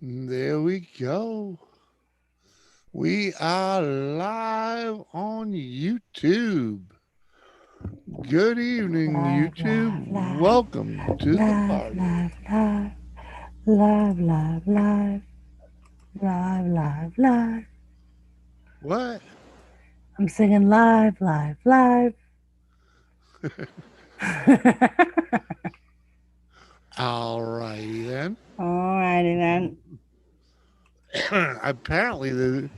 There we go. We are live on YouTube. Good evening, Live, YouTube. live, live, Welcome to the live, party. live, live, live, live, live, live, live, live. What? I'm singing live, live, live. All righty then. Alrighty then. Apparently,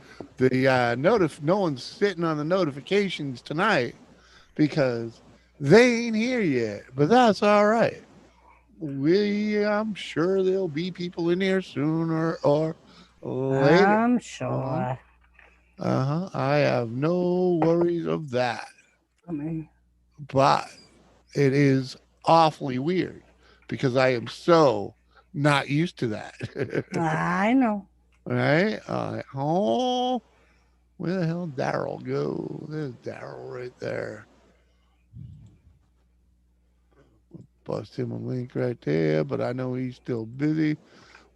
no one's sitting on the notifications tonight because they ain't here yet. But that's all right. I'm sure there'll be people in here sooner or later. I'm Uh-huh. sure. Uh-huh. I have no worries of that. I mean, But it is awfully weird because I am so not used to that. I know. Right? Oh, where the hell did Daryl go? There's Daryl right there. Bust him a link right there, but I know he's still busy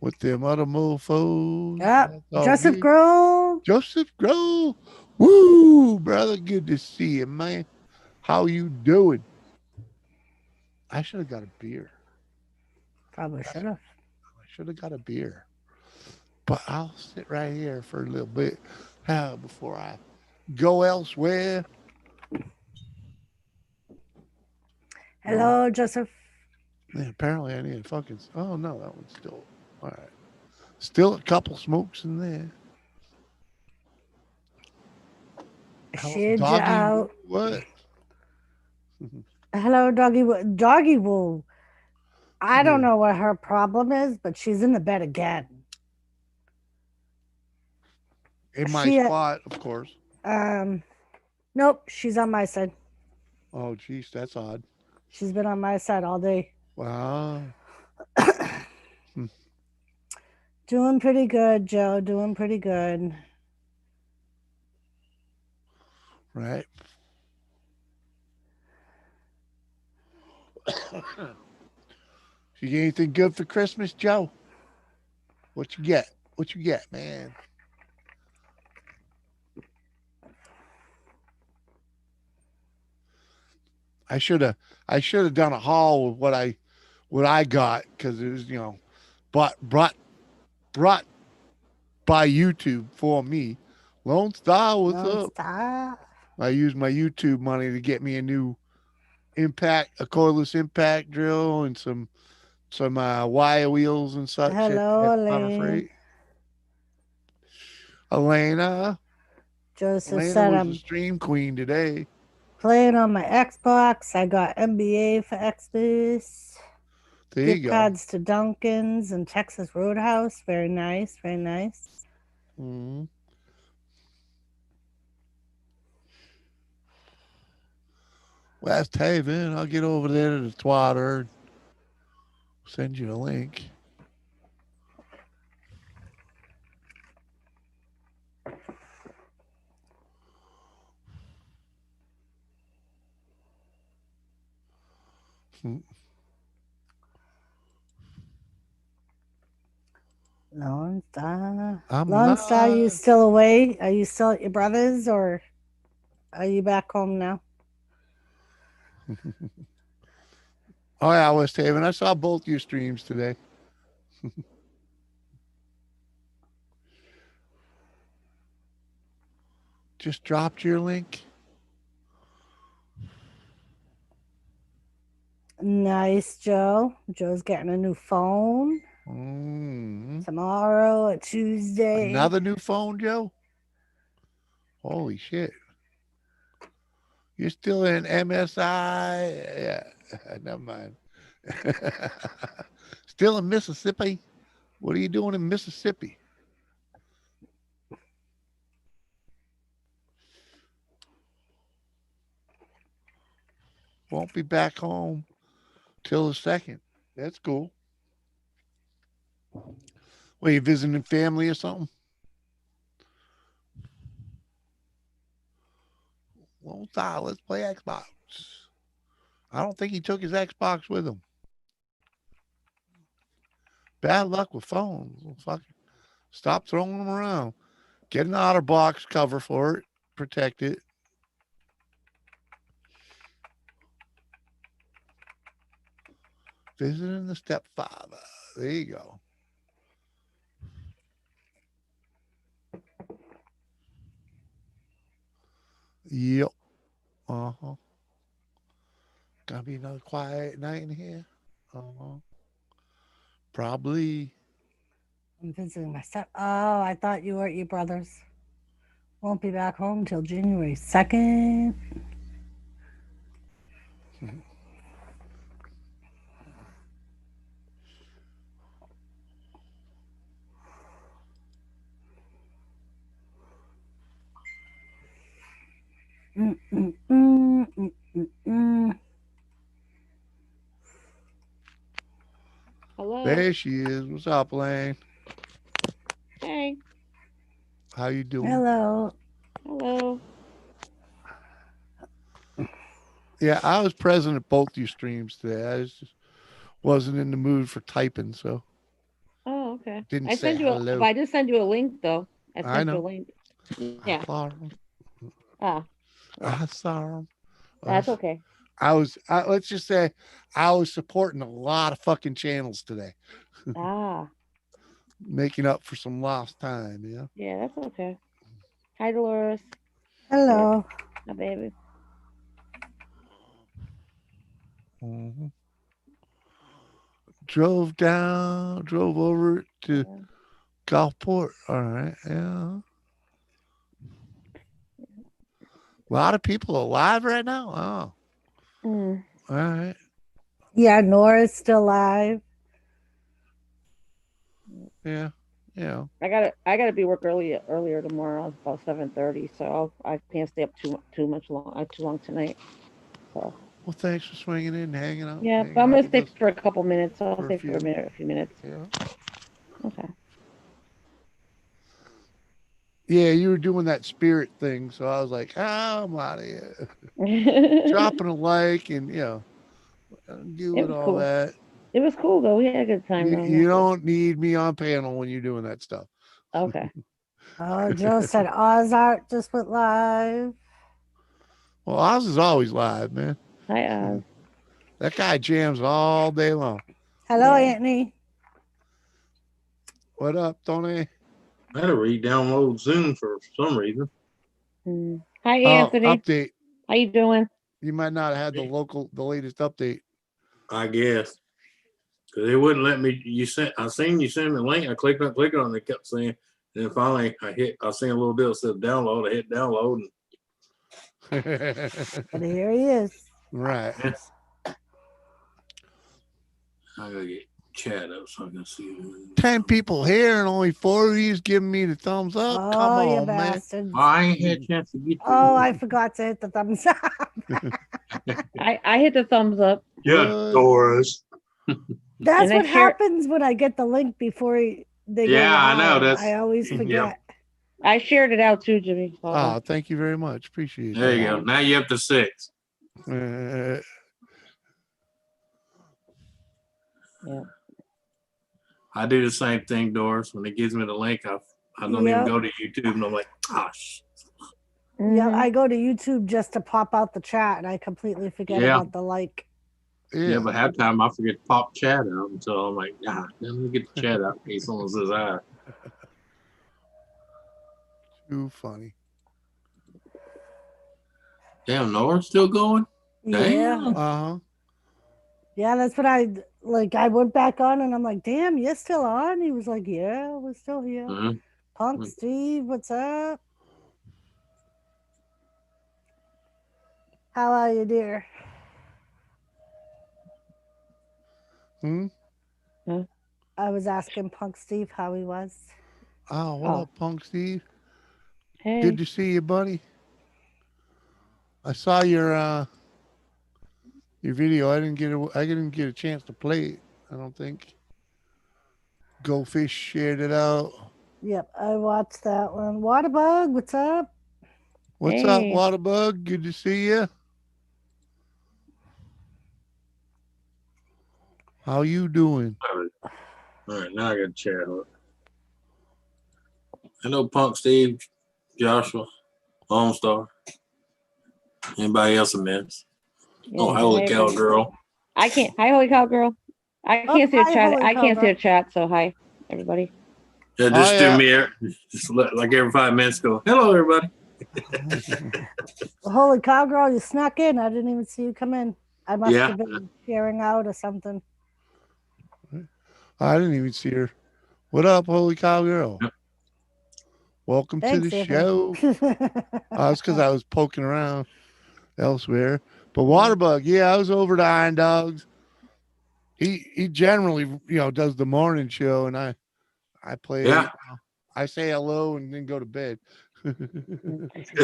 with them other mofos. Yep. That's all Joseph good. Grove. Joseph Grove. Woo, brother. Good to see you, man. How you doing? I should have got a beer. Probably That's, should have. I should have got a beer. But I'll sit right here for a little bit before I go elsewhere. Oh, Hello, Joseph. man, apparently I need a fucking. Oh, no, that one's still. All right. Still a couple smokes in there. How's Shid you doggy? out. What? Hello, doggy. Doggy Woo. I don't Yeah. know what her problem is, but she's in the bed again. In my She, spot, of course. um, nope, she's on my side. Oh, geez, that's odd. She's been on my side all day. Wow. Hmm. Doing pretty good, Joe. Doing pretty good. Right. You get anything good for Christmas, Joe? What you get? What you get, man? I should have I should have done a haul with what I got because it was brought by YouTube for me. Lone Star, what's Don't up? stop. I used my YouTube money to get me a cordless impact drill, and some wire wheels and such Hello, at Honor Elaine. Freight. Elena, Joseph Elena said was the I'm stream queen today. playing on my Xbox. I got NBA for Xbox. There you Gift go. cards to Dunkin's and Texas Roadhouse. Very nice. Very nice. Mm-hmm. West Haven. I'll get over there to the twatter and send you a link. Hmm. Lone Star. I'm Lone Star, you live. still away? Are you still at your brother's or are you back home now? Oh yeah, West Haven. I saw both your streams today. Just dropped your link. Nice, Joe. Joe's getting a new phone Mm. tomorrow, a Tuesday. Another new phone, Joe. Holy shit! You're still in MSI. Yeah, never mind. Still in Mississippi. What are you doing in Mississippi? Won't be back home till the second. That's cool. Well, you visiting family or something? Well, let's play Xbox. I don't think he took his Xbox with him. Bad luck with phones. Well, fuck. Stop throwing them around. Get an otter box cover for it. Protect it. Visiting the stepfather. There you go. Yep. Uh huh. Gonna be another quiet night in here. Uh huh. Probably. I'm visiting my step. Oh, I thought you were at your brother's. Won't be back home till January 2nd. Mm, mm, mm, mm, mm, mm. Hello. There she is. What's up, Lane? Hey. How you doing? Hello. Hello. Yeah, I was present at both your streams today. Just wasn't in the mood for typing, so Oh, okay. didn't I say sent you a. But hello. I did send you a link though. I I sent you a know. link. Yeah. I saw him. Ah. Yeah. I saw him. That's okay. Let's just say, I was supporting a lot of fucking channels today, Ah. making up for some lost time. Yeah. Yeah. That's okay. Hi, Dolores. Hey, Hello. my baby. hmm drove over to Yeah. Gulfport. All right. Yeah. A lot of people alive right now. Mm. Oh, all right. Yeah, Nora's still alive. Yeah. Yeah. I gotta be work earlier tomorrow, about 7:30. So I can't stay up too much long. Too long tonight. So Well, thanks for swinging in, yeah, but hanging I'm out gonna with stay us for a couple minutes. I'll for stay a for few. a few minutes. Yeah. Okay. Yeah, you were doing that spirit thing, so I was like, I'm out of here. Dropping a like and It doing was all cool. that. It was cool though. We had a good time though. You don't need me on panel when you're doing that stuff. Okay. Oh, Joe said Ozark just went live. Well, Oz is always live, man. Hi, Oz. That guy jams all day long. Hello, Yeah. Anthony. What up, Tony? I had to re-download Zoom for some reason. Mm. Hi, Oh, Anthony. update. How you doing? You might not have had the latest update. I guess because it wouldn't let me. I seen you send me the link. I clicked on it, and it kept saying. And then finally, I seen a little bit that said download. I hit download, But here he is. Right. and I gotta get chat up so I can see. 10 people here and only 4 of you giving me the thumbs up. Come Oh, you on, man. bastards. Well, I ain't had a chance to get Oh, to I it. forgot to hit the thumbs up. I hit the thumbs up Yeah, What? Doris. That's and I what share. happens when I get the link before they go Yeah, I know. live. I That's always Mhm. yeah. forget. I shared it out too, Jimmy. So, Oh, thank you very much. Appreciate There you that. go. Now you're up to 6. Uh, yeah. I do the same thing, Doris. When it gives me the link, I don't even Yep. go to YouTube, and I'm like, gosh, Yeah, Mhm. I go to YouTube just to pop out the chat and I completely forget yeah. about the like. Yeah, yeah. but half time I forget to pop chat out until I'm like, let me get the chat out in case someone says hi. Too funny. Damn, Nora's still going? Yeah. Damn. Uh-huh. Yeah, that's what I like. I went back on and I'm like, damn, you're still on? He was like, yeah, we're still here. Mhm. Punk Steve, what's up? How are you, dear? Hmm? Huh? I was asking Punk Steve how he was. Oh, what Oh, up, Punk Steve? Good hey. to see you, buddy. I saw your video. I didn't get a chance to play it, I don't think. Go Fish shared it out. Yep, I watched that one. Waterbug, what's up? What's up, Hey. Waterbug? Good to see you. How you doing? All right, now I got to chat up. I know Punk Steve, Joshua, Lone Star. Anybody else a miss? Yeah, Oh, Holy hi, Cow everybody. Girl. I can't. Hi, Holy Cow Girl. I Oh, can't see her hi, chat. Holy I can't see Cobra. her chat. So hi, everybody. Yeah, Oh, just do yeah. me just like every 5 minutes go, hello everybody. Holy cowgirl, you snuck in. I didn't even see you come in. I must Yeah. have been sharing out or something. I didn't even see her. What up, Holy Cow Girl? Yep. Welcome to the Thanks, Anthony. show. It's because I was poking around elsewhere. But Mm. Waterbug, yeah, I was over to Iron Dogs. He generally, does the morning show, and I play. Yeah. I say hello and then go to bed. Yeah.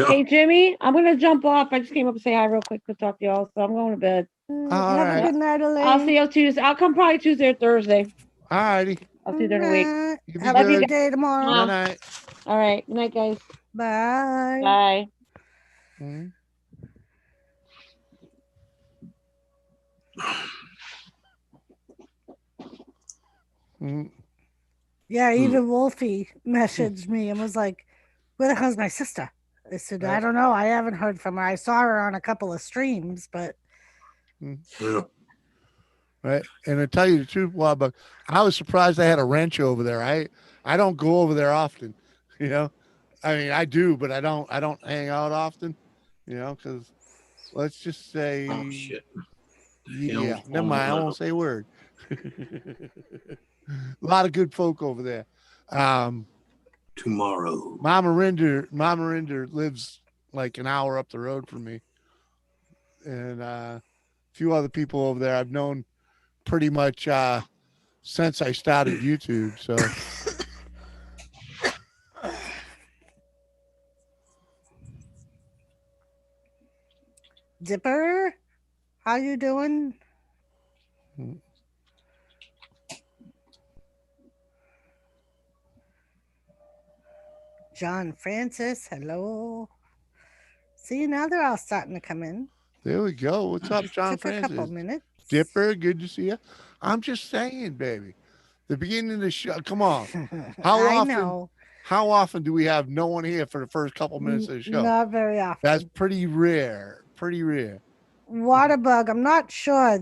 Hey, Jimmy, I'm gonna jump off. I just came up to say hi real quick to talk to y'all. So I'm going to bed. All Have a right. good night, Elaine. I'll see you Tuesday. I'll come probably Tuesday or Thursday. All righty. I'll see you during the week. Alright. You be Have a Love you good good. day tomorrow. Good night. All right. Good night, guys. Bye. Bye. Mhm. Mhm. Yeah, even Wolfie messaged me and was like, "Where the hell's my sister?" I said, "I Right. don't know. I haven't heard from her. I saw her on a couple of streams, but Yeah. Right. And to tell you the truth, Waterbug, I was surprised I had a wrench over there. I don't go over there often. You know, I mean, I do, but I don't hang out often. Because let's just say, Oh shit. yeah, Hell's never going mind. I on won't say a word. A lot of good folk over there. tomorrow. Mama Rinder lives like an hour up the road from me, and a few other people over there I've known pretty much since I started YouTube. So Dipper, how you doing? John Francis, hello. See, now they're all starting to come in. there we go. What's up, Just John took a couple Francis? minutes. Dipper, good to see you. I'm just saying, baby. The beginning of the show. Come on. How I often? know. How often do we have no one here for the first couple minutes of the show? Not very often. That's pretty rare. Pretty rare. Waterbug, I'm not sure.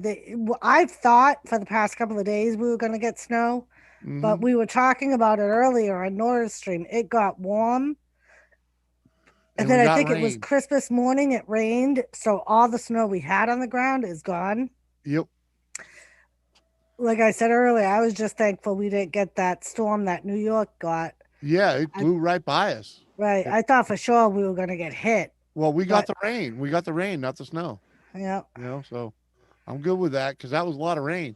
I thought for the past couple of days we were going to get snow, but Mhm. we were talking about it earlier on Nora's stream. It got warm. And we then I got think it was rain. Christmas morning. It rained. So all the snow we had on the ground is gone. Yep. Like I said earlier, I was just thankful we didn't get that storm that New York got. Yeah, it blew right by us. Right. I thought for sure we were going to get hit. Well, we got But- the rain. We got the rain, not the snow. Yeah. So I'm good with that because that was a lot of rain.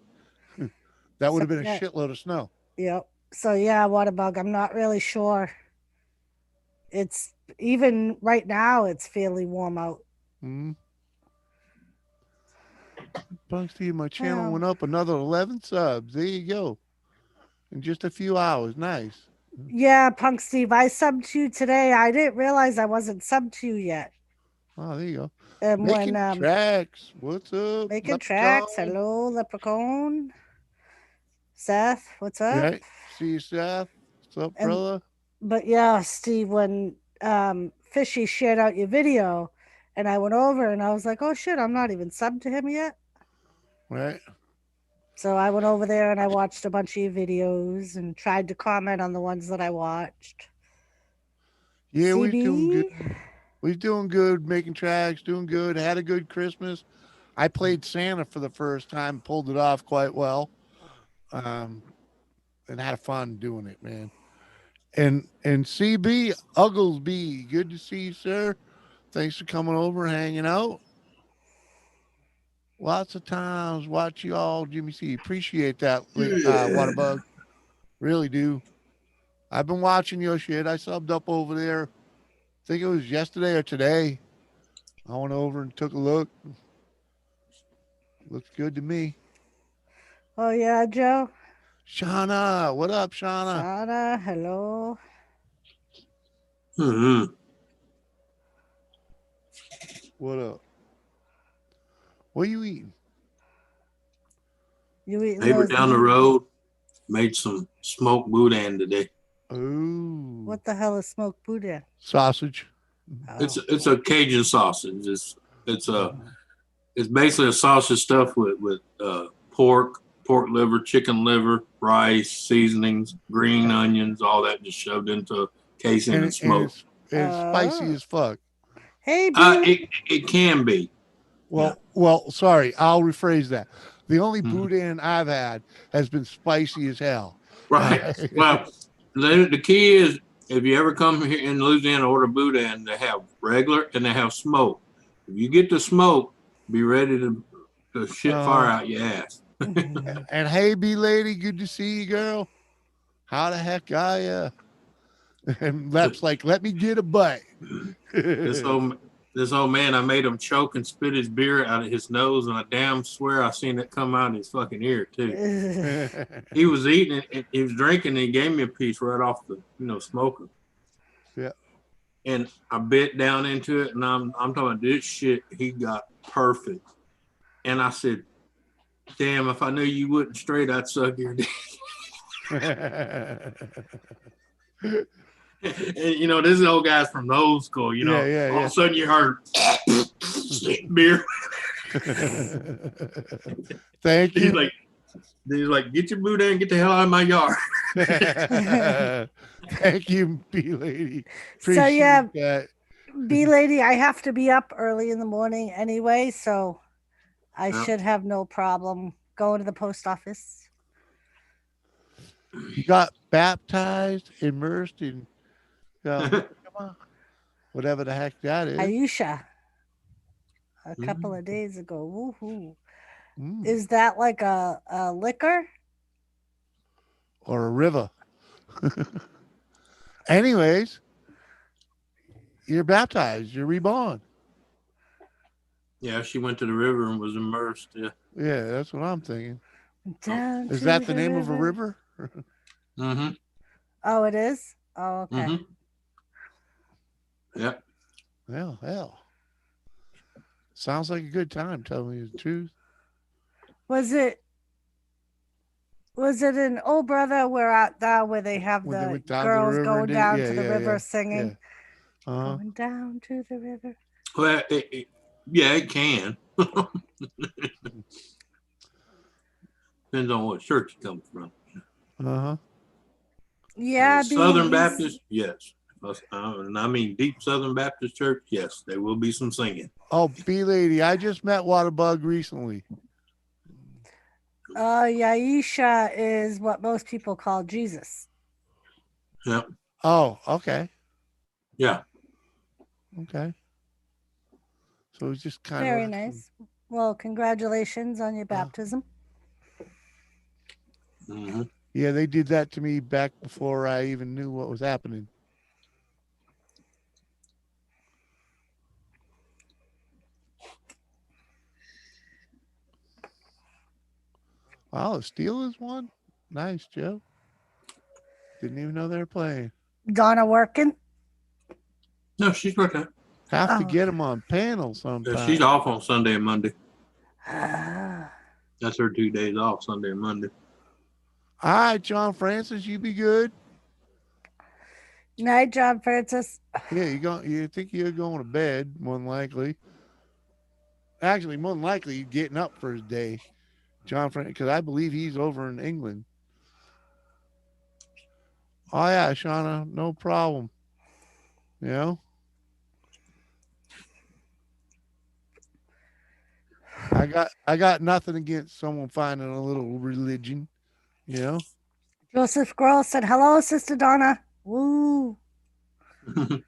That would have been a yeah. shitload of snow. Yep. So yeah, Waterbug, I'm not really sure. It's even right now it's fairly warm out. Mm-hmm. Punk Steve, my channel Wow. went up another 11 subs. There you go. In just a few hours. Nice. Yeah, Punk Steve, I subbed to you today. I didn't realize I wasn't subbed to you yet. Oh, there you go. And Making when tracks. What's up? making tracks, hello, Leprechaun. Seth, what's up? Right. See you, Seth. What's up, And- brother? But yeah, Steve, when Fishy shared out your video and I went over and I was like, oh shit, I'm not even subbed to him yet. Right. So I went over there and I watched a bunch of your videos and tried to comment on the ones that I watched. Yeah, we're doing good. CB? We're doing good, making tracks, doing good. Had a good Christmas. I played Santa for the first time, pulled it off quite well. And had fun doing it, man. And CB Ugglesby, good to see you, sir. Thanks for coming over and hanging out. Lots of times watch you all, Jimmy C. Appreciate that, Waterbug. Really do. I've been watching your shit. I subbed up over there. I think it was yesterday or today. I went over and took a look. Looks good to me. Oh yeah, Joe. Shauna, what up, Shauna? Shauna, hello. Mm-hmm. What up? What are you eating? You eating Neighbor those? down the road made some smoked boudin today. Ooh. What the hell is smoked boudin? Sausage. Oh. It's a Cajun sausage. It's basically a sausage stuffed with pork liver, chicken liver, rice, seasonings, green onions, all that just shoved into a casing and And smoked. it's spicy Oh. as fuck. Hey, B. It can be. Well, sorry, I'll rephrase that. The only Mhm. boudin I've had has been spicy as hell. Right. Well, the key is if you ever come here in Louisiana, order boudin, they have regular and they have smoke. If you get the smoke, be ready to shit fire out your ass. And hey, B lady, good to see you, girl. How the heck are ya? And Lep's like, let me get a bite. This old man, I made him choke and spit his beer out of his nose, and I damn swear I seen it come out of his fucking ear too. He was eating it, he was drinking, and he gave me a piece right off the smoker. Yeah. And I bit down into it, and I'm talking about this shit. He got perfect, and I said, "Damn, if I knew you wouldn't straight, I'd suck your dick." And this old guy's from the old school. All of a sudden you heard beer. Thank He's you. like, get your boot in, get the hell out of my yard. Thank you, B lady. So yeah, that. B lady, I have to be up early in the morning anyway, so I Yeah. should have no problem going to the post office. You got baptized, immersed in come on, whatever the heck that is. Ayusha, a couple of days ago. Woohoo! Mm. Is that like a liquor? Or a river. Anyways, you're baptized. You're reborn. Yeah, she went to the river and was immersed. Yeah. Yeah, that's what I'm thinking. Down Is to that the name of a river? Mm-hmm. Oh, it is. Oh, okay. Mm-hmm. Yeah. Well, hell. Sounds like a good time, tell me the truth. Was it an old brother where out there where they have When they the went down to the girls river going and did- down yeah, to the yeah, river yeah, singing? Yeah. Uh-huh. Going down to the river. Well, it can. Depends on what church you come from. Uh-huh. Yeah, Southern Baptist, yes. And I mean deep Southern Baptist church, yes. There will be some singing. Oh, B lady, I just met Waterbug recently. Yaisha is what most people call Jesus. Yeah. Oh, okay. Yeah. Okay. So it's just kind Very of nice. Well, congratulations on your baptism. Mm-hmm. Yeah, they did that to me back before I even knew what was happening. Wow, the Steelers won. Nice, Joe. Didn't even know they were playing. Donna working? No, she's working. Have to Oh. get them on panel sometime. She's off on Sunday and Monday. Ah. That's her 2 days off, Sunday and Monday. All right, John Francis, you be good. Night, John Francis. Yeah, you think you're going to bed, more than likely. Actually, more than likely, you're getting up for his day, John Francis, because I believe he's over in England. Oh yeah, Shauna, no problem. You know? I got nothing against someone finding a little religion, you know. Joseph Grohl said, "Hello, Sister Donna." Woo. I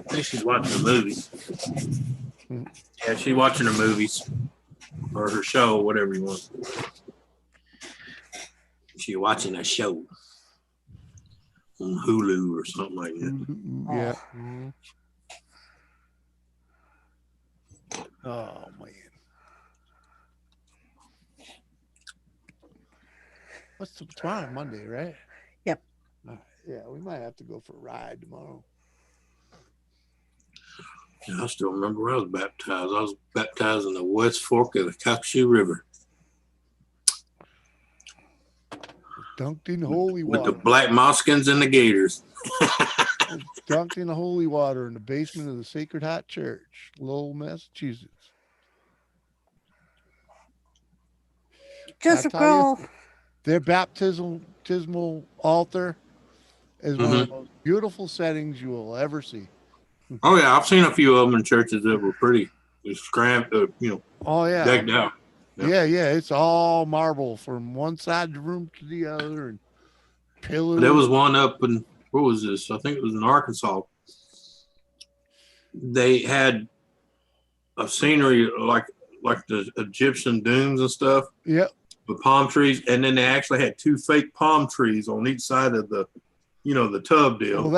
think she's watching the movies. Yeah, she's watching her movies or her show, whatever you want. She's watching a show on Hulu or something like that. Yeah. Mhm. Oh man. What's tomorrow? Monday, right? Yep. Yeah, we might have to go for a ride tomorrow. I still remember where I was baptized. I was baptized in the West Fork of the Cajun River. dunked in holy with the water. black Moskins and the Gators. Dunked in the holy water in the basement of the Sacred Heart Church, Lowell, Massachusetts. I Joseph tell you, Girl. their baptismal altar is one of the most beautiful settings you will ever see. Oh yeah, I've seen a few of them in churches that were pretty scrapped, Oh yeah, decked out. yeah. It's all marble from one side of the room to the other, and pillars. There was one up in, where was this? I think it was in Arkansas. They had a scenery like the Egyptian dunes and stuff. Yep. The palm trees, and then they actually had 2 fake palm trees on each side of the, the tub deal. Well,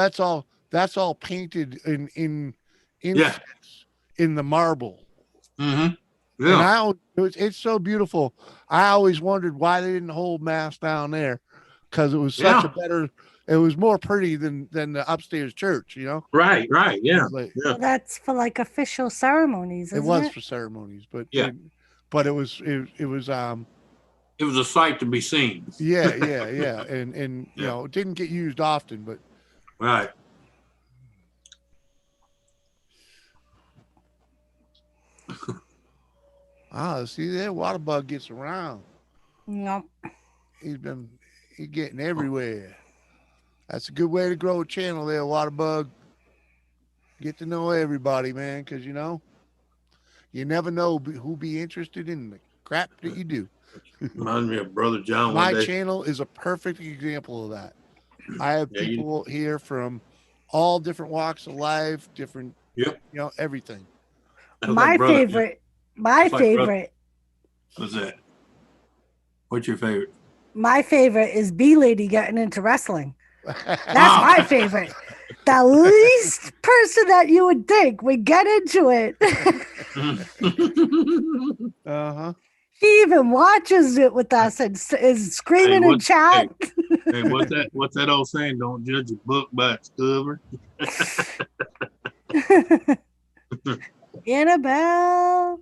that's all painted in the marble. Mm-hmm. Yeah. And it's so beautiful. I always wondered why they didn't hold mass down there, because it was such a better. It was more pretty than the upstairs church, Right, yeah. Well, that's for like official ceremonies, isn't it? It was for ceremonies, but it was it was a sight to be seen. Yeah, and it didn't get used often, but right. See there, water bug gets around. Yep. He's getting everywhere. That's a good way to grow a channel there, water bug. Get to know everybody, man, because you never know who be interested in the crap that you do. Reminds me of Brother John. My channel is a perfect example of that. I have people here from all different walks of life, different, everything. My favorite. What's that? What's your favorite? My favorite is B Lady getting into wrestling. That's my favorite. The least person that you would think would get into it. She even watches it with us and is screaming in chat. Hey, what's that old saying? Don't judge a book by its cover. Annabelle.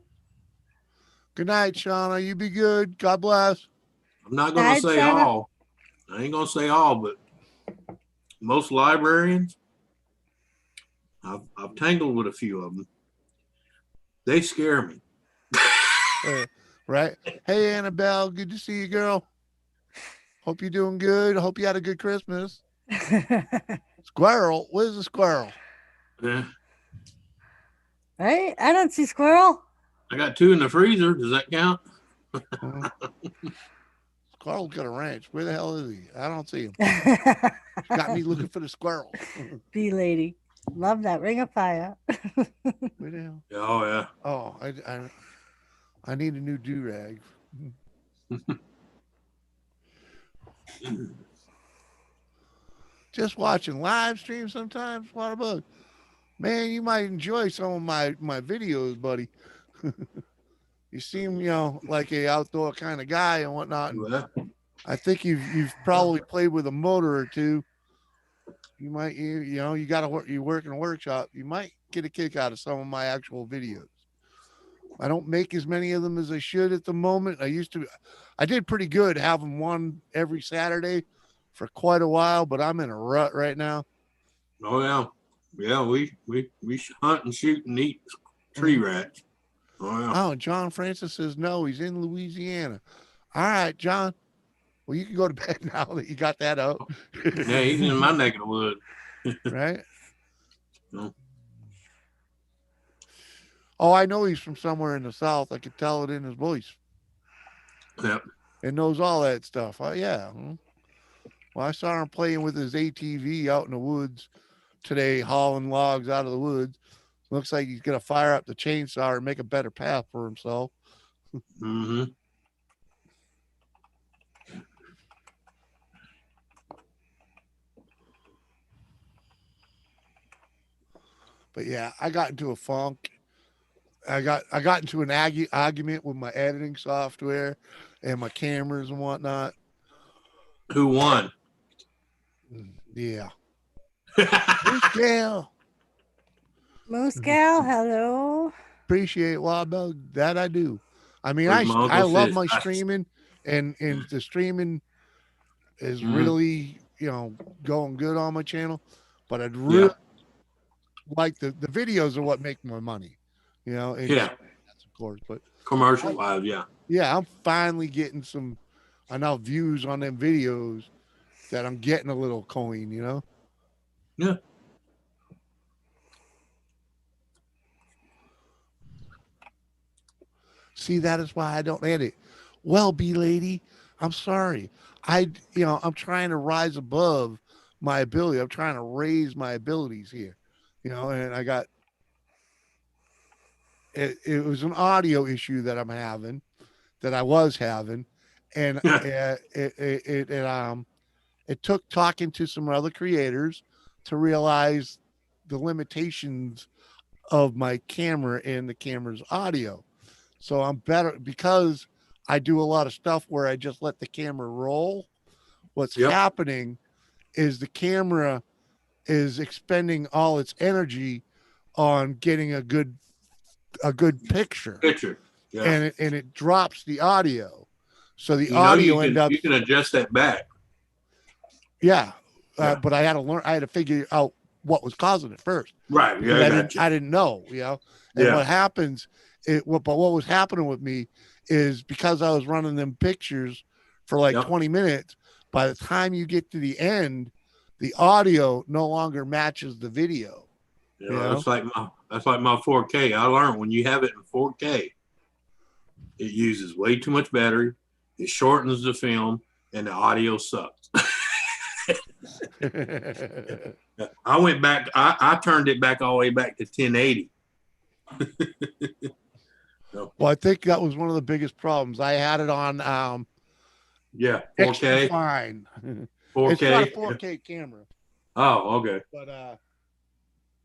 Good night, Shauna. You be good. God bless. I'm not going to say all. I ain't going to say all, but most librarians, I've tangled with a few of them. They scare me. Right. Hey, Annabelle. Good to see you, girl. Hope you're doing good. Hope you had a good Christmas. Squirrel. Where's the squirrel? Yeah. Right? I don't see squirrel. I got 2 in the freezer. Does that count? Squirrel's got a ranch. Where the hell is he? I don't see him. Got me looking for the squirrel. B Lady. Love that. Ring of Fire. Where the hell? Oh, yeah. Oh, I need a new do-rag. Just watching live streams sometimes, Waterbug. Man, you might enjoy some of my videos, buddy. You seem, like a outdoor kind of guy and whatnot. And I think you've probably played with a motor or two. You might, you got to work. You work in a workshop. You might get a kick out of some of my actual videos. I don't make as many of them as I should at the moment. I did pretty good having one every Saturday for quite a while, but I'm in a rut right now. Oh yeah. Yeah, we hunt and shoot and eat tree rats. Oh yeah. Oh, John Francis says no, he's in Louisiana. All right, John. Well, you can go to bed now that you got that out. Yeah, he's in my neck of the woods. Right? No. Oh, I know he's from somewhere in the South. I could tell it in his voice. Yep. And knows all that stuff. Yeah. Well, I saw him playing with his ATV out in the woods today, hauling logs out of the woods. Looks like he's going to fire up the chainsaw and make a better path for himself. Mm-hmm. But yeah, I got into a funk. I got into an argument with my editing software and my cameras and whatnot. Who won? Yeah. Moose Gal. Moose Gal, hello. Appreciate Wild that I do. I mean, I love my streaming and the streaming is Mhm. really, going good on my channel, but I'd really like the videos are what make my money, and Yeah. that's of course, but Commercial wise, yeah. yeah, I'm finally getting some enough views on them videos that I'm getting a little coin. Yeah. See, that is why I don't edit. Well, B lady, I'm sorry. I'm trying to rise above my ability. I'm trying to raise my abilities here, and I got it was an audio issue that I'm having, that I was having, and it took talking to some other creators to realize the limitations of my camera and the camera's audio. So I'm better because I do a lot of stuff where I just let the camera roll. What's Yep. happening is the camera is expending all its energy on getting a good picture, Picture. Yeah. and it drops the audio. So the You know, audio end up, you can adjust that back. yeah. Yeah. But I had to figure out what was causing it first. Right. Because Yeah, I I didn't got you. I didn't know, And Yeah. what happens but what was happening with me is because I was running them pictures for like Yep. 20 minutes, by the time you get to the end, the audio no longer matches the video. That's like my 4K. I learned when you have it in 4K, it uses way too much battery. It shortens the film, and the audio sucks. I went back. I turned it back all the way back to 1080. Well, I think that was one of the biggest problems. I had it on Yeah, extra 4K. fine. 4K. It's not a 4K camera, Oh, okay. but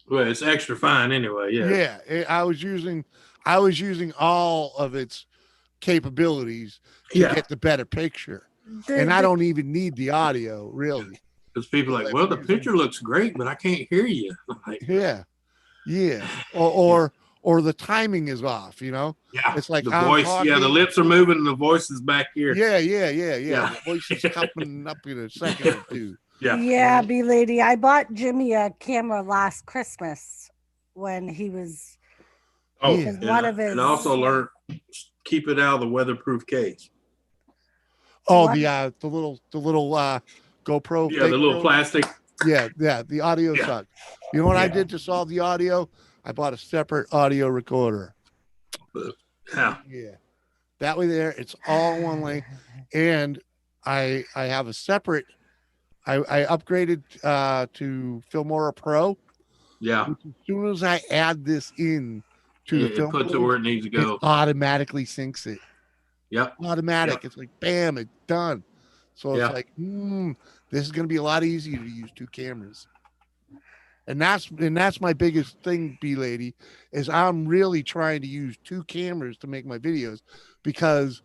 Well, it's extra fine anyway. Yeah. I was using all of its capabilities to Yeah. get the better picture. And I don't even need the audio, really. Because people are like, well, the picture looks great, but I can't hear you. Like, Yeah. Or the timing is off, yeah. It's like the I'm voice. talking. Yeah, the lips are moving and the voice is back here. Yeah. Yeah. The voice is coming up in a second or two. Yeah, B lady. I bought Jimmy a camera last Christmas when he was. Oh, Yeah. and, one of his. and I also learned keep it out of the weatherproof case. Oh, What? the little GoPro. Yeah, the little plastic. Yeah. The audio sucked. You know what I did to solve the audio? I bought a separate audio recorder. Yeah. Yeah. That way there, it's all one lane. And I have a separate, I upgraded to Filmora Pro. Yeah. Which as soon as I add this in to the film, it puts it where it needs to go. it automatically syncs it. Yep. Automatic. Yep. It's like, bam, it's done. So it's Yeah. like, this is going to be a lot easier to use two cameras. And that's my biggest thing, B lady, is I'm really trying to use two cameras to make my videos, because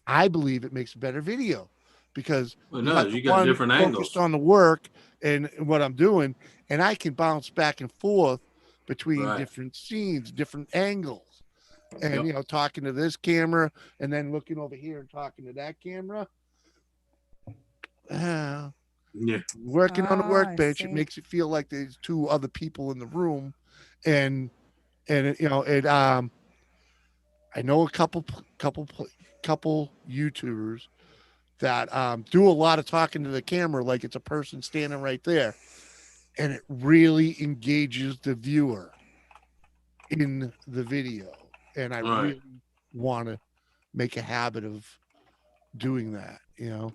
I believe it makes a better video, because It does. You got one different focused angles. on the work and what I'm doing, and I can bounce back and forth between Right. different scenes, different angles, and Yep. talking to this camera and then looking over here and talking to that camera. Yeah. Working on the Oh, I workbench, it see. makes it feel like there's two other people in the room, and it I know a couple YouTubers that do a lot of talking to the camera like it's a person standing right there, and it really engages the viewer in the video, and I Right. really want to make a habit of doing that, Yeah.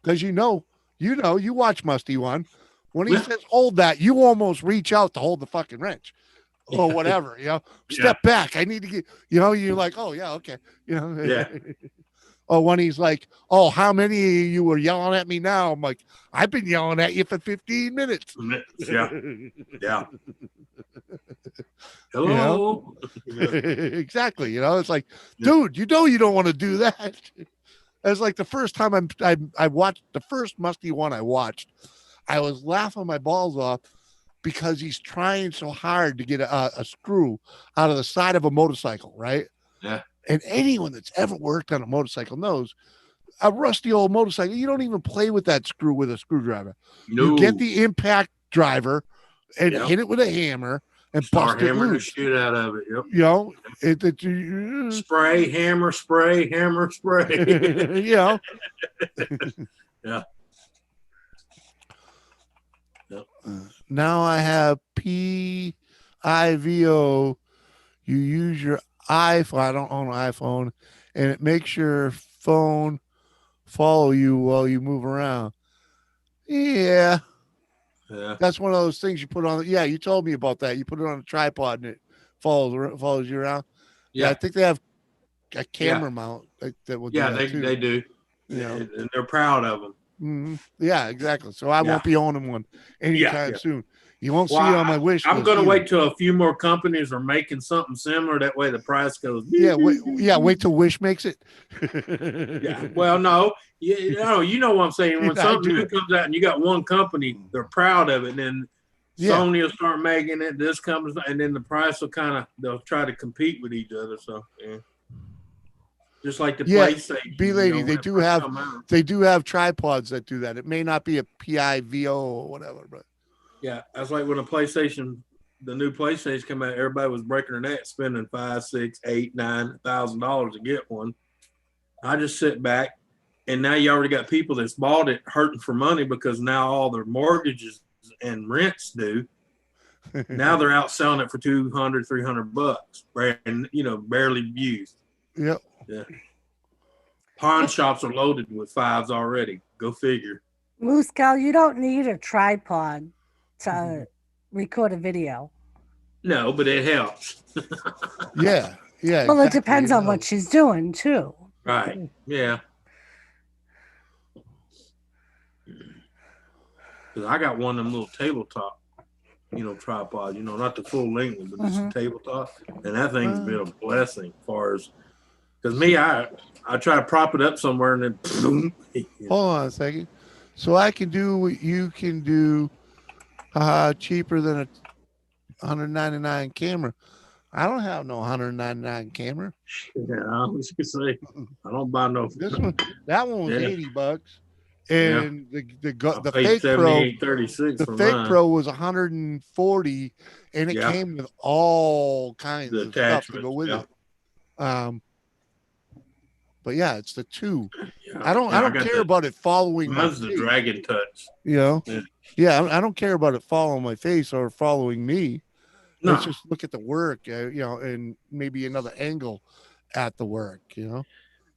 because you watch Musty One. When he Yeah. says hold that, you almost reach out to hold the fucking wrench or whatever, step back. I need to get, you're like, oh yeah, okay. Yeah. Or when he's like, oh, how many of you were yelling at me now? I'm like, I've been yelling at you for 15 minutes. Yeah. Yeah. Hello. Exactly. It's like, dude, you don't want to do that. It's like the first time I watched the first Musty One I watched, I was laughing my balls off because he's trying so hard to get a screw out of the side of a motorcycle, right? Yeah. And anyone that's ever worked on a motorcycle knows a rusty old motorcycle, you don't even play with that screw with a screwdriver. No. You get the impact driver and Yep. hit it with a hammer and Start bust it hammering the loose. shit out of it. Yep. You know, Spray, hammer, spray, hammer, spray. you know. Yeah. Yep. Now I have PIVO. You use your iPhone. I don't own an iPhone, and it makes your phone follow you while you move around. Yeah, Yeah. that's one of those things you put on. Yeah, you told me about that. You put it on a tripod and it follows you around. Yeah, I Yeah. think they have a camera mount that will do Yeah, that too. they do. You know. And they're proud of them. Mhm. Yeah, exactly. So I won't be owning one anytime soon. You won't see it on my wish list. I'm going to wait till a few more companies are making something similar. That way the price goes. Yeah, wait till Wish makes it. Yeah. Well, no. You know what I'm saying. When Yeah, something new comes out and you got one company, they're proud of it. And then Sony will start making it. This comes, and then the price will they'll try to compete with each other. So, yeah. Just like the PlayStation. B-Lady, they do have tripods that do that. It may not be a PIVO or whatever, but yeah, that's like when the new PlayStation came out, everybody was breaking their neck spending $5,000, $6,000, $8,000, $9,000 to get one. I just sit back, and now you already got people that's bought it hurting for money because now all their mortgages and rents due. Now they're out selling it for $200, $300, and barely used. Yep. Yeah. Pawn shops are loaded with fives already. Go figure. Moose Gal, you don't need a tripod to record a video. No, but it helps. Yeah. Well, it depends on what she's doing too. Right. Yeah. Because I got one of them little tabletop, tripods, not the full length, but just a tabletop. And that thing's been a blessing as far as, because me, I try to prop it up somewhere and then boom. Hold on a second. So I can do what you can do cheaper than a 199 camera. I don't have no 199 camera. Yeah, I was gonna say I don't buy no. That one was $80, and the fake Pro, Pro was 140, and it came with all kinds of stuff to go with it. But yeah, it's the two. Yeah, I don't care about it following. Mine's the Dragon Touch. Yeah, I don't care about it following my face or following me. No. Let's just look at the work, and maybe another angle at the work,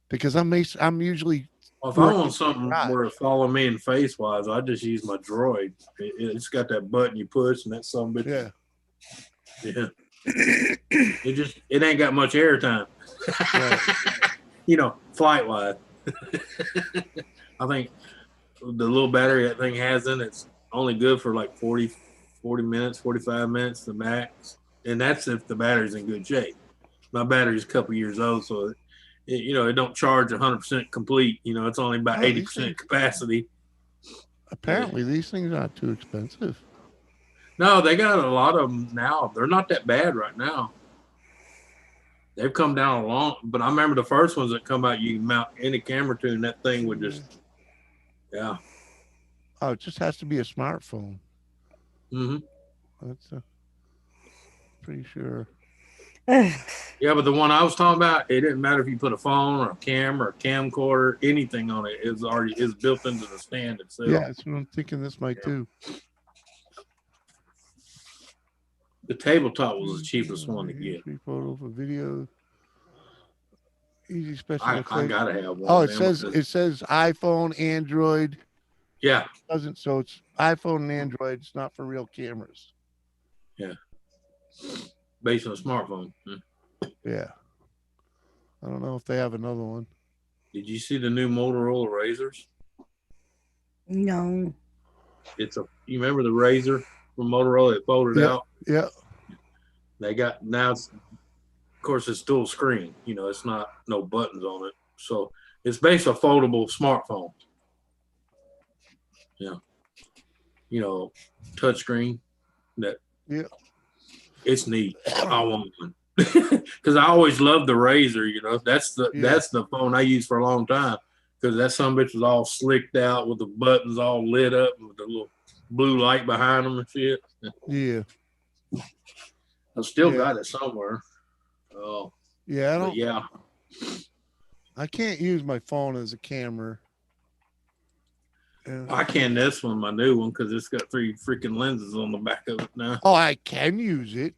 because I'm usually. Well, if I want something where it follow me in face wise, I just use my Droid. It's got that button you push, and that's some bit. Yeah. It ain't got much air time. Right. Flight wise. I think the little battery that thing has in it's only good for like 40 minutes, 45 minutes, the max. And that's if the battery's in good shape. My battery's a couple years old, so it don't charge 100% complete. It's only about 80% capacity. Apparently, these things aren't too expensive. No, they got a lot of them now. They're not that bad right now. They've come down a long, but I remember the first ones that come out, you can mount any camera to, and that thing would just, yeah. Oh, it just has to be a smartphone. Mm-hmm. That's pretty sure. Yeah, but the one I was talking about, it didn't matter if you put a phone or a camera or a camcorder, anything on it. It's built into the stand itself. Yeah, that's what I'm thinking. This might do. The tabletop was the cheapest one to get. Free photo for video. Easy special. I gotta have one. Oh, it says iPhone, Android. Yeah. So it's iPhone and Android. It's not for real cameras. Yeah. Based on a smartphone. Yeah. I don't know if they have another one. Did you see the new Motorola Razors? No. You remember the Razor from Motorola that folded out? Yeah. They got now. Of course, it's dual screen. It's not no buttons on it, so it's basically a foldable smartphone. Yeah. Touch screen. It's neat. I want one. because I always loved the Razor. You know, that's Yeah. the phone I used for a long time because that some bitch was all slicked out with the buttons all lit up with the little blue light behind them and shit. Yeah. I still Yeah. got it somewhere. Oh, Yeah. but yeah. I can't use my phone as a camera. I can't this one, my new one, because it's got 3 freaking lenses on the back of it now. Oh, I can use it.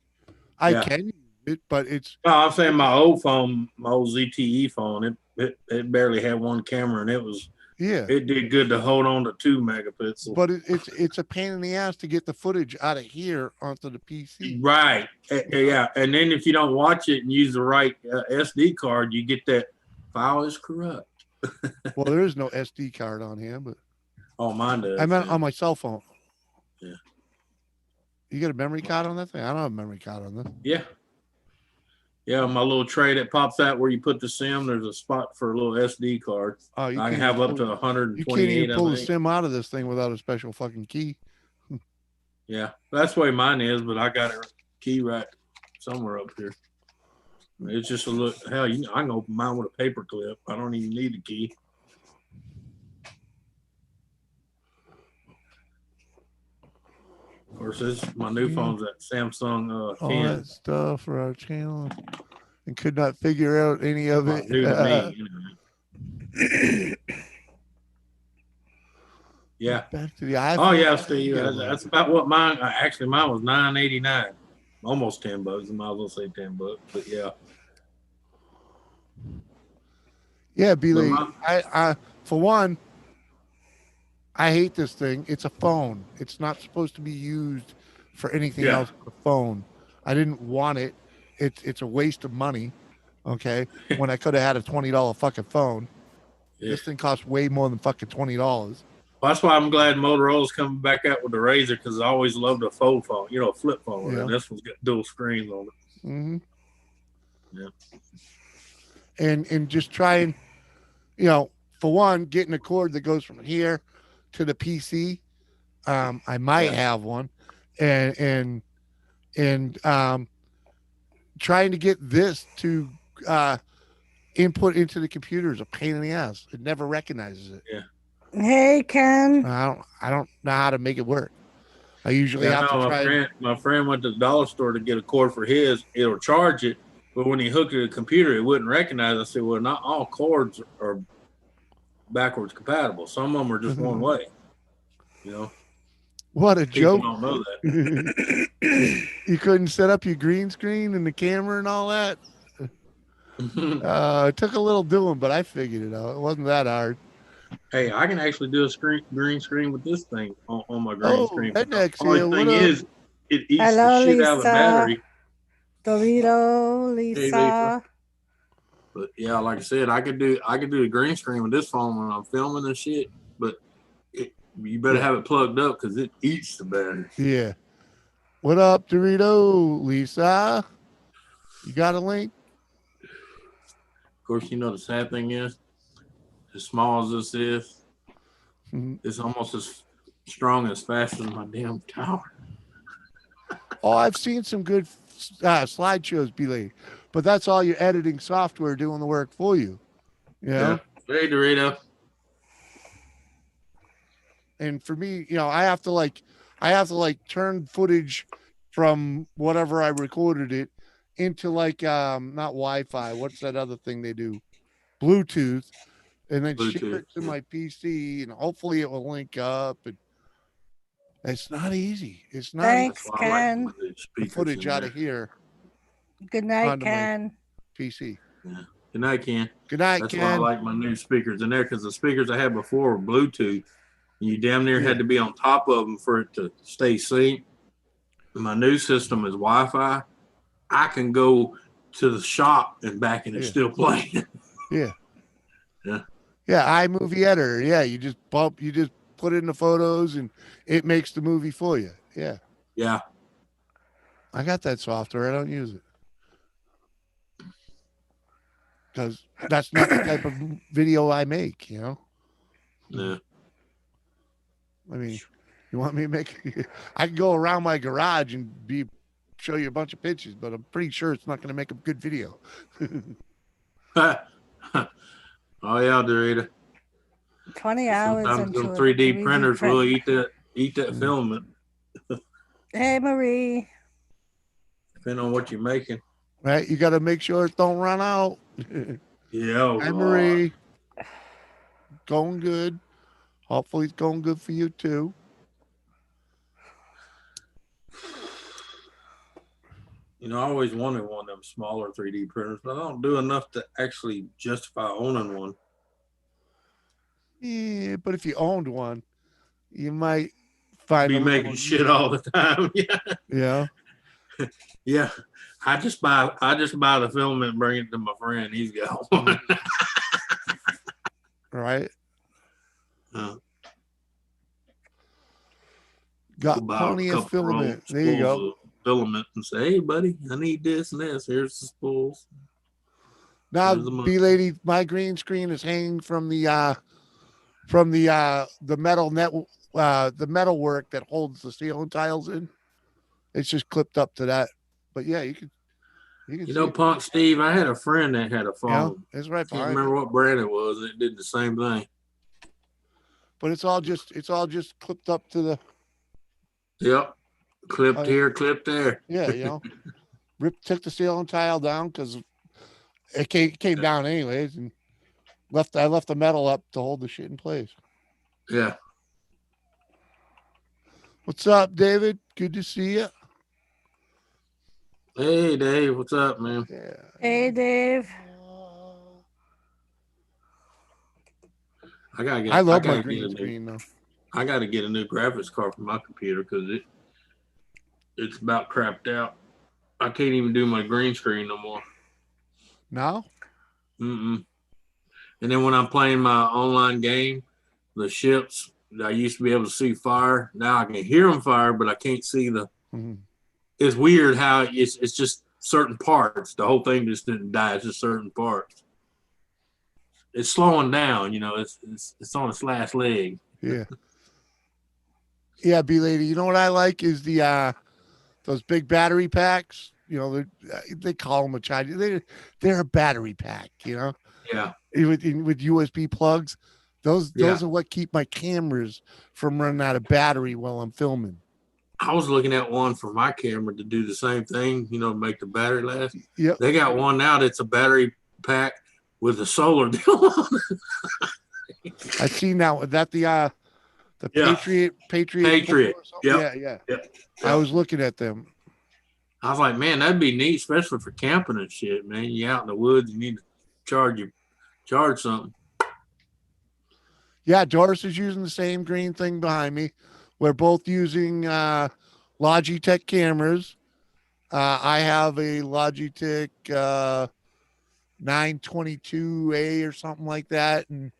I Yeah. can use it, but it's No, I'm saying my old phone, my old ZTE phone, it barely had one camera, and it did good to hold on to 2 megapixels. But it's a pain in the ass to get the footage out of here onto the PC. Right. Yeah. And then if you don't watch it and use the right SD card, you get that file is corrupt. Well, there is no SD card on here, but Oh, mine does. I meant on my cell phone. Yeah. You got a memory card on that thing? I don't have a memory card on this. Yeah. Yeah, my little tray that pops out where you put the SIM, there's a spot for a little SD card. Oh, I can have up to You 128. can't even pull I the think. SIM out of this thing without a special fucking key. Yeah, that's the way mine is, but I got a key right somewhere up here. It's just a look. Hell, I can open mine with a paper clip. I don't even need a key. Of course, my new phone's that Samsung All 10. that stuff for our channel, and could not figure out any of Well, it. new to me, you know. Yeah. Back to the iPhone. Oh yeah, Steve. That's about what mine. Actually, mine was $9.89, almost $10. I might as well say $10, but yeah. Yeah, Billy. But I for one, I hate this thing. It's a phone. It's not supposed to be used for anything Yeah. else but a phone. I didn't want it. It's a waste of money. Okay, when I could have had a $20 fucking phone. Yeah. This thing costs way more than fucking $20. Well, that's why I'm glad Motorola's coming back out with the Razor, because I always loved a fold phone, a flip phone. Yeah. And this one's got dual screens on it. Mm-hmm. Yeah. And just trying, for one, getting a cord that goes from here to the PC. I might have one, and trying to get this to input into the computer is a pain in the ass. It never recognizes it. Yeah. Hey, Ken. I don't know how to make it work. I usually have to try. My friend went to the dollar store to get a cord for his. It'll charge it, but when he hooked it to the computer, it wouldn't recognize it. I said, well, not all cords are backwards compatible. Some of them are just one way. What a People joke. don't know that. You couldn't set up your green screen and the camera and all that. It took a little doing, but I figured it out. It wasn't that hard. Hey, I can actually do a green screen with this thing on my green screen. Redneck's The only here. thing What up? is, it eats Hello, the shit out of the Lisa. battery. Dorito, Lisa. Lisa. But yeah, like I said, I could do the green screen with this phone when I'm filming and shit. But you better have it plugged up because it eats the battery. Yeah. What up, Dorito, Lisa? You got a link? Of course, the sad thing is, as small as this is, it's almost as strong as fast as my damn tower. Oh, I've seen some good slideshows, Billy, but that's all your editing software doing the work for you. Yeah. Hey, Dorito. And for me, I have to turn footage from whatever I recorded it into not Wi-Fi. What's that other thing they do? Bluetooth. And then share it to my PC, and hopefully it will link up. And it's not easy. It's not Thanks, Ken. the footage out of here. Good night, Ken. PC. Yeah. Good night, Ken. Good night, That's Ken. why I like my new speakers in there, because the speakers I had before were Bluetooth. You damn near had to be on top of them for it to stay synced. My new system is Wi-Fi. I can go to the shop and back and it's still playing. Yeah. Yeah. Yeah, iMovie editor. Yeah, you just put in the photos and it makes the movie for you. Yeah. Yeah. I got that software. I don't use it. Because that's not the type of video I make, Yeah. I mean, you want me to make I can go around my garage and be show you a bunch of pictures, but I'm pretty sure it's not going to make a good video. Oh yeah, Dorita. 20 hours Sometimes into them a 3D printers print. will eat that filament, Hey, Marie. depending on what you're making. Right? You got to make sure it don't run out. Yeah, oh Hi, God. Marie. Going good. Hopefully it's going good for you too. You know, I always wanted one of them smaller 3D printers, but I don't do enough to actually justify owning one. Yeah, but if you owned one, you might find Be a making little, shit all the time. Yeah. yeah. Yeah. I just buy the filament and bring it to my friend. He's got one. Right. Uh, Got buy a plenty of couple filament. There you spools go. of filament and say, hey buddy, I need this and this. Here's the spools. Now, Here's the money. B lady, my green screen is hanging from the metal net, the metal work that holds the ceiling tiles in. It's just clipped up to that. But yeah, you can You see know, it. Punk Steve, I had a friend that had a Yeah, phone. it's right Can't behind remember it. what brand it was. It did the same thing. But it's all just clipped up to the Yep. Clipped here, clipped there. yeah, took the ceiling tile down because it came down anyways, and I left the metal up to hold the shit in place. Yeah. What's up, David? Good to see you. Hey Dave, what's up, man? Yeah. Hey, Dave. I love my green screen though. I gotta get a new graphics card for my computer because it's about crapped out. I can't even do my green screen no more. No? Mm-mm. And then when I'm playing my online game, the ships, I used to be able to see fire. Now I can hear them fire, but I can't see the. Mm-hmm. It's weird how it's just certain parts. The whole thing just didn't die. It's just certain parts. It's slowing down. You know, it's on its last leg. Yeah. Yeah, B lady. You know what I like is the those big battery packs. You know, they call them a charger. They're a battery pack. You know, Yeah. with USB plugs. Those are what keep my cameras from running out of battery while I'm filming. I was looking at one for my camera to do the same thing, you know, make the battery last. Yep. They got one now that's a battery pack with a solar deal on it. I've seen that. That the Yeah. Patriot. Patriot. Yep. Yeah. Yep. I was looking at them. I was like, man, that'd be neat, especially for camping and shit, man. You out in the woods, you need to charge something. Yeah, Doris is using the same green thing behind me. We're both using Logitech cameras. I have a Logitech 922A or something like that, and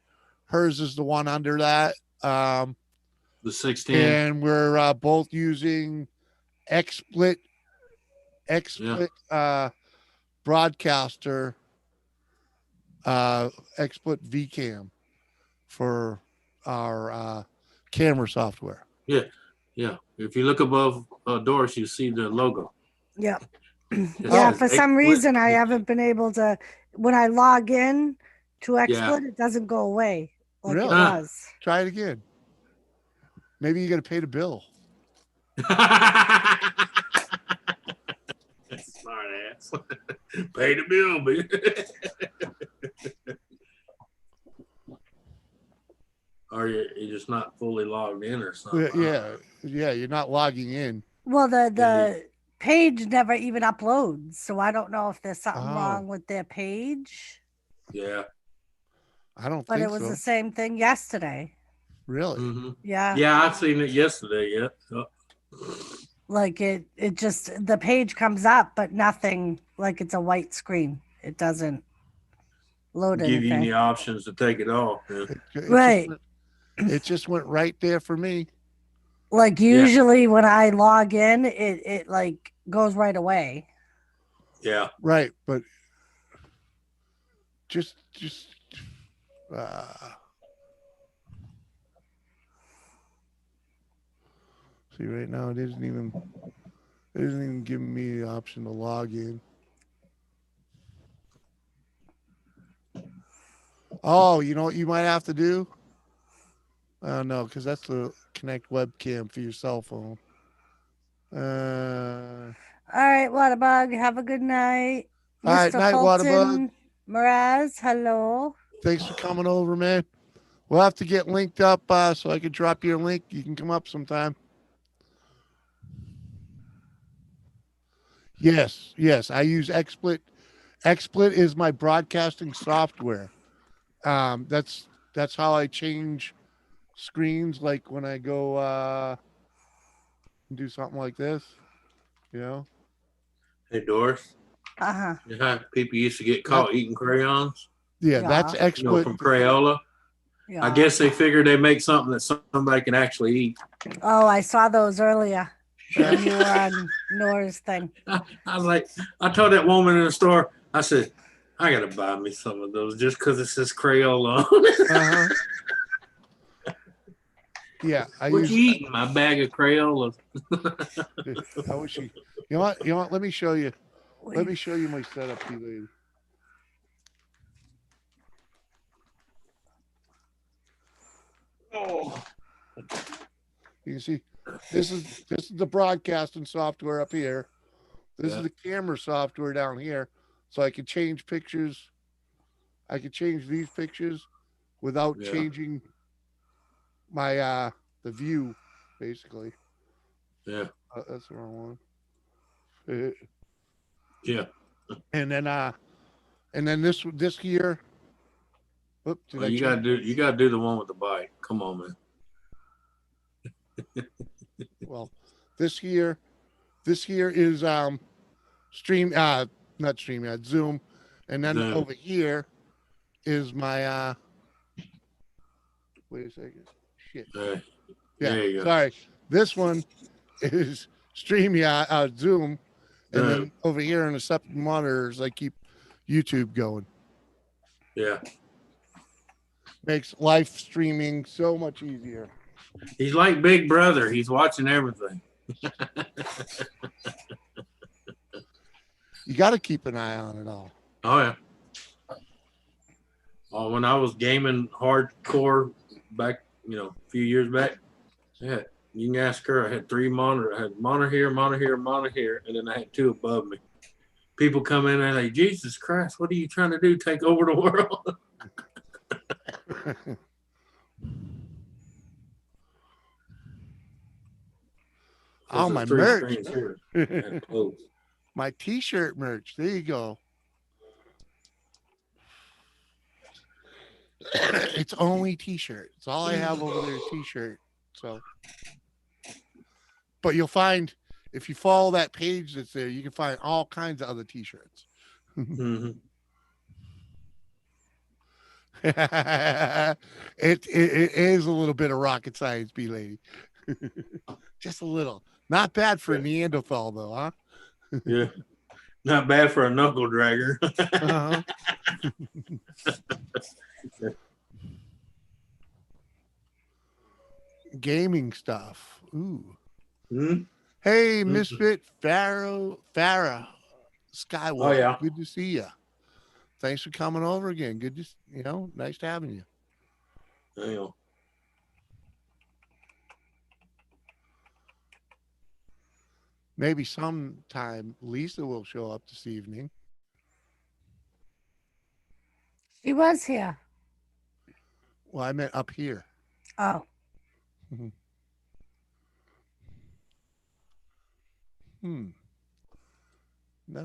hers is the one under that. The 16. And we're both using XSplit broadcaster XSplit VCam for our camera software. Yeah. If you look above Doris, you see the logo. Yep. Yeah, for some reason, I haven't been able to. When I log in to XSplit, it doesnn't go away like Really? it was. Try it again. Maybe you got to pay the bill. Smart ass. Pay the bill, bitch. Or you're just not fully logged in or something. Yeah, you're not logging in. Well, the page never even uploads, so I don't know if there's something wrong with their page. Yeah. I don't But think it was so. the same thing yesterday. Really? Mm-hmm. Yeah. Yeah, I've seen it yesterday. Yeah. Oh. Like it just the page comes up, but nothing. Like it's a white screen. It doesn't load Give you anything. any options to take it off. Yeah. Right. It just went right there for me. Like usually when I log in, it like goes right away. Yeah. Right, but just see right now it isn't even It isn't even giving me the option to log in. Oh, you know what you might have to do? No, because that's the connect webcam for your cell phone. All right, Waterbug, have a good night. All right, Mr. night, Waterbug. Fulton Mraz, hello. Thanks for coming over, man. We'll have to get linked up so I can drop your link. You can come up sometime. Yes, yes. I use XSplit. XSplit is my broadcasting software. That's how I change screens. Like when I go do something like this, you know. Hey, Doris. Uh-huh. You know how people used to get That, caught eating crayons? yeah, that's Yeah. You know, XSplit. from Crayola. Yeah. I guess they figured they'd make something that somebody can actually eat. Oh, I saw those earlier when you were on Nora's thing. I was like, I told that woman in the store, I said, I gotta buy me some of those just because it says Crayola on it. Uh-huh. Yeah, What you eating? My bag of Crayolas. I wish you. You know what? You know what? Let me show you. Let me show you my setup, you lady. Oh. You can see this is the broadcasting software up here. This Yeah. is the camera software down here. So I can change pictures. I can change these pictures without Yeah. changing my the view, basically. Yeah. That's the wrong one. Yeah. And then this here. Oops, did Well, I you change? gotta do the one with the bite. Come on, man. Well, this here is stream not stream Zoom, and then Zoom. over here is my wait a second. Shit. Hey, Yeah, there you go. sorry. This one is StreamYard Zoom, and Zoom. then over here on the separate monitors I keep YouTube going. Yeah. Makes live streaming so much easier. He's like Big Brother. He's watching everything. You got to keep an eye on it all. Oh yeah. Oh, when I was gaming hardcore back, a few years back, yeah, you can ask her. I had 3 monitors. I had monitor here, and then I had 2 above me. People come in and they, Jesus Christ, what are you trying to do? Take over the world? Oh, my 3 merch. screens here. And close. My t-shirt merch. There you go. It's only t-shirt. It's all I have over there, t-shirt. So, but you'll find if you follow that page that's there, you can find all kinds of other t-shirts. Mm-hmm. It is a little bit of rocket science, B lady. Just a little. Not bad for a Neanderthal though, huh? Yeah. Not bad for a knuckle dragger. Uh-huh. Gaming stuff. Ooh. Hmm? Hey, Misfit Farah Skywalker. Oh, yeah. Good to see you. Thanks for coming over again. Good to nice having you. Hang on. Maybe sometime Lisa will show up this evening. She was here. Well, I meant up here. Oh. No,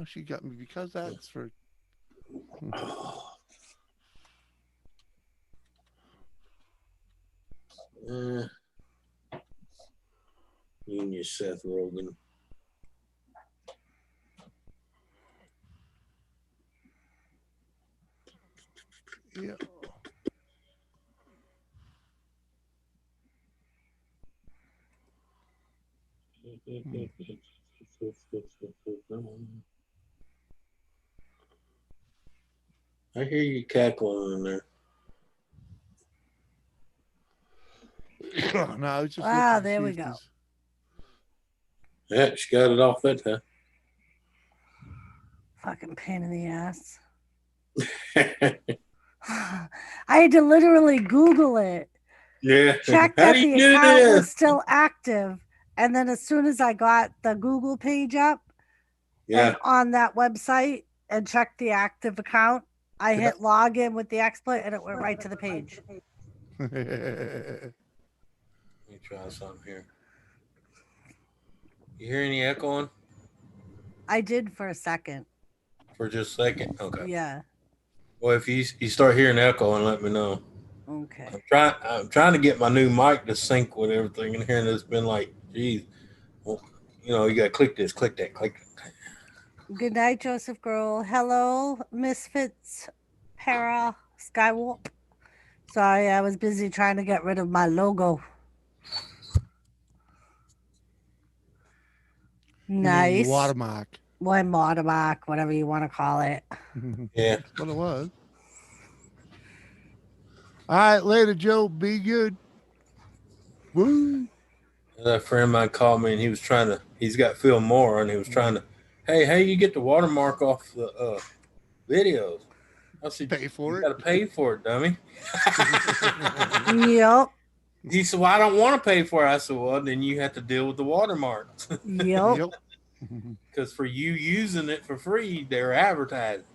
she got me because that's for. You and your Seth Rogen. Yeah. I hear you cackling in there. No, it's just Wow, looking to there see we if go. there's- Yeah, she got it off that time. Fucking pain in the ass. I had to literally Google it, Yeah. check How that do you the do account was this? still active. And then as soon as I got the Google page up Yeah. and on that website and checked the active account, I hit log in with the XSplit and it went right to the page. Let me try something here. You hear any echoing? I did for a second. For just a second? Okay. Yeah. Well, if you start hearing echo, and let me know. Okay. I'm trying to get my new mic to sync with everything in here, and it's been like, geez, well, you got to click this, click that, click that. Good night, Joseph Girl. Hello, Misfits, Para, Skywalk. Sorry, I was busy trying to get rid of my logo. Nice. Watermark. Watermark, whatever you want to call it. Yeah. That's what it was. All right, later, Joe. Be good. Woo. That friend of mine called me, and he's got Phil Moore, and he was trying to, hey, how you get the watermark off the videos? I said, Pay for you it. got to pay for it, dummy. Yep. He said, well, I don't want to pay for it. I said, well, then you have to deal with the watermarks. Yep. Yep. Because for you using it for free, they're advertising.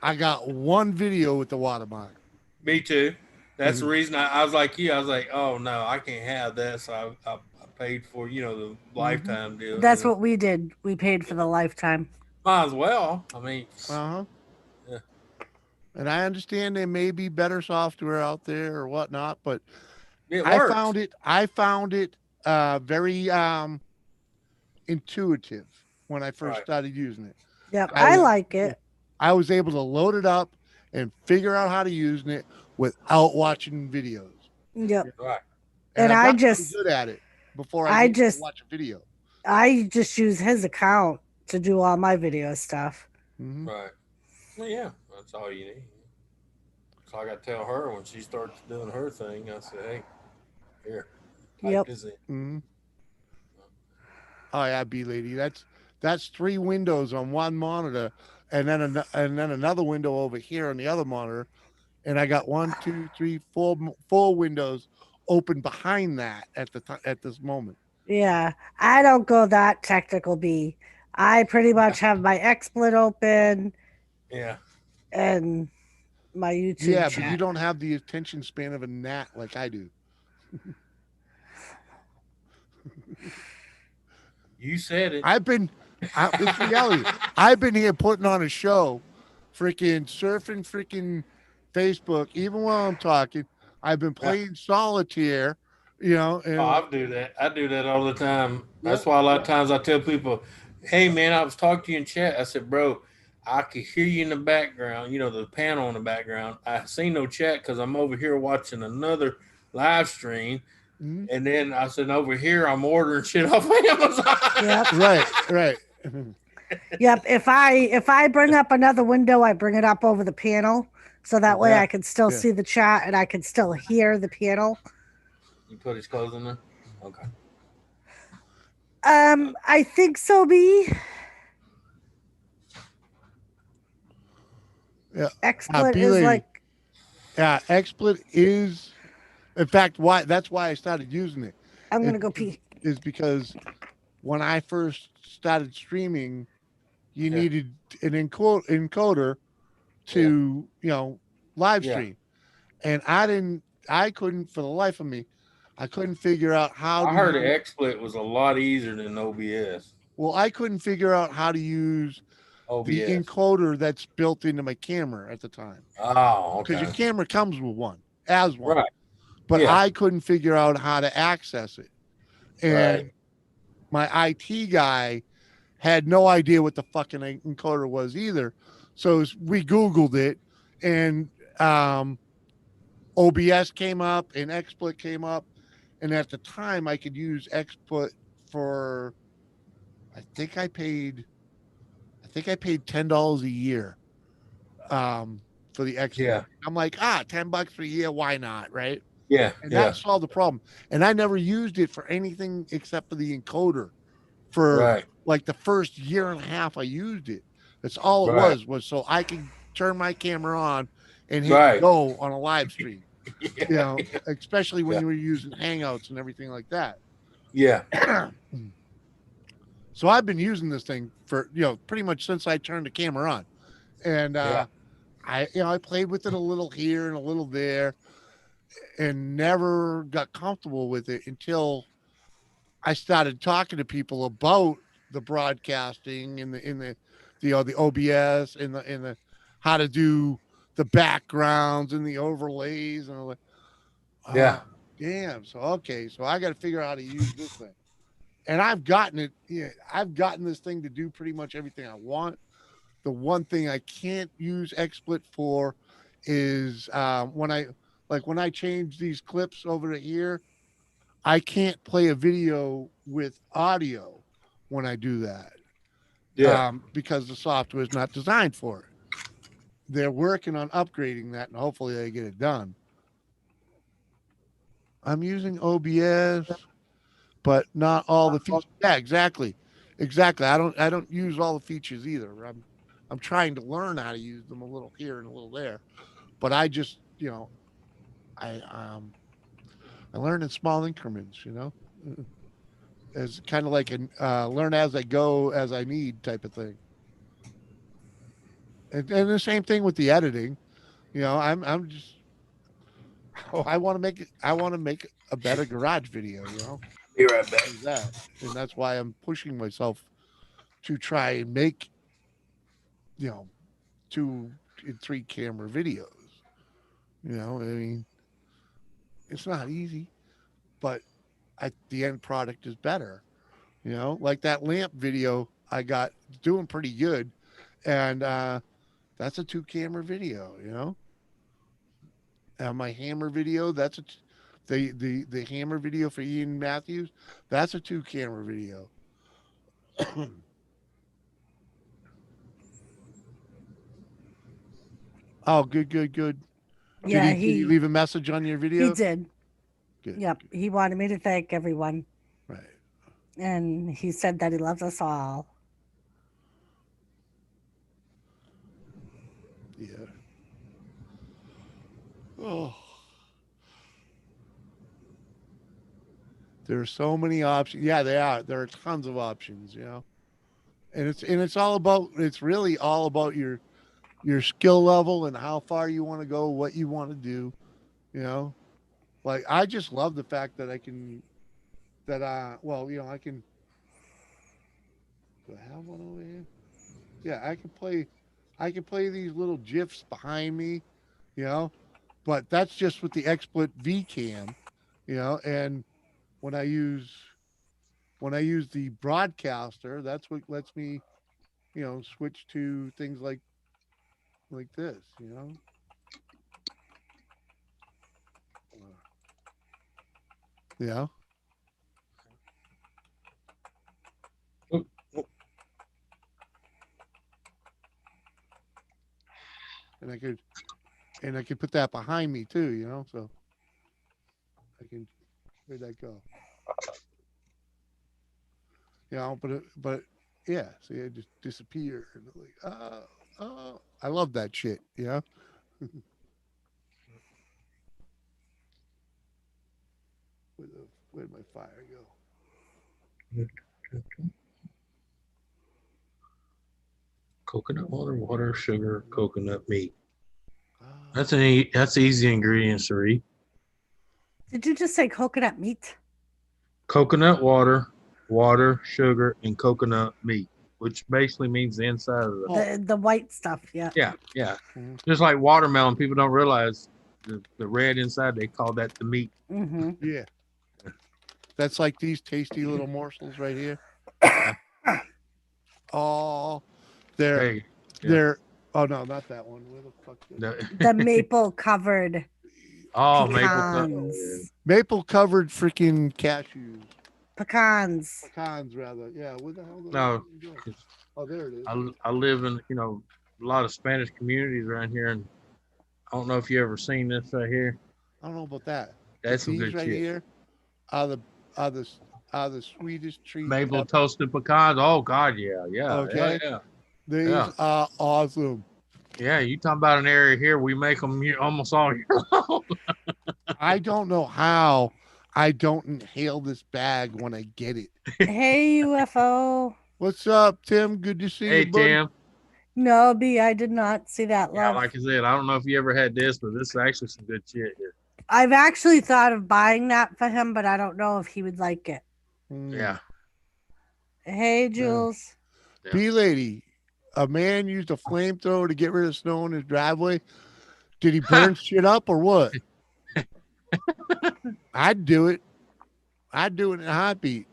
I got one video with the watermark. Me too. That's the reason I was like you. I was like, oh no, I can't have that. So I paid for the lifetime deal. That's what we did. We paid for the lifetime. Might as well. I mean, Uh-huh. Yeah. And I understand there may be better software out there or whatnot, but it I works. found it very intuitive when I first started using it. Yep. I like it. I was able to load it up and figure out how to use it without watching videos. Yep. Right. And I got just pretty good at it before I I just watch a video. I just use his account to do all my video stuff. Mm-hmm. Right. Well, yeah, that's all you need. So I got to tell her when she starts doing her thing. I said, hey, here, type this in. Mm-hmm. Oh yeah, B lady. That's 3 windows on one monitor, and then another window over here on the other monitor, and I got 1, 2, 3, 4 windows open behind that at this moment. Yeah. I don't go that technical, B. I pretty much have my XSplit open. Yeah. And my YouTube Yeah, chat. but you don't have the attention span of a gnat like I do. You said it. It's reality. I've been here putting on a show, freaking surfing, freaking Facebook. Even while I'm talking, I've been playing solitaire. And I do that. I do that all the time. That's why a lot of times I tell people, hey, man, I was talking to you in chat. I said, bro, I could hear you in the background, the panel in the background. I see no chat because I'm over here watching another live stream. Mhm. And then I said, over here, I'm ordering shit off Amazon. Yep. Right. Yep. If I bring up another window, I bring it up over the panel. So that way I can still see the chat and I can still hear the panel. You put his clothes in there? Okay. I think so, B. Yeah. XSplit is like. Yeah, XSplit is, in fact, that's why I started using it. I'm gonna go pee. Is because when I first started streaming, you needed an encoder to live stream, and I couldn't for the life of me, I couldn't figure out how. I heard XSplit was a lot easier than OBS. Well, I couldn't figure out how to use OBS. the encoder that's built into my camera at the time. Oh, okay. Because your camera comes with one, as one. Right. But I couldn't figure out how to access it. And my IT guy had no idea what the fucking encoder was either. So we Googled it, and OBS came up and XSplit came up. And at the time, I could use XSplit for, I think I paid $10 a year for the XSplit. Yeah. I'm like, $10 for a year, why not, right? Yeah, and yeah, that solved the problem. And I never used it for anything except for the encoder. For right, like the first year and a half, I used it. That's all it right, was so I could turn my camera on and hit right. go on a live stream. You Yeah, know, especially when yeah, you were using Hangouts and everything like that. yeah, So I've been using this thing for pretty much since I turned the camera on, and yeah, I played with it a little here and a little there, and never got comfortable with it until I started talking to people about the broadcasting and the OBS and the how to do the backgrounds and the overlays, and I'm like, yeah, oh damn. So okay, so I got to figure out how to use this thing. And I've gotten it. Yeah, I've gotten this thing to do pretty much everything I want. The one thing I can't use XSplit for is when I change these clips over to here, I can't play a video with audio when I do that yeah. because the software is not designed for it. They're working on upgrading that, and hopefully they get it done. I'm using OBS, but not all the features. Yeah, exactly, exactly. I don't use all the features either. I'm trying to learn how to use them a little here and a little there, but I just I learn in small increments. As kind of like a learn as I go, as I need type of thing. And the same thing with the editing. I'm just I want to make it. I want to make a better garage video. Be right back. Is that, and that's why I'm pushing myself to try and make you know 2 and 3 camera videos. I mean, it's not easy, but the end product is better. Like that lamp video I got doing pretty good, and that's a 2 camera video. My hammer video, that's the hammer video for Ian Matthews, that's a 2 camera video. Oh, good, good, good. Did Yeah, he leave a message on your he video? did. Good, Yep. He wanted me to thank everyone. right. And he said that he loves us all. Yeah. Oh, there are so many options. Yeah, they are. There are tons of options. And it's all about. It's really all about your skill level and how far you want to go, what you want to do. You know, like I just love the fact that I can that well, I can. Do I have one over here? Yeah, I can play these little gifs behind me, you know, but that's just with the XSplit V cam, and when I use the broadcaster, that's what lets me, switch to things like this. Yeah. And I could put that behind me too, so I can where'd that go? But yeah, see, it just disappeared. Like, oh, I love that shit. Where'd my fire go? Coconut water, sugar, coconut meat. Ah, That's easy ingredients to eat. Did you just say coconut meat? Coconut water, sugar, and coconut meat, which basically means the inside of the. The white stuff, yeah. Yeah. mhm. Just like watermelon, people don't realize the red inside. They call that the meat. Mm-hmm. Yeah, that's like these tasty little morsels right here. Oh, they're Hey, yeah. they're. Oh no, not that one. Where the fuck? The maple covered maple cup. Maple covered freaking cashews. pecans. Pecans, rather. Yeah. Where the hell? No, Oh, there it is. I live in a lot of Spanish communities around here, and I don't know if you ever seen this right here. I don't know about that. That's some These good right shit. here are the sweetest treats Maple ever. toasted pecans. Oh God, yeah. Okay, Yeah. these are awesome. Yeah, you talking about an area here, we make them almost all year long. I don't know how I don't inhale this bag when I get it. Hey, UFO. What's up, Tim? Good to see you, Hey, buddy. Tim. No, B, I did not see that, Yeah, love. like I said, I don't know if you ever had this, but this is actually some good shit here. I've actually thought of buying that for him, but I don't know if he would like it. Yeah. Hey, Jules. B lady, a man used a flamethrower to get rid of snow in his driveway. Did he burn shit up or what? I'd do it. I'd do it in a heartbeat.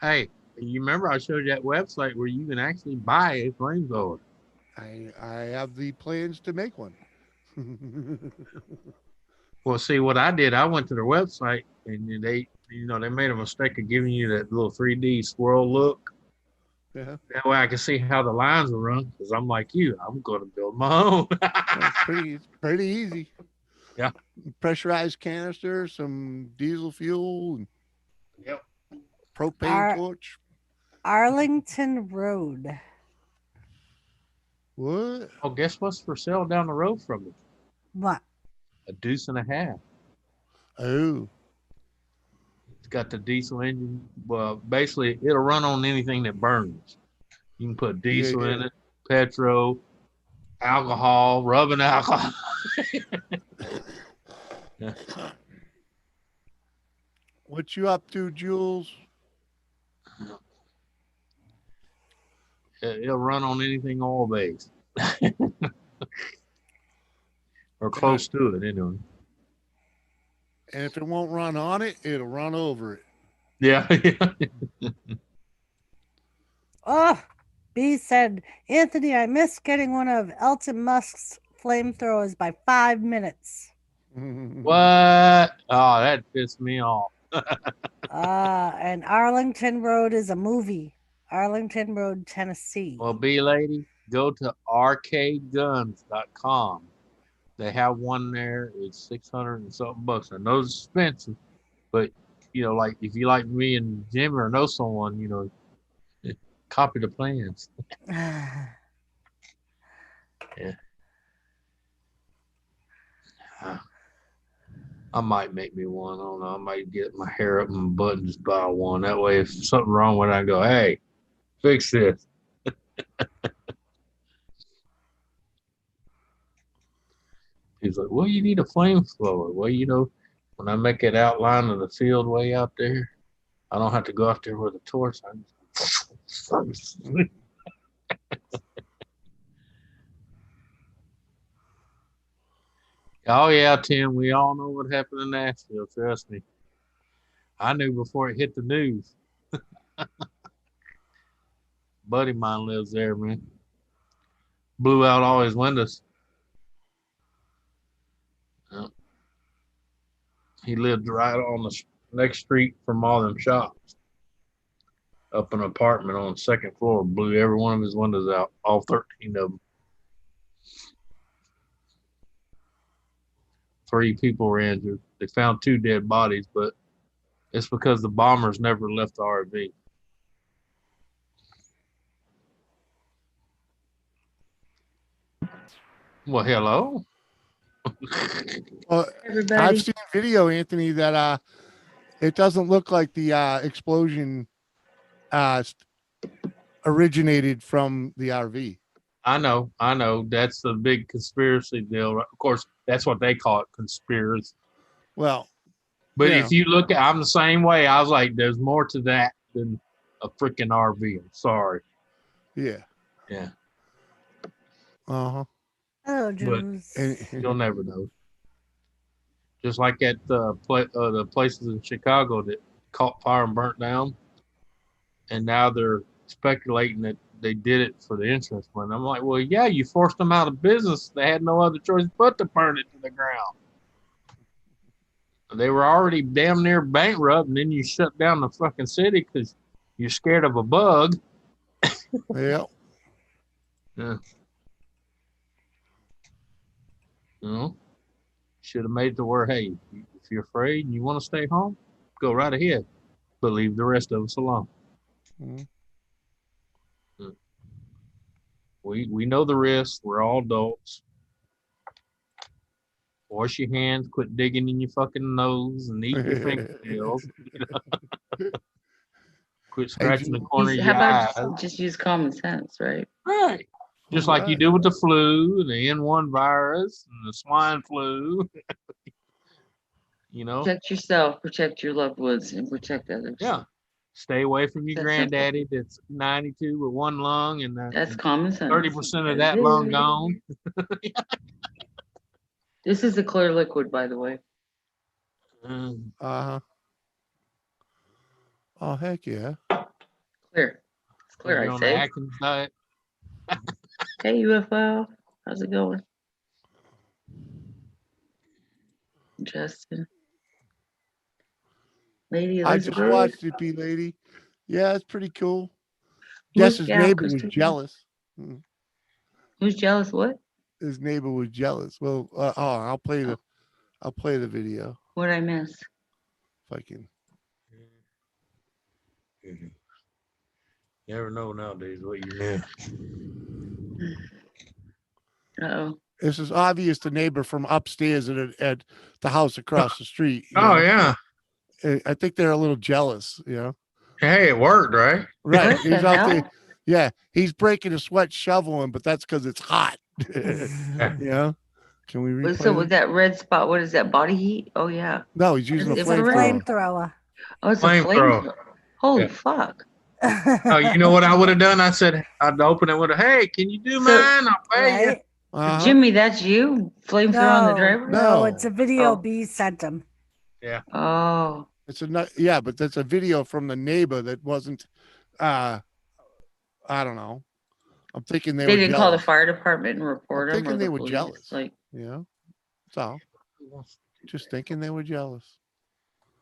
Hey, you remember I showed you that website where you can actually buy a flamethrower? I have the plans to make one. Well, see what I did. I went to their website and they made a mistake of giving you that little 3D swirl look. Yeah. That way I can see how the lines will run. Because I'm like you, I'm going to build my own. It's pretty easy. Yeah. Pressurized canister, some diesel fuel, and Yep. propane torch. Arlington Road. What? Oh, guess what's for sale down the road from me? What? A deuce and a half. Oh. It's got the diesel engine. Well, basically, it'll run on anything that burns. You can put diesel in it, petrol, alcohol, rubbing alcohol. Yeah. What you up to, Jules? It'll run on anything oil based. Or close to it, anyway. And if it won't run on it, it'll run over it. Yeah. Oh, B said, Anthony, I missed getting one of Elton Musk's flamethrowers by 5 minutes. What? Oh, that pissed me off. And Arlington Road is a movie. Arlington Road, Tennessee. Well, B lady, go to arcadeguns.com. They have one there. It's 600 and something bucks. I know it's expensive, but like if you like me and Jimmy or know someone, copy the plans. Yeah. I might make me one. I don't know. I might get my hair up and my buttons, buy one. That way, if something wrong with it, I go, hey, fix this. He's like, well, you need a flamethrower. Well, when I make that outline of the field way out there, I don't have to go out there with a torch. Oh, yeah, Tim, we all know what happened in Nashville. Trust me. I knew before it hit the news. Buddy of mine lives there, man. Blew out all his windows. Yep. He lived right on the next street from all them shops. Up in an apartment on the second floor. Blew every one of his windows out. All 13 of them. 3 people were injured. They found 2 dead bodies, but it's because the bombers never left the RV. Well, hello. Well, Everybody. I've seen a video, Anthony, that it doesn't look like the explosion originated from the RV. I know. That's the big conspiracy deal. Of course, that's what they call it, conspiracy. Well, But if you look at, I'm the same way. I was like, there's more to that than a freaking RV. I'm sorry. Yeah. Yeah. Uh-huh. Oh, Jules. You'll never know. Just like at the places in Chicago that caught fire and burnt down, and now they're speculating that they did it for the insurance money. I'm like, well, yeah, you forced them out of business. They had no other choice but to burn it to the ground. They were already damn near bankrupt, and then you shut down the fucking city because you're scared of a bug. Yeah. Yeah. Should have made it to where, hey, if you're afraid and you want to stay home, go right ahead, but leave the rest of us alone. Mhm. We know the risks. We're all adults. Wash your hands. Quit digging in your fucking nose and eating your fingernails. Quit scratching the corner of How your about eyes. just use common sense, right? Right. Just like you Right. do with the flu, the N1 virus, and the swine flu. You know? Protect yourself, protect your loved ones, and protect others. Yeah. Stay away from your That's simple. granddaddy that's 92 with one lung and That's common sense. 30% of that lung gone. This is a clear liquid, by the way. Uh-huh. Oh, heck yeah. Clear. It's clear, You're I on the say. Atkins diet. Hey, UFO. How's it going? Justin. Lady I just Elizabeth. watched it, P Lady. Yeah, it's pretty cool. Look Guess his out, neighbor was Christopher. jealous. Who's jealous? What? His neighbor was jealous. Well, I'll play the video What'd I miss? if I can. You never know nowadays what you miss. Uh-oh. This is obvious the neighbor from upstairs at the house across the street. you Oh, know. yeah. I think they're a little jealous, you know. Hey, it worked, right? Right. What He's the out there. hell? Yeah, he's breaking a sweat shoveling, but that's because it's hot. You know. Can we replay So this? with that red spot, what is that? Body heat? Oh, yeah. No, he's using a It's It's a flamethrower. flamethrower. Oh, it's a Flamethrower. flamethrower. Holy Yeah. fuck. Oh, you know what I would have done? I said, I'd open it with a, hey, can you do So- mine? I'll pay you. Right? Uh-huh. Jimmy, that's you? Flamethrower on the driveway? No, it's a video Oh. B sent him. Oh. It's yeah, but that's a video from the neighbor that wasn't. I don't know. I'm thinking they They were didn't call the jealous. fire department and report I'm them, thinking or they the were police. jealous. Like, You know. So just thinking they were jealous.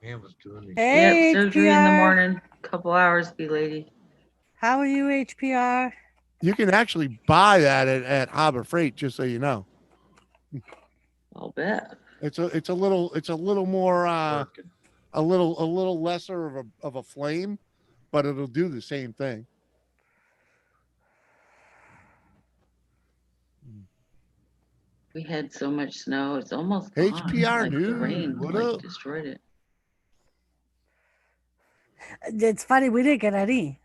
Man was doing these. Hey, yep, surgery in the HPR. morning. Couple hours, be lady. How are you, HPR? You can actually buy that at Harbor Freight, just so you know. I'll bet. It's a little more Working. a little lesser of a flame, but it'll do the same thing. We had so much snow. It's almost HPR gone. Like the news, rain what like up? destroyed it. It's funny, we didn't get any.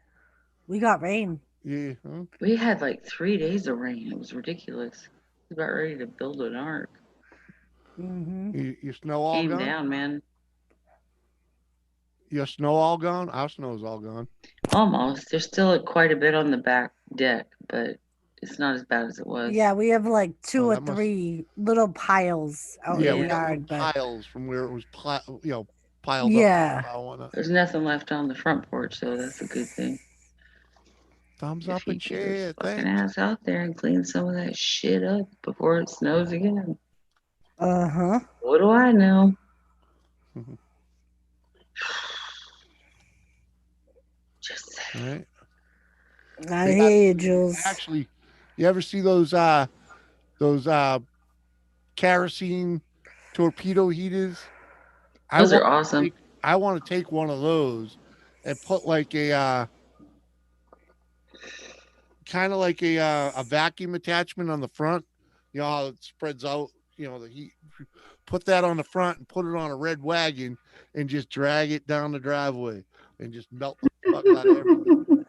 We got rain. Yeah. Huh? We had like 3 days of rain. It was ridiculous. We about ready to build an ark. Mm-hmm. Your snow all Came gone? down, man. Your snow all gone? Our snow's all gone. Almost. There's still quite a bit on the back deck, but it's not as bad as it was. Yeah, we have like two Oh, or that must- three little piles out Yeah, in we the got yard, little but piles from where it was piled yeah. up. There's nothing left on the front porch, so that's a good thing. Thumbs If up he and gets his share. fucking Thanks. ass out there and clean some of that shit up before it snows again. Uh-huh. What do I know? Just All right. I They hear you, Jules. Actually, you ever see those kerosene torpedo heaters? those are awesome. I want to take one of those and put like a kind of like a vacuum attachment on the front. You know how it spreads out, you know, the heat. Put that on the front and put it on a red wagon and just drag it down the driveway and just melt the fuck out of everything.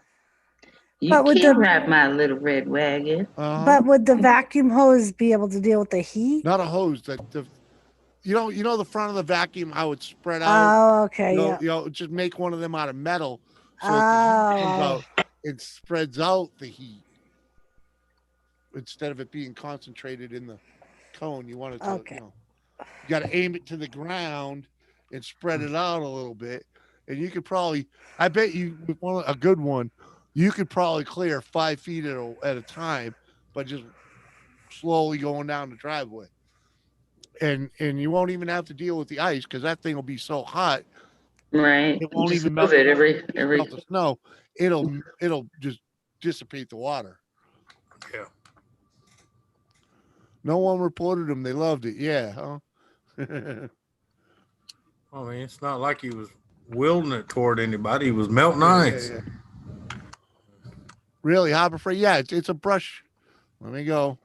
You But with can't the- ride my little red wagon. But would the vacuum hose be able to deal with the heat? Not a hose. You know the front of the vacuum, how it's spread out. Oh, okay, yeah. You know, just make one of them out of metal so Oh. the heat comes out. It spreads out the heat instead of it being concentrated in the cone. You want it to, Okay. you got to aim it to the ground and spread it out a little bit. And you could probably, I bet you, with a good one, you could probably clear 5 feet at a time, but just slowly going down the driveway. And you won't even have to deal with the ice because that thing will be so hot. Right. It won't Just even move melt it every melt the snow. It'll just dissipate the water. Yeah. No one reported them. They loved it. Yeah. Huh? Yeah, I mean, it's not like he was wielding it toward anybody. He was melting yeah, ice. yeah. Really, Harbor Freight? Yeah, it's a brush. Let me go.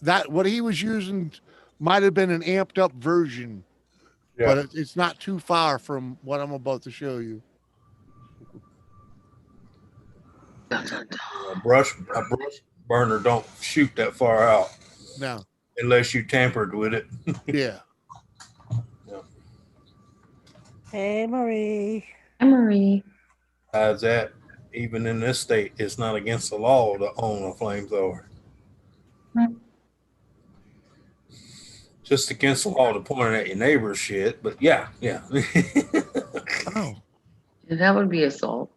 That what he was using might have been an amped up version, but it's not too far from what I'm about to show you. A brush burner don't shoot that far out Now, unless you tampered with it. yeah. Hey, Marie. Emery. Besides that, even in this state, it's not against the law to own a flamethrower. Just against the law to point it at your neighbor's shit. But yeah. Oh, That would be assault.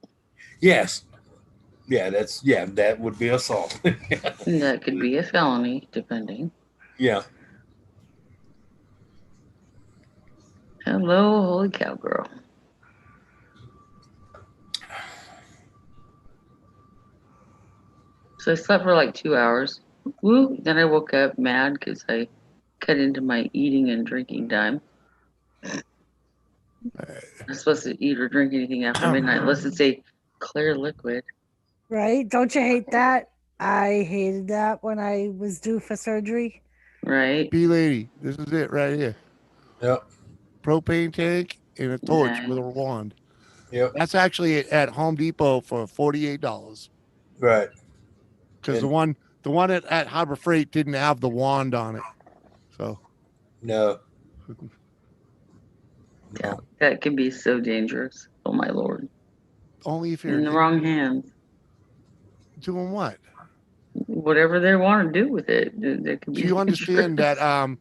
Yes. Yeah, that would be assault. And that could be a felony, depending. Yeah. Hello, holy cowgirl. So I slept for like 2 hours. Woo! Then I woke up mad because I cut into my eating and drinking time. I'm not supposed to eat or drink anything after midnight unless it's a clear liquid. Right? Don't you hate that? I hated that when I was due for surgery. Right? B lady, this is it right here. Yep. Propane tank and a torch Nah. with a wand. Yep. That's actually at Home Depot for $48. Right. Because And- the one at Harbor Freight didn't have the wand on it. So No. Yeah, that could be so dangerous. Oh my lord! only if you're In the wrong hands. doing what? Whatever they want to do with it, that could be. Do you understand dangerous. that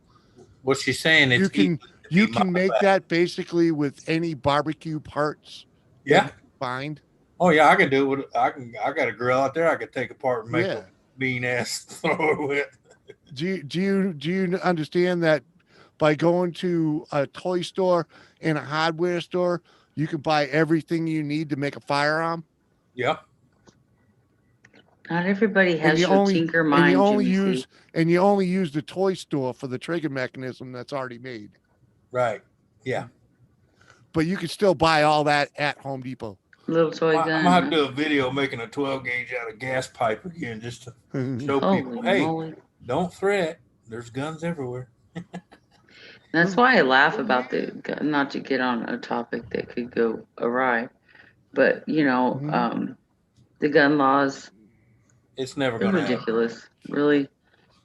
What she's saying is you can make that basically with any barbecue parts that Yeah. you find? Oh yeah, I can do it. I got a grill out there. I could take apart and make Yeah. a mean ass throw with. Do you understand that by going to a toy store and a hardware store, you can buy everything you need to make a firearm? Yeah. Not everybody And has you your only tinker and mind, you only Jimmy use C. and you only use the toy store for the trigger mechanism that's already made. Right. Yeah. But you can still buy all that at Home Depot. Little toy I'm gun. gonna have to do a video making a 12 gauge out of gas pipe again, just to show Holy people, hey, moly! don't fret. There's guns everywhere. That's why I laugh about not to get on a topic that could go awry, but the gun laws. It's never They're gonna happen. ridiculous. Really,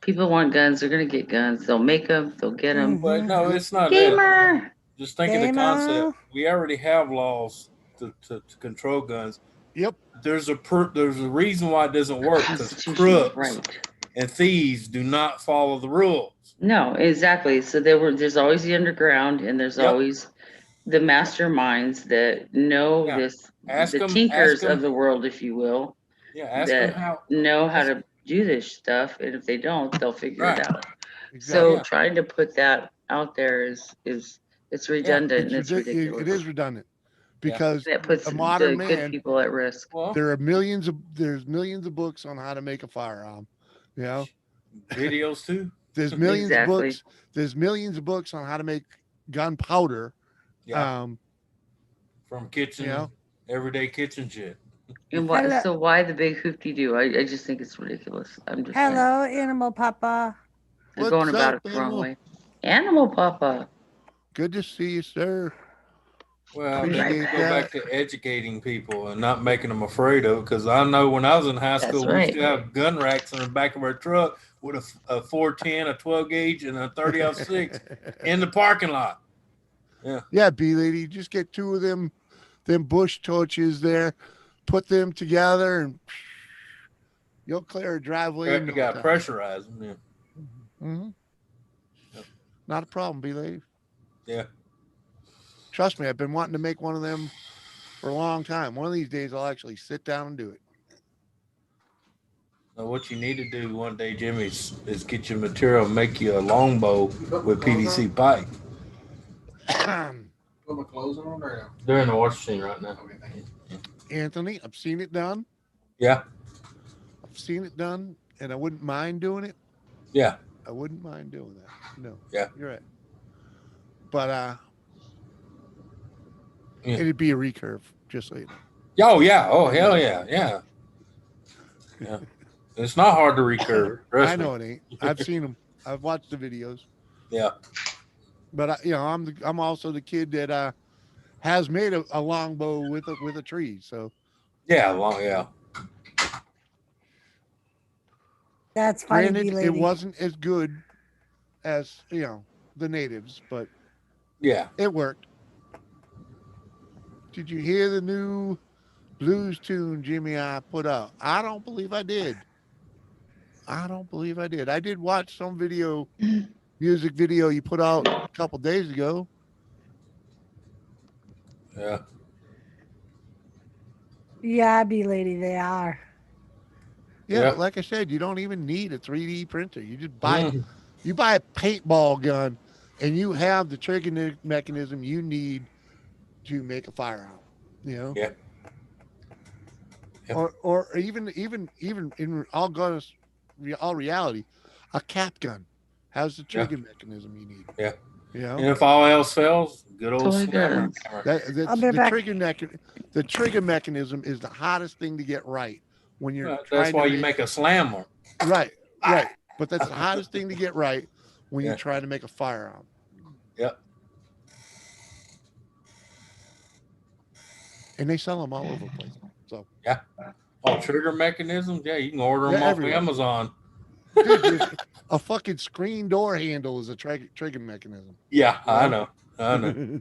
people want guns. They're gonna get guns. They'll make them. They'll get them. But no, it's not that. Gamer. Just think of the Gamer. concept. We already have laws to control guns. Yep. There's a reason why it doesn't work, because Constitution, crooks right? and thieves do not follow the rules. No, exactly. So there's always the underground, and there's Yep. always the masterminds that know Yeah. the tinkers of the world, if you will, Yeah, ask them that how. know how to do this stuff, and if they don't, they'll figure Right. it out. Exactly. So Yeah. trying to put that out there is it's redundant and it's ridiculous. It is redundant because That puts a modern the good man, people at risk. Well, there's millions of books on how to make a firearm. You know, videos too. there's millions Exactly. of books. There's millions of books on how to make gunpowder. Yeah. From kitchen, you know? everyday kitchen shit. And why the big hoopty do? I just think it's ridiculous. I'm just saying. Hello, Animal Papa. They're What's going about up, it the wrong Animal? way. Animal Papa. Good to see you, sir. Well, Appreciate let's go that. back to educating people and not making them afraid of it. Because I know when I was in high school, we used to have gun racks in the back of our truck with a 410, a 12 gauge, and a 30-06 in the parking lot. Yeah, B lady, just get two of them bush torches there, put them together, and you'll clear a driveway. You got to pressurize them. Yeah. Mm-hmm. Yep. Not a problem, B lady. Yeah. Trust me, I've been wanting to make one of them for a long time. One of these days, I'll actually sit down and do it. Now, what you need to do one day, Jimmy, is get your material, make you a longbow with PVC pipe. Put my clothes on right now. They're in the wash machine right now. Okay, thank you. Anthony, I've seen it done. Yeah. I've seen it done, and I wouldn't mind doing it. Yeah. I wouldn't mind doing that. No. Yeah. You're right. But Yeah. it'd be a recurve, just so you know. Oh yeah. Oh hell yeah. Yeah. Yeah. It's not hard to recurve. Trust I know me. it ain't. I've seen them. I've watched the videos. Yeah. But I'm also the kid that has made a longbow with a tree. So Yeah. Long. Yeah. That's funny, B granted, it lady. wasn't as good as the natives, but Yeah. it worked. Did you hear the new blues tune Jimmy I put out? I don't believe I did. I don't believe I did. I did watch some music video you put out a couple days ago. Yeah. Yeah, B lady, they are. Yeah, Yeah. but like I said, you don't even need a 3D printer. You just Mm. buy a paintball gun, and you have the trigger mechanism you need to make a firearm. You know, Yeah. Yep. or even in all reality, a cap gun has the Yeah. trigger mechanism you need. Yeah. You know, And if all else fails, good old Toy slammer. guns. I'll be the back. the trigger mechanism is the hardest thing to get right when you're That's trying why to you make a slammer. right. But that's the hardest thing to get right when you're Yeah. trying to make a firearm. Yep. And they sell them all over the place. So Yeah. Oh, trigger mechanisms. Yeah, you can order them Yeah, off everywhere. Amazon. dude, a fucking screen door handle is a trigger mechanism. Yeah, I Yeah. know. I know.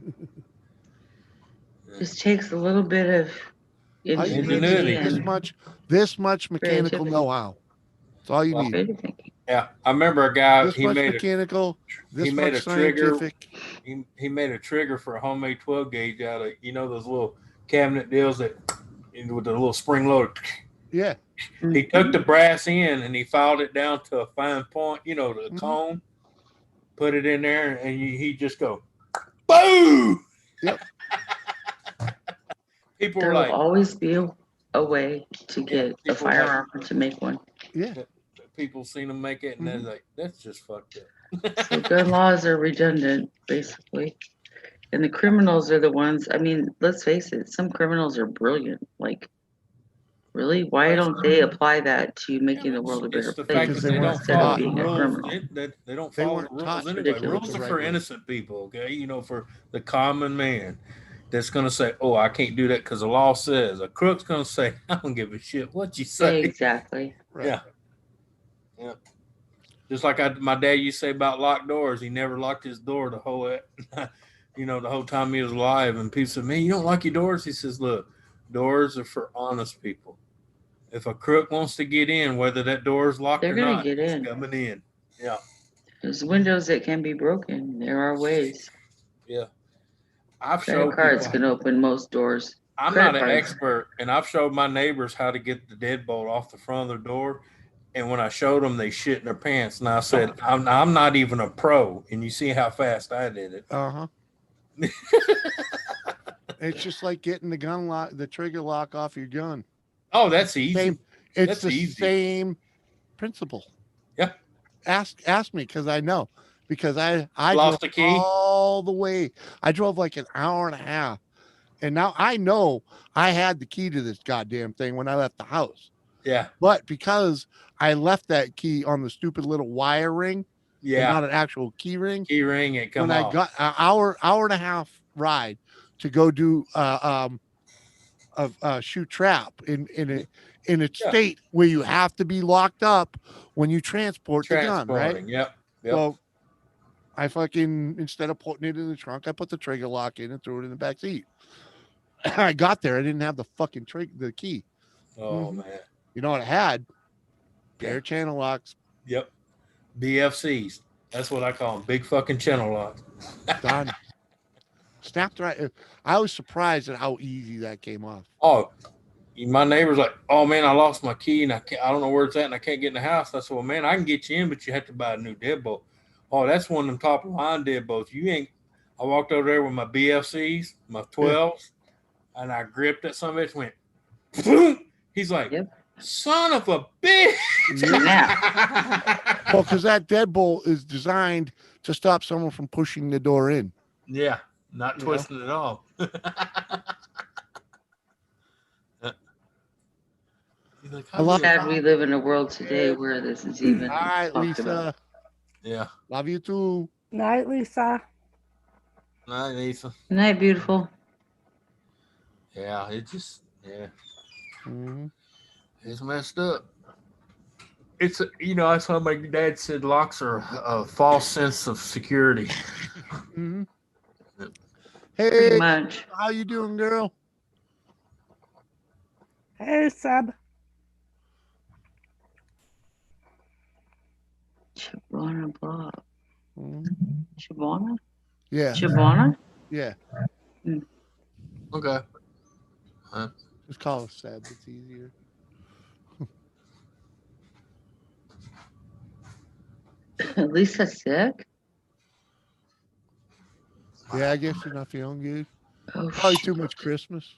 Just takes a little bit of All you need ingenuity is and this much mechanical creativity. know-how. That's all you Well, need. creative thinking. Yeah, I remember a guy. This much mechanical, this made much a trigger. scientific. He made a trigger for a homemade 12 gauge out of those little cabinet deals that with the little spring load. Yeah. He took the brass in and he filed it down to a fine point. The Mhm. cone. Put it in there and he just go, boom. Yep. People There were will like, always be a way to get a people were like- firearm or to make one. Yeah. people seen him make it and they're like, that's just fucked up. So gun laws are redundant, basically. And the criminals are the ones, I mean, let's face it, some criminals are brilliant. Like, really? Why don't they apply that to making the world a better It's the place fact Because that they they weren't don't instead of follow taught. the being a rules. criminal? They don't They follow weren't the taught rules to anyway. ridiculous. Rules the are right for way. innocent people, okay? For the common man that's going to say, oh, I can't do that because the law says. A crook's going to say, I don't give a shit what you say. Exactly. Right. Yeah. Yeah. Just like my dad used to say about locked doors. He never locked his door the whole the whole time he was alive. And people said, man, you don't lock your doors? He says, look, doors are for honest people. If a crook wants to get in, whether that door is locked They're or gonna not, get he's in. coming in. Yeah. There's windows that can be broken. There are ways. Yeah. I've Credit showed cards people. can open most doors. I'm Credit not an cards. expert, and I've showed my neighbors how to get the deadbolt off the front of their door. And when I showed them, they shit in their pants. And I said, I'm not even a pro. And you see how fast I did it. Uh-huh. It's just like getting the trigger lock off your gun. Oh, that's easy. It's That's the easy. same principle. Yeah. Ask me because I know. Because I Lost drove a key? all the way. I drove like an hour and a half. And now I know I had the key to this goddamn thing when I left the house. Yeah. But because I left that key on the stupid little wire ring, and Yeah. not an actual key ring, Key ring, it come when off. I got an hour and a half ride to go do shoot trap in a Yeah. state where you have to be locked up when you transport the gun, right? Transporting. Yep. Well, I fucking, instead of putting it in the trunk, I put the trigger lock in and threw it in the back seat. I got there, I didn't have the fucking the key. Oh, man. You know what I had? Pair of channel locks. Yep. BFCs. That's what I call them. Big fucking channel locks. Done. Snapped right. I was surprised at how easy that came off. Oh, my neighbor's like, oh man, I lost my key and I don't know where it's at and I can't get in the house. I said, well, man, I can get you in, but you have to buy a new deadbolt. Oh, that's one of them top of line deadbolts. I walked over there with my BFCs, my 12s, and I gripped that son of a bitch, went, boom. He's like, son of a bitch. Snap. Well, because that deadbolt is designed to stop someone from pushing the door in. Yeah, not You twisting at all. He's like, I love- Sad we live in a world today where this is even All right, talked Lisa. about. yeah, Love you too. Night, Lisa. nice, Ethan. Good night, beautiful. Yeah, it just, yeah, Hmm. it's messed up. It's, that's why my dad said locks are a false sense of security. Hmm. Pretty Hey, much. how you doing, girl? Hey, Seb. Shabana Bob. Mhm. Shabana? Yeah, Shabana? yeah. Okay. Just call us Seb. It's easier. Lisa's sick? Yeah, I guess you're not feeling good. Oh, Probably shit. too much Christmas.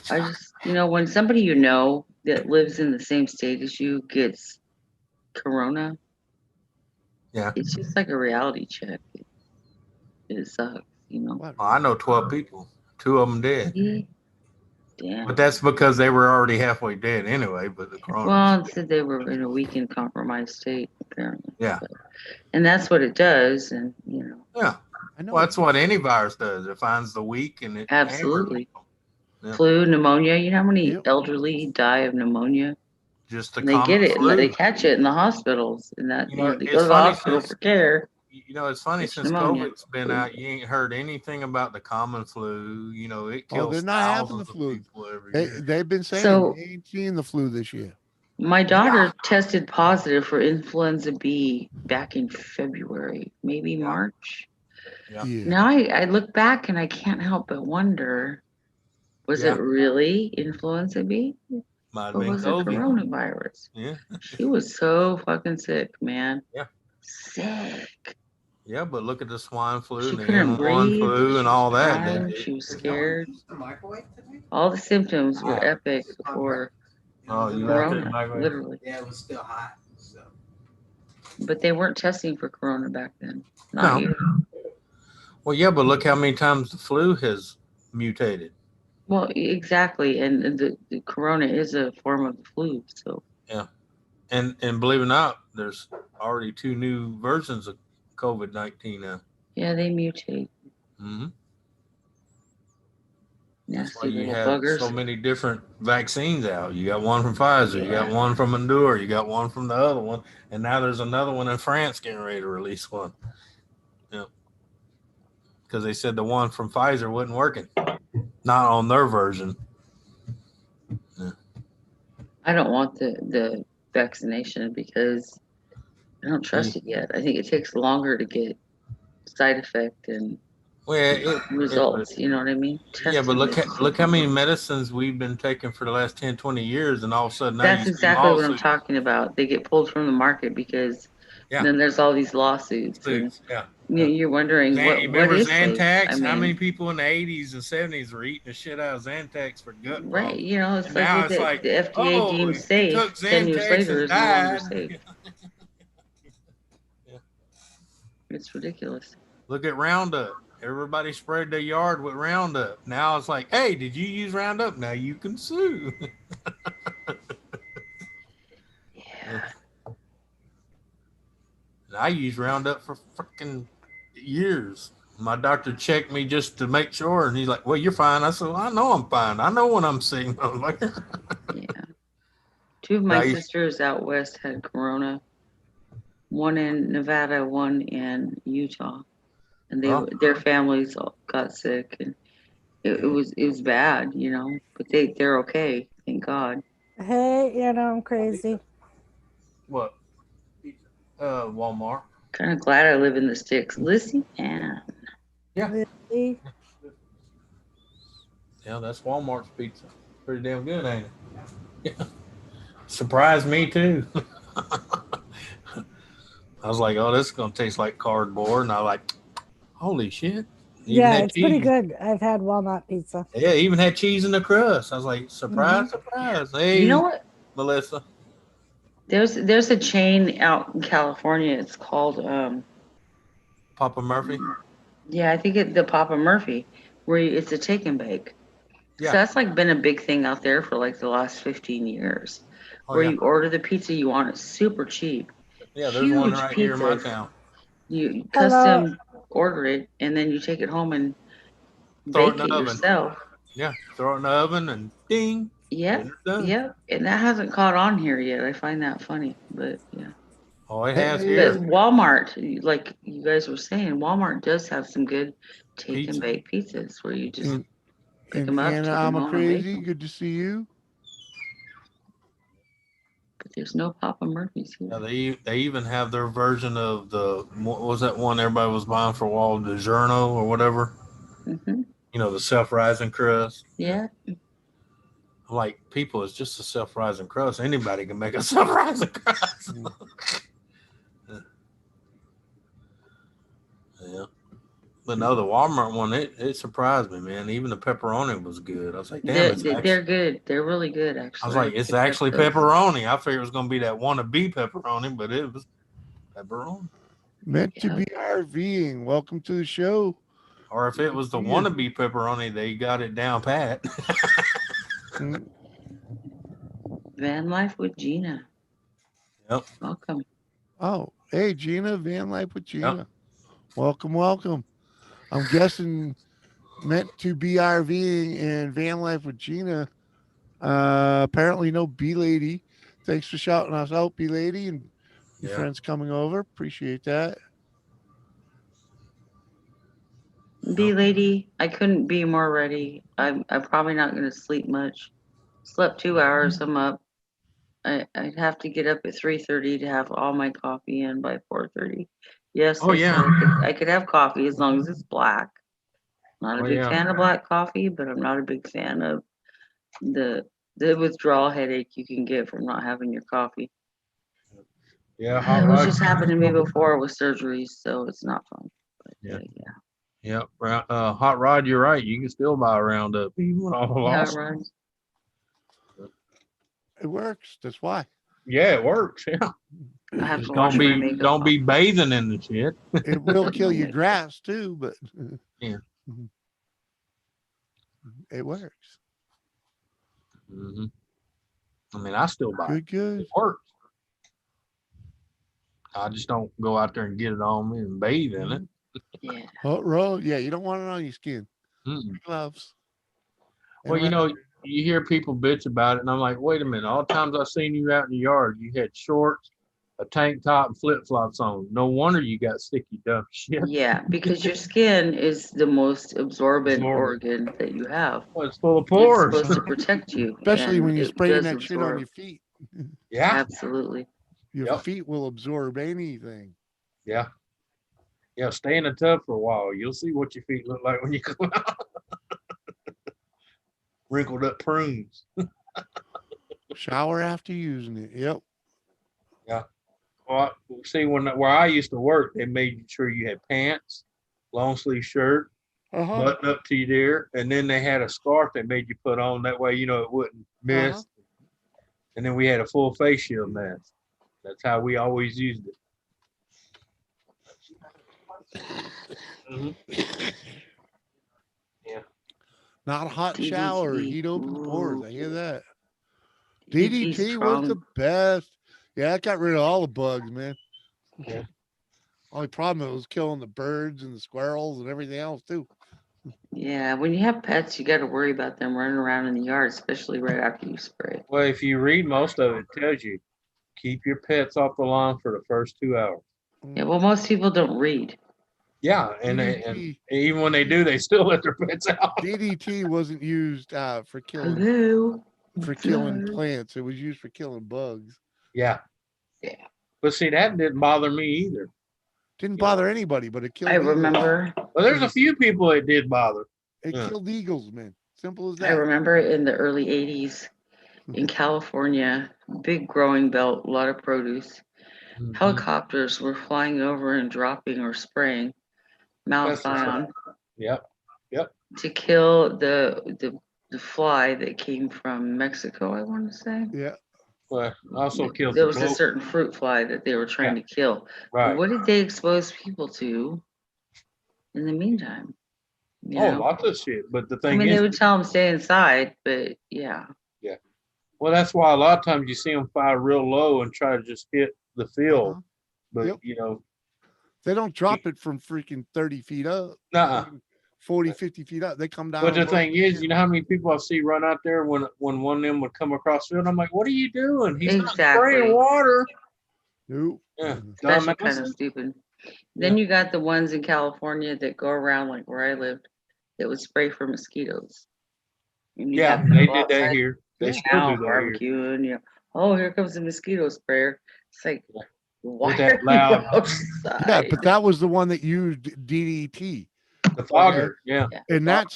I just, when somebody that lives in the same state as you gets corona, Yeah. it's just like a reality check. It sucks, What? Well, I know 12 people. 2 of them dead. Yeah. Damn. But that's because they were already halfway dead anyway. But the corona. Well, it said they were in a weak and compromised state, apparently. Yeah. And that's what it does, and Yeah. I know. Well, that's what any virus does. It finds the weak and it Absolutely. Yeah. Flu, pneumonia. You know how many Yep. elderly die of pneumonia? Just the And they common get it, flu. and they catch it in the hospitals, and that You know, they it's go to the funny hospital since- for care. It's funny It's since pneumonia. COVID's been out, you ain't heard anything about the common flu. It kills Oh, they're not having thousands the of flu. people every They, year. they've been saying So- they ain't seen the flu this year. My daughter tested positive for influenza B back in February, maybe Yeah. March. Yeah. Yeah. Now I look back and I can't help but wonder, was Yeah. it really influenza B Might have or been was it COVID. coronavirus? Yeah. She was so fucking sick, man. Yeah. Sick. Yeah, but look at the swine flu She and the couldn't M1 breathe. flu and all that. Crying, she was Is no one scared. used the microwave today? All the symptoms were epic for Oh, you corona, microwave? literally. Yeah, it was still hot. So But they weren't testing for corona back then. No. Not yet. Well, yeah, but look how many times the flu has mutated. Well, exactly. And the corona is a form of the flu. So And believe it or not, there's already 2 new versions of COVID-19 now. yeah, they mutate. Mm-hmm. That's why Nasty you little have buggers. so many different vaccines out. You got one from Pfizer, you got one from Endure, you got one from the other one, and now there's another one in France getting ready to release one. Yeah, because they said the one from Pfizer wasn't working, not on their version. I don't want the vaccination because I don't trust it yet. I think it takes longer to get side effect and Well, results. You know what I mean? yeah, but Testing it. look how many medicines we've been taking for the last 10, 20 years, and all of a sudden now That's you see exactly what I'm lawsuits. talking about. They get pulled from the market because Yeah. then there's all these lawsuits. And Yeah. you're wondering You what remember is safe? Zantax? I How mean, many people in the 80s and 70s were eating the shit out of Zantax for gut right? problems? It's And like now what it's like, the FDA oh, deems you safe took 10 years Zantax later and is no longer died. safe. It's ridiculous. Look at Roundup. Everybody sprayed their yard with Roundup. Now it's like, hey, did you use Roundup? Now you can sue. Yeah. And I used Roundup for freaking years. My doctor checked me just to make sure, and he's like, well, you're fine. I said, well, I know I'm fine. I know when I'm sick. I was like, Yeah. 2 of my Nice. sisters out west had corona. One in Nevada, one in Utah, and Oh. their families all got sick, and it was bad, But they're okay, thank God. Hey, I'm crazy. what? Walmart. Kind of glad I live in the sticks. Listen, and Lily. Yeah, that's Walmart's pizza. Pretty damn good, ain't it? Yeah. Surprised me too. I was like, oh, this is gonna taste like cardboard, and I like, holy shit. Even Yeah, had it's pretty cheese. good. I've had walnut pizza. Yeah, even had cheese in the crust. I was like, surprise, surprise. Hey, you know what? Melissa. There's a chain out in California. It's called Papa Murphy. yeah, I think the Papa Murphy, where it's a take and bake. So Yeah. that's like been a big thing out there for like the last 15 years. Oh Where yeah. you order the pizza you want, it's super cheap. Yeah. There's one Huge right here in my pizzas. town. You Hello. custom order it and then you take it home and Throw it in bake the it oven. yourself. Yeah. Throw it in the oven and ding. Yep, Dinner's done. yep. And that hasn't caught on here yet. I find that funny, but yeah. Oh, it has Hey, But here. Walmart, like you guys were saying, Walmart does have some good take and Pizza. bake pizzas where you just and, pick and them up, Anna, take them I'm a home, and bake crazy. them. Good to see you. But there's no Papa Murphy's Yeah, here. they even have their version of the what was that one everybody was buying for a while, the Journo or whatever. Hmm. You know, the self-rising crust. Yeah. I'm like, people, it's just a self-rising crust. Anybody can make a self-rising crust. Yeah. But no, the Walmart one, it surprised me, man. Even the pepperoni was good. I was like, damn, They're good. They're really good, I was actually. like, it's actually pepperoni. I figured it was gonna be that wannabe pepperoni, but it was pepperoni. Meant to Yeah. be RVing. Welcome to the show. Or if it was the Yeah. wannabe pepperoni, they got it down pat. Mm. Van life with Gina. Yep. Welcome. Oh, hey, Gina, Van Life with Gina. Yep. Welcome, welcome. I'm guessing meant to be RVing and Van Life with Gina. Apparently, no B Lady. Thanks for shouting us out, B Lady, and your Yeah. friends coming over. Appreciate that. B lady, I couldn't be more ready. I'm probably not gonna sleep much. Slept 2 hours, I'm up. I'd have to get up at 3:30 to have all my coffee in by 4:30. Yes, Oh I said yeah. I could have coffee as long as it's black. Not a Oh big yeah. fan of black coffee, but I'm not a big fan of the the withdrawal headache you can get from not having your coffee. Yeah. Hot It was rod. just happened to me before with surgeries, so it's not fun. But Yeah. yeah, Yep. Hot rod, you're right. You can still buy a Roundup even with all the yeah, loss. right. It works. That's why. Yeah, it works. Yeah. I have Just to wash my makeup don't off. be bathing in the shit. It will kill your grass too, but Yeah. it works. Hmm. I mean, I still buy it. Good, good. It works. I just don't go out there and get it on me and bathe in it. Yeah. Hot rod. Yeah, you don't want it on your skin. Mm-mm. Gloves. Well, And you know, you hear people bitch about it, and I'm like, wait a minute. All the times I've seen you out in the yard, you had shorts, a tank top, and flip flops on. No wonder you got sticky dumb shit. Yeah, because your skin is the most absorbent Absorbent. organ that you have. Well, it's full of It's pores. supposed to protect you, especially and when you're it spraying does that shit on absorb. your feet. Yeah. Absolutely. Your Yep. feet will absorb anything. Yeah. Yeah. Stay in the tub for a while. You'll see what your feet look like when you come out. Wrinkled up prunes. Shower after using it. Yep. Yeah. Well, see, where I used to work, they made sure you had pants, long sleeve shirt, button up to your ear, and then they had a scarf they made you put on. That way, you know, it wouldn't miss. And then we had a full face shield mask. That's how we always used it. Yeah. Not a hot DDT. shower. Heat open the pores. Ooh. I hear that. DDT's DDT was the strong. best. Yeah, it got rid of all the bugs, man. Yeah. Only problem it was killing the birds and the squirrels and everything else too. Yeah, when you have pets, you got to worry about them running around in the yard, especially right after you spray. Well, if you read most of it, it tells you keep your pets off the lawn for the first 2 hours. Yeah, well, most people don't read. Yeah, and even when they do, they still let their pets out. DDT wasn't used for killing Hello. plants. It was used for killing bugs. Yeah. Yeah. But see, that didn't bother me either. Didn't bother anybody, but it killed I eagles. remember. Well, there's a few people it did bother. It killed eagles, man. Simple as that. I remember in the early 80s in California, big growing belt, a lot of produce. Mhm. Helicopters were flying over and dropping or spraying malathion Yep. to kill the fly that came from Mexico, I want to say. Yeah. Well, also kills There the was a bloat. certain fruit fly that they were trying to kill. Right. What did they expose people to in the meantime? You know? Lots of shit. But the I thing mean, they is, would tell them stay inside, but yeah. well, that's why a lot of times you see them fire real low and try to just hit the field. Uh-huh. But Yep. you know, They don't drop it from freaking 30 feet up, nuh-uh. 40, 50 feet up. They come down. But the above thing is, you know how many people I see run out there when one of them would come across the field? I'm like, what are you doing? He's not Exactly. spraying water. Nope. Yeah, Special kind of dumbasses. stupid. Then you got the ones in California that go around like where I lived that would spray for mosquitoes. And you Yeah, have to they go did that outside here. They Yeah. still now do that here. barbecuing. You know, oh, here comes the mosquito sprayer. It's like, Yeah. why With that are loud- you outside? Yeah, but that was the one that used DDT. The fogger, yeah. And that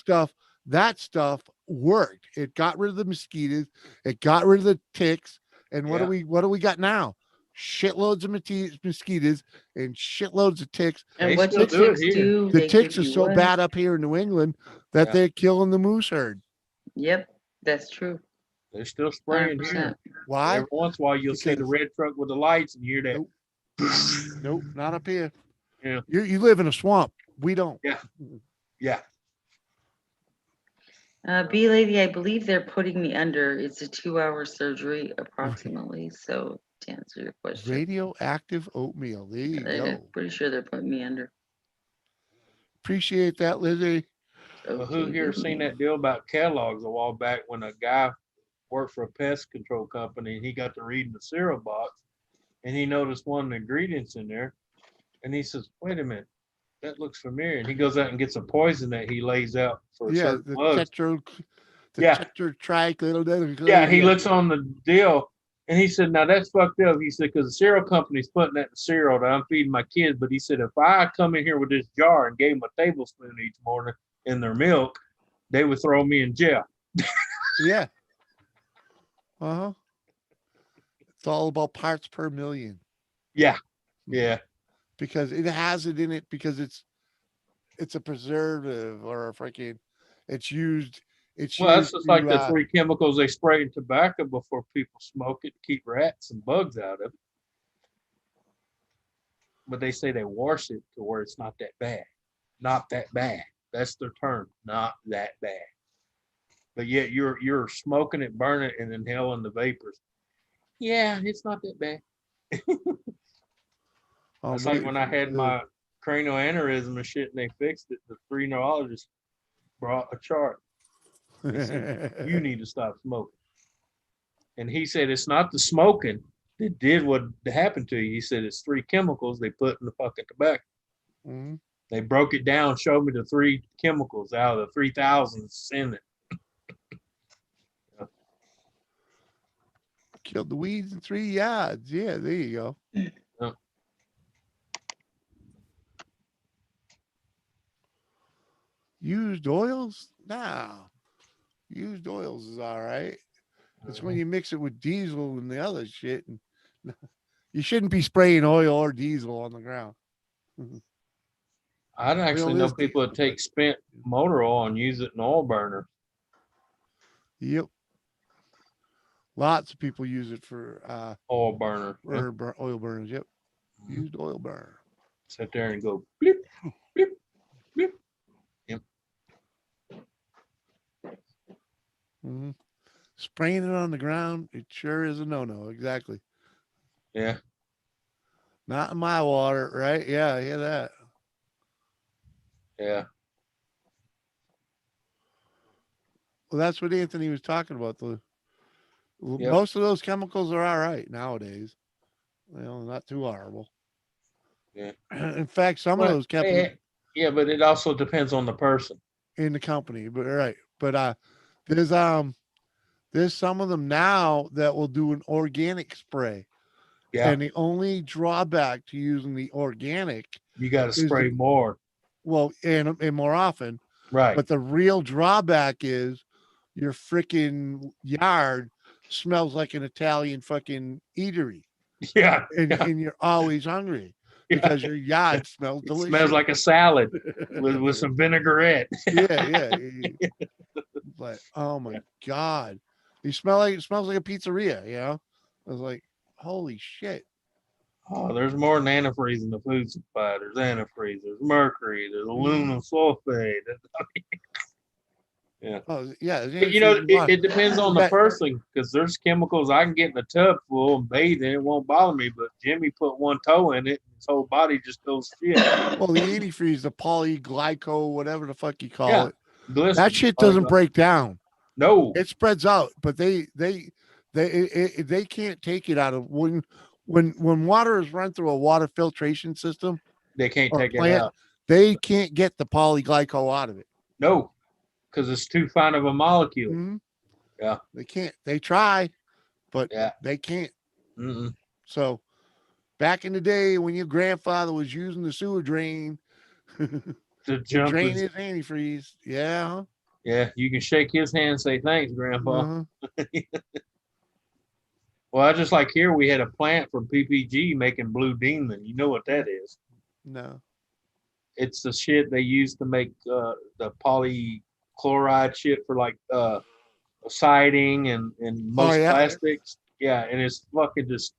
stuff worked. It got rid of the mosquitoes, it got rid of the ticks. And what do we got now? Shitloads of mosquitoes and shitloads of ticks. And They what still the do it ticks here. do, The they ticks give are you so what? bad up here in New England that Yeah. they're killing the moose herd. Yep, that's true. They're still spraying 100%. here. Why? Every once in a while, you'll see the Because- red truck with the lights and you hear that. Nope. Nope, not up here. Yeah. You live in a swamp. We don't. Yeah. B lady, I believe they're putting me under. It's a 2-hour surgery approximately. So to answer your question, Radioactive oatmeal. There you they're go. pretty sure they're putting me under. Appreciate that, Lizzie. Well, who Okay, here with seen me. that deal about catalogs a while back when a guy worked for a pest control company and he got to reading the cereal box and he noticed one of the ingredients in there and he says, wait a minute, that looks familiar. And he goes out and gets a poison that he lays out for Yeah, certain the bugs. Yeah. Yeah, he looks on the deal and he said, now that's fucked up. He said, because the cereal company's putting that in the cereal that I'm feeding my kids. But he said, if I come in here with this jar and gave them a tablespoon each morning in their milk, they would throw me in jail. Yeah. Uh-huh. It's all about parts per million. Yeah. Yeah. Because it has it in it because it's a preservative or a freaking it's used Well, that's used just like to, the 3 chemicals they spray in tobacco before people smoke it to keep rats and bugs out of it. But they say they wash it to where it's not that bad. Not that bad. That's their term. Not that bad. But yet you're smoking it, burning it, and inhaling the vapors. Yeah, it's not that bad. It's like when I had my cranial aneurysm and shit, and they fixed it. The 3 neurologists brought a chart. They said, you need to stop smoking. And he said, it's not the smoking that did what happened to you. He said, it's 3 chemicals they put in the fucking tobacco. Mhm. They broke it down, showed me the 3 chemicals out of the 3,000 in it. Killed the weeds in 3 yards. Yeah, there you go. Yeah. Used oils? No. Used oils is all right. It's when you mix it with diesel and the other shit. And you shouldn't be spraying oil or diesel on the ground. I'd actually Oil know is people that diesel, take spent motor oil and use it in oil burner. Yep. Lots of people use it for Oil burner. Yeah. oil burners. Yep. Used oil burner. Sit there and go bleep, bleep, bleep. Yep. Mm-hmm. Spraying it on the ground, it sure is a no-no. Exactly. Yeah. Not in my water, right? Yeah, I hear that. Yeah. Well, that's what Anthony was talking about. Yep. Most of those chemicals are all right nowadays. Not too horrible. Yeah. In fact, some of those chemicals Yeah, but it also depends on the person. in the company, but right. But there's some of them now that will do an organic spray. Yeah. And the only drawback to using the organic, You got to is spray more. well, and more often, Right. but the real drawback is your freaking yard smells like an Italian fucking eatery, Yeah. and you're always hungry because your yard smells It delicious. smells like a salad with some vinaigrette. yeah. But oh my god, it smells like a pizzeria. I was like, holy shit. Oh, there's more than antifreeze in the food supply. There's antifreeze, there's mercury, there's Mm-hmm. aluminum sulfate. Yeah. Oh yeah, But, it depends on the person because there's chemicals I can get in a tub full and bathe in it won't bother me. But Jimmy put one toe in it, and his whole body just goes shit. Well, the antifreeze, the polyglyco, whatever the fuck you call Yeah, it, glycerin. that shit doesn't break down. No, It spreads out, but they can't take it out of when water is run through a water filtration system they can't or a take it plant. out. They can't get the polyglyco out of it. No, because it's too fine of a molecule. Mm-hmm. Yeah, They can't. They try, but yeah, they can't. mm-mm. So back in the day when your grandfather was using the sewer drain To to jump drain is- his antifreeze, yeah, Yeah, you can shake his hand and say thanks, Grandpa. uh-huh. Well, I just like here we had a plant from PPG making Blue Demon. You know what that is? No. It's the shit they use to make the polychloride shit for like siding and most yeah. plastics. Yeah, and it's fucking just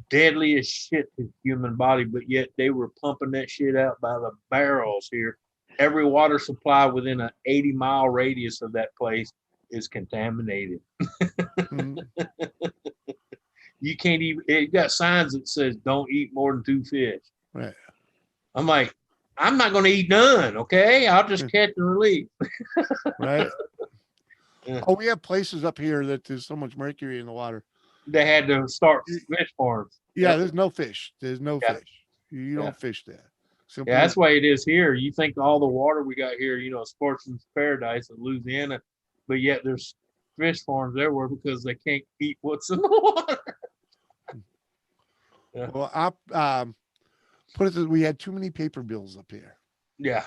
deadly as shit to the human body, but yet they were pumping that shit out by the barrels here. Every water supply within an 80-mile radius of that place is contaminated. Mhm. You can't even, it got signs that says don't eat more than 2 fish. Right. I'm like, I'm not going to eat none, okay? I'll just catch and release. Right. Yeah. Oh, we have places up here that there's so much mercury in the water. They had to start fish farms. Yeah, Yep. there's no fish. There's no Yeah. fish. You don't fish there. Simply, Yeah, that's why it is here. You think all the water we got here, sportsman's paradise in Louisiana, but yet there's fish farms everywhere because they can't eat what's in the water. Yeah. Well, I put it this, we had too many paper bills up here. Yeah.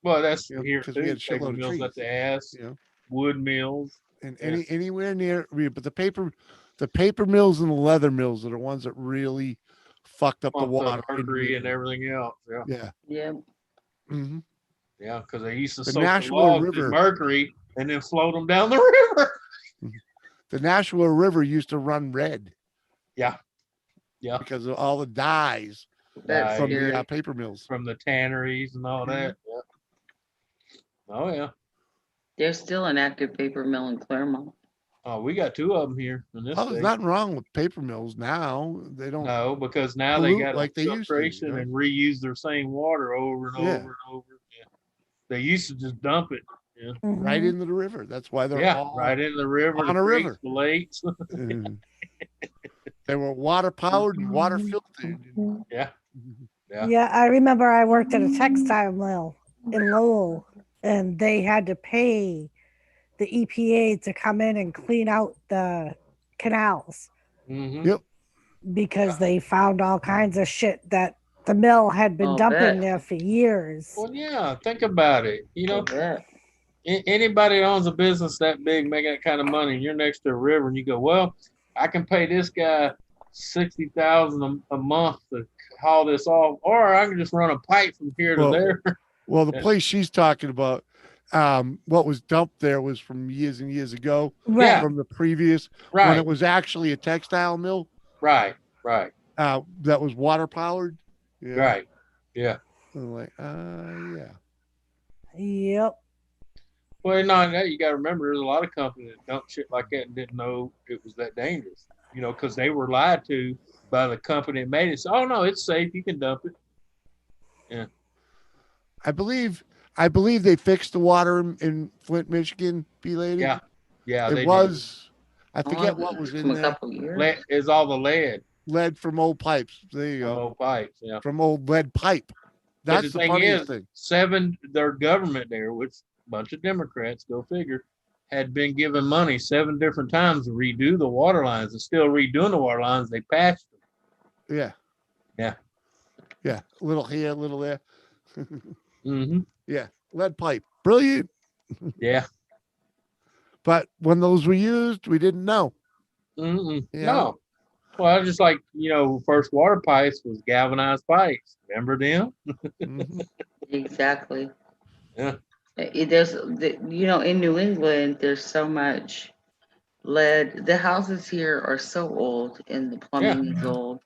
Well, that's You know, here 'cause too. we had a Paper shitload of mills trees. at the ass, You know, wood mills. and Yeah. anywhere near, but the paper mills and the leather mills are the ones that really fucked up the Pump water. mercury and everything else. Yeah. Yeah. Yeah. Mm-hmm. Yeah, because they used to The soak the Nashua logs in River. mercury and then float them down the river. The Nashua River used to run red. Yeah. Yeah. Because of all the dyes That's from scary. the paper mills. From the tanneries and all that. Yeah. Oh, yeah. There's still an active paper mill in Claremont. Oh, we got 2 of them here in this Oh, there's state. nothing wrong with paper mills now. They don't. No, because now they pollute got like they used to, filtration and reuse their same water over and Yeah. over and over. Yeah. They used to just dump it. Yeah. right Mhm. into the river. That's why they're Yeah, all right in the river, on the a creeks, river. the lakes. They were water powered and water filtered. Yeah. Yeah. Yeah, I remember I worked at a textile mill in Lowell, and they had to pay the EPA to come in and clean out the canals Mm-hmm. Yep. because they found all kinds of shit that the mill had been I'll dumping bet. there for years. Well, yeah, think about it. I bet. Anybody that owns a business that big, making that kind of money, and you're next to a river, and you go, well, I can pay this guy $60,000 a month to haul this off, or I can just run a pipe from here to Well, there. Well, the Yeah. place she's talking about, what was dumped there was from years and years ago, Yeah. from the previous, when Right, it was actually a textile mill right. that was water powered. Yeah. Right. Yeah. I'm like, yeah. Yep. Well, not that you got to remember, there's a lot of companies that dump shit like that and didn't know it was that dangerous. Because they were lied to by the company that made it. So, oh no, it's safe. You can dump it. I believe they fixed the water in Flint, Michigan, B-Lady. Yeah. Yeah. It was, I forget Oh, what was in from a there. couple years. Lead is all the lead Lead from old pipes. There you from go. old pipes. Yeah. From old lead pipe. But That's the the thing funniest is, thing. their government there, which a bunch of Democrats, go figure, had been given money 7 different times to redo the water lines, and still redoing the water lines. They patched them. Yeah. Yeah. Yeah. A little here, a little there. Mm-hmm. Yeah. Lead pipe. Brilliant. Yeah. But when those were used, we didn't know. Mm-mm. Yeah. No. Well, just like, first water pipes was galvanized pipes. Remember them? Mhm. Exactly. Yeah. There's, in New England, there's so much lead. The houses here are so old, and the plumbing is old,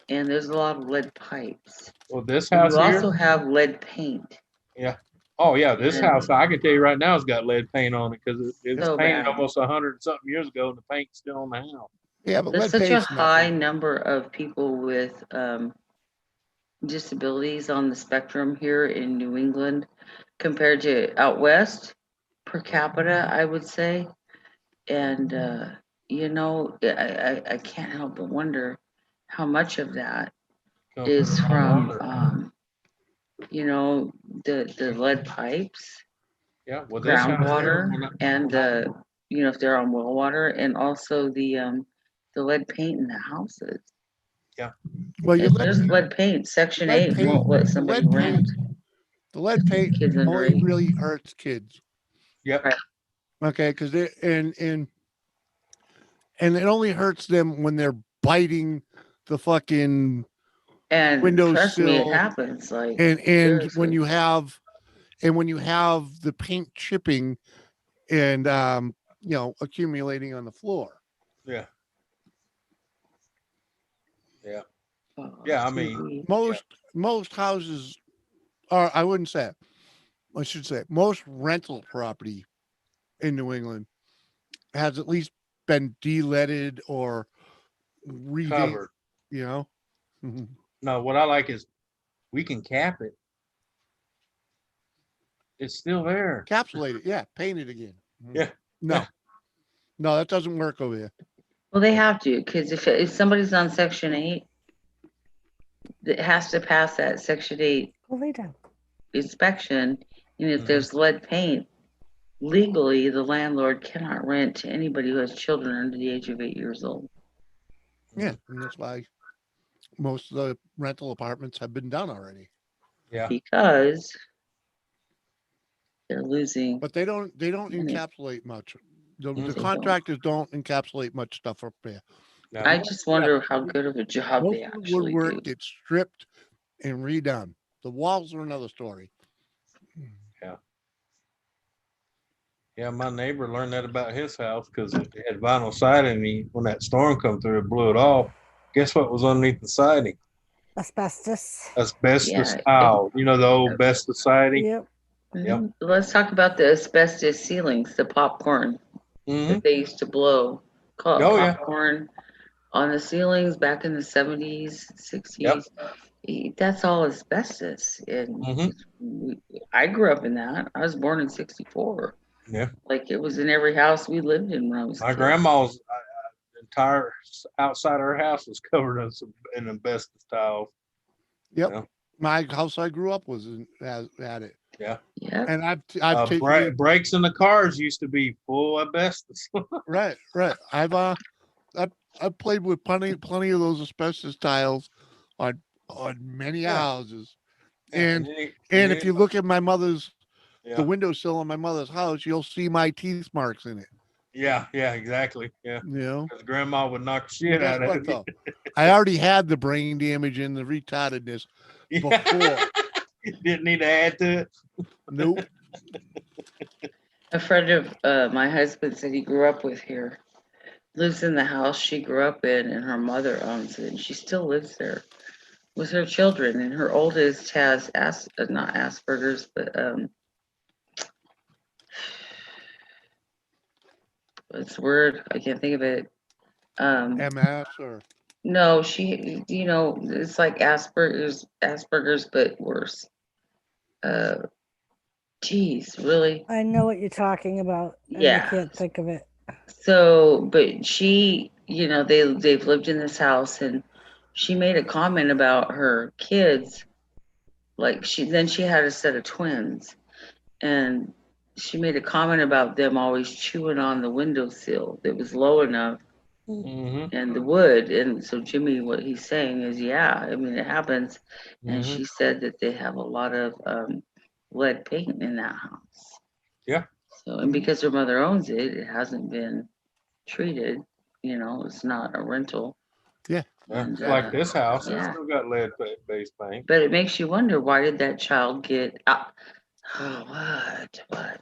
and there's a lot of lead pipes. Well, this And house you also here, have lead paint. yeah. Oh yeah, this And house I can tell you right now has got lead paint on it because it was so painted bad. almost 100 and something years ago, and the paint's still on the house. Yeah, but There's lead such a paint's high nothing. number of people with disabilities on the spectrum here in New England compared to out west per capita, I would say. And I can't help but wonder how much of that Come is from from water. the lead pipes, Yeah. Well, this house here, groundwater, and if they're on well water, and also the lead paint in the houses. yeah. Well, If there's lead paint, Section lead 8 paint, won't let the somebody lead paint, rent the lead paint kids only underage. really hurts kids. Yep. Right. Okay, because they and it only hurts them when they're biting the fucking And trust me, it windowsill, happens. Like and seriously. when you have the paint chipping and accumulating on the floor. Yeah. Yeah. Oh, Yeah. I mean, TV. Most houses are, I wouldn't say it. I should say most rental property in New England has at least been de-leaded or revamped, covered. you know. Mhm. No, what I like is we can cap it. It's still there. Encapsulate it, yeah, paint it again. Mhm. Yeah. No, Yeah. no, that doesn't work over here. Well, they have to, because if somebody's on Section 8, it has to pass that Section 8 Go lay down. inspection. And if Mhm. there's lead paint, legally, the landlord cannot rent to anybody who has children under the age of 8 years old. Yeah, and that's why most of the rental apartments have been done already. Yeah. Because they're losing But they don't money. encapsulate much. The Mhm. They don't. contractors don't encapsulate much stuff up there. No. I just wonder how good of a job Most they of the actually woodwork do. gets stripped and redone. The walls are another story. Yeah, my neighbor learned that about his house because it had vinyl siding. When that storm come through, it blew it off. Guess what was underneath the siding? Asbestos. Asbestos Yeah. tile. You know the old asbestos siding. Yep. Mhm. Let's talk about the asbestos ceilings, the popcorn Mm-hmm. that they used to blow. Call it Oh yeah. popcorn on the ceilings back in the 70s, 60s. That's all asbestos. And Mm-hmm. I grew up in that. I was born in 64. Yeah. Like it was in every house we lived in when I was a My kid. grandma's entire outside her house was covered in asbestos tiles. Yep. Yeah. My house I grew up was had it. Yeah. Yeah. And I've taken it. Brakes in the cars used to be full of asbestos. Right. I've played with plenty of those asbestos tiles on many Yeah. houses. Yeah, And if you look at my mother's yeah. the windowsill on my mother's house, you'll see my teeth marks in it. Yeah, exactly. Yeah. You know, Because grandma would knock the shit guess out of what it. though? I already had the brain damage and the retardedness before. Didn't need to add to it. Nope. A friend of my husband said he grew up with here. Lives in the house she grew up in, and her mother owns it, and she still lives there with her children. And her oldest has not Asperger's, but it's word I can't think of it. MS or No, it's like Asperger's, but worse. Uh, geez, really? I know what you're talking about, and I Yeah. can't think of it. So, but she, they've lived in this house, and she made a comment about her kids. Like she had a set of twins, and she made a comment about them always chewing on the windowsill that was low enough Mm-hmm. and the wood. And so Jimmy, what he's saying is, yeah, I mean it happens. And Mm-hmm. she said that they have a lot of lead paint in that house. Yeah. So, and because her mother owns it, it hasn't been treated. It's not a rental. yeah. And, Like this house, it's yeah. still got lead based paint. But it makes you wonder, why did that child get out? Oh,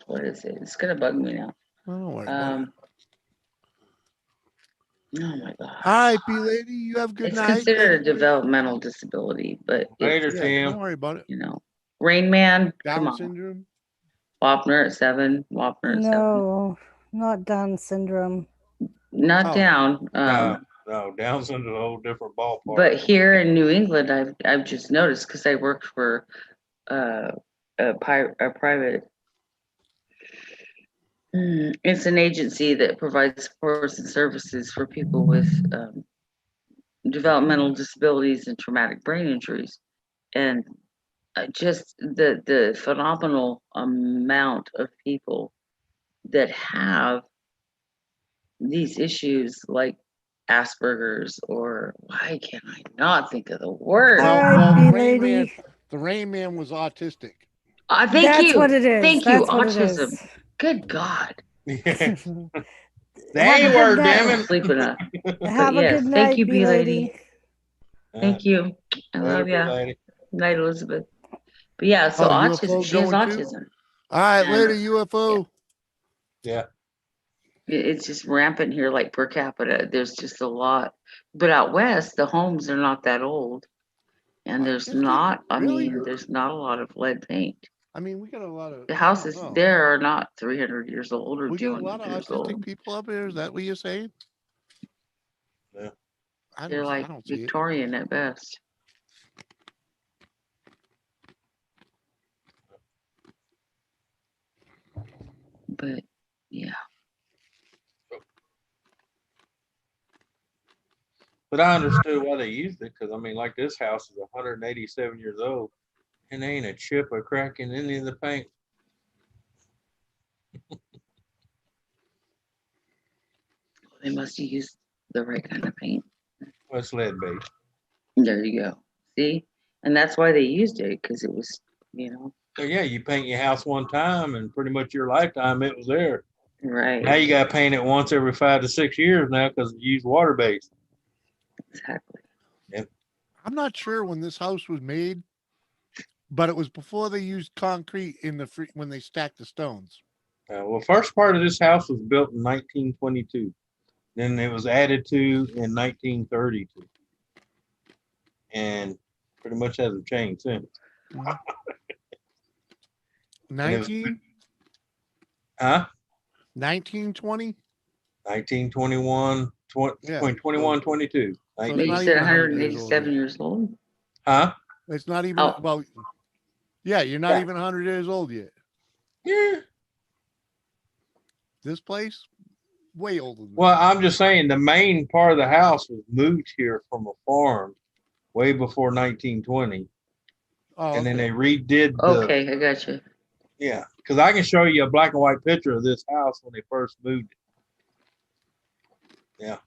what is it? It's gonna bug me now. Don't worry about it. Oh my god. All right, B lady, you have a good It's night. considered a developmental disability, but Later, it's, Yeah, Tim. don't worry about it. Rain Man, come Down on. syndrome. Wapner at 7. Wapner at 7. No, not Down syndrome. Not Oh. down. No, Down syndrome's a whole different ballpark. But here in New England, I've just noticed because I worked for a private. It's an agency that provides supports and services for people with developmental disabilities and traumatic brain injuries, and just the phenomenal amount of people that have these issues like Asperger's, or why can I not think of the word? All right, the B Rain Man, lady. the Rain Man was autistic. Thank That's you. what it is. Thank That's you. what it Autism. is. Good God. Yeah. The Have a A good word, night. damn it. Sleeping up. Have a yes, good thank night, you, B B lady. Thank you. I Later, love ya. lady. Night, Elizabeth. But yeah, so Oh, autism. UFO She has going too? autism. All right, And- later, UFO. Yeah. It's just rampant here, like per capita. There's just a lot. But out west, the homes are not that old, and there's Is it? not. I Really? mean, there's not a lot of lead paint. I mean, we got a lot of The houses I don't know. there are not 300 years old or We got a 200 lot of years autistic old. people up here. Is that what you're saying? Yeah. They're I like don't see it. Victorian at best. But yeah, But I understood why they used it because I mean, like this house is 187 years old, and there ain't a chip or crack in any of the paint. they must have used the right kind of paint. Well, it's lead based. There you go. See, and that's why they used it, because it was, So yeah, you paint your house one time, and pretty much your lifetime it was there. right. Now you got to paint it once every 5 to 6 years now because you use water based. Exactly. I'm not sure when this house was made, but it was before they used concrete in the when they stacked the stones. Well, first part of this house was built in 1922. Then it was added to in 1932, and pretty much hasn't changed since. 19, Huh? 1920? 1921, Yeah, 21, 22. so But it's you not said even 100 years old 187 yet. years old. Huh? It's not even, Oh. well, yeah, you're not Yeah. even 100 years old yet. Yeah. This place, way older than Well, that. I'm just saying the main part of the house was moved here from a farm way before 1920, Oh, and then okay. they redid the Okay, I got you. yeah. Because I can show you a black and white picture of this house when they first moved it. Yeah.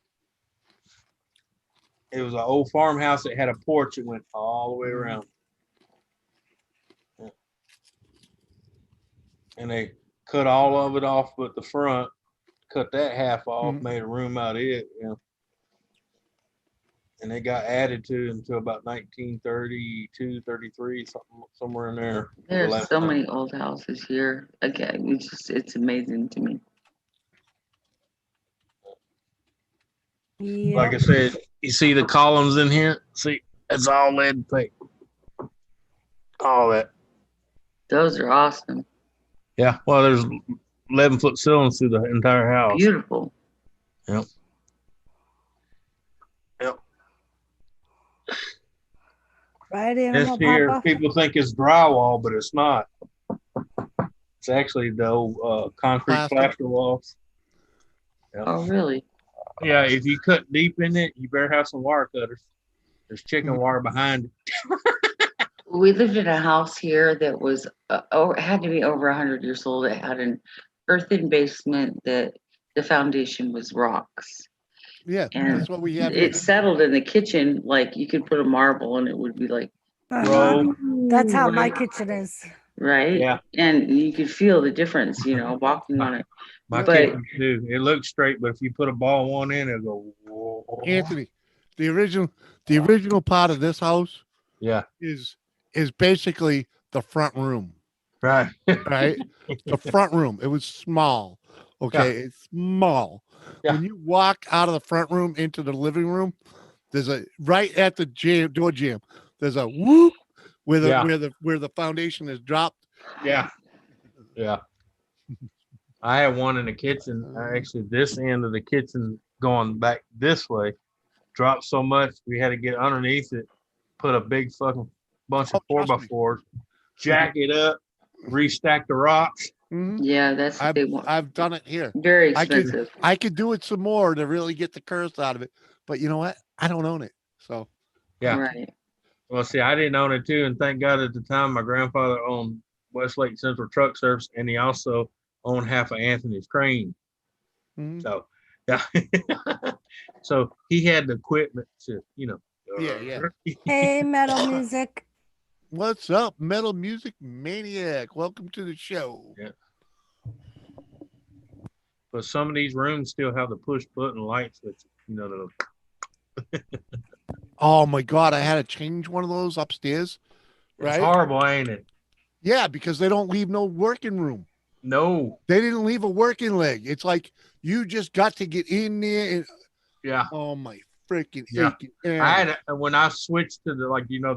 It was an old farmhouse that had a porch that went all the way around. Yeah. And they cut all of it off but the front, cut that half off, Mhm. made a room out of it, and they got added to until about 1932, 33, somewhere in there. There's so many old houses here. Okay, it's amazing to me. Yeah. Like I said, you see the columns in here? See, it's all lead paint. All that. Those are awesome. Yeah. Well, there's 11-foot ceilings through the entire house. Beautiful. Yep. Yep. Right, This Animal here, Papa? people think it's drywall, but it's not. It's actually the old concrete Plastic. plaster walls. Yep. Oh, really? Yeah, if you cut deep in it, you better have some wire cutters. There's chicken wire behind it. We lived in a house here that was it had to be over 100 years old. It had an earthen basement that the foundation was rocks. Yeah, And that's what we have here. it settled in the kitchen, like you could put a marble and it would be like, Bro. That's how my Whatever. kitchen is. right? Yeah. And you could feel the difference, walking on it. My But- kitchen too. It looks straight, but if you put a ball one in, it'll go. Whoa. Anthony, the original part of this house Yeah. is basically the front room, Right. right? The front room. It was small. Okay, it's small. Yeah. When you walk out of the front room into the living room, there's a right at the door jam. There's a whoop where the Yeah. where the foundation is dropped. Yeah. Yeah. I had one in the kitchen. Actually, this end of the kitchen going back this way dropped so much we had to get underneath it, put a big fucking bunch of Oh, trust me. 4x4s, jack it up, restack the rocks. Mhm. Yeah, that's what they want. I've done it here. Very I could expensive. I could do it some more to really get the curse out of it, but you know what? I don't own it, so Yeah. Right. Well, see, I didn't own it too, and thank God at the time my grandfather owned Westlake Central Truck Service, and he also owned half of Anthony's Crane. mhm. So, yeah. So he had the equipment to, Yeah. Hey, metal music. What's up, Metal Music Maniac? Welcome to the show. Yeah. But some of these rooms still have the push button light switches. Oh my god, I had to change one of those upstairs. It's Right? horrible, ain't it? Yeah, because they don't leave no working room. No. They didn't leave a working leg. It's like you just got to get in there and Yeah. oh my freaking Yeah. aching I ass. had when I switched to the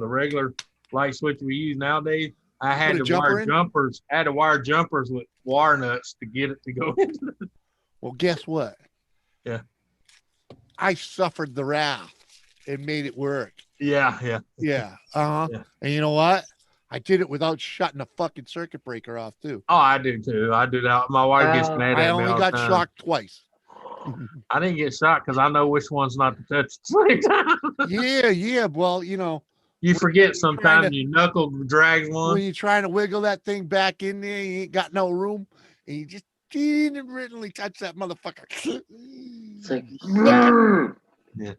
regular light switch we use nowadays. I had Put a to jumper wire in? jumpers. I had to wire jumpers with wire nuts to get it to go in. Well, guess what? Yeah. I suffered the wrath and made it work. Yeah. Yeah. Yeah. And you know what? I did it without shutting a fucking circuit breaker off too. Oh, I do too. I do that. My wife gets Wow. mad I at me only all got the time. shocked twice. I didn't get shocked because I know which one's not to touch at the same time. Yeah. Well, You forget you're sometimes trying to- your knuckle drags when one. you're trying to wiggle that thing back in there, you ain't got no room, and you just inadvertently touch that motherfucker. It's like, Yeah.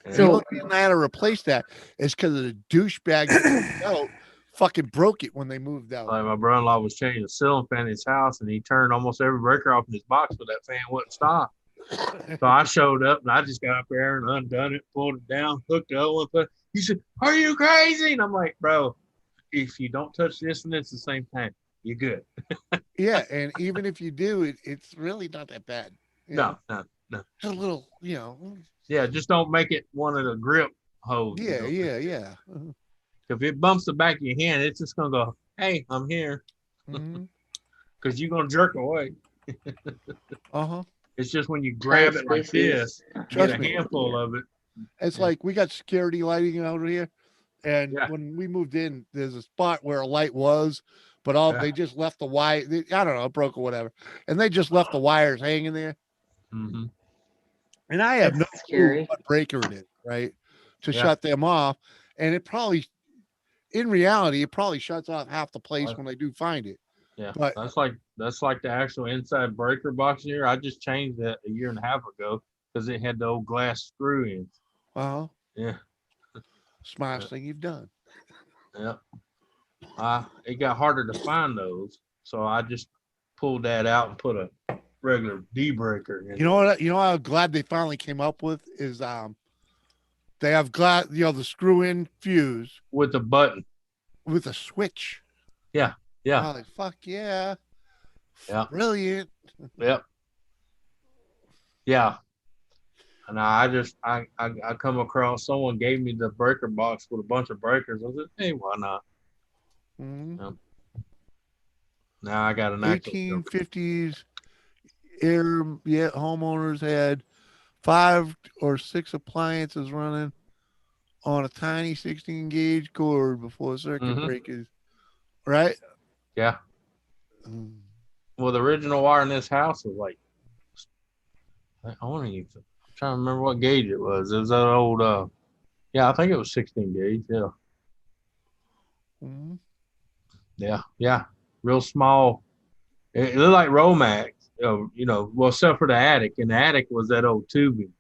The So- only reason I had to replace that is because of the douchebag that moved out fucking broke it when they moved out. Like my brother-in-law was changing the ceiling fan in his house, and he turned almost every breaker off in his box, but that fan wouldn't stop. So I showed up, and I just got up there and undone it, pulled it down, hooked the other one. But he said, "Are you crazy?" And I'm like, "Bro, if you don't touch this one, it's the same thing. You're good." Yeah, and even if you do, it's really not that bad. You know, No. just a little, Yeah, just don't make it one of the grip holes. yeah. If it bumps the back of your hand, it's just gonna go, "Hey, I'm here," Mhm. because you're gonna jerk away. Uh-huh. It's just when you grab it like this, get Trust a me. handful of it. It's Yeah. like we got security lighting out here, and Yeah. when we moved in, there's a spot where a light was, but they just left the wire. I don't know, it broke or whatever, and they just left the wires hanging there. Mm-hmm. And I have That's no scary. clue what breaker it is, right, to Yeah. shut them off, and it probably, in reality, it probably shuts off half the place Right. when they do find it. Yeah, But- that's like the actual inside breaker box here. I just changed that a year and a half ago because it had the old glass screw in. Uh-huh. Yeah, Smartest thing you've done. yeah. It got harder to find those, so I just pulled that out and put a regular D breaker in. You know what? You know how glad they finally came up with is they have the screw in fuse with the button. with a switch. Yeah. Oh, like, fuck yeah. Yeah. Brilliant. Yep. Yeah. And I come across someone gave me the breaker box with a bunch of breakers. I said, "Hey, why not?" Mhm. Now I got an actual 1850s homeowners had 5 or 6 appliances running on a tiny 16 gauge cord before circuit Mhm. breakers. Right? Yeah. Mm. Well, the original wire in this house was like, I'm trying to remember what gauge it was. It was that old, I think it was 16 gauge. Yeah. Mhm. Yeah. Real small. It looked like Romax, well, except for the attic. And the attic was that old tubing,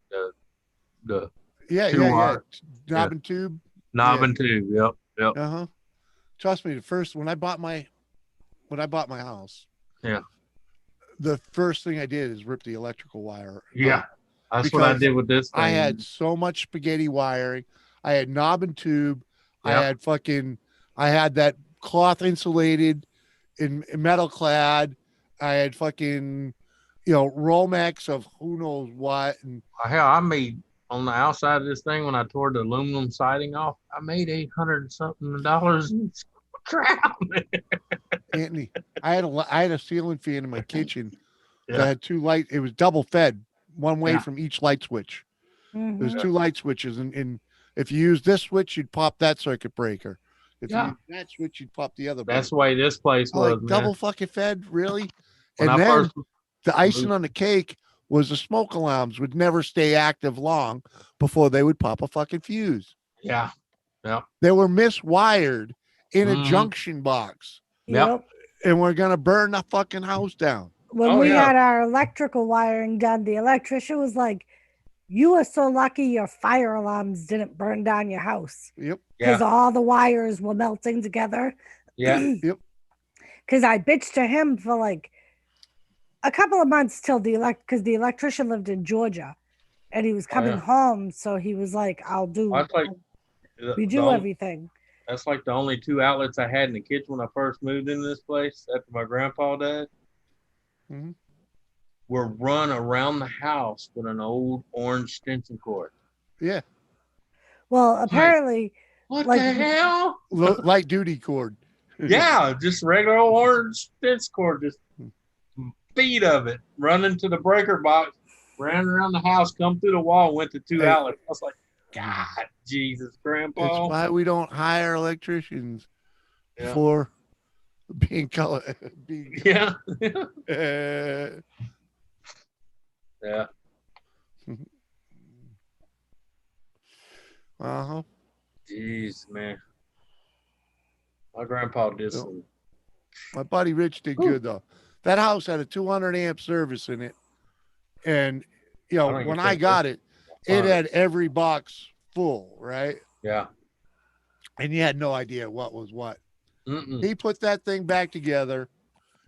the Yeah. wire. Knob and tube. knob Yeah. and tube. Yep. Uh-huh. Trust me, when I bought my house, Yeah. the first thing I did is rip the electrical wire. Yeah. That's what I Because did with this thing. I had so much spaghetti wiring. I had knob and tube. Yeah. I had that cloth insulated in metal clad. I had Romex of who knows what, and Hell, I made on the outside of this thing when I tore the aluminum siding off. I made $800 and something dollars. Crap. Anthony, I had a ceiling fan in my kitchen that Yeah. had 2 light. It was double fed, one way Yeah. from each light switch. There's Mhm. 2 light switches, and if you use this switch, you'd pop that circuit breaker. If you Yeah. use that switch, you'd pop the other. That's the breaker. way this place I'm was, like man. double fucking fed, really? When And I then first the icing moved- on the cake was the smoke alarms would never stay active long before they would pop a fucking fuse. Yeah. Yeah. They were miswired in a Mhm. junction box, Yep. Yep. and we're gonna burn the fucking house down. When Oh, we yeah. had our electrical wiring done, the electrician was like, "You are so lucky your fire alarms didn't burn down your house Yep. because Yeah. all the wires were melting together." Yeah. Because I bitched to him for like a couple of months till because the electrician lived in Georgia, and he was coming yeah. home, so he was like, "I'll do, That's like we do everything." that's like the only 2 outlets I had in the kitchen when I first moved into this place after my grandpa died. Mhm. Were run around the house with an old orange extension cord. Yeah. Well, apparently, What Like- the hell? Light duty cord. Yeah, just regular old orange extension cord, just feet of it, running to the breaker box, ran around the house, come through the wall, went to 2 Hey. outlets. I was like, God, Jesus, Grandpa. It's why we don't hire electricians Yeah. for being color. Yeah. Uh, Yeah. uh-huh. Jeez, man. My grandpa did Yep. some. My buddy Rich did good though. That house had a 200 amp service in it, and I don't when even I think got it, it 100. had every box full, right? Yeah. And you had no idea what was what. Mm-mm. He put that thing back together,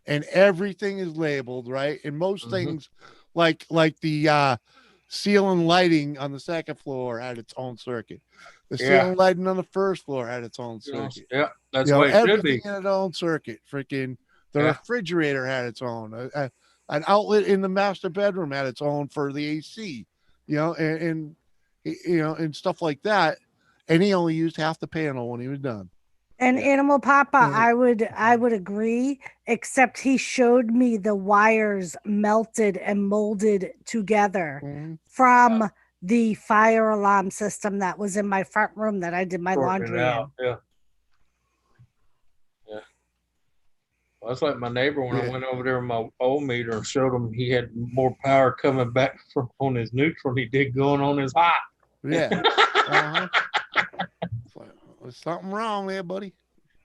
and everything is labeled, right? And most Mhm. things, like the ceiling lighting on the second floor had its own circuit. The Yeah. ceiling lighting on the first floor had its own circuit. Yeah, that's You the know, way it should everything be. had its own circuit. Freaking the Yeah. refrigerator had its own. An outlet in the master bedroom had its own for the AC. And and stuff like that. And he only used half the panel when he was done. and Yeah. Animal Papa, Yeah. I would agree, except he showed me the wires melted and molded together Mhm. from the fire alarm system that was in my front room that I did my Sorting it laundry in. out. Yeah. Yeah. Well, that's like my neighbor when I Yeah. went over there with my old meter and showed him he had more power coming back from on his neutral than he did going on his hot. Yeah. Uh-huh. There's something wrong there, buddy.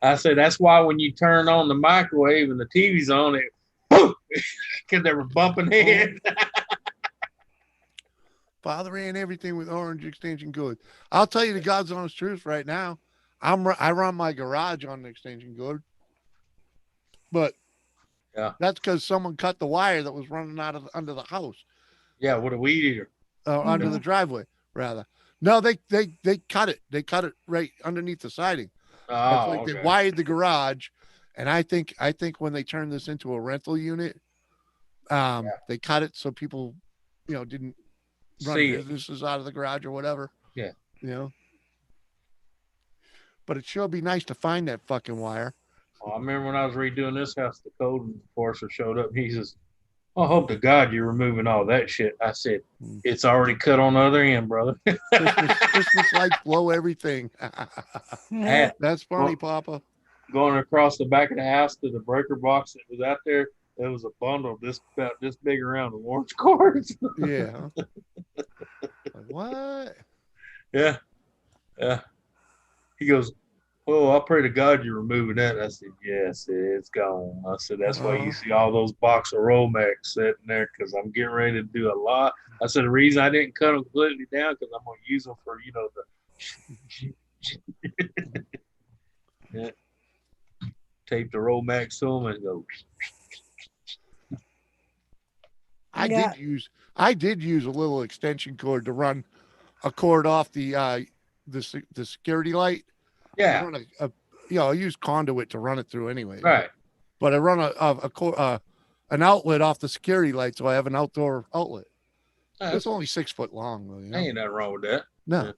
I said that's why when you turn on the microwave and the TV's on it, boom, because they were bumping heads. Father ran everything with orange extension cord. I'll tell you the God's honest truth right now. I run my garage on the extension cord, but Yeah. that's because someone cut the wire that was running out of under the house, Yeah, with a weed eater. under the driveway rather. No, they cut it. They cut it right underneath the siding. It's Oh, like okay. they wired the garage, and I think when they turned this into a rental unit, they cut it so people, didn't run See it. businesses out of the garage or whatever. Yeah. But it sure be nice to find that fucking wire. Oh, I remember when I was redoing this house, the code enforcer showed up. He says, I hope to God you're removing all that shit. I said, it's already cut on the other end, brother. Christmas lights blow everything. Had- That's funny, Papa. Going across the back of the house to the breaker box that was out there, there was a bundle about this big around of orange cords. Yeah. Like, what? Yeah. Yeah. He goes, oh, I pray to God you're removing that. I said, yes, it's gone. I said, that's why you see all those box of Romex sitting there, because I'm getting ready to do a lot. I said, the reason I didn't cut them completely down, because I'm going to use them for, the yeah. Tape the Romex to them and go. I Yeah. did use a little extension cord to run a cord off the security light. I Yeah. run I use conduit to run it through anyway. Right. But I run a an outlet off the security light, so I have an outdoor outlet. That's, It's only 6 foot long, though. You know? ain't nothing wrong with that. No,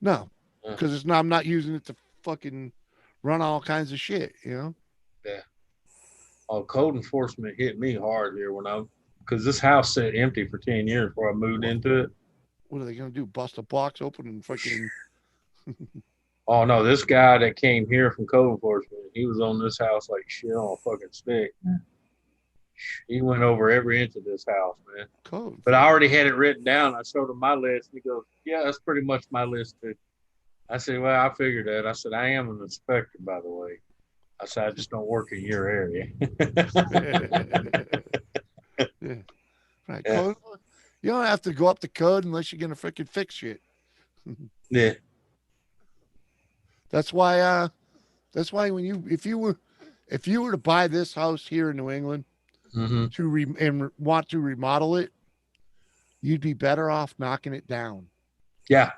no, Yeah. because it's not. I'm not using it to fucking run all kinds of shit. You know. Yeah. Oh, code enforcement hit me hard here because this house sat empty for 10 years before I moved into it. What are they gonna do? Bust a box open and fucking? Oh no, this guy that came here from code enforcement, he was on this house like shit on a fucking stick. He went over every inch of this house, man. Code. But I already had it written down. I showed him my list. He goes, "Yeah, that's pretty much my list too." I said, "Well, I figured that." I said, "I am an inspector, by the way." I said, "I just don't work in your area." Yeah. Right. Yeah. Code. You don't have to go up to code unless you're gonna freaking fix shit. Yeah. That's why. That's why if you were to buy this house here in New England Mm-hmm. and want to remodel it, you'd be better off knocking it down Yeah.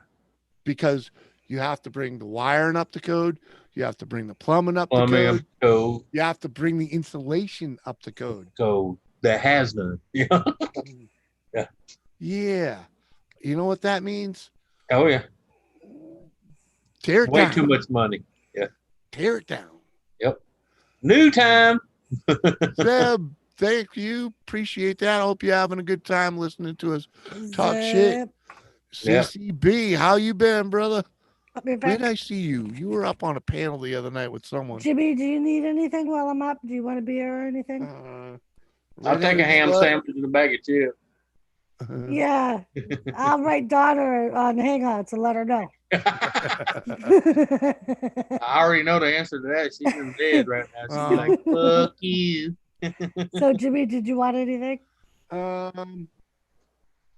because you have to bring the wiring up to code. You have to bring the plumbing up to Plumbing code. code. You have to bring the insulation up to code. Code that has none. Yeah. Yeah. Yeah. You know what that means? Oh yeah. Tear it Way down. too much money. Yeah. Tear it down. Yep. New time. Zeb, thank you. Appreciate that. I hope you're having a good time listening to us talk shit. Yeah. CCB, how you been, brother? I'll be Where back. did I see you? You were up on a panel the other night with someone. Jimmy, do you need anything while I'm up? Do you want a beer or anything? I'll take a ham sandwich and a bag of chips. Yeah. I'll write daughter on Hangouts and let her know. I already know the answer to that. She's in bed right now. She's like, "Fuck you." So, Jimmy, did you want anything? Um,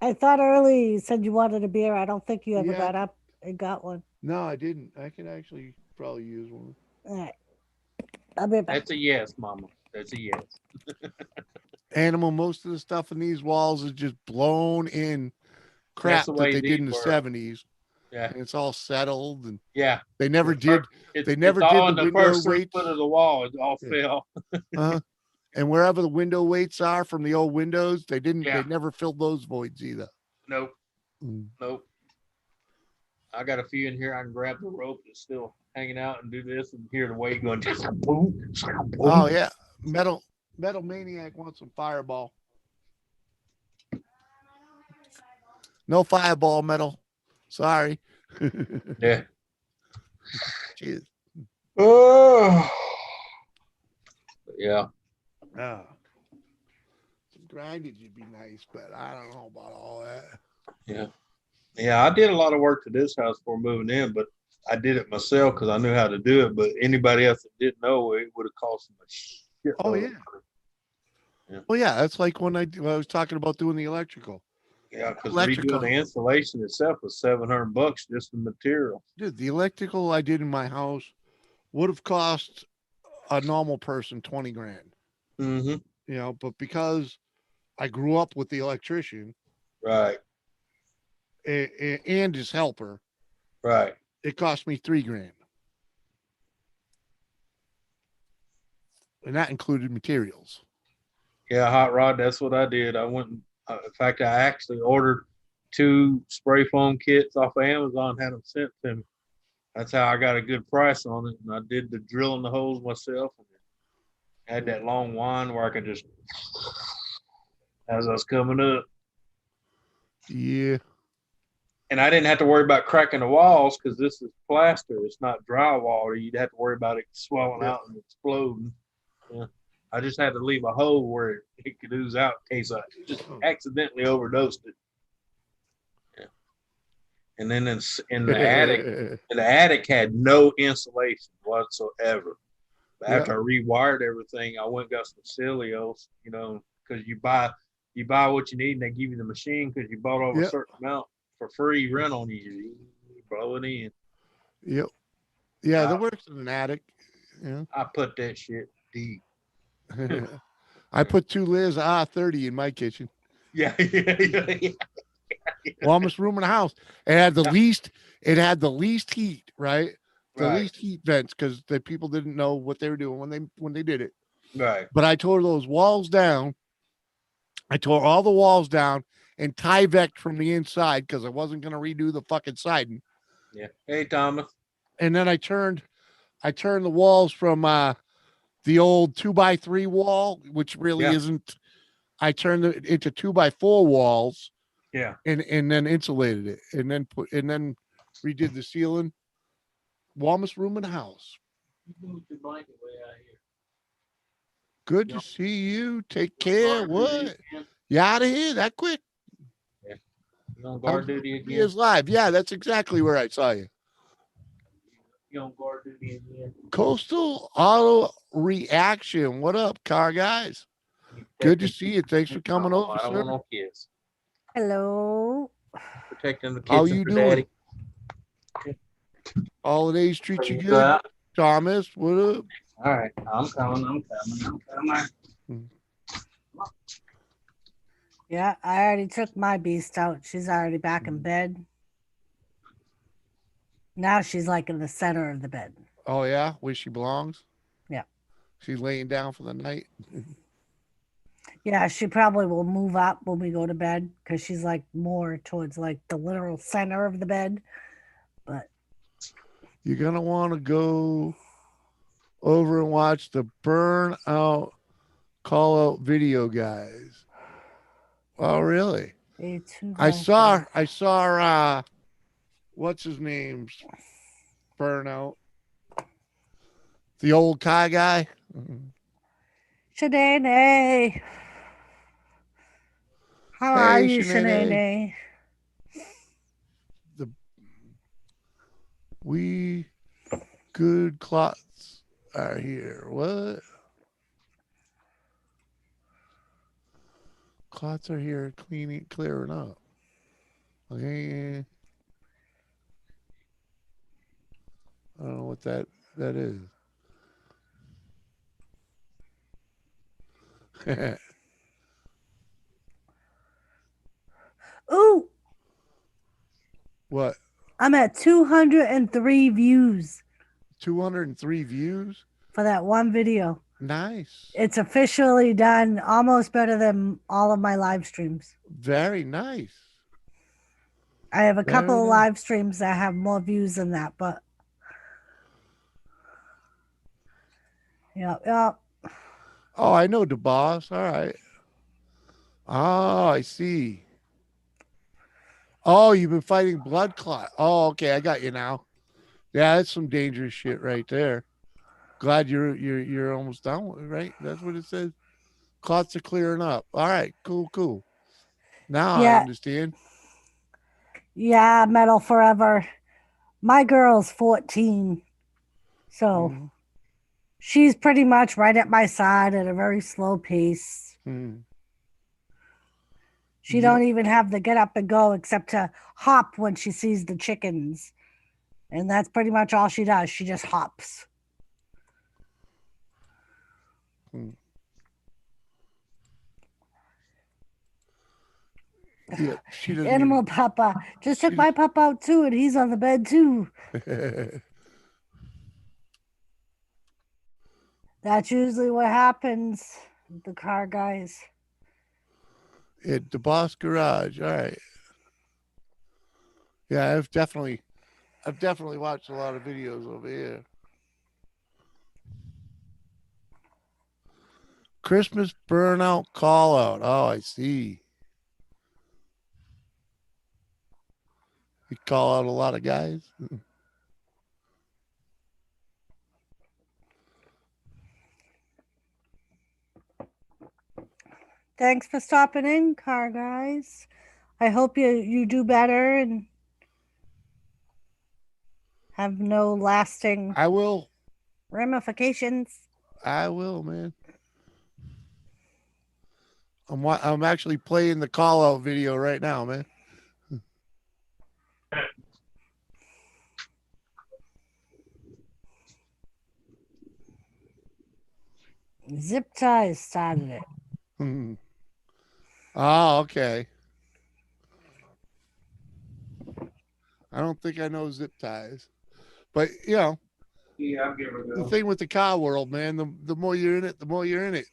I thought early you said you wanted a beer. I don't think you ever Yeah. got up and got one. no, I didn't. I can actually probably use one. All right. I'll be back. That's a yes, Mama. That's a yes. Animal, most of the stuff in these walls is just blown in That's crap the that way they did in these the were. 70s. Yeah. And it's all settled and Yeah. they never The did. It's, They never it's all did in the the window first 3 weights. foot of the wall. It all Yeah. fell. And wherever the window weights are from the old windows, they didn't. Yeah. They never filled those voids either. Nope. Mm. Nope. I got a few in here. I can grab the rope that's still hanging out and do this and hear the weight going. Boom. Oh yeah, metal maniac wants some fireball. No fireball, metal. Sorry. Yeah. Cheers. Oh. Yeah. Oh. Some grindage would be nice, but I don't know about all that. Yeah. Yeah. I did a lot of work to this house before moving in, but I did it myself because I knew how to do it. But anybody else that didn't know, it would have cost them a shit. Oh yeah. Yeah. Well, yeah, that's like when I was talking about doing the electrical. Yeah, because Electrical. redoing the installation itself was $700 just the material. Dude, the electrical I did in my house would have cost a normal person 20 grand. Mm-hmm. You know, but because I grew up with the electrician Right. and his helper, Right. it cost me 3 grand. And that included materials. Yeah, hot rod. That's what I did. I went. In fact, I actually ordered 2 spray foam kits off of Amazon. Had them sent to me. That's how I got a good price on it. And I did the drilling the holes myself. And had that long wand where I could just, as I was coming up. Yeah. And I didn't have to worry about cracking the walls because this is plaster. It's not drywall. You'd have to worry about it swelling out and exploding. Yeah. I just had to leave a hole where it could ooze out in case I just accidentally overdosed it. Yeah. And then in the attic, the attic had no insulation whatsoever. After I rewired everything, I went and got some Celios, you know, because you buy what you need and they give you the machine because you bought over a certain amount for free rental. You blow it in. Yep. Yeah, that works in an attic. Yeah. I put that shit deep. I put 2 layers of R30 in my kitchen. Yeah. Warmest room in the house. It had the least heat, right? The least heat vents because the people didn't know what they were doing when they did it. Right. But I tore those walls down. I tore all the walls down and Tyvek from the inside because I wasn't going to redo the fucking siding. Yeah. Hey, Thomas. And then I turned the walls from the old 2x3 wall, which really Yeah. isn't. I turned it into 2x4 walls Yeah. and then insulated it and then redid the ceiling. Warmest room in the house. Move your blanket way out here. Good You to know, see you. Take you on care. guard duty What? again? You out of here that quick? Yeah. You on I guard was duty again? years live. Yeah, that's exactly where I saw you. You on guard duty again? Coastal Auto Reaction. What up, car guys? You Good to protecting- see you. Thanks for coming Oh, over, I don't want sir. no kids. Hello. Protecting the How kids you and doing? daddy. Holidays treat you You good, go out? Thomas. What up? All right. I'm coming. Yeah, I already took my beast out. She's already back in bed. Now she's like in the center of the bed. Oh yeah, where she belongs. Yeah. She's laying down for the night. Yeah, she probably will move up when we go to bed because she's like more towards like the literal center of the bed. But You're gonna want to go over and watch the burnout call out video, guys. Oh really? a two I by saw what's his name's burnout. The old car guy. Shanae. How are Hey, you, Shanae. Shanae? We good clots are here. What? Clots are here clearing up. Okay. I don't know what that is. Ooh, What? I'm at 203 views 203 views? for that one video. Nice. It's officially done, almost better than all of my live streams. Very nice. I have a couple of nice. live streams that have more views than that, but yeah. Oh, I know the boss. All right. Oh, I see. Oh, you've been fighting blood clot. Oh, okay, I got you now. Yeah, that's some dangerous shit right there. Glad you're almost done with it, right? That's what it says. Clots are clearing up. All right, cool. Now I Yeah. understand. Yeah, metal forever. My girl's 14. So Mhm. she's pretty much right at my side at a very slow pace. Mhm. She Yeah. don't even have to get up and go except to hop when she sees the chickens. And that's pretty much all she does. She just hops. Yeah, she doesn't Animal Papa just took my pup out too, and he's on the bed too. even... That's usually what happens. The car guys. At the boss garage. All right. Yeah, I've definitely watched a lot of videos over here. Christmas burnout call out. Oh, I see. You call out a lot of guys. Thanks for stopping in, car guys. I hope you do better and have no lasting I will, ramifications. man. I'm actually playing the call out video right now, man. Zip ties started it. Oh, okay. I don't think I know zip ties, but Yeah, I'll give her a The go. thing with the car world, man, the more you're in it, the more you're in it.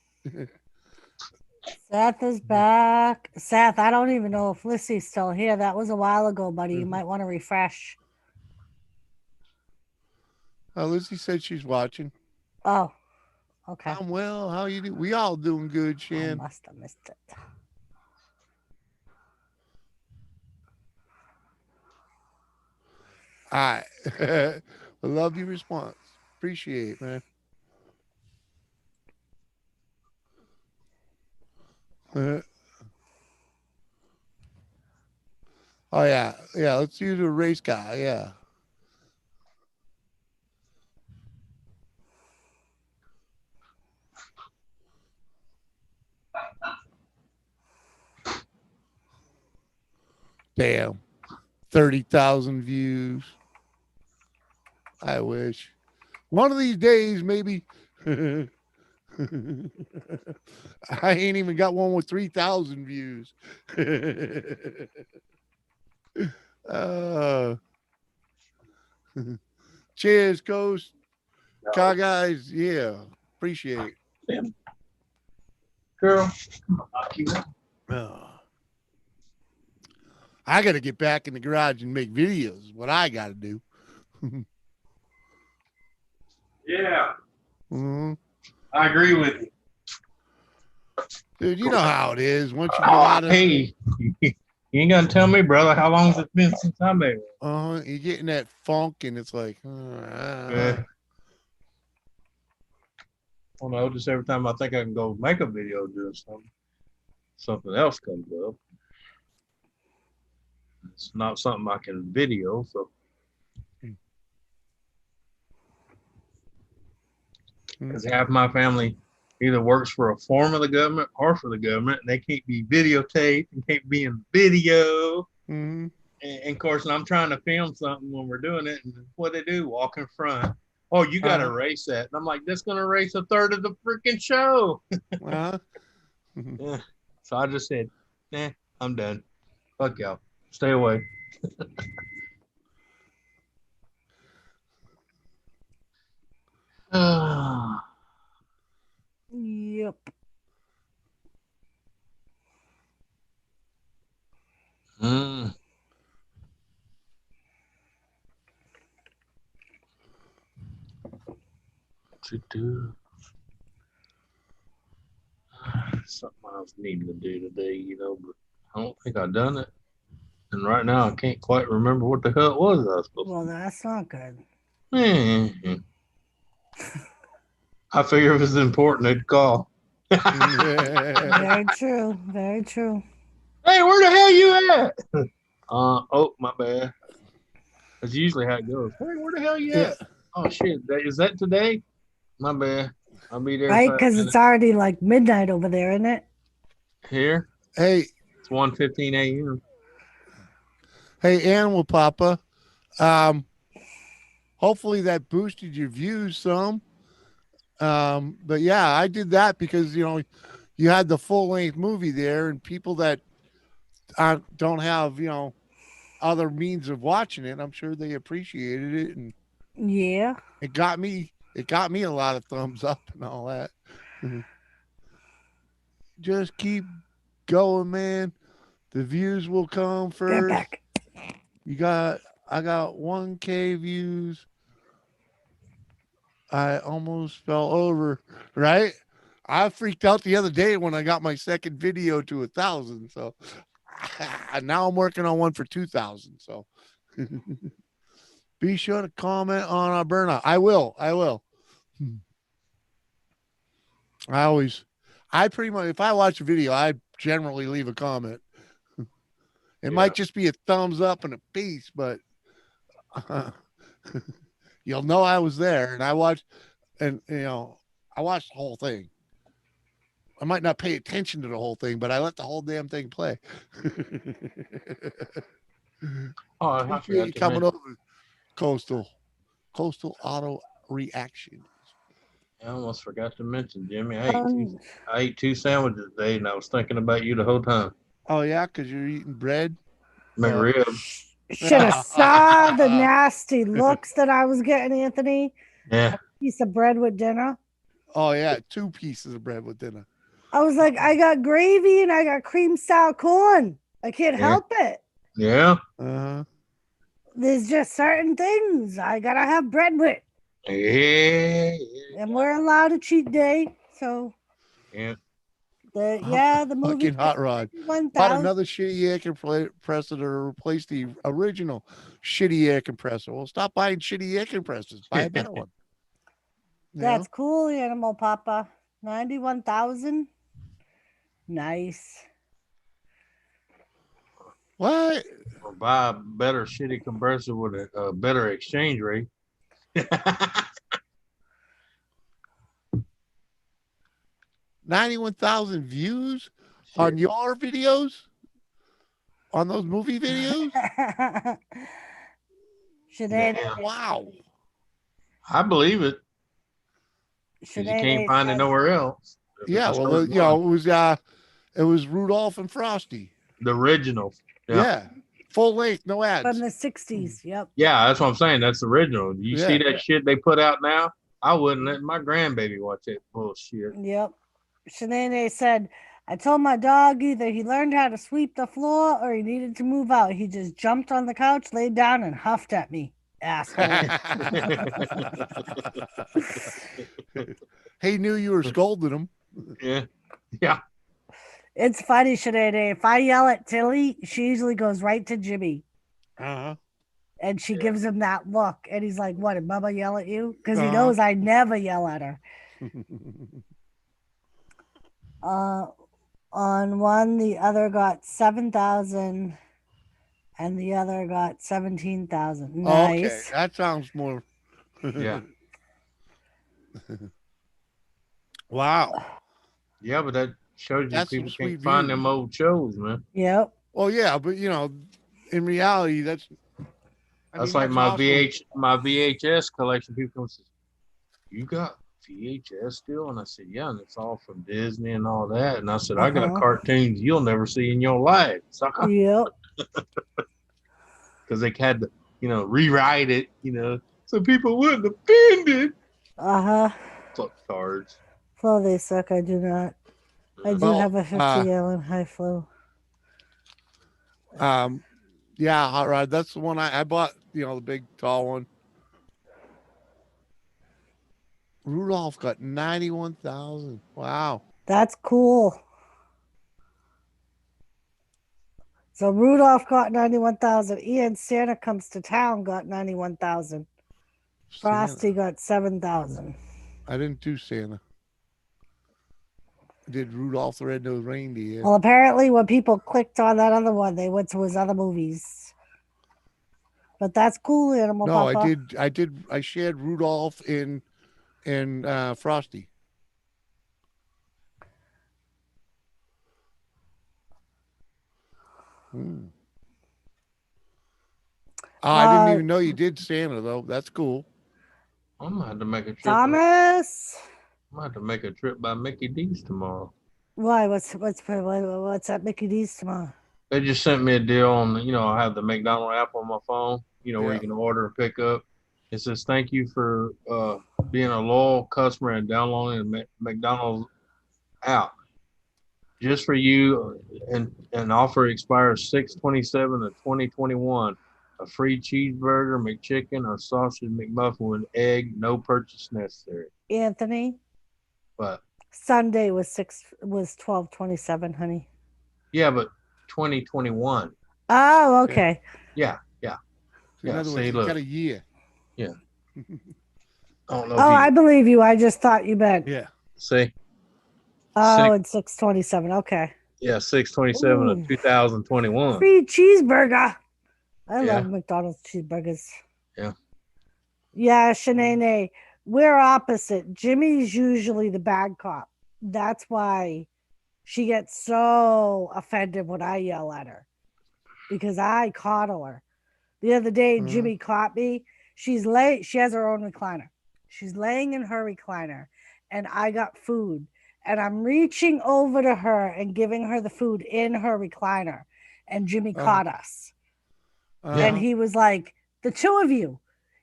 Seth is back. Seth, I don't even know if Lissy's still here. That was a while ago, buddy. You might want to refresh. Lizzie said she's watching. Oh, okay. I'm well. How you do? We all doing good, I Shan. must have missed it. All right. I love your response. Appreciate it, man. Oh yeah, yeah. Let's do the race guy. Yeah. Damn, 30,000 views. I wish. One of these days, maybe. I ain't even got one with 3,000 views. uh, cheers, Coast. Car guys. Yeah. Appreciate it. Girl. I got to get back in the garage and make videos. Is what I got to do. Yeah, Mhm. I agree with you. Dude, you know how it is. Once you go out of, Hey, you ain't gonna tell me, brother, how long has it been since I made it? you get in that funk, and it's like, Yeah. Well, no, just every time I think I can go make a video doing something else comes up. It's not something I can video, so. Because half my family either works for a form of the government or for the government, and they can't be videotaped and can't be in video. mm-hmm. And of course, I'm trying to film something when we're doing it, and what they do, walk in front. Oh, you got to erase that. And I'm like, that's going to erase a third of the freaking show. Yeah. So I just said, nah, I'm done. Fuck y'all. Stay away. Yep. Mm. To do something I was needing to do today, but I don't think I've done it. And right now, I can't quite remember what the hell it was I was supposed Well, that's not good. to. I figure if it's important, they'd call. Very true. Very true. Hey, where the hell you at? Oh, my bad. That's usually how it goes. Hey, where the hell you at? Oh shit, is that today? My bad. I'll be there. Right? Because it's already like midnight over there, isn't it? Here. Hey, it's 1:15 a.m. Hey, Animal Papa. Hopefully that boosted your views some. But yeah, I did that because you had the full length movie there, and people that don't have other means of watching it, I'm sure they appreciated it, and yeah, it got me a lot of thumbs up and all that. Just keep going, man. The views will come first. Get back. I got 1K views. I almost fell over, right? I freaked out the other day when I got my second video to 1,000. So now I'm working on one for 2,000. So be sure to comment on our burnout. I will. I pretty much, if I watch a video, I generally leave a comment. It might just be a thumbs up and a peace, but you'll know I was there, and I watched, and I watched the whole thing. I might not pay attention to the whole thing, but I let the whole damn thing play. I appreciate you coming over, Coastal Auto Reaction. I almost forgot to mention, Jimmy. I ate two sandwiches today, and I was thinking about you the whole time. Oh yeah, because you're eating bread. McRib. Should have saw the nasty looks that I was getting, Anthony. Yeah. Piece of bread with dinner. Oh yeah, 2 pieces of bread with dinner. I was like, I got gravy and I got cream sour corn. I can't Yeah. help it. Yeah. Uh-huh. There's just certain things I gotta have bread with, Yeah. and we're allowed a cheat day. So Yeah. the movie Fucking hot rod. Bought 1,000. another shitty air compressor to replace the original shitty air compressor. Well, stop buying shitty air compressors. Buy a better one. You That's know? cool, Animal Papa. 91,000. Nice. What? Or buy a better shitty compressor with a better exchange rate. 91,000 views on your videos? On those movie videos? Sinead, Damn. Wow. I believe it. Because you can't find it nowhere else. Yeah, well, you know, it was Rudolph and Frosty. The original. Yeah. Full length, no ads. from the 60s. Yep. Yeah, that's what I'm saying. That's the original. You see Yeah. that shit they put out now? I wouldn't let my grandbaby watch that bullshit. Yep. Sinead said, I told my dog either he learned how to sweep the floor or he needed to move out. He just jumped on the couch, laid down, and huffed at me. Asshole. He knew you were scolding him. Yeah. Yeah. It's funny, Sinead. If I yell at Tilly, she usually goes right to Jimmy. Uh-huh. And she gives him that look. And he's like, what, did Bubba yell at you? Because he Uh-huh. knows I never yell at her. On one, the other got 7,000 and the other got 17,000. Nice. Okay, that sounds more. Yeah. Wow. Yeah, but that shows you That's some people sweet can't find views. them old shows, man. Yep. Well, yeah, but you know, in reality, that's. That's like my VHS collection. People come and say, "You got VHS still?" And I said, "Yeah," and it's all from Disney and all that. And I said, "I got cartoons you'll never see in your life." Yep. Because they had to, rewrite it, so people wouldn't offend it. Fuck cards. Flow, they suck. I do not. I do have a 50 gallon high flow. Yeah, hot rod. That's the one I bought. The big tall one. Rudolph got 91,000. Wow. That's cool. So Rudolph got 91,000. Ian Santa Comes to Town got 91,000. Frosty got 7,000. I didn't do Santa. I did Rudolph the Red-Nosed Reindeer. Well, apparently when people clicked on that other one, they went to his other movies. But that's cool, Animal No, Papa. I shared Rudolph and Frosty. I didn't even know you did Santa though. That's cool. I'm gonna have to make a trip. Thomas. I'm gonna have to make a trip by Mickey D's tomorrow. Why? What's at Mickey D's tomorrow? They just sent me a deal on, I have the McDonald's app on my phone, where you can order and pick up. It says, thank you for being a loyal customer and downloading the McDonald's app. Just for you, and offer expires 6/27 of 2021. A free cheeseburger, McChicken, or sausage McMuffin with egg, no purchase necessary. Anthony. But Sunday was 12/27, honey. Yeah, but 2021. Oh, okay. Yeah. So in other words, you got a year. Yeah. I don't know. I believe you. I just thought you meant. Yeah. See. Oh, it's 6/27. Okay. Yeah, 6/27 of 2021. Free cheeseburger. I love McDonald's cheeseburgers. Yeah. Yeah, Shanae, we're opposite. Jimmy's usually the bad cop. That's why she gets so offended when I yell at her. Because I coddle her. The other day, Jimmy caught me. She has her own recliner. She's laying in her recliner, and I got food. And I'm reaching over to her and giving her the food in her recliner. And Jimmy caught us. And he was like, the two of you.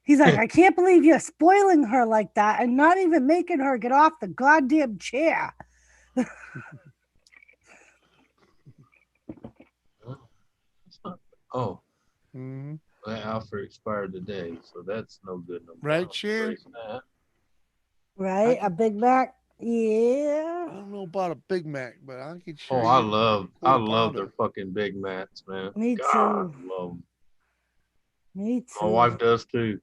He's like, I can't believe you're spoiling her like that and not even making her get off the goddamn chair. It's not, oh, Mm-hmm. that offer expired today, so that's no good no more. Right, I'll Shan? erase that. Right? A Big Mac? I Yeah. don't know about a Big Mac, but I can Oh, sure I use a love quarter their pounder. fucking Big Macs, man. Me God, too. I love 'em. Me My too. wife does too.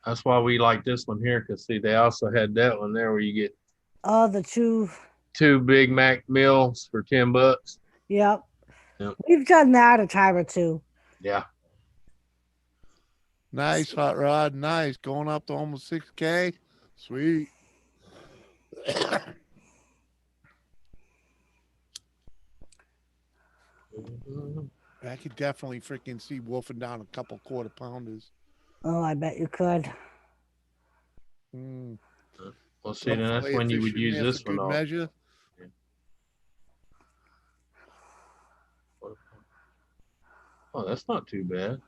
That's why we like this one here, because see, they also had that one there where you get Oh, the two. 2 Big Mac meals for $10. Yep. Yep. We've done that a time or two. Yeah. Nice, Hot Rod. Nice. Going up to almost 6K. Sweet. I could definitely freaking see wolfing down a couple quarter pounders. Oh, I bet you could. Mm. Well, see, then that's Fillet when you fish would in use there this for one good on. measure. Oh, that's not too bad.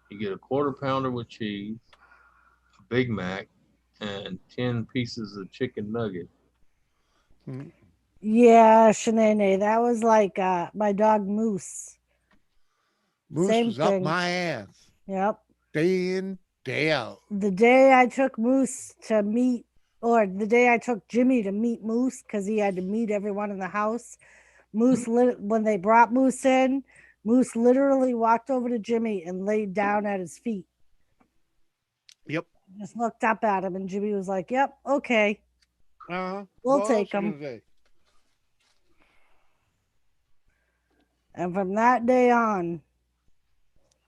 You get a quarter pounder with cheese, a Big Mac, and 10 pieces of chicken nugget. Mm. Yeah, Shanae, that was like my dog Moose. Moose Same was up thing. my ass Yep. day in, day out. The day I took Moose to meet, or the day I took Jimmy to meet Moose, because he had to meet everyone in the house. Moose, when they brought Moose in, Moose literally walked over to Jimmy and laid down at his feet. Yep. Just looked up at him, and Jimmy was like, "Yep, okay, Uh-huh. we'll What take else him." was they? And from that day on,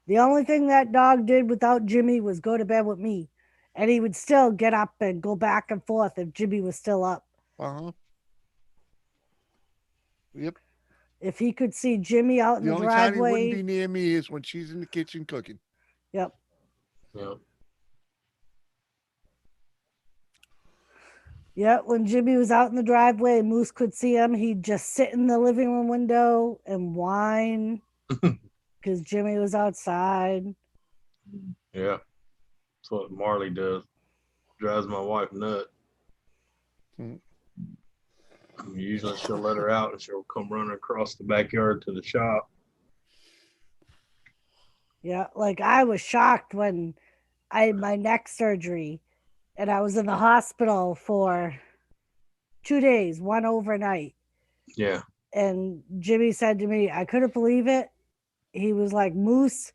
the only thing that dog did without Jimmy was go to bed with me. And he would still get up and go back and forth if Jimmy was still up. Uh-huh. Yep. If he could see Jimmy out in The the only time he wouldn't driveway. be near me is when she's in the kitchen cooking. Yep. Yep. Yep. When Jimmy was out in the driveway and Moose could see him, he'd just sit in the living room window and whine because Jimmy was outside. Yeah. That's what Marley does. Drives my wife nuts. Mm. Usually she'll let her out and she'll come running across the backyard to the shop. Yeah. Like I was shocked when I had my neck surgery and I was in the hospital for 2 days, one overnight. Yeah. And Jimmy said to me, I couldn't believe it. He was like, Moose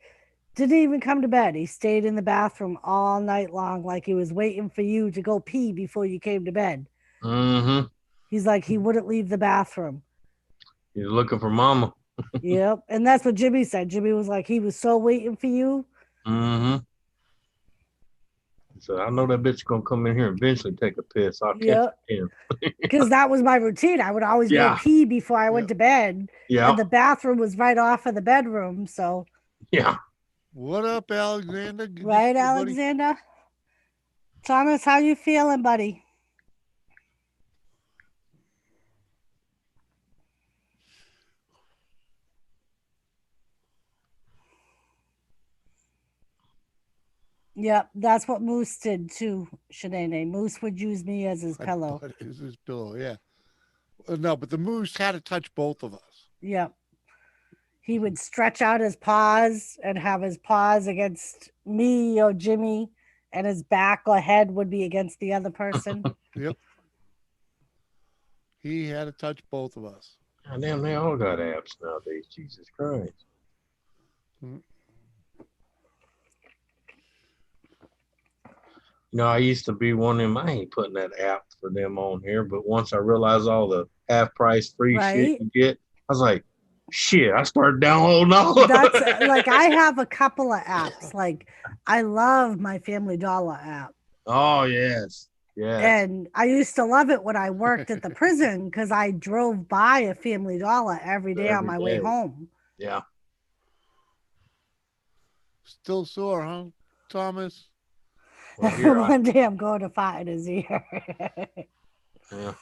didn't even come to bed. He stayed in the bathroom all night long, like he was waiting for you to go pee before you came to bed. Mm-hmm. He's like, he wouldn't leave the bathroom. He's looking for mama. Yep. And that's what Jimmy said. Jimmy was like, he was so waiting for you. Mm-hmm. So I know that bitch gonna come in here and eventually take a piss. I'll catch Yep. it in. Because that was my routine. I would always go pee before I went to bed. Yeah. And the bathroom was right off of the bedroom. So, Yeah. What up, Alexander? Good to right, see you, buddy. Alexander? Thomas, how you feeling, buddy? Yep, that's what Moose did too, Shanae. Moose would use me as his pillow. But it's his pillow, yeah. No, but the moose had to touch both of us. Yep. He would stretch out his paws and have his paws against me or Jimmy, and his back or head would be against the other person. Yep. He had to touch both of us. God damn, they all got apps nowadays. Jesus Christ. Mm. You know, I used to be one of them. I ain't putting that app for them on here, but once I realized all the half price free shit you get, I was like, shit, I started downloading all That's like I have a couple of apps. Like I love my Family Dollar app. Oh, yes. Yes. And I used to love it when I worked at the prison because I drove by a Family Dollar every day on my way home. Yeah. Still sore, huh, Thomas? Well, here, One day I'm going to fight his ear. yeah.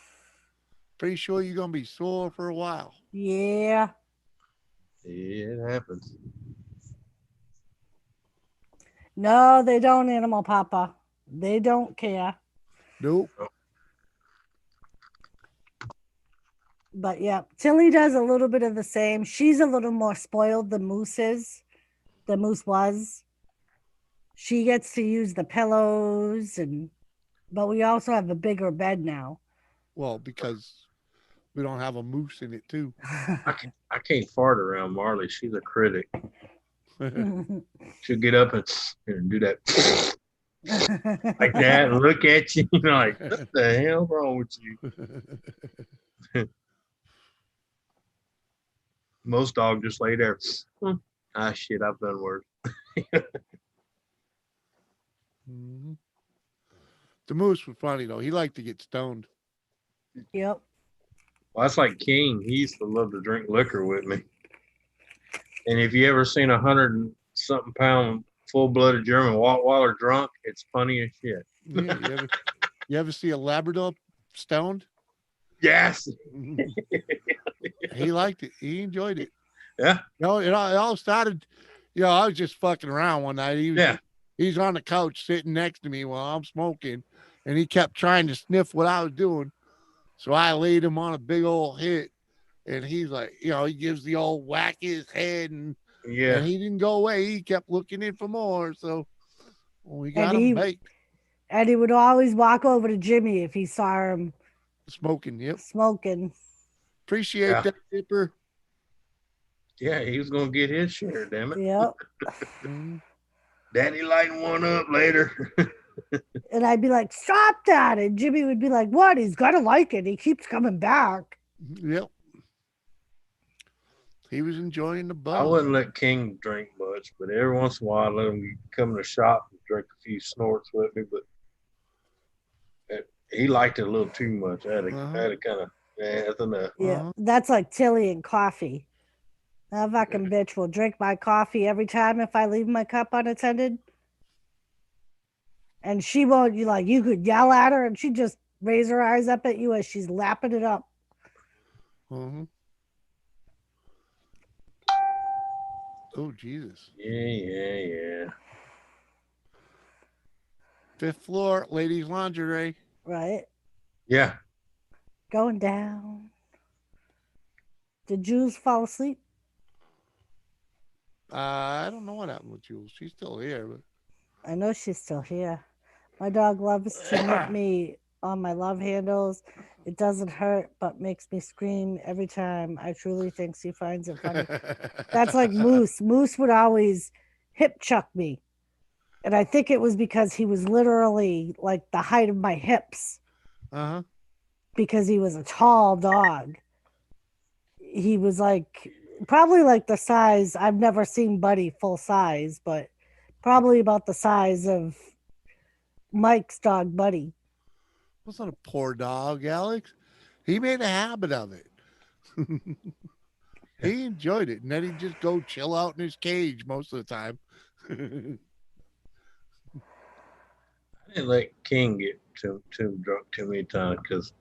Pretty sure you're gonna be sore for a while. Yeah. It happens. No, they don't, Animal Papa. They don't care. Nope. But yeah, Tilly does a little bit of the same. She's a little more spoiled than Moose is. The Moose was. She gets to use the pillows but we also have a bigger bed now. Well, because we don't have a moose in it too. I can't fart around Marley. She's a critic. She'll get up and do that like that and look at you, you know, like, what the hell wrong with you? Most dogs just lay there. Ah, shit, I've done worse. Mhm. The moose was funny though. He liked to get stoned. Yep. Well, that's like King. He used to love to drink liquor with me. And if you ever seen 100-something pound full-blooded German Waller drunk, it's funny as shit. Yeah, you ever see a Labrador stoned? Yes. He liked it. He enjoyed it. Yeah. It all started. I was just fucking around one night. He's on the couch sitting next to me while I'm smoking, and he kept trying to sniff what I was doing. So I laid him on a big old hit, and he's like, he gives the old whack his head, and he didn't go away. He kept looking in for more. So we got him baked. And he would always walk over to Jimmy if he saw him smoking. Yep. Smoking. Appreciate that, Dipper. Yeah, he was gonna get his share, damn it. Yep. Daddy lighting one up later. And I'd be like, stop that. And Jimmy would be like, what? He's got to like it. He keeps coming back. Yep. He was enjoying the buzz. I wouldn't let King drink much, but every once in a while I let him come in the shop and drink a few snorts with me. But he liked it a little too much. I had to kind of, that's enough. Yeah, that's like Tilly and coffee. That fucking bitch will drink my coffee every time if I leave my cup unattended. And she won't, you could yell at her and she'd just raise her eyes up at you as she's lapping it up. Mm-hmm. Oh, Jesus. Yeah. 5th floor, ladies' lingerie. Right? Yeah. Going down. Did Jules fall asleep? I don't know what happened with Jules. She's still here. But I know she's still here. My dog loves to nip me on my love handles. It doesn't hurt, but makes me scream every time. I truly think she finds it funny. That's like Moose. Moose would always hip chuck me. And I think it was because he was literally like the height of my hips. Uh-huh. Because he was a tall dog. He was probably like the size. I've never seen Buddy full size, but probably about the size of Mike's dog, Buddy. Wasn't a poor dog, Alex. He made a habit of it. He enjoyed it, and then he'd just go chill out in his cage most of the time. I didn't let King get too drunk too many times because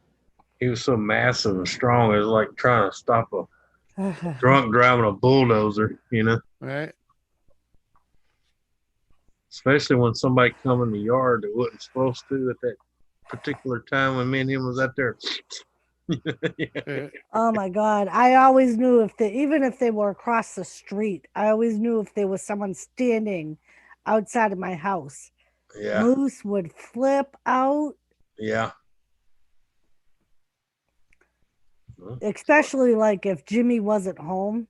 he was so massive and strong. It was like trying to stop a drunk driving a bulldozer, Right. Especially when somebody come in the yard that wasn't supposed to at that particular time when me and him was out there. Oh my God. I always knew even if they were across the street, I always knew if there was someone standing outside of my house. Yeah. Moose would flip out. Yeah. Especially like if Jimmy wasn't home.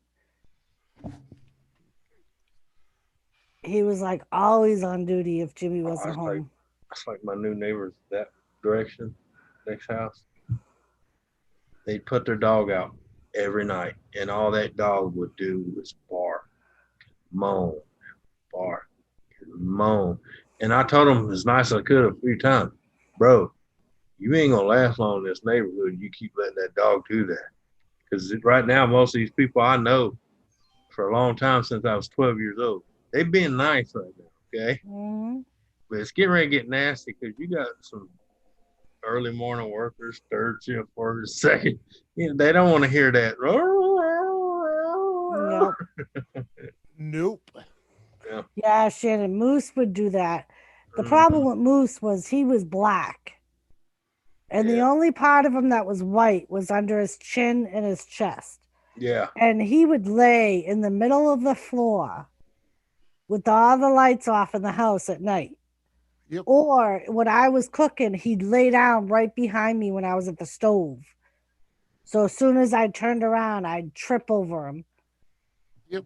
He was like always on duty if Jimmy wasn't home. It's like my new neighbors that direction, next house. They'd put their dog out every night, and all that dog would do was bark, moan, bark, moan. And I told him as nice as I could a few times, bro, you ain't gonna last long in this neighborhood. You keep letting that dog do that. Because right now, most of these people I know for a long time since I was 12 years old, they've been nice right now, okay? Mm-hmm. But it's getting ready to get nasty because you got some early morning workers, third shift workers, second. They don't want to hear that. Yep. Nope. Yeah, Shannon, Moose would do that. The Mhm. problem with Moose was he was black. And the Yeah. only part of him that was white was under his chin and his chest. Yeah. And he would lay in the middle of the floor with all the lights off in the house at night. Yep. Or when I was cooking, he'd lay down right behind me when I was at the stove. So as soon as I turned around, I'd trip over him. Yep.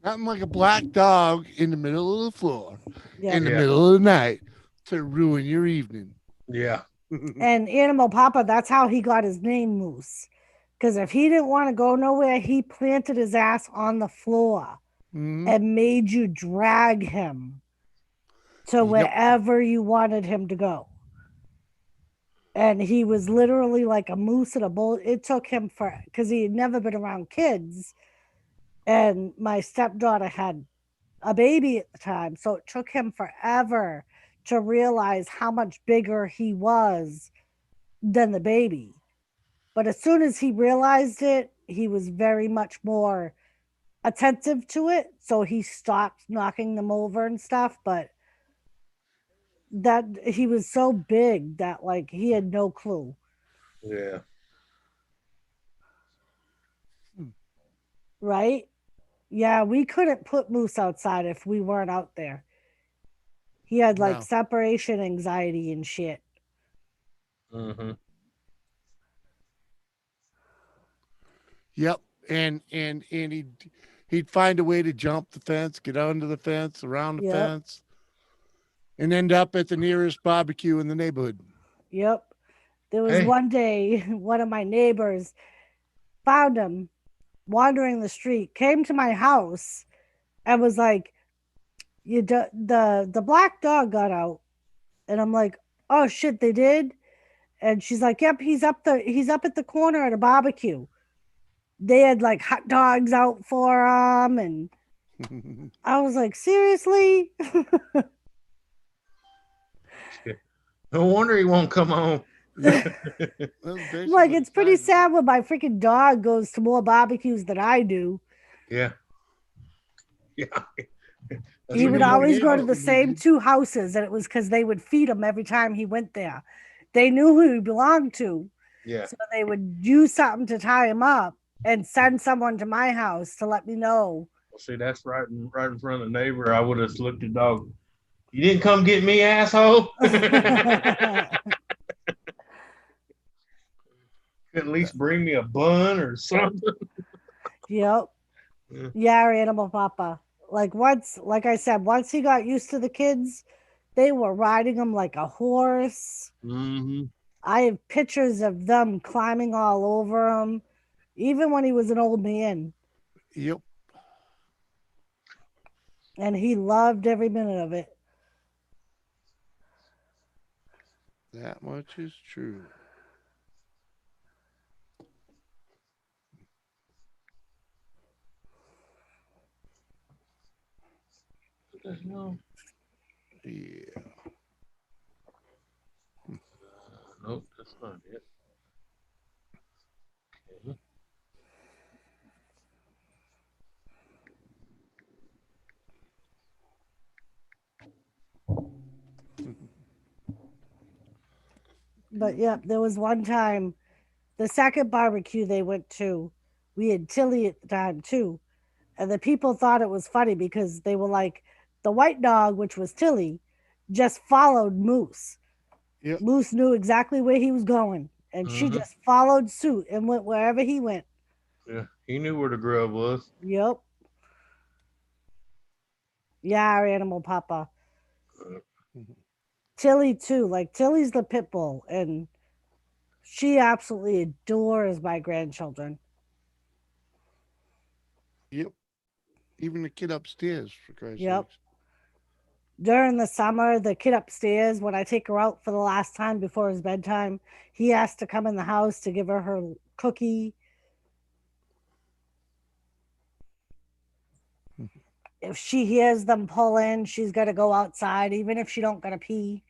Nothing like a black dog in the middle of the floor Yep. in the Yeah. middle of the night to ruin your evening. Yeah. And Animal Papa, that's how he got his name, Moose. Because if he didn't want to go nowhere, he planted his ass on the floor Mhm. and made you drag him to Yep. wherever you wanted him to go. And he was literally like a moose in a bowl. It took him because he had never been around kids. And my stepdaughter had a baby at the time. So it took him forever to realize how much bigger he was than the baby. But as soon as he realized it, he was very much more attentive to it. So he stopped knocking them over and stuff. But that he was so big that like he had no clue. Yeah. Right? Yeah, we couldn't put Moose outside if we weren't out there. He had like No. separation anxiety and shit. Mm-hmm. Yep. And he'd find a way to jump the fence, get under the fence, around the Yep. fence, and end up at the nearest barbecue in the neighborhood. Yep. There was Hey. one day one of my neighbors found him wandering the street, came to my house and was like, the black dog got out. And I'm like, "Oh shit, they did?" And she's like, "Yep, he's up at the corner at a barbecue." They had like hot dogs out for him, and I was like, "Seriously?" No wonder he won't come home. Yeah. That was basically Like, what it's he pretty tried to sad when my freaking dog goes to more barbecues than I do. Yeah. Yeah. That's He when would you know always he go to out. the same two houses, and it was because they would feed him every time he went there. They knew who he belonged to, Yeah. so they would use something to tie him up and send someone to my house to let me know. Well, see, that's right in front of the neighbor. I would have looked at the dog. You didn't come get me, asshole. At least bring me a bun or something. Yep. Yeah. Yeah, Animal Papa. Like I said, once he got used to the kids, they were riding him like a horse. Mm-hmm. I have pictures of them climbing all over him, even when he was an old man. Yep. And he loved every minute of it. That much is true. No. Yeah. Nope, that's not it. Okay. But yep, there was one time, the second barbecue they went to, we had Tilly at the time too. And the people thought it was funny because they were like, the white dog, which was Tilly, just followed Moose. Yep. Moose knew exactly where he was going, and she Mm-hmm. just followed suit and went wherever he went. Yeah, he knew where the grub was. Yep. Yeah, our Animal Papa. Tilly too. Like Tilly's the pit bull, and she absolutely adores my grandchildren. Yep. Even the kid upstairs, for Christ's Yep. sakes. During the summer, the kid upstairs, when I take her out for the last time before his bedtime, he has to come in the house to give her cookie. If she hears them pull in, she's got to go outside, even if she don't got to pee,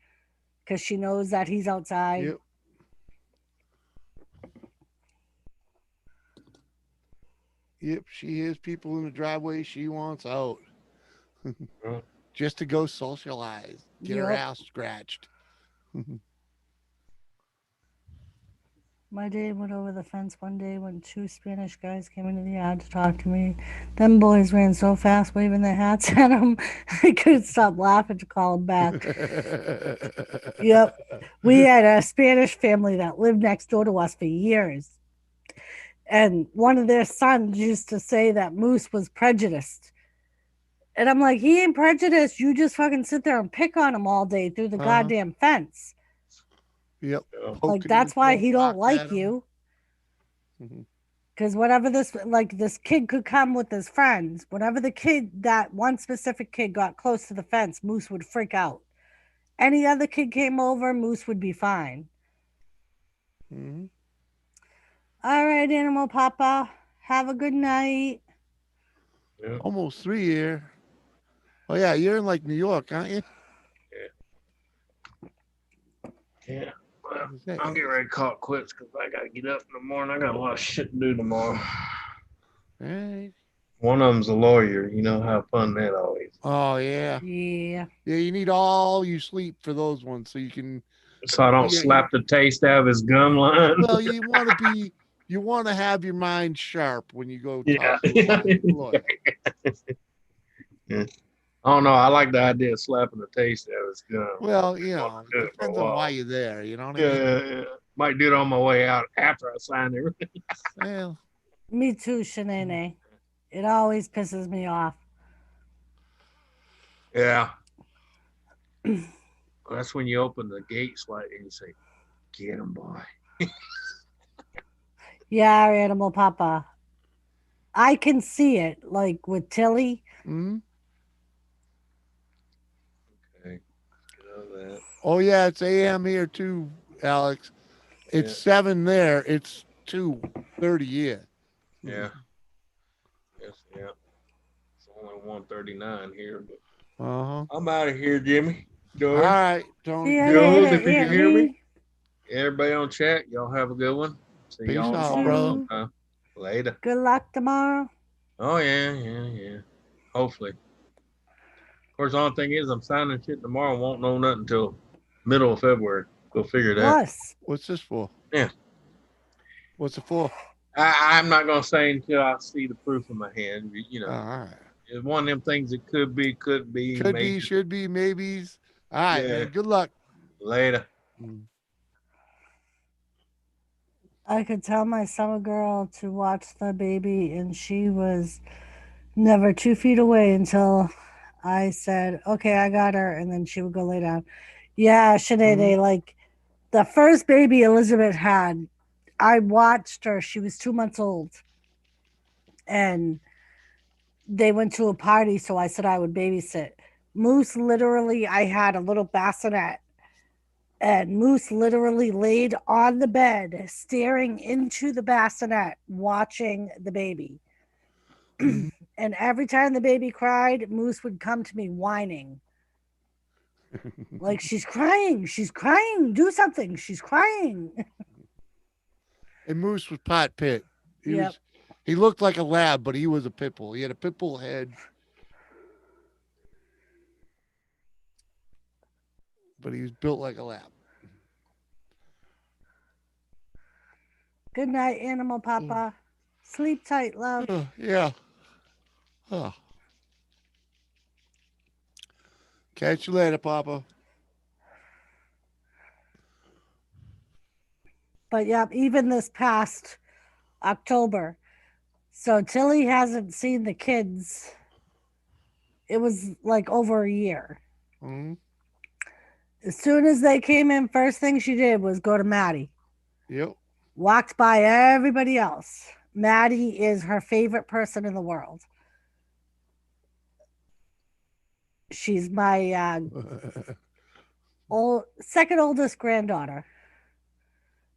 because she knows that he's outside. Yep. Yep. She hears people in the driveway. She wants out. just to go socialize, get her Yep. ass scratched. My dad went over the fence one day when two Spanish guys came into the yard to talk to me. Them boys ran so fast, waving their hats at him, I couldn't stop laughing to call them back. Yep. We had a Spanish family that lived next door to us for years. And one of their sons used to say that Moose was prejudiced. And I'm like, he ain't prejudiced. You just fucking sit there and pick on him all day through the goddamn fence. Yep. Like, Poking that's why himself, he don't knocking at like him. you. Mhm. Because whatever this, like, this kid could come with his friends. Whenever the kid, that one specific kid got close to the fence, Moose would freak out. Any other kid came over, Moose would be fine. Mhm. All right, Animal Papa. Have a good night. Almost 3 year. Oh yeah, you're in like New York, aren't you? Yeah. Well, Is that- I'm getting ready to call it quits because I got to get up in the morning. I got a lot of shit to do tomorrow. Right. One of them's a lawyer. You know how fun that always. Oh yeah. Yeah. Yeah, you need all you sleep for those ones so you can. So I don't Yeah, slap the taste out of his gum line. Well, you want to have your mind sharp when you go Yeah. talk to a lawyer. I don't know. I like the idea of slapping the taste out of his gum. Well, Do it for a depends on why while. you're there. You know what I Yeah, mean? yeah, yeah. Might do it on my way out after I sign everything. Well, Me too, Shanae. It always pisses me off. Yeah. That's when you open the gate slightly and you say, "Get him, boy." Yeah, Animal Papa. I can see it, like with Tilly. mhm. Okay. Get over that. Oh yeah, it's AM here too, Alex. It's 7 there. It's 2:30 here. Yeah. Yes, yeah. It's only 1:39 here, but Uh huh. I'm out of here, Jimmy. All Dory. right, See Tony. you Jules, later, if you can Aunt hear me. Lee. Everybody on chat, y'all have a good one. See Peace y'all out, tomorrow bro. sometime. Later. Good luck tomorrow. Oh yeah, yeah, yeah. Hopefully. Of course, the only thing is I'm signing shit tomorrow. Won't know nothing until middle of February. Go figure that. Plus, What's this for? Yeah. What's it for? I'm not gonna say until I see the proof in my hand. You know, All right. it's one of them things that could be, Could maybe. be, should be, maybes. All right, Yeah. man. Good luck. Later. Mm. I could tell my summer girl to watch the baby, and she was never 2 feet away until I said, "Okay, I got her," and then she would go lay down. Yeah, Sinead, like the first baby Elizabeth had, I watched her. She was 2 months old, and they went to a party, so I said I would babysit. Moose literally, I had a little bassinet, and Moose literally laid on the bed, staring into the bassinet, watching the baby. Mhm. And every time the baby cried, Moose would come to me whining. Like, she's crying, do something, she's crying. And Moose was pot pit. He Yep. was. He looked like a lab, but he was a pit bull. He had a pit bull head, but he was built like a lab. Good night, Animal Papa. Sleep tight, love. Yeah. Oh. Catch you later, Papa. But yep, even this past October. So Tilly hasn't seen the kids. It was like over a year. Mhm. As soon as they came in, first thing she did was go to Maddie. Yep. Walked by everybody else. Maddie is her favorite person in the world. She's my second oldest granddaughter.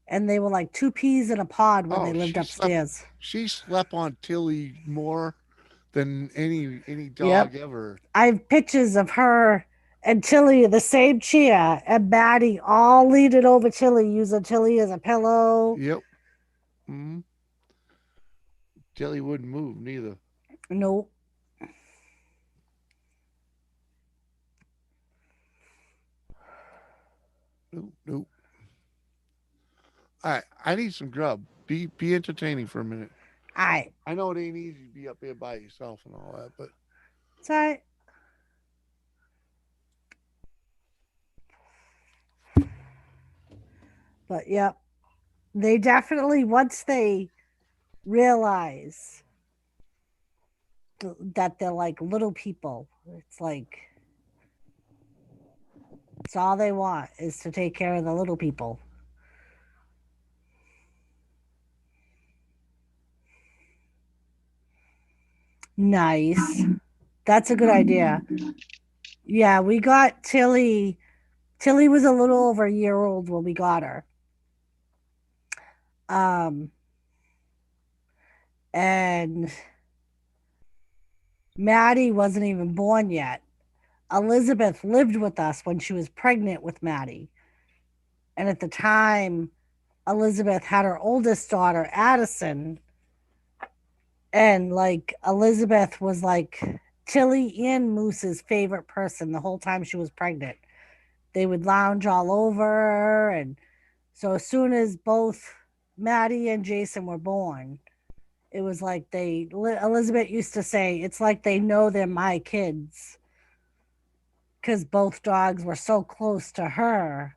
And they were like two peas in a pod when they lived upstairs. She slept on Tilly more than any Yep. dog ever. I have pictures of her and Tilly in the same chair, and Maddie all leaning over Tilly, using Tilly as a pillow. Yep. Mm-hmm. Tilly wouldn't move neither. Nope. nope, nope. All right, I need some grub. Be entertaining for a minute. All right. I know it ain't easy to be up here by yourself and all that, but It's all right. But yep, they definitely, once they realize that they're like little people, it's like it's all they want is to take care of the little people. Nice. That's a good idea. Yeah, we got Tilly. Tilly was a little over a year old when we got her. Um, and Maddie wasn't even born yet. Elizabeth lived with us when she was pregnant with Maddie. And at the time, Elizabeth had her oldest daughter, Addison. And like Elizabeth was like Tilly and Moose's favorite person the whole time she was pregnant. They would lounge all over. And so as soon as both Maddie and Jason were born, it was like Elizabeth used to say, it's like they know they're my kids. Because both dogs were so close to her.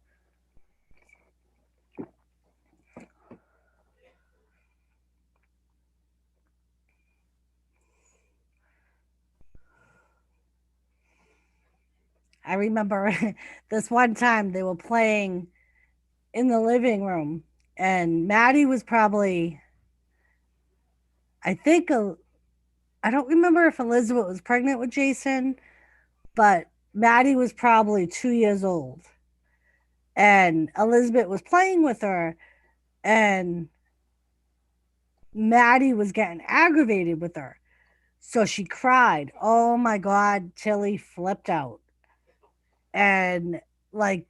I remember this one time they were playing in the living room, and Maddie was probably, I think, I don't remember if Elizabeth was pregnant with Jason, but Maddie was probably 2 years old. And Elizabeth was playing with her, and Maddie was getting aggravated with her. So she cried. Oh my God, Tilly flipped out. And like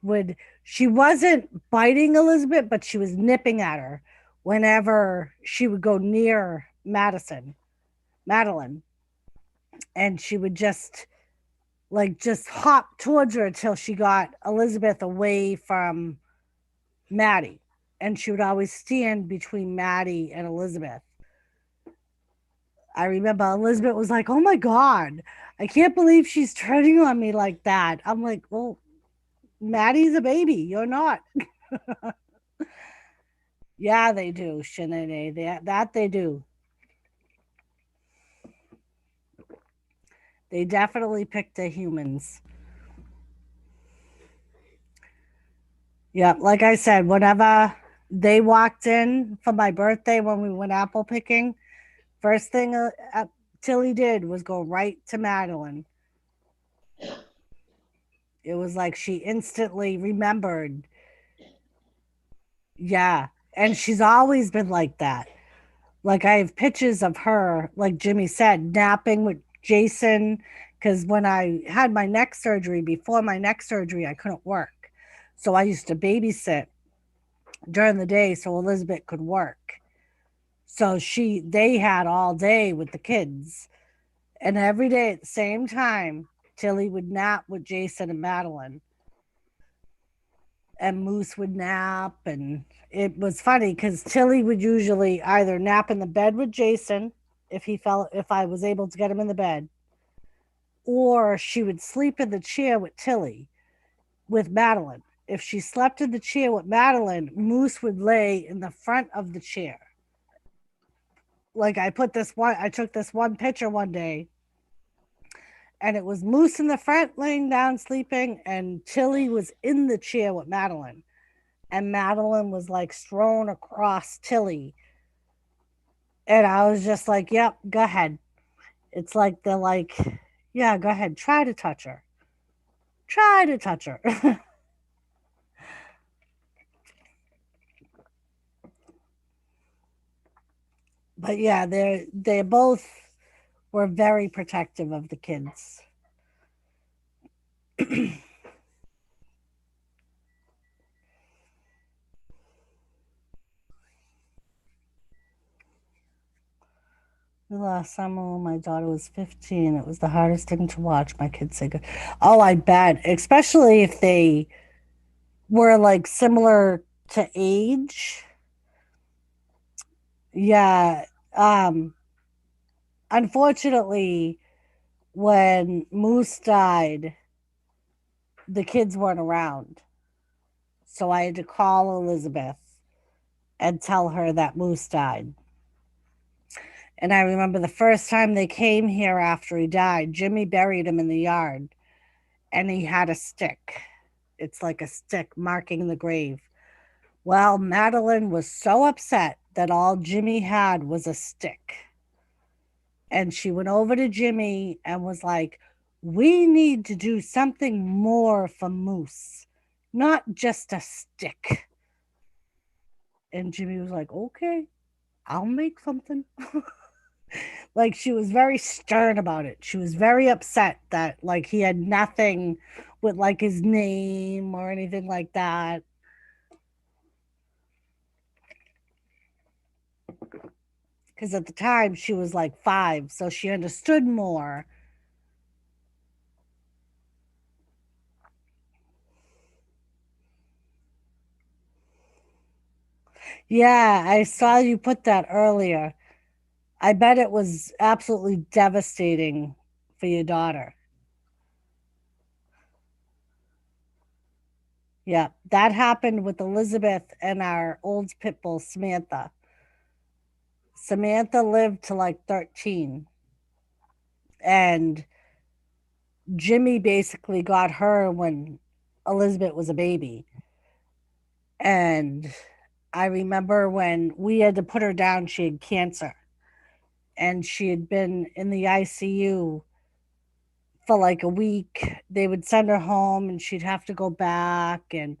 she wasn't biting Elizabeth, but she was nipping at her whenever she would go near Madeline. And she would just hop towards her until she got Elizabeth away from Maddie. And she would always stand between Maddie and Elizabeth. I remember Elizabeth was like, "Oh my God, I can't believe she's turning on me like that." I'm like, "Well, Maddie's a baby. You're not." Yeah, they do, Shanae. That they do. They definitely picked the humans. Yeah, like I said, whenever they walked in for my birthday when we went apple picking, first thing Tilly did was go right to Madeline. It was like she instantly remembered. Yeah, and she's always been like that. Like I have pictures of her, like Jimmy said, napping with Jason. Because when I had my neck surgery, before my neck surgery, I couldn't work. So I used to babysit during the day so Elizabeth could work. So they had all day with the kids. And every day at the same time, Tilly would nap with Jason and Madeline. And Moose would nap. And it was funny because Tilly would usually either nap in the bed with Jason if I was able to get him in the bed, or she would sleep in the chair with Tilly with Madeline. If she slept in the chair with Madeline, Moose would lay in the front of the chair. Like I took this one picture one day, and it was Moose in the front laying down sleeping, and Tilly was in the chair with Madeline. And Madeline was like thrown across Tilly. And I was just like, yep, go ahead. It's like they're like, yeah, go ahead. Try to touch her. Try to touch her. But yeah, they both were very protective of the kids. The last summer when my daughter was 15, it was the hardest thing to watch my kids say good. Oh, I bet. Especially if they were like similar to age. Yeah. Um, Unfortunately, when Moose died, the kids weren't around. So I had to call Elizabeth and tell her that Moose died. And I remember the first time they came here after he died, Jimmy buried him in the yard and he had a stick. It's like a stick marking the grave. Well, Madeline was so upset that all Jimmy had was a stick. And she went over to Jimmy and was like, "We need to do something more for Moose, not just a stick." And Jimmy was like, "Okay, I'll make something." Like she was very stern about it. She was very upset that like he had nothing with like his name or anything like that. Because at the time she was like 5, so she understood more. Yeah, I saw you put that earlier. I bet it was absolutely devastating for your daughter. Yeah, that happened with Elizabeth and our old pit bull, Samantha. Samantha lived to like 13, and Jimmy basically got her when Elizabeth was a baby. And I remember when we had to put her down, she had cancer and she had been in the ICU for like a week. They would send her home and she'd have to go back. And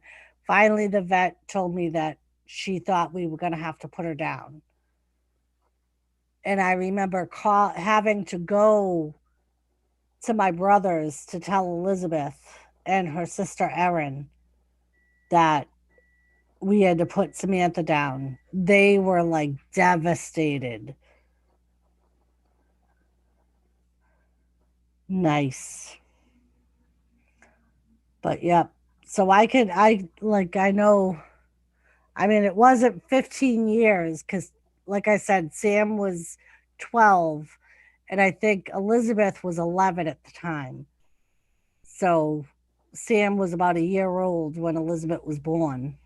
finally, the vet told me that she thought we were going to have to put her down. And I remember having to go to my brother's to tell Elizabeth and her sister Erin that we had to put Samantha down. They were like devastated. Nice. But yep. So I know, I mean, it wasn't 15 years because, like I said, Sam was 12 and I think Elizabeth was 11 at the time. So Sam was about a year old when Elizabeth was born.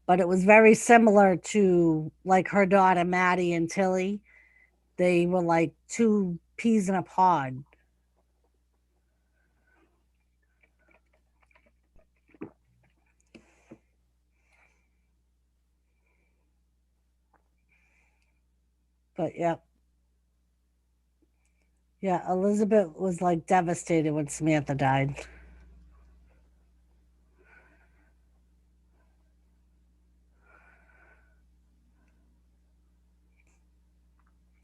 But it was very similar to like her daughter, Maddie and Tilly. They were like two peas in a pod. But yeah, yeah, Elizabeth was like devastated when Samantha died.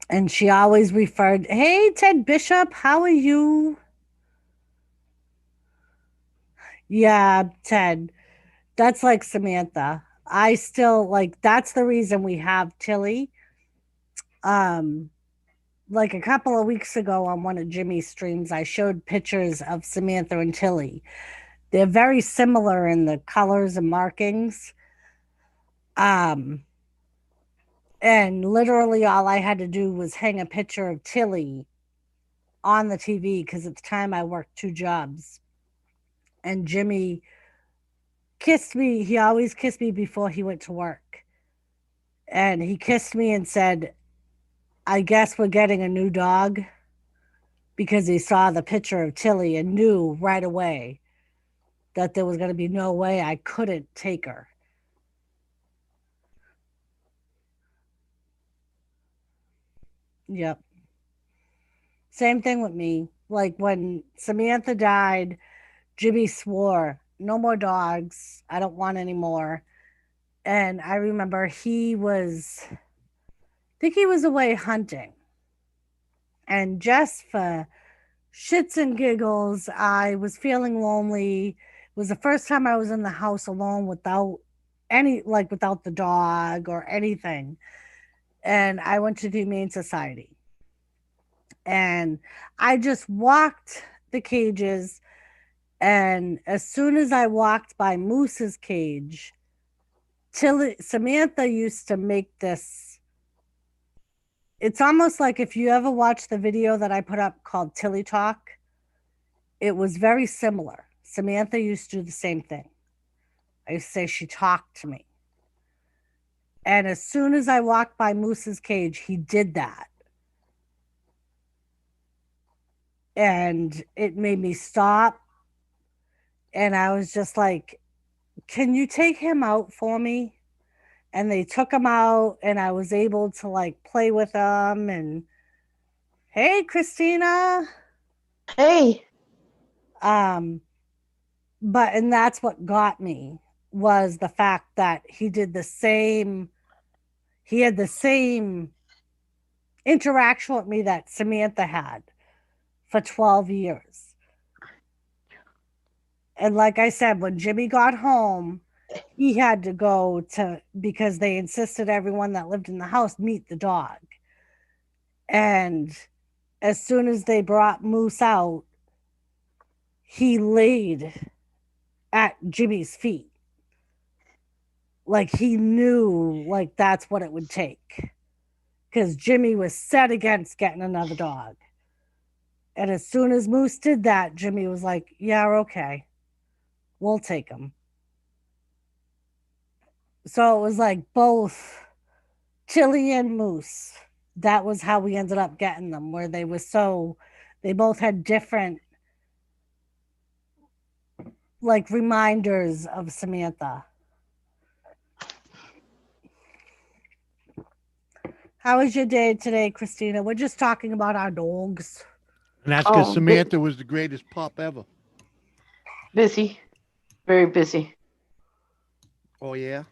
And she always referred, "Hey, Ted Bishop, how are you?" Yeah, Ted. That's like Samantha. I still like that's the reason we have Tilly. Um like a couple of weeks ago on one of Jimmy's streams, I showed pictures of Samantha and Tilly. They're very similar in the colors and markings. Um and literally all I had to do was hang a picture of Tilly on the TV because at the time I worked 2 jobs. And Jimmy kissed me. He always kissed me before he went to work. And he kissed me and said, "I guess we're getting a new dog," because he saw the picture of Tilly and knew right away that there was going to be no way I couldn't take her. Yep. Same thing with me. Like when Samantha died, Jimmy swore, "No more dogs. I don't want any more." And I remember I think he was away hunting. And just for shits and giggles, I was feeling lonely. It was the first time I was in the house alone without the dog or anything. And I went to the Humane Society. And I just walked the cages And as soon as I walked by Moose's cage, Samantha used to make this. It's almost like if you ever watched the video that I put up called Tilly Talk, it was very similar. Samantha used to do the same thing. I used to say she talked to me. And as soon as I walked by Moose's cage, he did that. And it made me stop. And I was just like, can you take him out for me? And they took him out, and I was able to like play with him. And hey, Christina. Hey. But and that's what got me was the fact that he had the same interaction with me that Samantha had for 12 years. And like I said, when Jimmy got home, he had to go because they insisted everyone that lived in the house meet the dog. And as soon as they brought Moose out, he laid at Jimmy's feet. Like he knew like that's what it would take. Because Jimmy was set against getting another dog. And as soon as Moose did that, Jimmy was like, yeah, okay. We'll take him. So it was like both Tilly and Moose. That was how we ended up getting them, where they both had different like reminders of Samantha. How was your day today, Christina? We're just talking about our dogs. And that's because Samantha was the greatest pup ever. Busy. Very busy. Oh, yeah?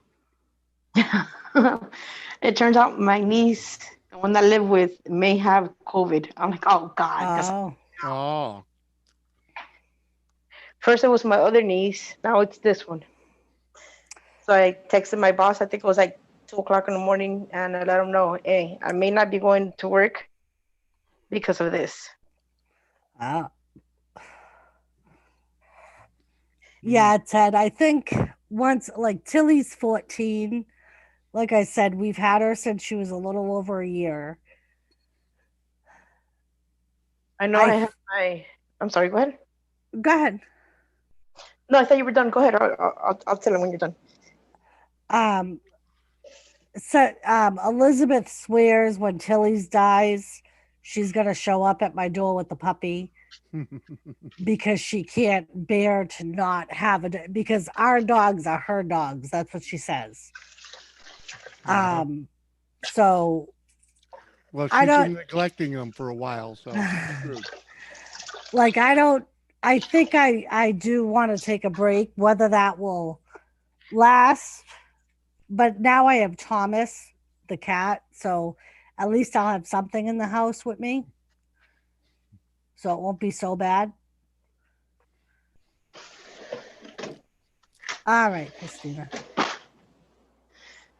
It turns out my niece, the one that I live with, may have COVID. I'm like, oh, God. Oh. First, it was my other niece. Now it's this one. So I texted my boss. I think it was like 2:00 in the morning, and I let him know, hey, I may not be going to work because of this. Yeah, Ted, I think once, like Tilly's 14, like I said, we've had her since she was a little over a year. I know I have I'm sorry, go ahead. Go ahead. No, I thought you were done. Go ahead. I'll tell him when you're done. So Elizabeth swears when Tilly's dies, she's going to show up at my door with the puppy because she can't bear to not have it, because our dogs are her dogs. That's what she says. So well, she's been neglecting them for a while, so like I think I do want to take a break, whether that will last, but now I have Thomas the cat, so at least I'll have something in the house with me, so it won't be so bad. All right, Christina.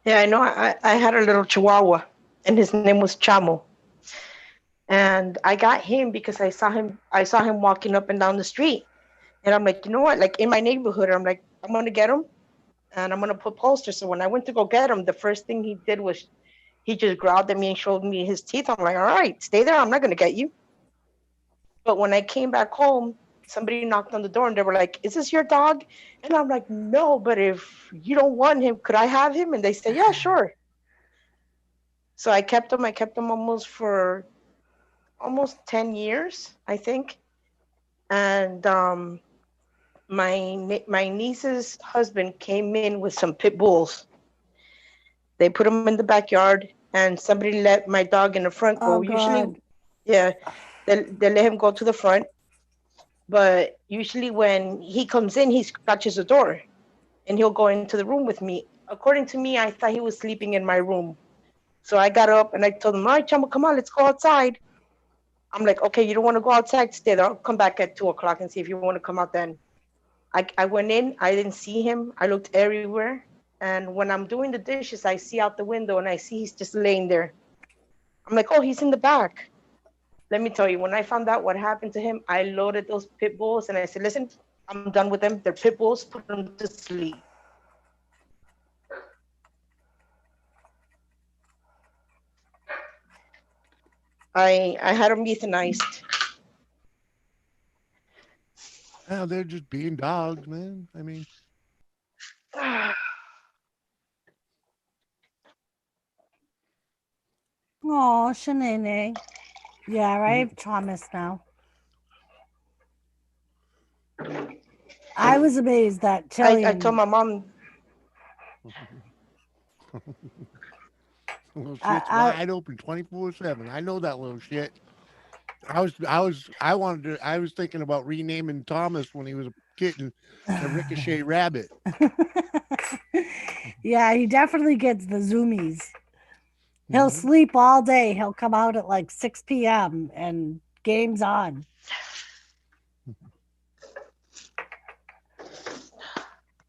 Yeah, I know. I had a little Chihuahua, and his name was Chamo. And I got him because I saw him walking up and down the street. And I'm like, you know what? Like in my neighborhood, I'm like, I'm going to get him and I'm going to put posters. So when I went to go get him, the first thing he did was he just growled at me and showed me his teeth. I'm like, all right, stay there. I'm not going to get you. But when I came back home, somebody knocked on the door and they were like, is this your dog? And I'm like, no, but if you don't want him, could I have him? And they said, yeah, sure. So I kept him. I kept him almost 10 years, I think. And my niece's husband came in with some pit bulls. They put him in the backyard, and somebody let my dog in the front go. Oh, God. Yeah, they let him go to the front. But usually when he comes in, he scratches the door, and he'll go into the room with me. According to me, I thought he was sleeping in my room. So I got up, and I told him, all right, Chamo, come on, let's go outside. I'm like, okay, you don't want to go outside? Stay there. I'll come back at 2:00 and see if you want to come out then. I went in. I didn't see him. I looked everywhere. And when I'm doing the dishes, I see out the window and I see he's just laying there. I'm like, oh, he's in the back. Let me tell you, when I found out what happened to him, I loaded those pit bulls and I said, listen, I'm done with them. They're pit bulls. Put them to sleep. I had them euthanized. Oh, they're just being dogs, man. I mean, Oh, Shanae. Yeah, I have Thomas now. I was amazed that I Tillian. told my mom, little I- shit's I- wide open 24/7. I know that little shit. I was thinking about renaming Thomas when he was a kitten to Ricochet Rabbit. Yeah, he definitely gets the zoomies. He'll Mhm. sleep all day. He'll come out at like 6 p.m. and game's on.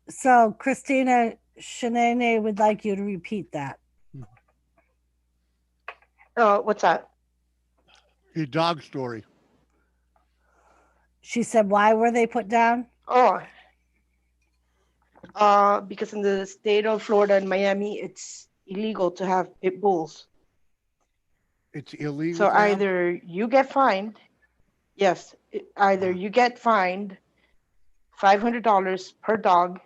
So, Christina, Shanae would like you to repeat that. what's that? Your dog story. She said, why were they put down? Oh, because in the state of Florida and Miami, it's illegal to have pit bulls. It's illegal. So to have? either you get fined, yes, either you get fined $500 per dog.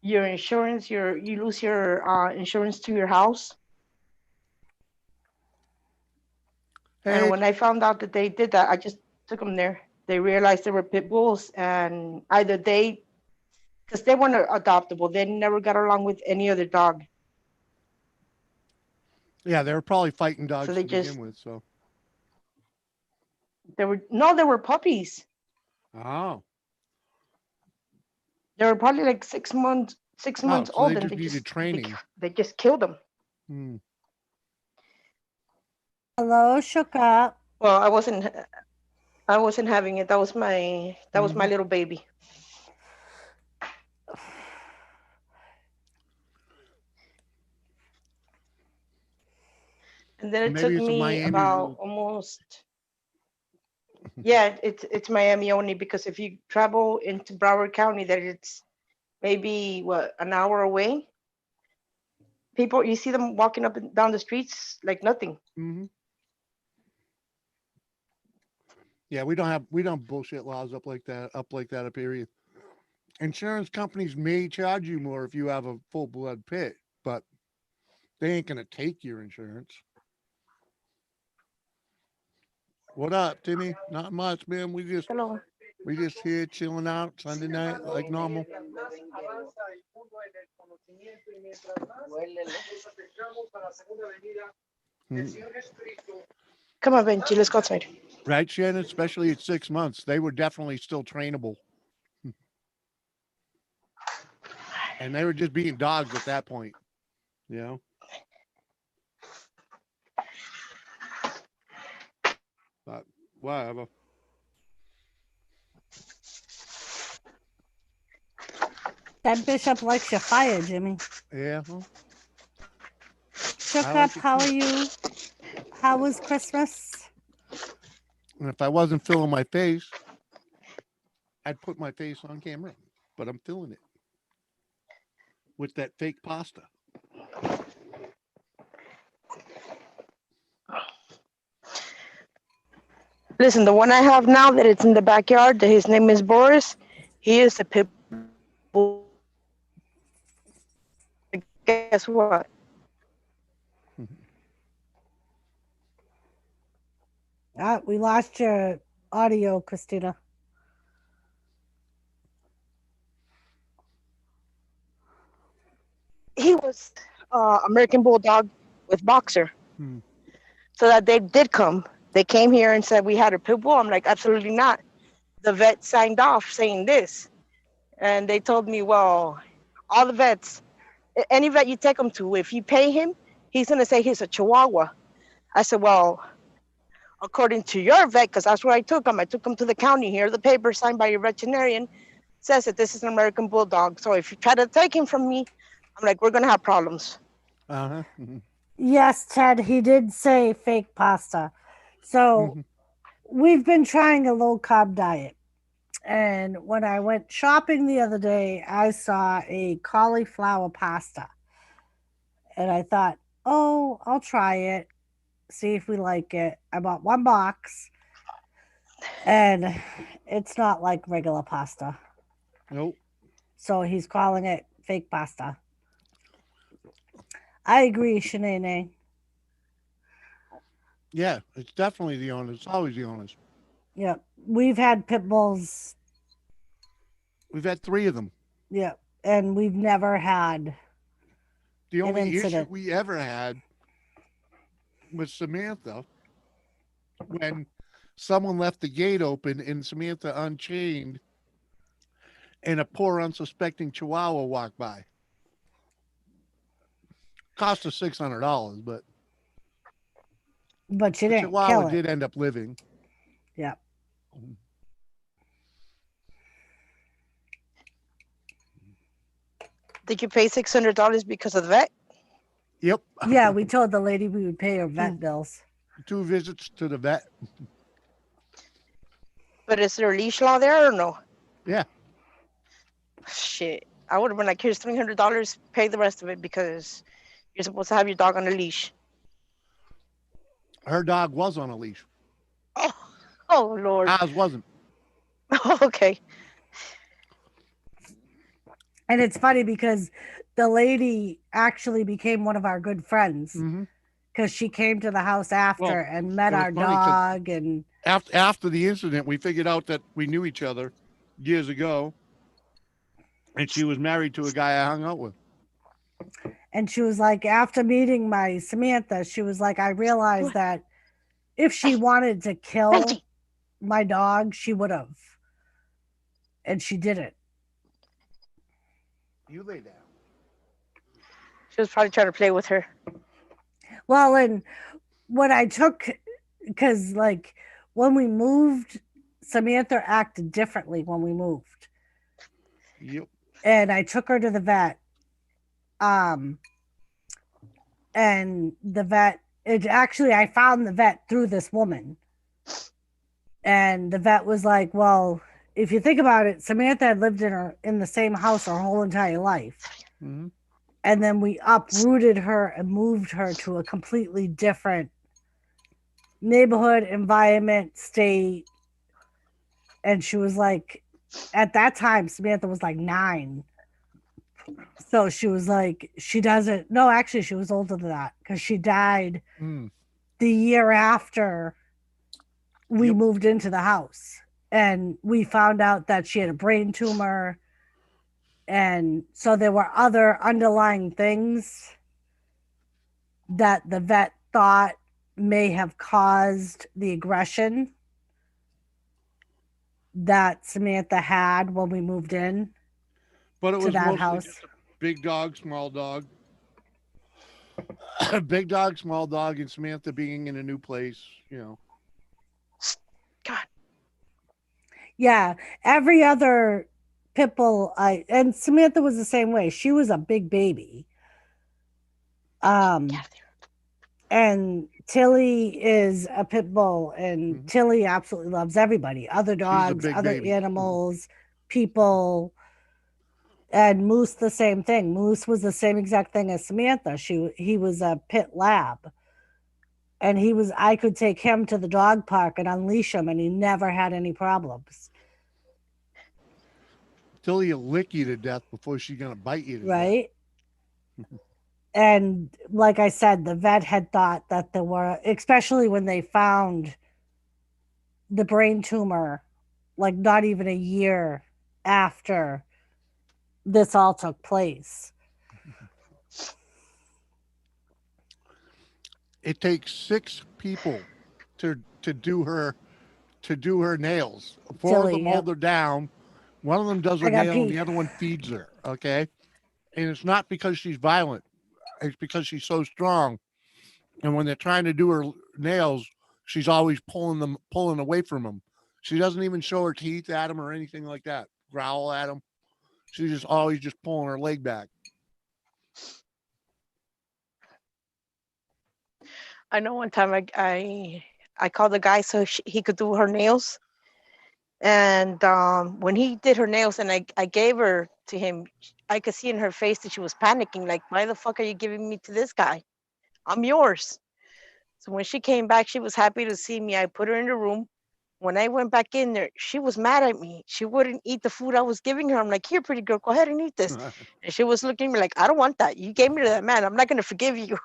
Your insurance, you lose your insurance to your house. Hey, And when I found out that they did that, I just took them there. They realized they were pit bulls, and either because they weren't adoptable, they never got along with any other dog. yeah, they were probably fighting dogs So they to just begin with. So, they were puppies. oh, They were probably like 6 months so old, they and just needed training. they just killed them. Hmm. Hello, shook up. Well, I wasn't having it. That was my little baby. And then it Maybe took it's a me Miami about rule. almost yeah, it's Miami only, because if you travel into Broward County, that it's maybe an hour away. People, you see them walking up and down the streets like nothing. Hmm. Yeah, we don't have bullshit laws up like that up here. Either. Insurance companies may charge you more if you have a full blood pit, but they ain't gonna take your insurance. What up, Timmy? Not much, man. Hello. We just here chilling out Sunday night like normal. Mhm. Come on, Benji, let's go outside. Right, Shannon? Especially at 6 months, they were definitely still trainable, and they were just being dogs at that point. You know. But whatever. That bishop likes your fire, Jimmy. Yeah. Well, Shook I up, like it how too. are you? How was Christmas? And if I wasn't filling my face, I'd put my face on camera. But I'm filling it with that fake pasta. Listen, the one I have now that it's in the backyard, that his name is Boris, he is a pit bull. Guess what? We lost your audio, Christina. He was American Bulldog with Boxer. Hmm. So that they did come. They came here and said we had a pit bull. I'm like, absolutely not. The vet signed off saying this. And they told me, well, all the vets, any vet you take him to, if you pay him, he's going to say he's a Chihuahua. I said, well, according to your vet, because that's where I took him to the county here. The paper signed by your veterinarian says that this is an American Bulldog. So if you try to take him from me, I'm like, we're going to have problems. Uh-huh. Yes, Ted, he did say fake pasta. So we've been trying a low carb diet. And when I went shopping the other day, I saw a cauliflower pasta. And I thought, oh, I'll try it, see if we like it. I bought one box, and it's not like regular pasta. Nope. So he's calling it fake pasta. I agree, Shanae. Yeah, it's definitely the owners. It's always the owners. Yep. We've had pit bulls. We've had 3 of them. Yep. And we've never had The an only issue incident. we ever had was Samantha when someone left the gate open and Samantha unchained and a poor unsuspecting Chihuahua walked by. Cost us $600, but But you the didn't Chihuahua kill it. did end up living. Yep. Did you pay $600 because of the vet? Yep. Yeah, we told the lady we would pay her vet bills. 2 visits to the vet. But is there a leash law there or no? Yeah. Shit. I would have been like, here's $300, pay the rest of it because you're supposed to have your dog on a leash. Her dog was on a leash. Oh Lord. Ours wasn't. Okay. And it's funny because the lady actually became one of our good friends Mm-hmm. because she came to the house after Well, and met it was our funny 'cause dog. And After the incident, we figured out that we knew each other years ago, and she was married to a guy I hung out with. she was like, after meeting my Samantha, she was like, I realized that if she wanted to kill my dog, she would have. And she didn't. You lay down. She was probably trying to play with her. Well, and what I took, because like when we moved, Samantha acted differently when we moved. Yep. And I took her to the vet. And the vet, I found the vet through this woman. And the vet was like, well, if you think about it, Samantha had lived in the same house her whole entire life. Mm-hmm. And then we uprooted her and moved her to a completely different neighborhood, environment, state. And she was like, at that time, Samantha was like 9. So she was like, she doesn't, no, actually, she was older than that because she died the year after we moved into the house. And we found out that she had a brain tumor. And so there were other underlying things that the vet thought may have caused the aggression that Samantha had when we moved in. But it to was that mostly house. just a big dog, small dog. Big dog, small dog, and Samantha being in a new place, you know. God. Yeah, every other pit bull, and Samantha was the same way. She was a big baby. And Tilly is a pit bull, and Tilly absolutely loves everybody, other dogs, other baby. animals, people. And Moose, the same thing. Moose was the same exact thing as Samantha. He was a pit lab. And I could take him to the dog park and unleash him, and he never had any problems. Tilly will lick you to death before she's going to bite you to death. Right? And like I said, the vet had thought that there were, especially when they found the brain tumor, like not even a year after this all took place. It takes 6 people to do her nails. 4 of them hold her down. One of them does her nail, and the other one feeds her. Okay, and it's not because she's violent; it's because she's so strong. And when they're trying to do her nails, she's always pulling away from them. She doesn't even show her teeth at them or anything like that. Growl at them. She's just always just pulling her leg back. I know one time I called the guy so he could do her nails, And when he did her nails and I gave her to him, I could see in her face that she was panicking, like, why the fuck are you giving me to this guy? I'm yours. So when she came back, she was happy to see me. I put her in the room. When I went back in there, she was mad at me. She wouldn't eat the food I was giving her. I'm like, here, pretty girl, go ahead and eat this. And she was looking at me like, I don't want that. You gave me to that man. I'm not going to forgive you.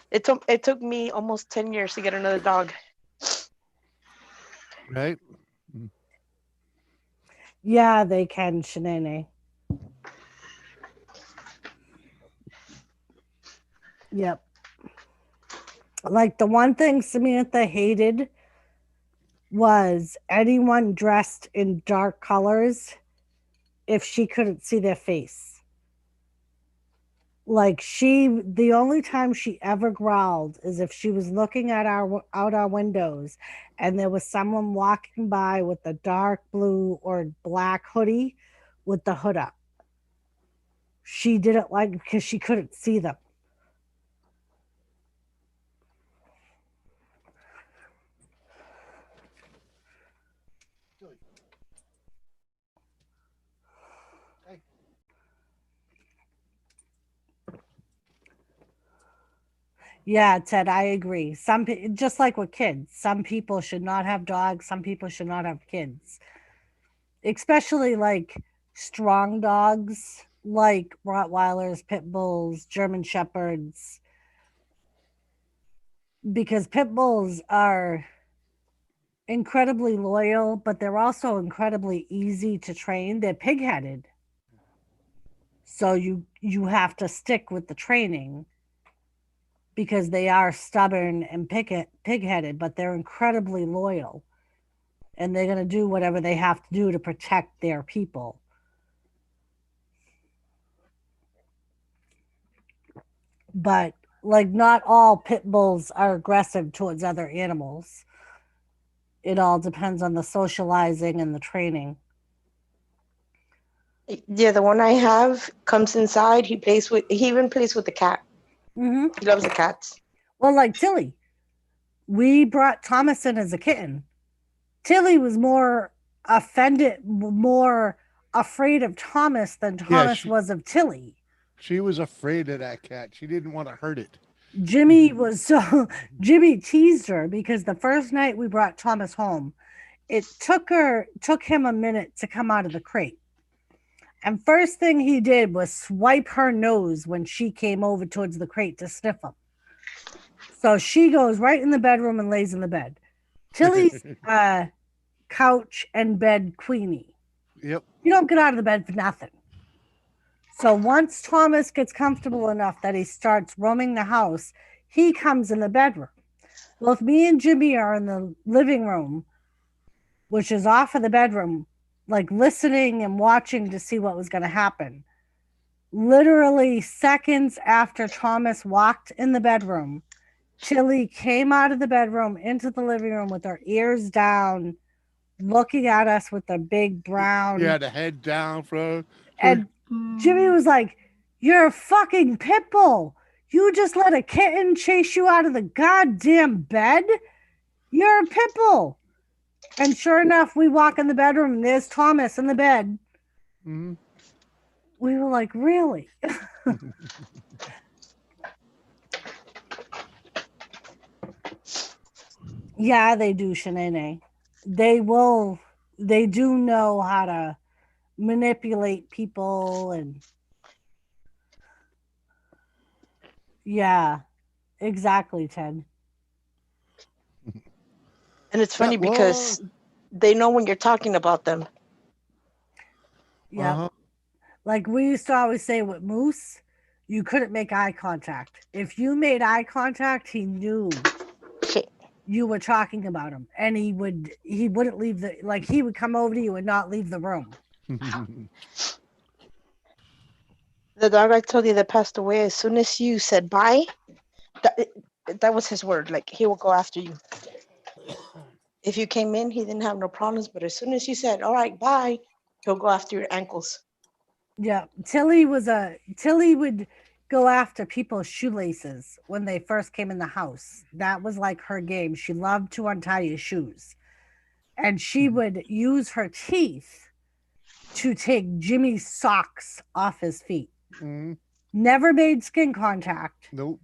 It took me almost 10 years to get another dog. Right? Yeah, they can, Shanae. Yep. Like the one thing Samantha hated was anyone dressed in dark colors if she couldn't see their face. Like the only time she ever growled is if she was looking at our windows and there was someone walking by with a dark blue or black hoodie with the hood up. She didn't like because she couldn't see them. Yeah, Ted, I agree. Just like with kids, some people should not have dogs, some people should not have kids. Especially like strong dogs like Rottweilers, Pit Bulls, German Shepherds, because Pit Bulls are incredibly loyal, but they're also incredibly easy to train. They're pig-headed. So you have to stick with the training because they are stubborn and pig-headed, but they're incredibly loyal. And they're going to do whatever they have to do to protect their people. But like not all pit bulls are aggressive towards other animals. It all depends on the socializing and the training. Yeah, the one I have comes inside. He even plays with the cat. Mm-hmm. He loves the cats. Well, like Tilly, we brought Thomas in as a kitten. Tilly was more afraid of Thomas than Thomas was of Tilly. She was afraid of that cat. She didn't want to hurt it. Jimmy Jimmy teased her because the first night we brought Thomas home, it took him a minute to come out of the crate. And first thing he did was swipe her nose when she came over towards the crate to sniff him. So she goes right in the bedroom and lays in the bed. Tilly's couch and bed queenie. Yep. You don't get out of the bed for nothing. So once Thomas gets comfortable enough that he starts roaming the house, he comes in the bedroom. Both me and Jimmy are in the living room, which is off of the bedroom, like listening and watching to see what was going to happen. Literally seconds after Thomas walked in the bedroom, Tilly came out of the bedroom into the living room with her ears down, looking at us with a big brown. Yeah, the head down, bro. And Jimmy was like, "You're a fucking pit bull. You just let a kitten chase you out of the goddamn bed? You're a pit bull." And sure enough, we walk in the bedroom and there's Thomas in the bed. Mm-hmm. We were like, really? Yeah, they do, Shanae. They do know how to manipulate people and yeah, exactly, Ted. And it's funny because they know when you're talking about them. Yeah. Uh-huh. Like we used to always say with Moose, you couldn't make eye contact. If you made eye contact, he knew you were talking about him. And he wouldn't leave he would come over to you and not leave the room. The dog I told you that passed away, as soon as you said bye, that was his word. Like, he will go after you. If you came in, he didn't have no problems. But as soon as you said, all right, bye, he'll go after your ankles. Yeah. Tilly would go after people's shoelaces when they first came in the house. That was like her game. She loved to untie your shoes. And she would use her teeth to take Jimmy's socks off his feet. Mm-hmm. Never made skin contact, Nope.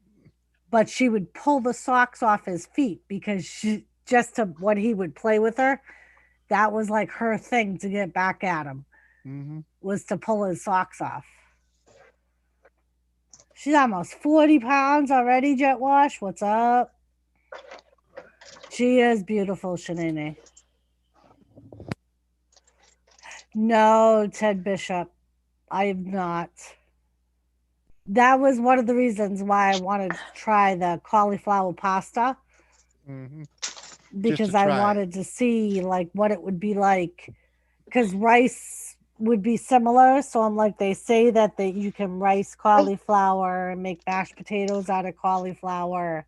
but she would pull the socks off his feet because she just to when he would play with her, that was like her thing to get back at him. Mm-hmm. Was to pull his socks off. She's almost 40 pounds already, Jet Wash. What's up? She is beautiful, Shanae. No, Ted Bishop. I have not. That was one of the reasons why I wanted to try the cauliflower pasta. Mm-hmm. Because I wanted to see like what it would be like. Because rice would be similar. So I'm like, they say that you can rice cauliflower and make mashed potatoes out of cauliflower.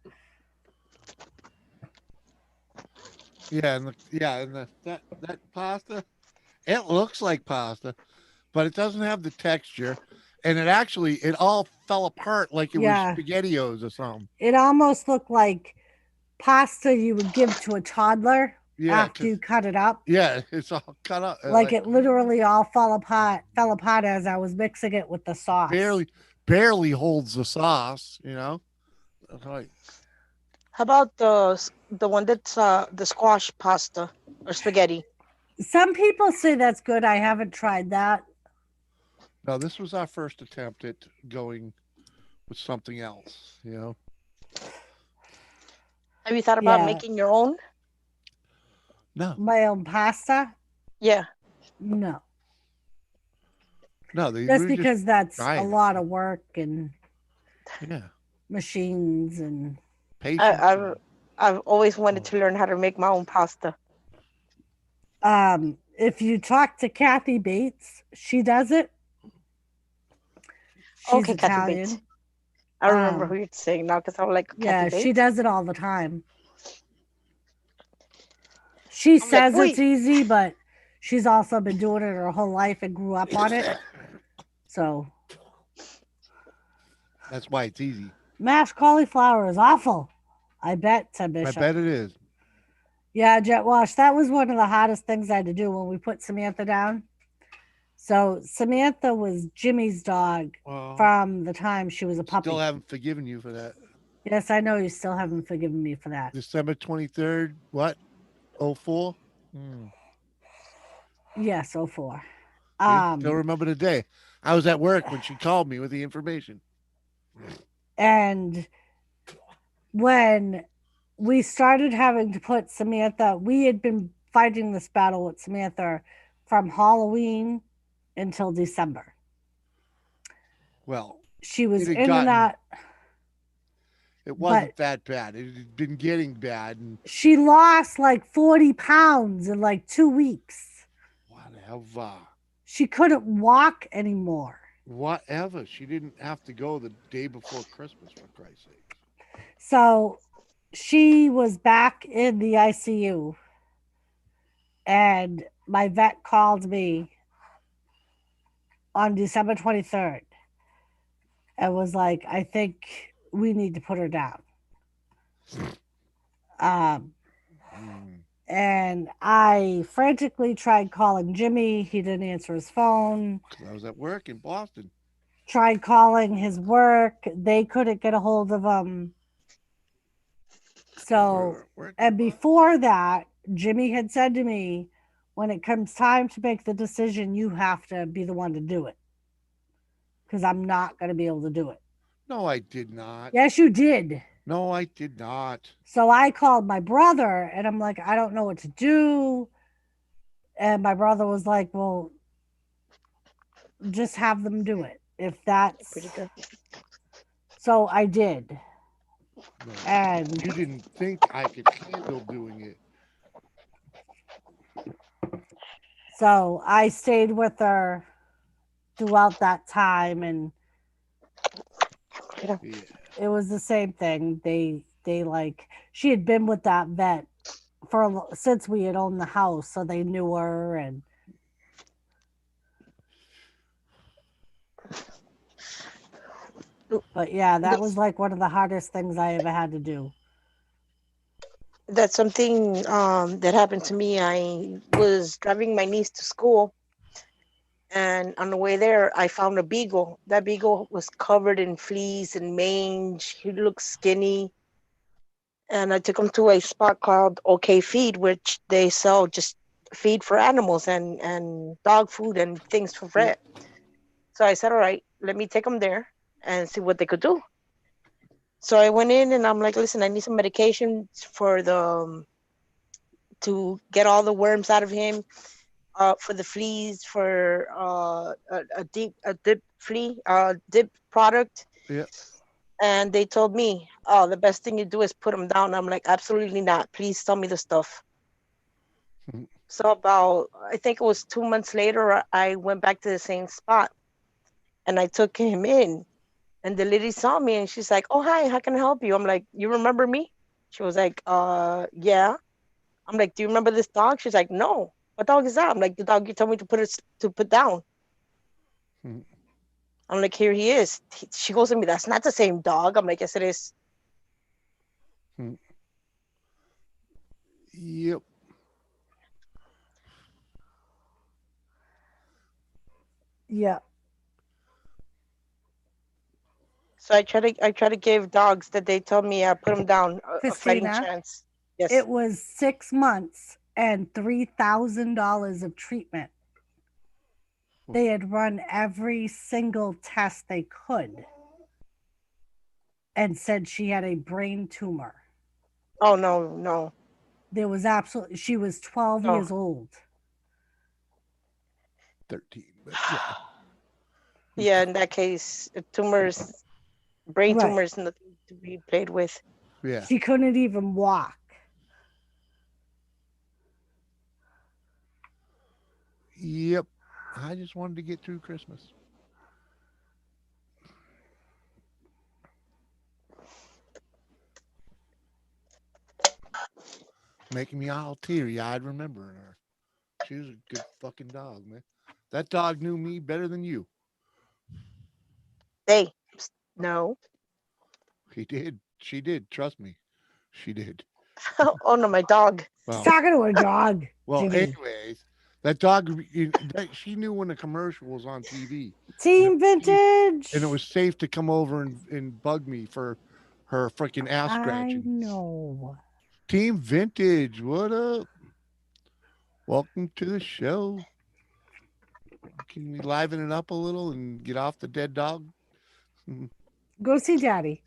Yeah, and that pasta, it looks like pasta, but it doesn't have the texture, and it all fell apart like it was SpaghettiOs or something. It almost looked like pasta you would give to a toddler after you cut it up. Yeah, it's all cut up. Like it literally all fell apart as I was mixing it with the sauce. Barely holds the sauce, you know. Right. How about the one that's the squash pasta or spaghetti? Some people say that's good. I haven't tried that. No, this was our first attempt at going with something else, you know. Have you thought about making your own? No. My own pasta? Yeah. No. No, just because that's a lot of work and machines and patience. I've always wanted to learn how to make my own pasta. If you talk to Kathy Bates, she does it. She's Italian. Kathy Bates. I remember who you're saying now because I'm like, Kathy Bates? She does it all the time. She says it's easy, but she's also been doing it her whole life and grew up on it. So that's why it's easy. Mashed cauliflower is awful. I bet, Ted Bishop. I bet it is. Yeah, Jet Wash. That was one of the hardest things I had to do when we put Samantha down. So Samantha was Jimmy's dog from the time she was a puppy. Still haven't forgiven you for that. Yes, I know you still haven't forgiven me for that. December 23rd, what? 04? Yes, 04. Still remember the day. I was at work when she called me with the information. And when we started having to put Samantha, we had been fighting this battle with Samantha from Halloween until December. Well, she was in and out. It wasn't that bad. It had been getting bad. And she lost like 40 pounds in like 2 weeks. Whatever. She couldn't walk anymore. Whatever. She didn't have to go the day before Christmas, for Christ's sake. So she was back in the ICU. And my vet called me on December 23rd and was like, I think we need to put her down. And I frantically tried calling Jimmy. He didn't answer his phone. I was at work in Boston. Tried calling his work. They couldn't get a hold of him. So, and before that, Jimmy had said to me, when it comes time to make the decision, you have to be the one to do it. Because I'm not going to be able to do it. No, I did not. Yes, you did. No, I did not. So I called my brother and I'm like, I don't know what to do. And my brother was like, well, just have them do it. If that's pretty good. So I did. No, and you didn't think I could handle doing it. So I stayed with her throughout that time, and it was the same thing. They like, she had been with that vet since we had owned the house, so they knew her. And But yeah, that was like one of the hardest things I ever had to do. That's something that happened to me. I was driving my niece to school, and on the way there, I found a beagle. That beagle was covered in fleas and mange. He looked skinny, and I took him to a spot called OK Feed, which they sell just feed for animals and dog food and things for Yeah. vet. So I said, all right, let me take him there and see what they could do. So I went in and I'm like, listen, I need some medication for the to get all the worms out of him, for the fleas, for a dip flea dip product. Yeah. And they told me, oh, the best thing you do is put him down. I'm like, absolutely not. Please tell me the stuff. Mhm. So about, I think it was 2 months later, I went back to the same spot and I took him in. And the lady saw me and she's like, oh, hi, how can I help you? I'm like, you remember me? She was like, yeah. I'm like, do you remember this dog? She's like, no. What dog is that? I'm like, the dog you told me to put down. Mhm. I'm like, here he is. She goes to me, that's not the same dog. I'm like, yes, it is. Mhm. Yep. Yeah. So I try to give dogs that they told me I put them down a fighting Christina, chance. Yes. it was 6 months and $3,000 of treatment. They had run every single test they could and said she had a brain tumor. Oh no, no, There was absolutely, she was 12 no. years old. 13. But yeah. Yeah, in that case, brain Right. tumors, nothing to be played with. Yeah. She couldn't even walk. Yep. I just wanted to get through Christmas. Making me all teary eyed remembering her. She was a good fucking dog, man. That dog knew me better than you. Hey, no. He did. She did. Trust me. She did. Oh no, my dog. She's Well, talking to her dog, well. Jimmy. Anyways, that dog. She knew when the commercial was on TV, and it Team was safe, and it Vintage. was safe to come over and bug me for her freaking ass I scratching. know. Team Vintage, what up? Welcome to the show. Can we liven it up a little and get off the dead dog? Go see Daddy.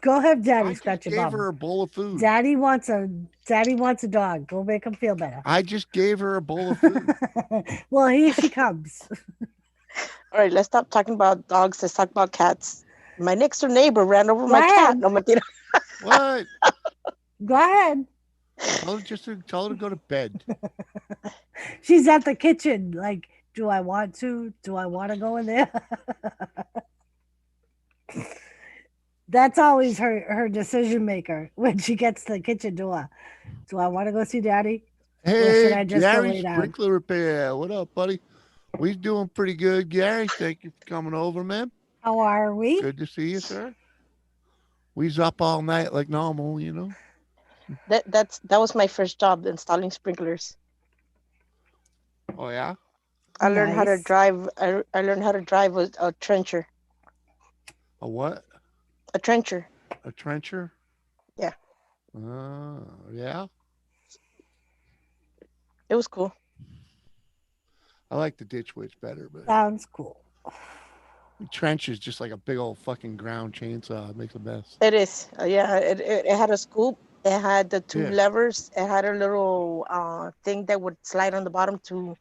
Go have Daddy I just scratch your gave bum. her a bowl of food. Daddy wants a dog. Go make him feel better. I just gave her a bowl of food. Well, here she comes. All right, let's stop talking about dogs. Let's talk about cats. My next door neighbor ran over Go my cat. ahead. No, mentira. What? Go ahead. Tell her to go to bed. She's at the kitchen. Like, do I want to? Do I want to go in there? That's always her decision maker when she gets to the kitchen door. Do I want to go see Daddy, or should Hey, I just go Gary lay down? Sprinkler Repair. What up, buddy? We doing pretty good, Gary. Thank you for coming over, man. How are we? Good to see you, sir. We's up all night like normal, That was my first job, installing sprinklers. Oh yeah? I learned how to Nice. drive. I learned how to drive a trencher. A what? A trencher. A trencher? Yeah, Yeah. it was cool. I like the ditch witch better, but Sounds cool. trench is just like a big old fucking ground chainsaw. It makes the best. It is. Yeah, it had a scoop. It had the two Yeah. levers. It had a little thing that would slide on the bottom to.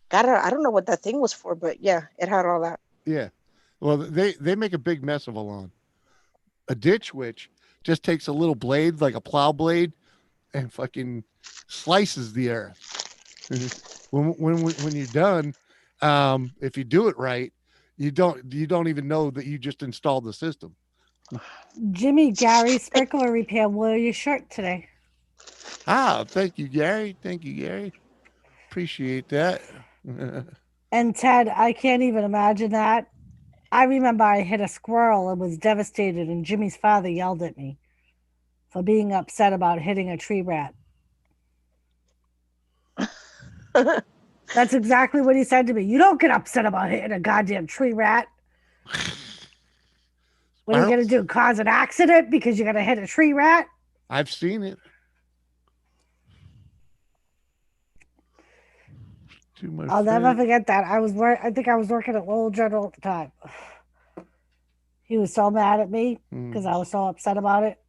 God, I don't know what that thing was for, but yeah, it had all that. Yeah. Well, they make a big mess of a lawn. A ditch witch just takes a little blade, like a plow blade, and fucking slices the earth. when you're done, if you do it right, you don't even know that you just installed the system. Jimmy, Gary Sprinkler Repair wore your shirt today. Ah, thank you, Gary. Thank you, Gary. Appreciate that. And Ted, I can't even imagine that. I remember I hit a squirrel and was devastated, and Jimmy's father yelled at me for being upset about hitting a tree rat. That's exactly what he said to me. You don't get upset about hitting a goddamn tree rat. What are you going to do? Cause an accident because you're going to hit a tree rat? I've seen it. Too much. I'll never forget that. I think I was working at Lowell General at the time. He was so mad at me because I was so upset about it.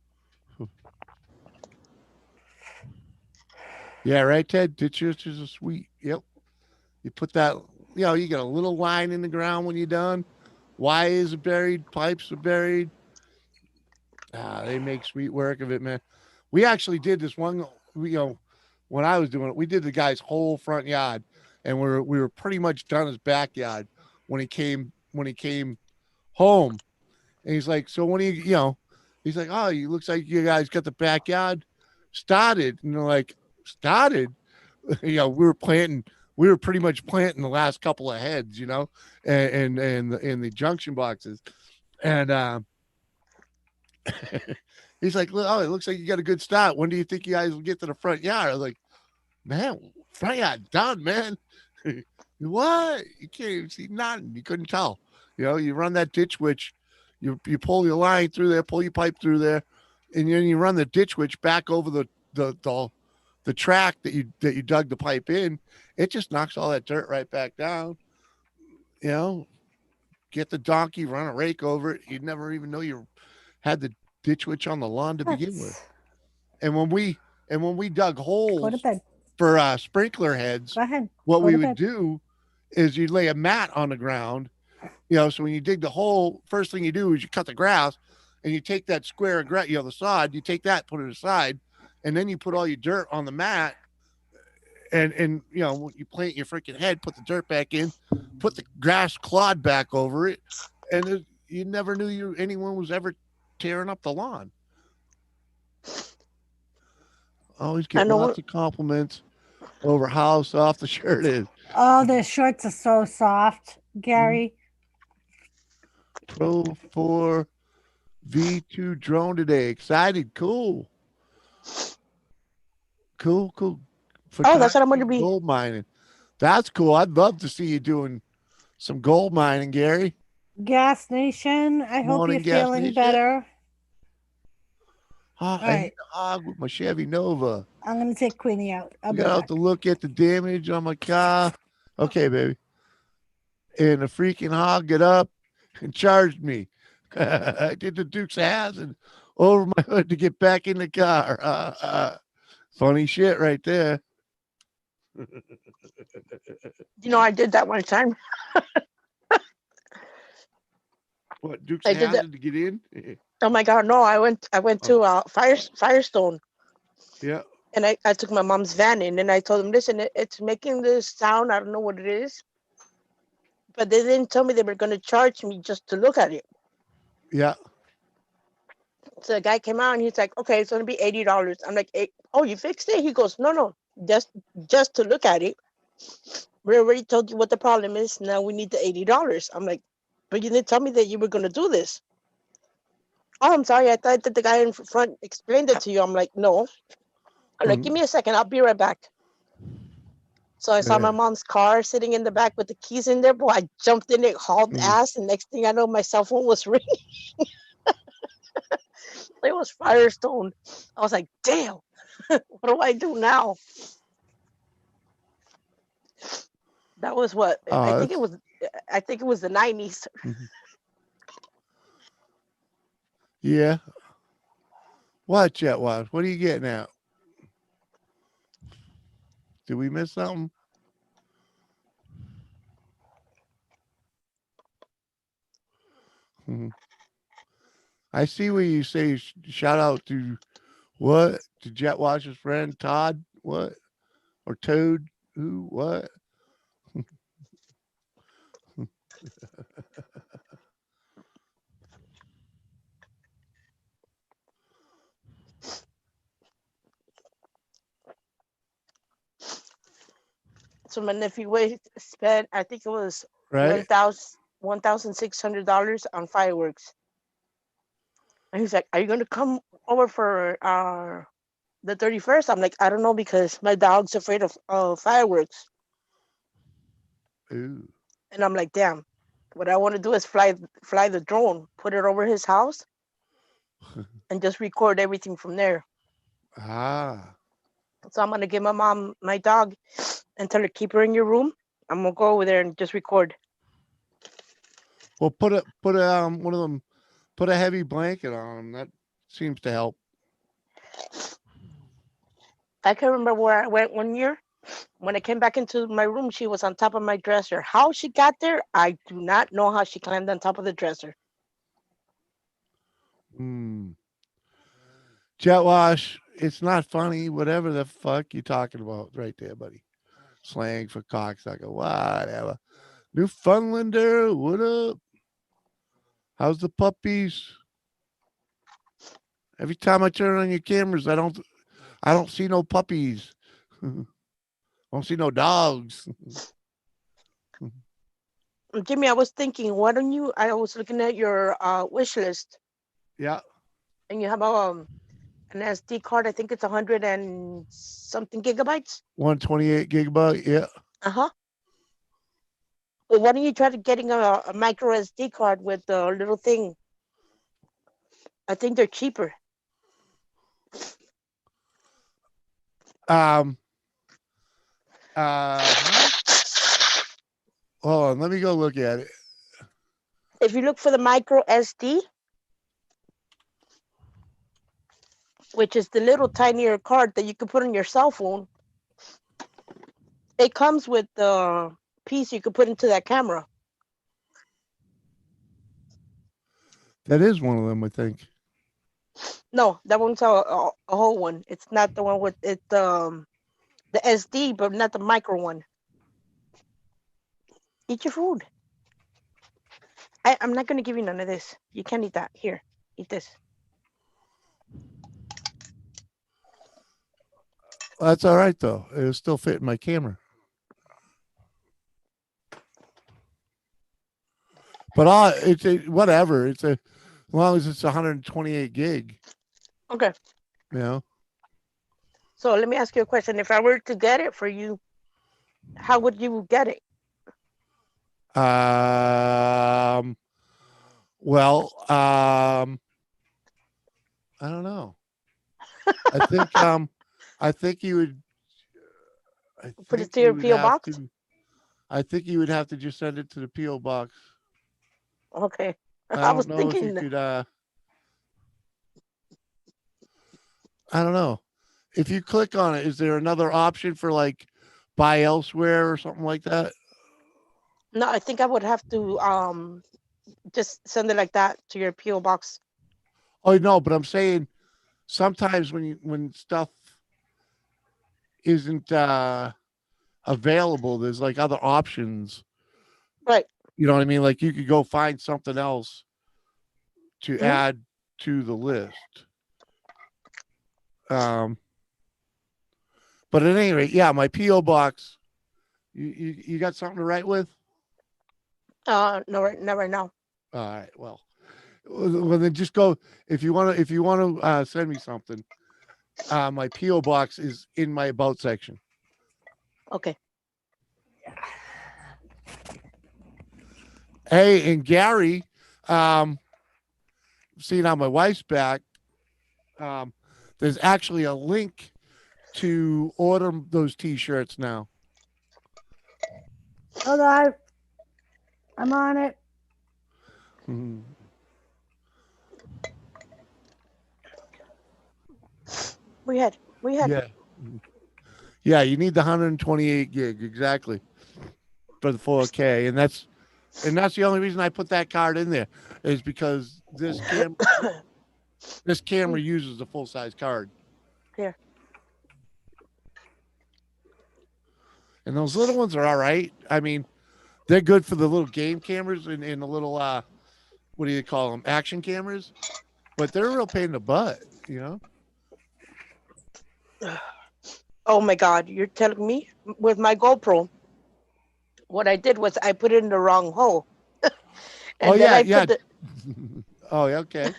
Yeah, right, Ted. Ditch witches are sweet. Yep. You put that, you get a little line in the ground when you're done. Wires are buried, pipes are buried. They make sweet work of it, man. We actually did this one, when I was doing it, we did the guy's whole front yard, and we were pretty much done his backyard when he came home, and he's like, so when he's like, oh, it looks like you guys got the backyard started, and they're like, started, we were planting. We were pretty much planting the last couple of heads, and in the junction boxes, and he's like, oh, it looks like you got a good start. When do you think you guys will get to the front yard? I was like, man, front yard done, man. What? You can't even see nothing. You couldn't tell. You run that ditch witch, you pull your line through there, pull your pipe through there, and then you run the ditch witch back over the track that you dug the pipe in. It just knocks all that dirt right back down. Get the donkey, run a rake over it. You'd never even know you had the ditch witch on the lawn to begin with. And when we dug Go to holes bed. for sprinkler heads, Go ahead. what Go we to would bed. do is you'd lay a mat on the ground. So when you dig the hole, first thing you do is you cut the grass, and you take that square of grass, the sod, you take that, put it aside, and then you put all your dirt on the mat. And when you plant your freaking head, put the dirt back in, put the grass clod back over it, and you never knew anyone was ever tearing up the lawn. Always I get know lots of compliments over how soft the shirt is. Oh, the shorts are so soft, Gary. Pro 4 V2 drone today. Excited. Cool. Cool. Oh, that's what I'm going to Photography, be. gold mining. That's cool. I'd love to see you doing some gold mining, Gary. Gas Nation, I hope Morning, you're Gas feeling Nation. better. I right. hit a hog with my Chevy Nova. I'm going to take Queenie out. I'll I be got out back. to look at the damage on my car. Okay, baby. And the freaking hog got up and charged me. I did the Duke's Hazzard over my hood to get back in the car. Funny shit right there. I did that one time. What, Duke's I did that. Hazzard to get in? Oh my God, no! I went to Firestone, Yeah. and I took my mom's van in, and I told them, listen, it's making this sound. I don't know what it is, but they didn't tell me they were going to charge me just to look at it. Yeah. So the guy came out and he's like, okay, it's going to be $80. I'm like, oh, you fixed it? He goes, no, just to look at it. We already told you what the problem is. Now we need the $80. I'm like, but you didn't tell me that you were going to do this. Oh, I'm sorry. I thought that the guy in front explained it to you. I'm like, no. I'm like, give me a second. I'll be right back. So I saw my mom's car sitting in the back with the keys in there. Boy, I jumped in it, hauled ass, and next thing I know, my cell phone was ringing. It was Firestone. I was like, damn, what do I do now? That was what I think it was. I think it was the 90s. Yeah. What, Jet Watch? What are you getting at? Did we miss something? I see where you say shout out to what? To Jet Watch's friend Todd? What? Or Toad? Who? What? So my nephew spent, I think it was Right? $1,600 on fireworks. And he's like, "Are you gonna come over for the 31st?" I'm like, "I don't know because my dog's afraid of fireworks." Ooh. And I'm like, "Damn, what I want to do is fly the drone, put it over his house, and just record everything from there." Ah. So I'm gonna give my mom my dog and tell her keep her in your room. I'm gonna go over there and just record. Well, put one of them, put a heavy blanket on him. That seems to help. I can remember where I went one year. When I came back into my room, she was on top of my dresser. How she got there, I do not know how she climbed on top of the dresser. Hmm. Jet wash. It's not funny. Whatever the fuck you talking about, right there, buddy. Slang for cocksucker. Whatever. Newfoundlander. What up? How's the puppies? Every time I turn on your cameras, I don't see no puppies. I don't see no dogs. Jimmy, I was thinking, why don't you? I was looking at your wish list, Yeah. and you have an SD card. I think it's 100 and something gigabytes. 128 gigabyte. Yeah. Uh huh. Well, why don't you try to getting a micro SD card with the little thing? I think they're cheaper. Huh? Hold on, let me go look at it. If you look for the micro SD, which is the little tinier card that you can put on your cell phone, it comes with the piece you could put into that camera. That is one of them, I think. No, that one's a whole one. It's not the one with it the SD, but not the micro one. Eat your food. I'm not gonna give you none of this. You can't eat that. Here, eat this. That's all right though. It'll still fit in my camera. But whatever. As long as it's 128 gig. Okay. You know. So let me ask you a question. If I were to get it for you, how would you get it? Well, I don't know. I think I think you would. I Put it think to you your would PO have box. to. I think you would have to just send it to the PO box. Okay. I I was don't know if you thinking. could. I don't know. If you click on it, is there another option for like buy elsewhere or something like that? No, I think I would have to just send it like that to your PO box. Oh no, but I'm saying sometimes when stuff isn't available, there's like other options. Right. You know what I mean? Like you could go find something else to add to the list. But at any rate, yeah, my PO box. You got something to write with? No, not right now. All right. Well, then just go if you want to send me something. My PO box is in my about section. Okay. Hey, and Gary, seeing how my wife's back, there's actually a link to order those T-shirts now. Hold on. I'm on it. We had. Yeah. Yeah, you need the 128 gig exactly for the 4K, and that's the only reason I put that card in there is because this camera uses a full size card. Here. And those little ones are all right. I mean, they're good for the little game cameras and the little what do you call them? Action cameras. But they're a real pain in the butt, you know? Oh my God, you're telling me with my GoPro, what I did was I put it in the wrong hole. Oh And then yeah, I yeah. put the Oh yeah, okay.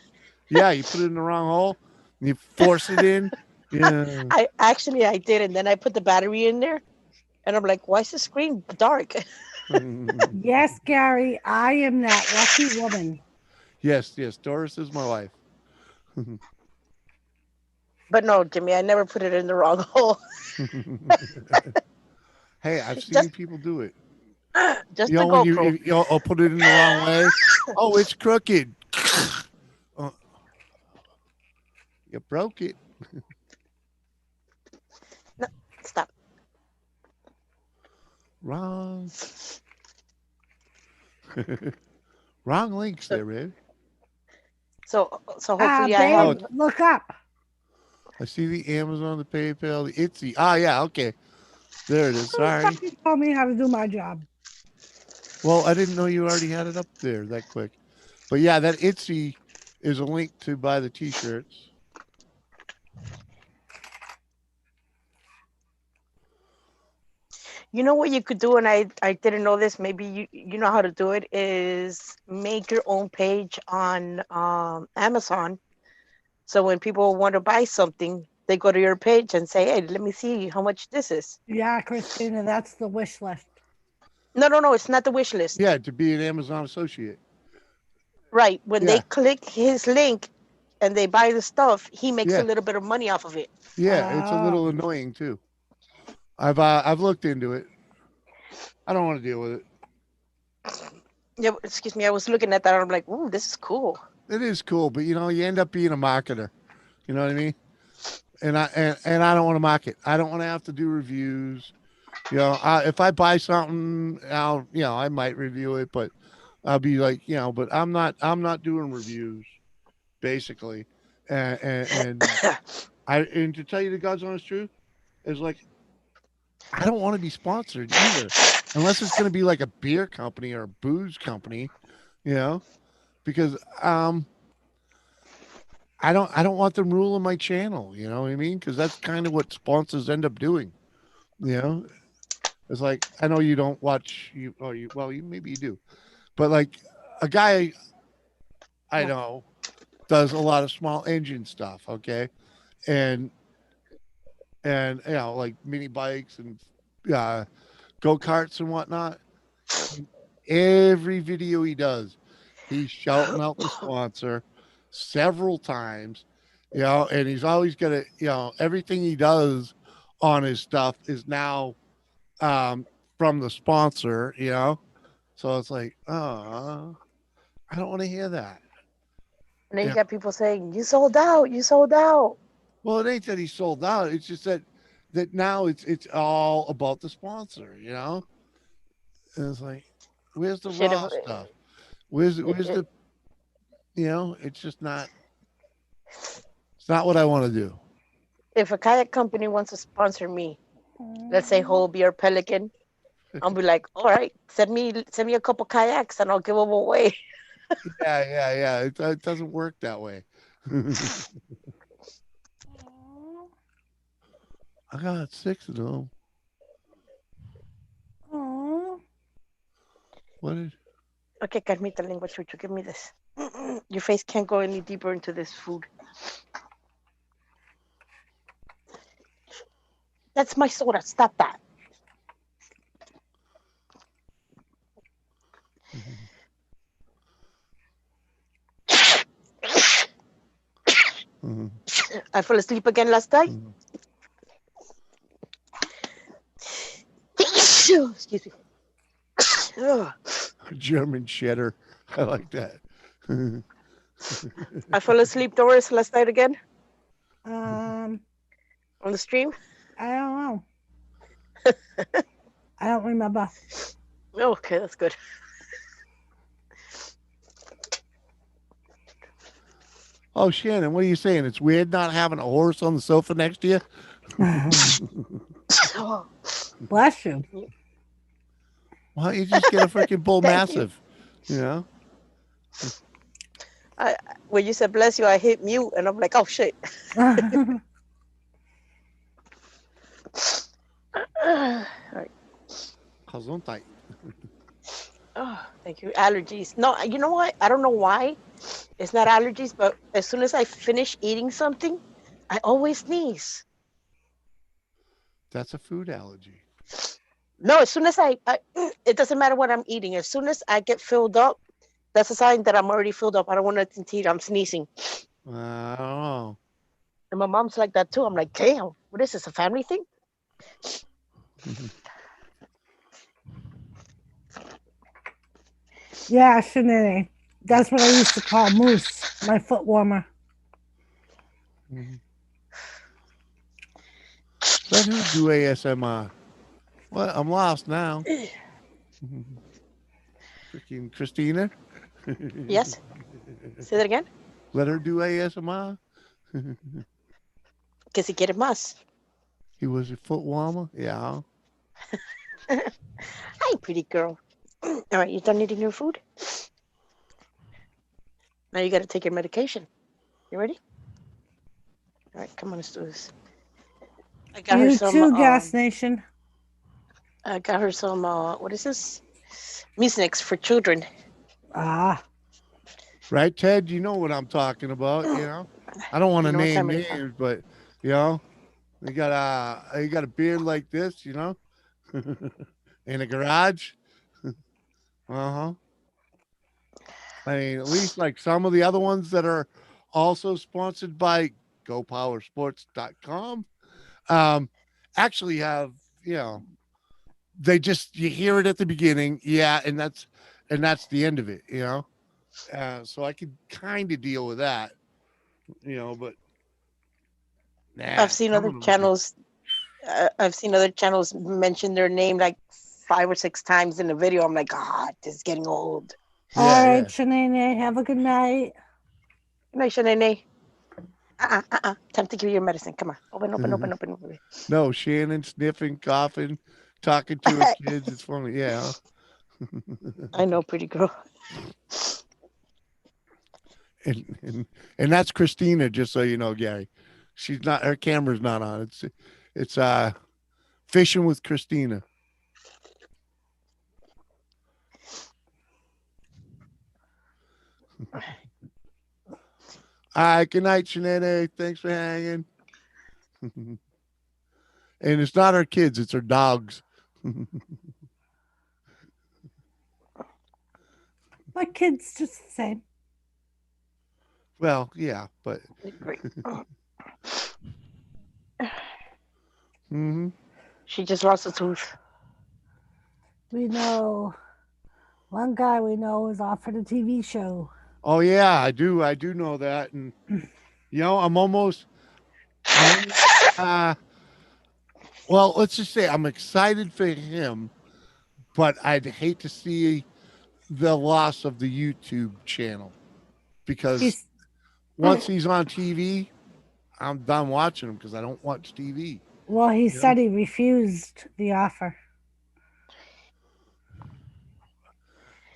Yeah, you put it in the wrong hole. And you force it in. Yeah. I did, and then I put the battery in there, and I'm like, why is the screen dark? Yes, Gary, I am that lucky woman. Yes, yes. Doris is my wife. But no, Jimmy, I never put it in the wrong hole. Hey, I've seen just people do it. just You the know when GoPro. I'll put it in the wrong way. Oh, it's crooked. Oh, you broke it. No, stop. Wrong. Wrong links So there, man. so hopefully I Oh, Babe, have. look up. I see the Amazon, the PayPal, the Etsy. Ah, yeah, okay. There it is. Sorry. Somebody told me how to do my job. Well, I didn't know you already had it up there that quick. But yeah, that Etsy is a link to buy the t-shirts. You know what you could do, and I didn't know this. Maybe you know how to do it. Is make your own page on Amazon. So when people want to buy something, they go to your page and say, "Hey, let me see how much this is." Yeah, Christina, that's the wish list. No, it's not the wish list. Yeah, to be an Amazon associate. Right. When they Yeah. click his link and they buy the stuff, he makes a Yeah. little bit of money off of it. Yeah, it's a little Oh, annoying too. I've looked into it. I don't want to deal with it. Yeah, excuse me. I was looking at that and I'm like, "Ooh, this is cool." It is cool, but you end up being a marketer. You know what I mean? And I don't want to market. I don't want to have to do reviews. If I buy something, I might review it, but I'll be like, but I'm not doing reviews basically. And to tell you the God's honest truth is like, I don't want to be sponsored either, unless it's going to be like a beer company or a booze company, you know, because I don't want them ruling my channel. You know what I mean? Because that's kind of what sponsors end up doing. You know, it's like I know you don't watch you or you well you maybe you do, but like a guy I know does a lot of small engine stuff. Okay, and like mini bikes and uh, go karts and whatnot. Every video he does, he's shouting out the sponsor several times, and he's always got to, everything he does on his stuff is now from the sponsor, So it's like, oh, I don't want to hear that. And then you Yeah. got people saying, "You sold out. You sold out." Well, it ain't that he sold out. It's just that now it's all about the sponsor. And it's like, where's the Shit, raw stuff? Where's if the it's just not. It's not what I want to do. if a kayak company wants to sponsor me, let's say Hobie or Pelican, I'll be like, "All right, send me a couple kayaks and I'll give them away." Yeah. It doesn't work that way. I got 6 of them. oh. What is? Okay, Carmita, lengua chucho, give me this. Your face can't go any deeper into this food. That's my soda. Stop that. Mhm. I fell asleep again last night. Mhm. Excuse me. Ugh. German cheddar. I like that. I fell asleep, Doris, last night again Um, on the stream. I don't know. I don't remember. Okay, that's good. Oh, Shannon, what are you saying? It's weird not having a horse on the sofa next to you? Oh, Bless you. Why don't you just get a freaking bull thank you. massive? You know? When you said bless you, I hit mute and I'm like, oh shit. All right. Gesundheit. Oh, thank you. Allergies. No, you know what? I don't know why. It's not allergies, but as soon as I finish eating something, I always sneeze. That's a food allergy. No, as soon as I it doesn't matter what I'm eating. As soon as I get filled up, that's a sign that I'm already filled up. I don't want nothing to eat. I'm sneezing. I don't know. And my mom's like that too. I'm like, damn, what is this, a family thing? Yeah, Shanae. That's what I used to call Moose, my foot warmer. Let who do ASMR? What? I'm lost now. Freaking Christina. Yes. Say that again. Let her do ASMR. Que si quiere más. He was a foot warmer. Yeah. Hi, pretty girl. All right, you done eating your food? Now you got to take your medication. You ready? All right, come on, let's do this. I got her You some. too, Gas Nation. I got her some. What is this? Mucinex for children. Ah, Right, Ted? You know what I'm talking about. You know. I don't want to You know what name time it is, huh? names, but you know, you got a beard like this, you know, in a garage. Uh-huh. I mean, at least like some of the other ones that are also sponsored by GoPowerSports.com, um, actually have, you know, they just you hear it at the beginning, yeah, and that's the end of it, you know. So I could kind of deal with that, you know, but I've nah, seen some other of them just channels. I've seen other channels mention their name like 5 or 6 times in the video. I'm like, God, this is getting old. all yeah, right, yeah. Shanae. Have a good night. Good night, Shanae. Time to give you your medicine. Come on. Open. No, Shannon sniffing, coughing, talking to her kids. It's funny. Yeah. I know, pretty girl. And that's Christina, just so you know, Gary. She's not her camera's not on. It's fishing with Christina. All right, good night, Shanette. Thanks for hanging. And it's not our kids, it's our dogs. My kid's just the same. Well, yeah, but Great. mhm. She just lost a tooth. We know one guy we know is offered a TV show. Oh yeah, I do know that. And you know, uh well, let's just say I'm excited for him, but I'd hate to see the loss of the YouTube channel because He's once he's on TV, I'm done watching him because I don't watch TV. well, he You know? said he refused the offer.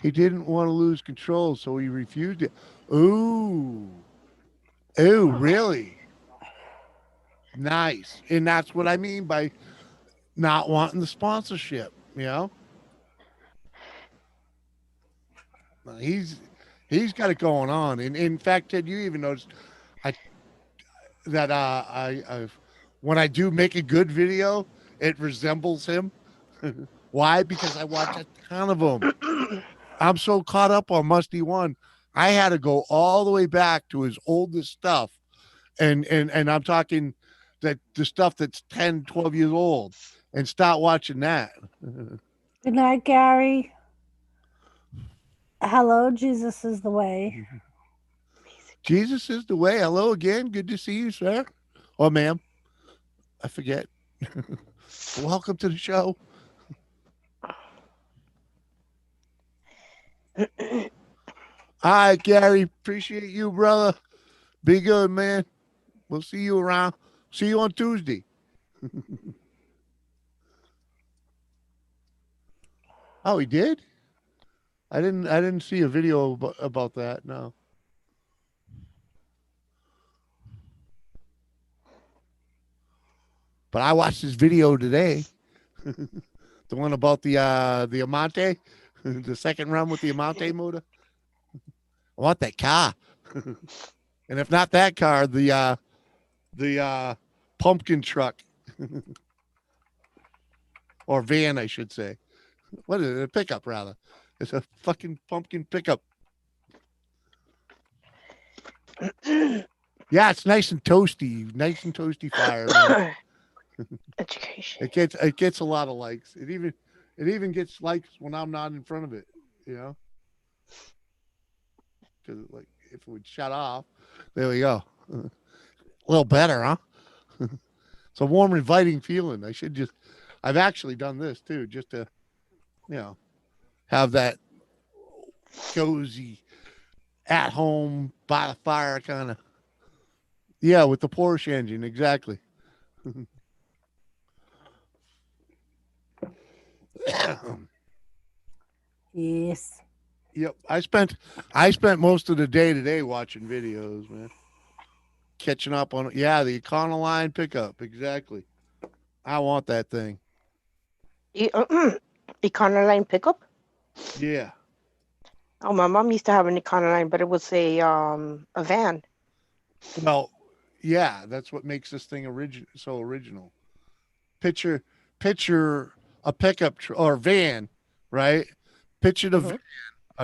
He didn't want to lose control, so he refused it. Ooh, ooh, really? Nice. And that's what I mean by not wanting the sponsorship. You know, he's got it going on. And in fact, Ted, you even noticed I that I when I do make a good video, it resembles him. Why? Because I watch a ton of them. I'm so caught up on Musty One. I had to go all the way back to his oldest stuff. And I'm talking that the stuff that's 10, 12 years old and start watching that. Good night, Gary. Hello, Jesus is the way. Jesus is the way. Hello again. Good to see you, sir. Or ma'am. I forget. Welcome to the show. All right, Gary. Appreciate you, brother. Be good, man. We'll see you around. See you on Tuesday. Oh, he did? I didn't see a video about that. No. But I watched this video today. The one about the Amante. The second run with the Amante motor. I want that car. And if not that car, the pumpkin truck or van, I should say. What is it? A pickup, rather. It's a fucking pumpkin pickup. Yeah, it's nice and toasty fire, man. Education. It gets a lot of likes. It even gets likes when I'm not in front of it, you know, because like if it would shut off, there we go. A little better, huh? It's a warm, inviting feeling. I've actually done this too, just to, you know, have that cozy, at home, by the fire kind of. Yeah, with the Porsche engine, exactly. Yes. Yep, I spent most of the day today watching videos, man. Catching up on the Econoline pickup, exactly. I want that thing. Econoline pickup. Yeah. Oh, my mom used to have an Econoline, but it was a van. Well, yeah, that's what makes this thing so original. Picture a pickup or van, right? Picture an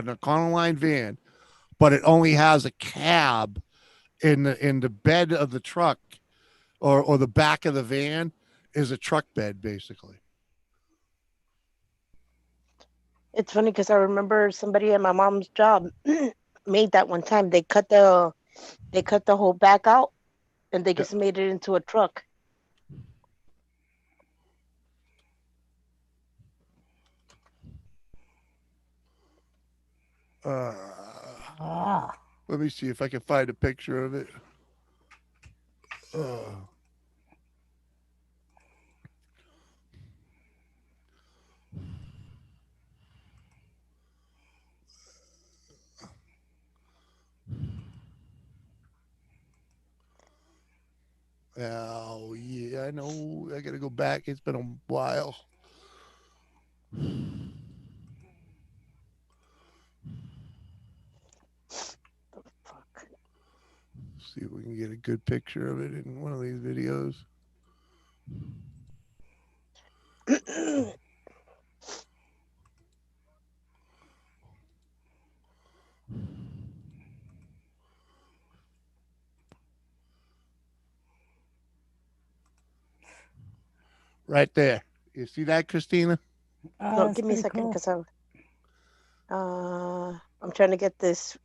Econoline van, but it only has a cab in the bed of the truck or the back of the van is a truck bed basically. It's funny because I remember somebody at my mom's job made that one time. They cut the whole back out and they just made it into a truck. Let me see if I can find a picture of it. Oh yeah, I know. I gotta go back. It's been a while. Fuck. See if we can get a good picture of it in one of these videos. Right there. You see that, Christina? No, That's give me a pretty second cool. because I'm trying to get this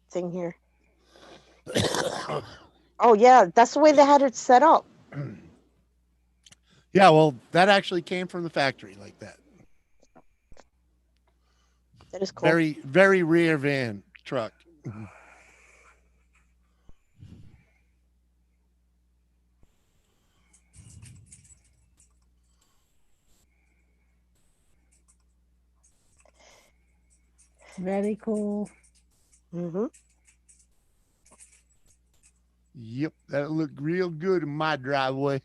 thing here. Oh yeah, that's the way they had it set up. Yeah, well, that actually came from the factory like that. That is cool. Very, very rear van truck. Very cool. Mm-hmm. Yep, that looked real good in my driveway.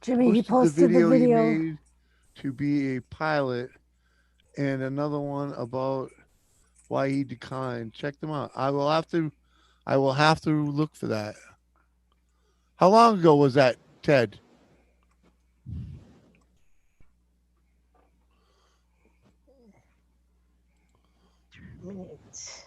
Jimmy, he Posted the posted the video he video. made to be a pilot and another one about why he declined. Check them out. I will have to look for that. How long ago was that, Ted? Minutes.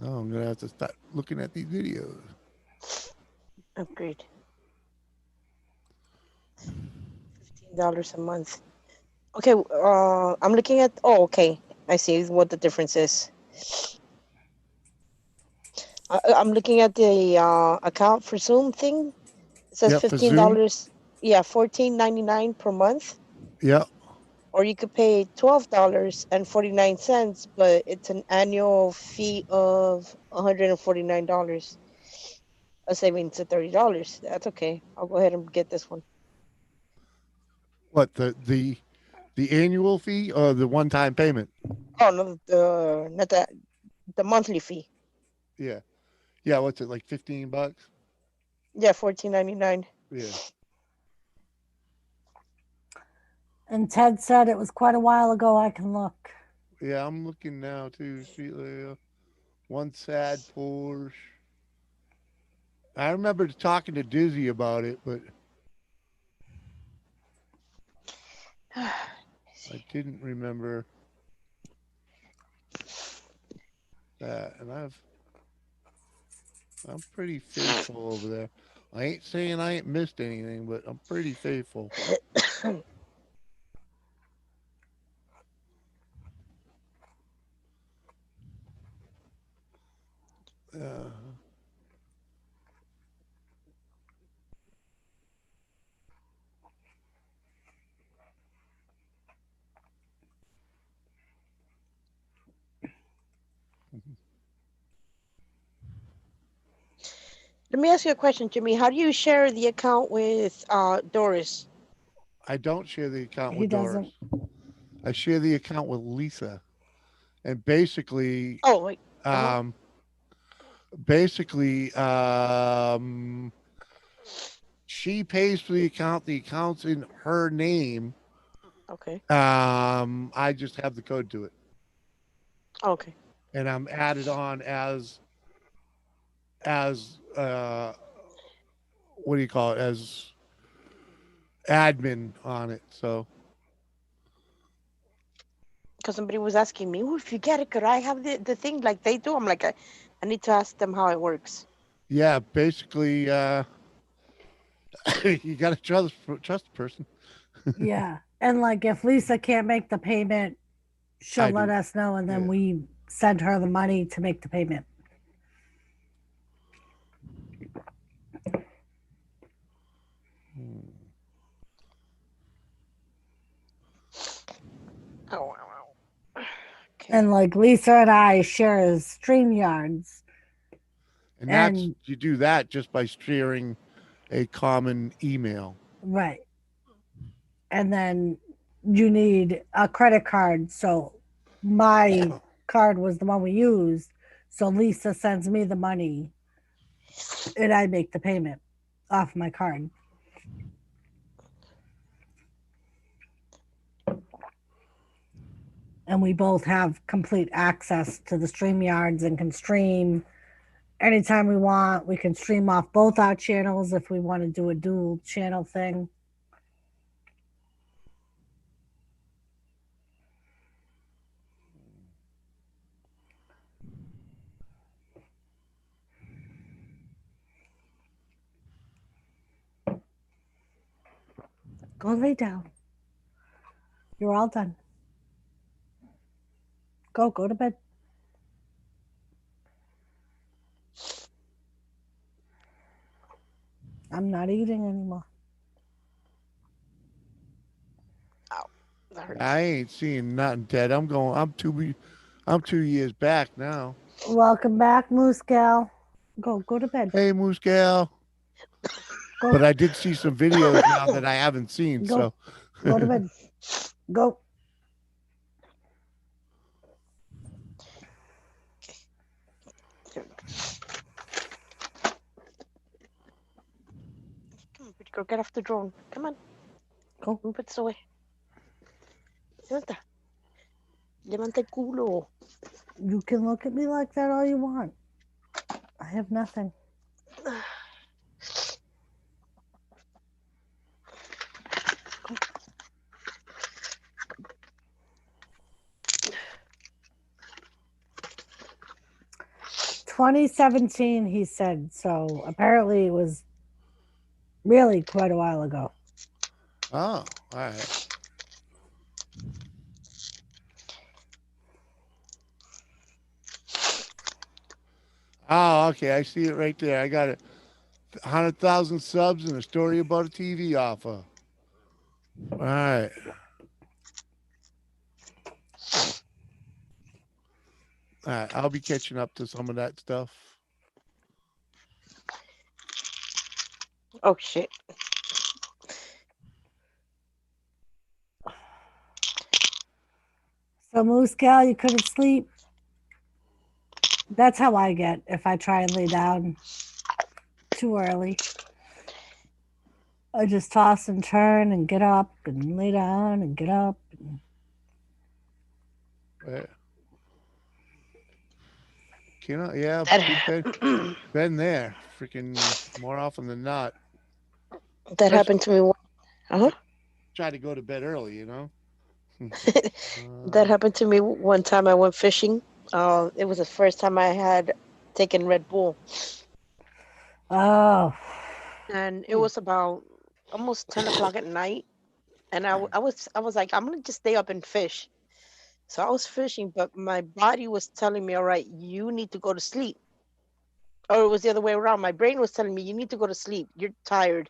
Oh, I'm gonna have to start looking at these videos. Upgrade. $15 a month. Okay, I'm looking at. Oh, okay. I see what the difference is. I'm looking at the account for Zoom thing. It says Yep, for Zoom. $15. Yeah, $14.99 per month. Yep. Or you could pay $12.49, but it's an annual fee of $149. a savings of $30. That's okay. I'll go ahead and get this one. What the annual fee or the one time payment? Oh no, not that, the monthly fee. Yeah, yeah. What's it like? $15? Yeah, $14.99. Yeah. And Ted said it was quite a while ago. I can look. Yeah, I'm looking now too. Street layout. One sad Porsche. I remember talking to Dizzy about it, but I didn't remember that. And I'm pretty faithful over there. I ain't saying I ain't missed anything, but I'm pretty faithful. Uh, Let me ask you a question, Jimmy. How do you share the account with Doris? I don't share the account He with doesn't. Doris. I share the account with Lisa, and basically, Oh, wait. um, basically, she pays for the account. The account's in her name. Okay. I just have the code to it, Okay. and I'm added on as what do you call it, as admin on it. So Because somebody was asking me, "Oh, if you get it, could I have the thing like they do?" I'm like, I need to ask them how it works. yeah, basically, you got to trust the person. Yeah. And like if Lisa can't make the payment, she'll I let do. us know and then Yeah. we send her the money to make the payment. Oh, wow. Okay. And like Lisa and I share StreamYards. And that's And you do that just by sharing a common email. right. And then you need a credit card. So my card was the one we used. So Lisa sends me the money and I make the payment off my card. And we both have complete access to the StreamYards and can stream anytime we want. We can stream off both our channels if we want to do a dual channel thing. Go lay down. You're all done. Go to bed. I'm not eating anymore. Ow. That hurts. I ain't seeing nothing, Ted. I'm 2 years back now. Welcome back, Moose Gal. Go to bed. Hey, Moose Gal. Go But I did see some videos now that I haven't seen. Go. So go to bed. Go. Come on, pretty girl, get off the drone. Come on. Go. Move it away. Levanta. Levanta el culo. You can look at me like that all you want. I have nothing. 2017, he said. So apparently it was really quite a while ago. oh, all right. Oh, okay. I see it right there. I got it. 100,000 subs and a story about a TV offer. All right. All right. I'll be catching up to some of that stuff. Oh shit. So Moose Gal, you couldn't sleep. That's how I get if I try and lay down too early. I just toss and turn and get up and lay down and get up. Yeah. Yeah, we've That been there, freaking more often than not. that Especially happened to me. Uh-huh. try to go to bed early, you know. That happened to me one time. I went fishing. It was the first time I had taken Red Bull, Oh, and it was about almost 10 o'clock at night. And I was like, I'm gonna just stay up and fish. So I was fishing, but my body was telling me, all right, you need to go to sleep. Or it was the other way around. My brain was telling me, you need to go to sleep. You're tired.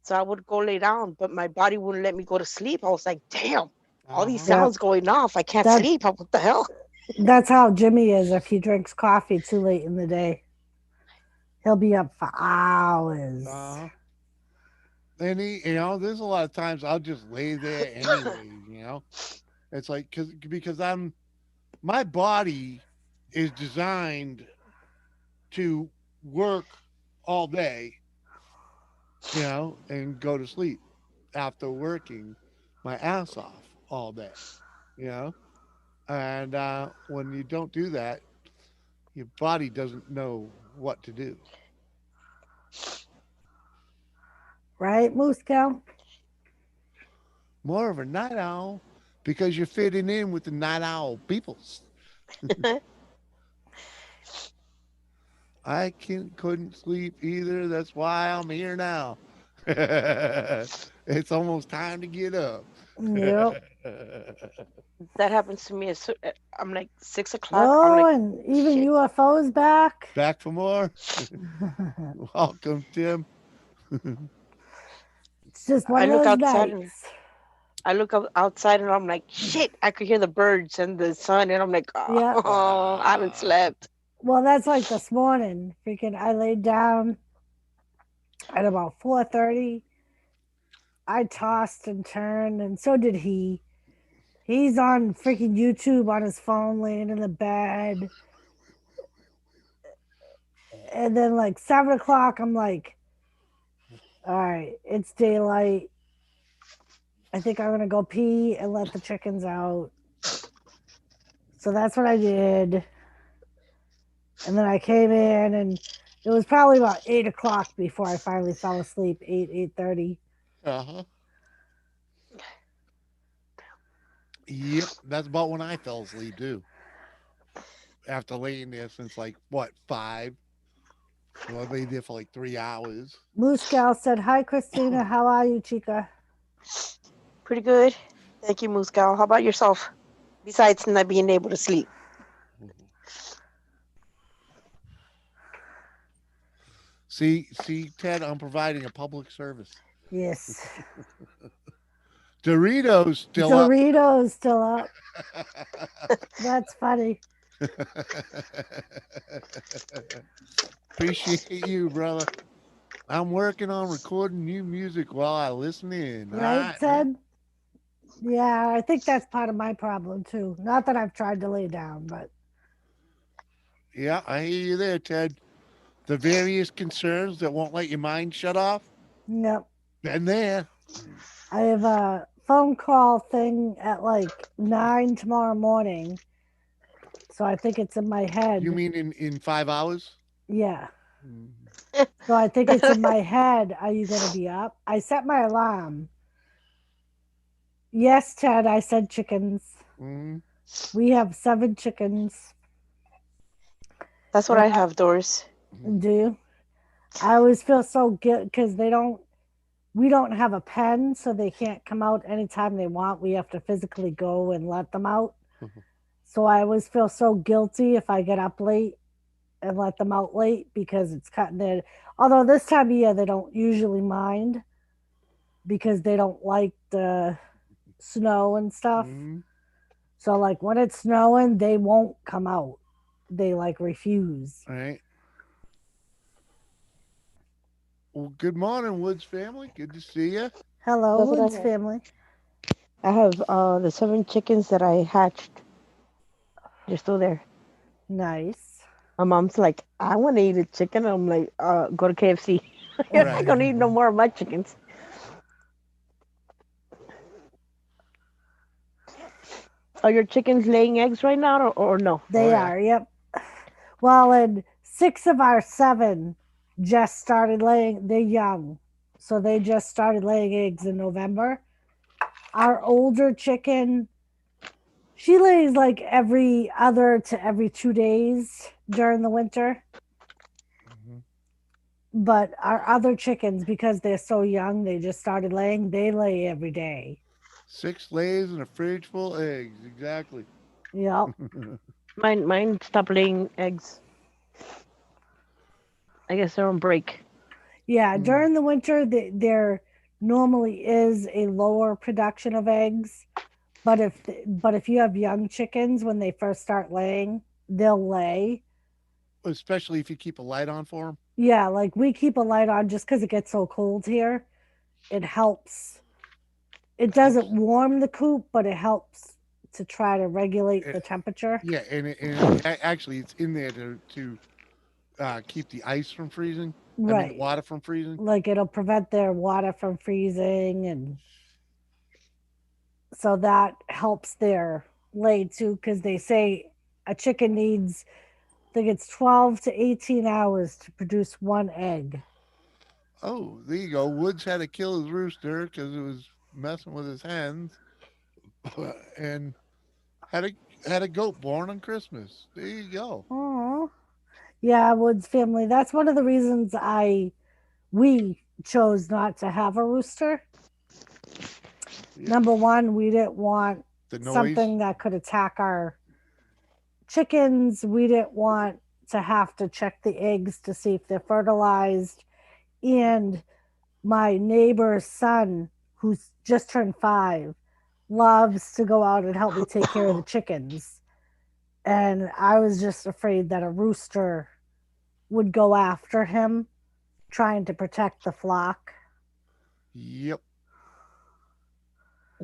So I would go lay down, but my body wouldn't let me go to sleep. I was like, damn, all these Uh-huh. yeah. sounds going off. I can't That sleep. What the hell? that's how Jimmy is if he drinks coffee too late in the day. He'll be up for hours. Uh-huh. And there's a lot of times I'll just lay there anyways. It's like because my body is designed to work all day, and go to sleep after working my ass off all day, you know. And when you don't do that, your body doesn't know what to do. Right, Moose Gal? More of a night owl because you're fitting in with the night owl peoples. Couldn't sleep either. That's why I'm here now. It's almost time to get up. Yep. That happens to me. I'm like 6 o'clock. I'm Oh, like, and even shit. UFOs back. Back for more. Welcome, Tim. It's just one I of look those outside and nights. I look outside and I'm like, shit. I could hear the birds and the sun, and I'm like, Yeah. oh, I haven't slept. Well, that's like this morning. Freaking, I laid down at about 4:30. I tossed and turned, and so did he. He's on freaking YouTube on his phone, laying in the bed. And then like 7 o'clock, I'm like, all right, it's daylight. I think I'm gonna go pee and let the chickens out. So that's what I did. And then I came in, and it was probably about 8 o'clock before I finally fell asleep. 8:30. Uh-huh. Yep, that's about when I fell asleep too. After laying there since like what 5? Well, I lay there for like 3 hours. Moose Gal said, "Hi, Christina. How are you, Chica?" Pretty good. Thank you, Moose Gal. How about yourself? Besides not being able to sleep. See, Ted, I'm providing a public service. Yes. Doritos still up. Doritos still up. That's funny. Appreciate you, brother. I'm working on recording new music while I listen in. All Right, right, man. Ted? Yeah, I think that's part of my problem too. Not that I've tried to lay down, but Yeah, I hear you there, Ted. The various concerns that won't let your mind shut off. no. Been there. I have a phone call thing at like 9 tomorrow morning. So I think it's in my You head. mean in 5 hours? Yeah. Mm. So I think it's in my head. Are you going to be up? I set my alarm. Yes, Ted, I said chickens. Mm. We have 7 chickens. That's what I have, Doris. Do you? I always feel so guilty because we don't have a pen, so they can't come out anytime they want. We have to physically go and let them out. So I always feel so guilty if I get up late and let them out late because it's cutting their. Although this time of year they don't usually mind because they don't like the snow and stuff. Mm. So like when it's snowing, they won't come out. They like refuse. All right. Well, good morning, Woods family. Good to see you. Hello, That's what I Woods have. family. I have the 7 chickens that I hatched. They're still there. Nice. My mom's like, I want to eat a chicken. I'm like, go to KFC. You're not Right. gonna eat no more of my chickens. Are your chickens laying eggs right now, or no? Oh They yeah. are, yep. Well, and 6 of our 7 just started laying, they're young. So they just started laying eggs in November. Our older chicken, she lays like every other to every 2 days during the winter. Mhm. But our other chickens, because they're so young, they just started laying, they lay every day. 6 lays and a fridge full of eggs. Exactly. Yep. Mine stopped laying eggs. I guess they're on break. Yeah, Mm. during the winter, there normally is a lower production of eggs. But if you have young chickens when they first start laying, they'll lay. Especially if you keep a light on for them. Yeah, like we keep a light on just because it gets so cold here. It helps. It doesn't Helps. warm the coop, but it helps to try to regulate Eh, the temperature. yeah, actually it's in there to keep the ice from freezing. I mean, the Right. water from freezing. Like it'll prevent their water from freezing, and so that helps their lay too, because they say a chicken needs, I think it's 12 to 18 hours to produce one egg. Oh, there you go. Woods had to kill his rooster because it was messing with his hens, and had a goat born on Christmas. There you go. Oh, yeah, Woods family. That's one of the reasons we chose not to have a rooster. Yep. Number one, we didn't want The noise. something that could attack our chickens. We didn't want to have to check the eggs to see if they're fertilized. And my neighbor's son, who's just turned 5, loves to go out and help me take care of the chickens. And I was just afraid that a rooster would go after him, trying to protect the flock. Yep.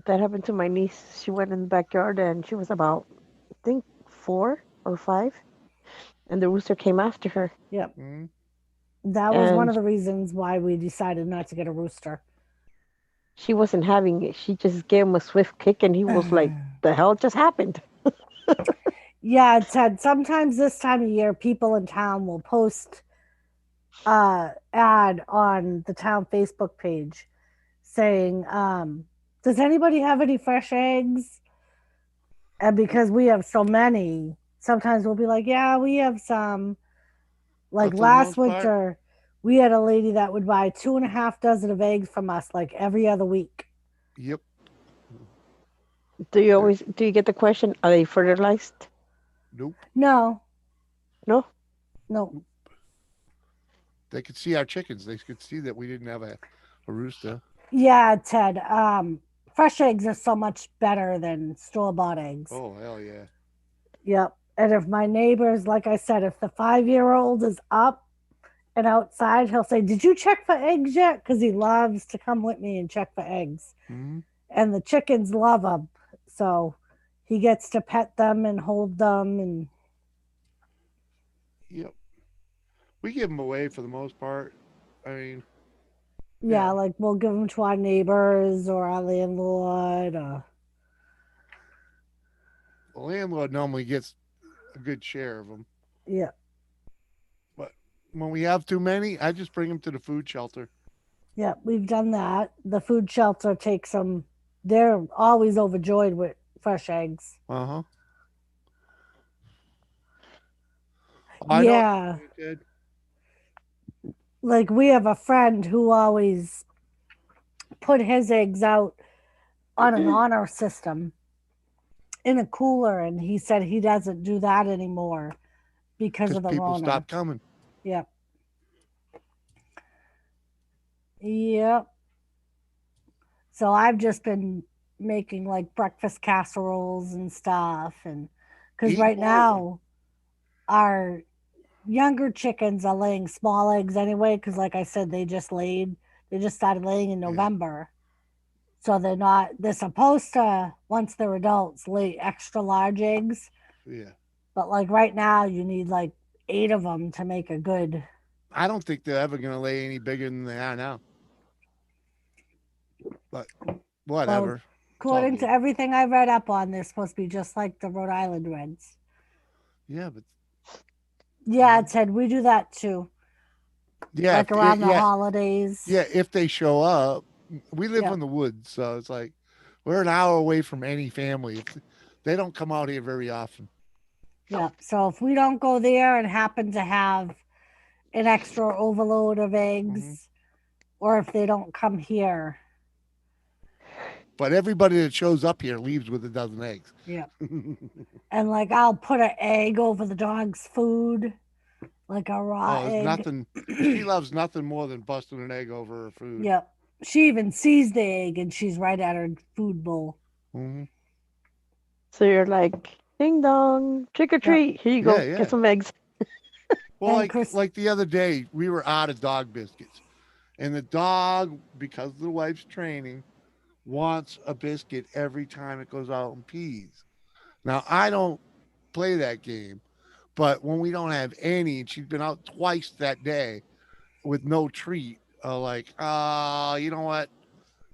That happened to my niece. She went in the backyard and she was about, I think, 4 or 5, and the rooster came after her. Yep. Mm. That was one of And the reasons why we decided not to get a rooster. she wasn't having it. She just gave him a swift kick, and he was like, "The hell just happened?" Yeah, Ted, sometimes this time of year, people in town will post ad on the town Facebook page saying, does anybody have any fresh eggs? And because we have so many, sometimes we'll be like, yeah, we have some. Like But for the last most part, winter, we had a lady that would buy 2.5 dozen of eggs from us like every other week. yep. Do you get the question? Are they fertilized? Nope. No, No. no. They could see our chickens. They could see that we didn't have a rooster. Yeah, Ted. Fresh eggs are so much better than store bought eggs. Oh hell yeah. Yep. And if my neighbors, like I said, if the 5-year-old is up and outside, he'll say, did you check for eggs yet? Because he loves to come with me and check for eggs. Mm-hmm. And the chickens love him. So he gets to pet them and hold them. And Yep. We give them away for the most part. I mean, yeah, yeah. like we'll give them to our neighbors or our landlord. The landlord normally gets a good share of them, Yeah. but when we have too many, I just bring them to the food shelter. Yeah, we've done that. The food shelter takes them. They're always overjoyed with fresh eggs. Uh huh. I know. Yeah. Like we have a friend who always put his eggs out on an honor system in a cooler, and he said he doesn't do that anymore because Because of the people Rona. stop coming. Yep. Yep. So I've just been making like breakfast casseroles and stuff, and because Eat right more. now our younger chickens are laying small eggs anyway, because like I said, they just started laying in Yeah. November. So they're supposed to, once they're adults, lay extra large eggs. Yeah. But like right now, you need like 8 of them to make a good. I don't think they're ever going to lay any bigger than they are now. But Well, whatever. It's all according to good. everything I read up on, they're supposed to be just like the Rhode Island Reds. Yeah, but Yeah, it said we do that too. yeah, Like around the holidays. yeah. If they show up, we live Yeah. in the woods, so it's like we're an hour away from any family. They don't come out here very often. Yeah. So if we don't go there and happen to have an extra overload of eggs, or if they don't come here. But everybody that shows up here leaves with a dozen eggs. Yeah. And like I'll put an egg over the dog's food, like a raw There's egg. nothing. She loves nothing more than busting an egg over her food. Yep. She even sees the egg and she's right at her food bowl. Mm-hmm. So you're like, ding dong, trick or treat. Here you go, Yeah. get some eggs. Well, And like the other day, we were out of dog biscuits, and the dog, because of the wife's training, wants a biscuit every time it goes out and pees. Now I don't play that game, but when we don't have any, and she's been out twice that day with no treat, like, you know what?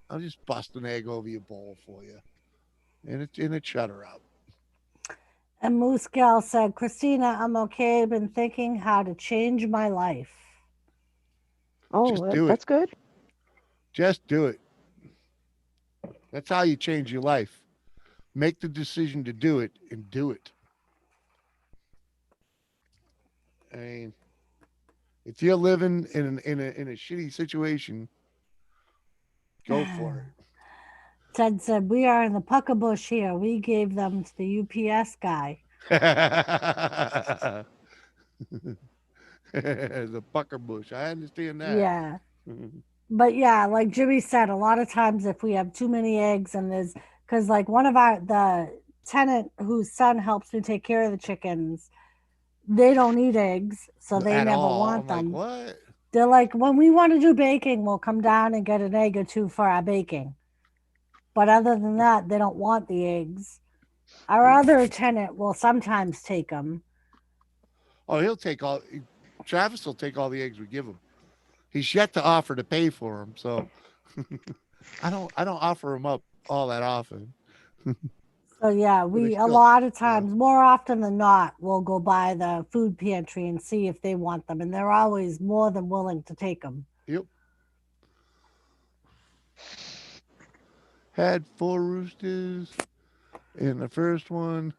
I'll just bust an egg over your bowl for you, and it shut her up. And Moose Gal said, Christina, I'm okay. I've been thinking how to change my life. Oh, Just do it. that's good. Just do it. That's how you change your life. Make the decision to do it and do it. I mean, if you're living in a shitty situation, go for Ted said, we are in the pucker bush here. We gave them to the UPS guy. it. The pucker bush. I understand that. Yeah. But yeah, like Jimmy said, a lot of times if we have too many eggs and because like the tenant whose son helps me take care of the chickens, they don't eat eggs, so they At never all. want I'm them. like, what? They're like, when we want to do baking, we'll come down and get an egg or two for our baking. But other than that, they don't want the eggs. Our other tenant will sometimes take them. Oh, he'll take all. Travis will take all the eggs we give him. He's yet to offer to pay for them, so I don't offer him up all that often. So yeah, But we it's a still, lot of times, more often than not, we'll go by the food pantry and see if they want them, and they're always more than willing to take them. Yep. Had 4 roosters, and the first one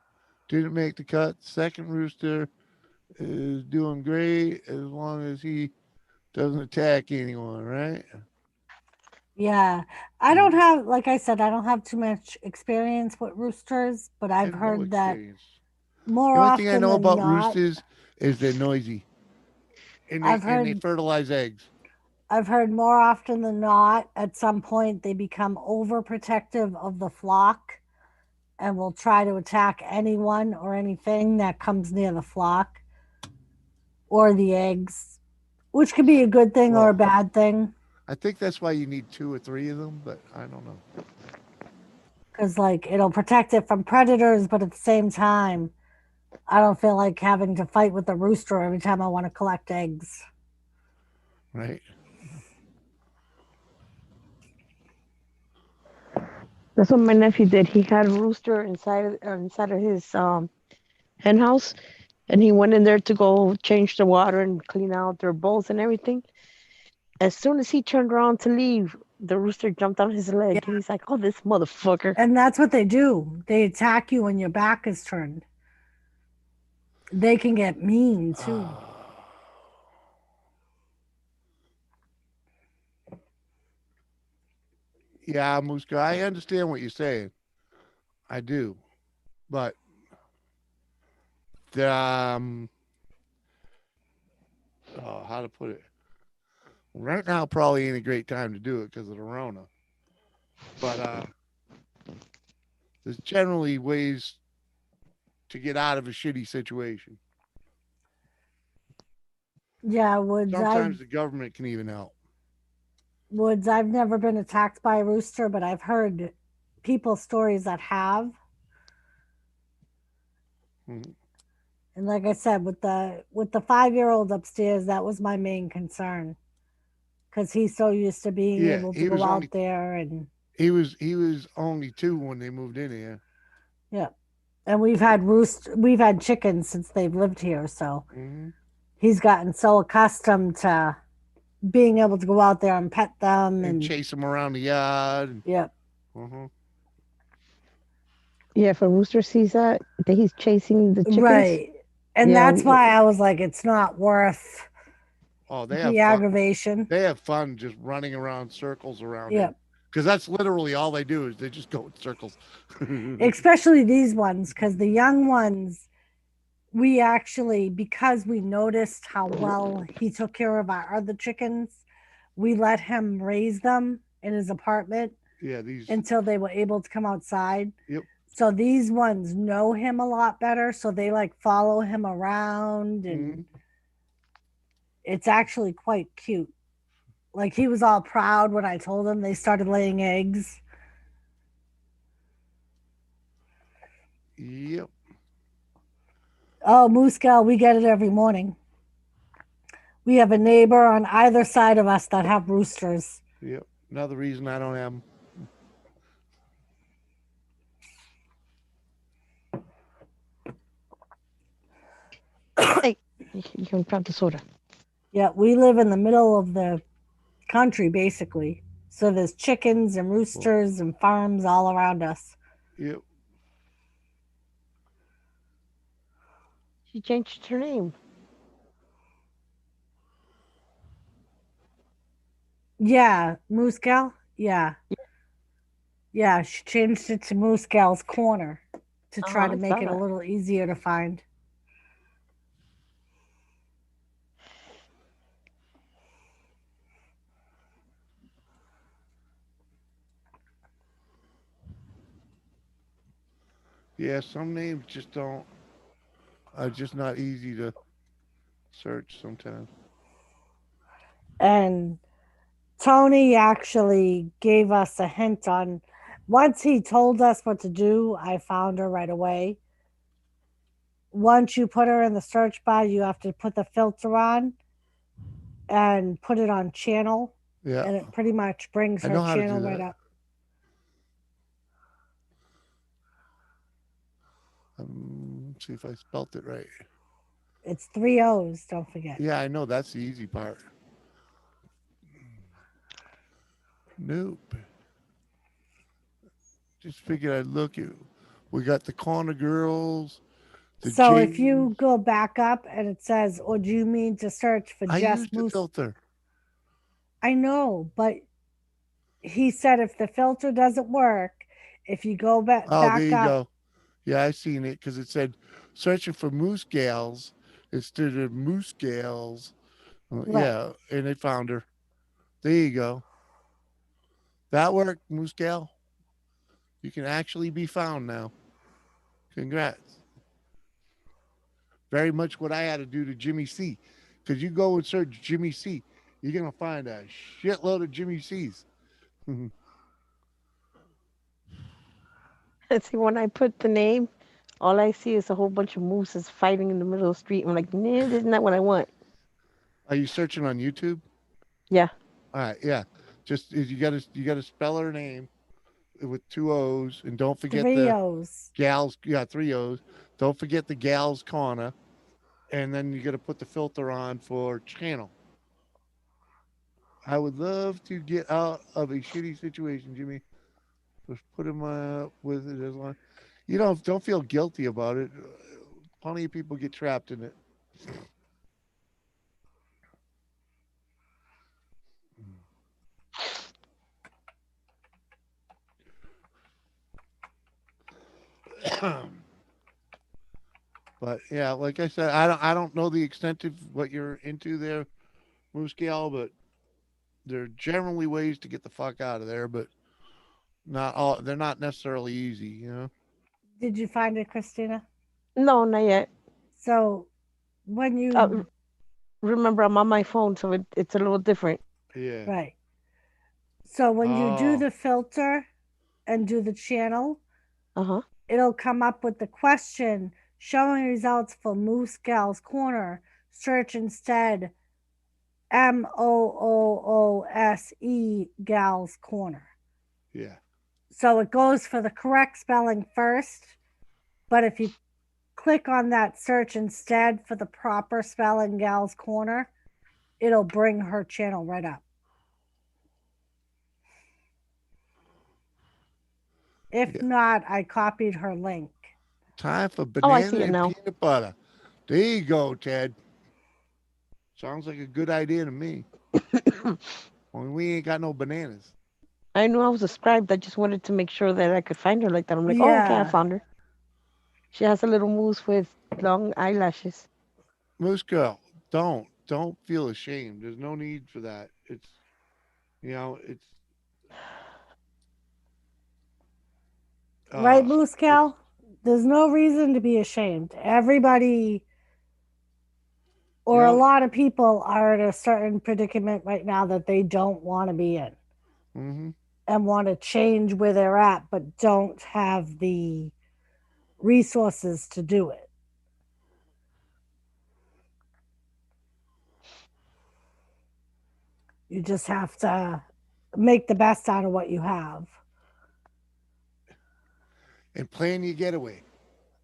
didn't make the cut. Second rooster is doing great as long as he doesn't attack anyone, right? Yeah, I don't have, like I said, I don't have too much experience with roosters, but I I've have no heard that experience. more The only thing I often know than about not. roosters is they're noisy, and I've they heard fertilize eggs. I've heard more often than not, at some point they become overprotective of the flock and will try to attack anyone or anything that comes near the flock or the eggs, which could be a good thing or a Well, bad thing. I think that's why you need 2 or 3 of them, but I don't know. Because like it'll protect it from predators, but at the same time, I don't feel like having to fight with the rooster every time I want to collect eggs. Right? That's what my nephew did. He had a rooster inside of his hen house, and he went in there to go change the water and clean out their bowls and everything. As soon as he turned around to leave, the rooster jumped on his leg, and he's like, "Oh, this motherfucker!" And that's what they do. They attack you when your back is turned. They can get mean too. Yeah, Muska, I understand what you're saying. I do, but the how to put it? Right now probably ain't a great time to do it because of the Rona. But there's generally ways to get out of a shitty situation. Yeah, Sometimes the government can even help. Woods, I've never been attacked by a rooster, but I've heard people's stories that have. Mhm. And like I said, with the 5-year-old upstairs, that was my main concern because he's so used to being Yeah, able to go out there and he was only 2 when they moved in here. yeah. And we've had chickens since they've lived here, so Hmm. he's gotten so accustomed to being able to go out there and pet them And and chase them around the yard. yeah. Uh-huh. Yeah, if a rooster sees that he's chasing the chickens. Right. And Yeah, that's why I was like, it's not worth Oh, they have the fun. aggravation. They have fun just running around circles around Yeah. him. Because that's literally all they do is they just go in circles. Especially these ones, because the young ones, we actually, because we noticed how well he took care of our other chickens, we let him raise them in his apartment Yeah, these. until they were able to come outside. Yep. So these ones know him a lot better. So they like follow him around and Mhm. it's actually quite cute. Like he was all proud when I told him they started laying eggs. Yep. Oh, Moose Gal, we get it every morning. We have a neighbor on either side of us that have roosters. Yep. Another reason I don't have them. hey, you can grab the soda. Yeah, we live in the middle of the country basically. So there's chickens and roosters and farms all around us. Yep. She changed her name. Yeah, Moose Gal? Yeah. Yeah, she changed it to Moose Gal's Corner to try to I make saw it a that. little easier to find. Yeah, some names just don't are just not easy to search sometimes. And Tony actually gave us a hint on once he told us what to do, I found her right away. Once you put her in the search bar, you have to put the filter on and put it on channel, Yeah. and it pretty much brings I her know how to channel do right that. up. See if I spelt it right. It's 3 O's, don't forget. Yeah, I know that's the easy part. Nope. Just figured I'd look at. We got the corner girls, the So if James. you go back up and it says, or do you mean to search for I just used the moose? filter. I know, but he said if the filter doesn't work, if you go Oh, there back you up, go. Yeah, I seen it because it said searching for moose gals instead of moose gals. right. Yeah, and they found her. There you go. That worked, moose gal. You can actually be found now. Congrats. Very much what I had to do to Jimmy C. Because you go and search Jimmy C, you're gonna find a shitload of Jimmy C's. See, when I put the name, all I see is a whole bunch of mooses fighting in the middle of the street. I'm like, nah, this is not what I want. Are you searching on YouTube? Yeah. All right, yeah. Just you gotta spell her name with 2 O's, and don't forget Three the O's. gals. Yeah, 3 O's. Don't forget the gals corner, and then you got to put the filter on for channel. I would love to get out of a shitty situation, Jimmy. Just put him with it as long. You don't feel guilty about it. Plenty of people get trapped in it. But yeah, like I said, I don't know the extent of what you're into there, Moose Gal, but there are generally ways to get the fuck out of there, but not all. They're not necessarily easy. Did you find it, Christina? No, not yet. So when Uh, you remember I'm on my phone, so it's a little different. Yeah. Right. So when you do Oh. the filter and do the channel, Uh-huh. it'll come up with the question showing results for Moose Gal's Corner. Search instead Moose Gal's Corner. Yeah. So it goes for the correct spelling first, but if you click on that search instead for the proper spelling Gal's Corner, it'll bring her channel right up. If Yeah. not, I copied her link. Time for Oh, I see banana it and now. peanut butter. There you go, Ted. Sounds like a good idea to me. Only we ain't got no bananas. I knew I was subscribed. I just wanted to make sure that I could find her like that. I'm like, oh, okay, I Yeah. found her. She has a little moose with long eyelashes. Moose girl, don't feel ashamed. There's no need for that. It's it's Right, uh Moose it's Cal? There's no reason to be ashamed. Everybody you or a know lot of people are in a certain predicament right now that they don't want to be in hmm and want to change where they're at, but don't have the resources to do it. You just have to make the best out of what you have, and plan your getaway.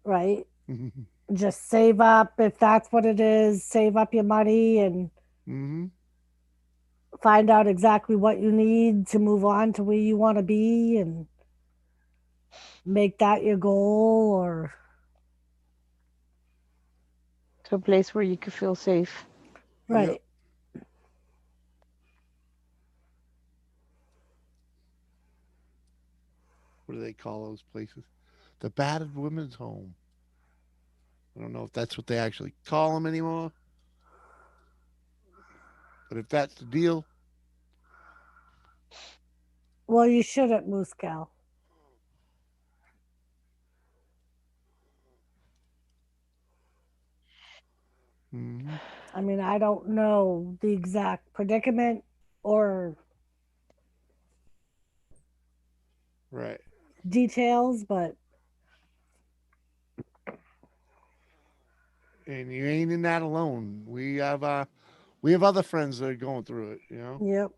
right? hmm Just save up if that's what it is, save up your money and find out exactly what you need to move on to where you want to be and make that your goal or To a place where you could feel safe. Yep. right. What do they call those places? The battered women's home. I don't know if that's what they actually call them anymore, but if that's the deal, Well, you shouldn't, Moose Cal. hmm I mean, I don't know the exact predicament or right. details, but And you ain't in that alone. We have other friends that are going through it. yep.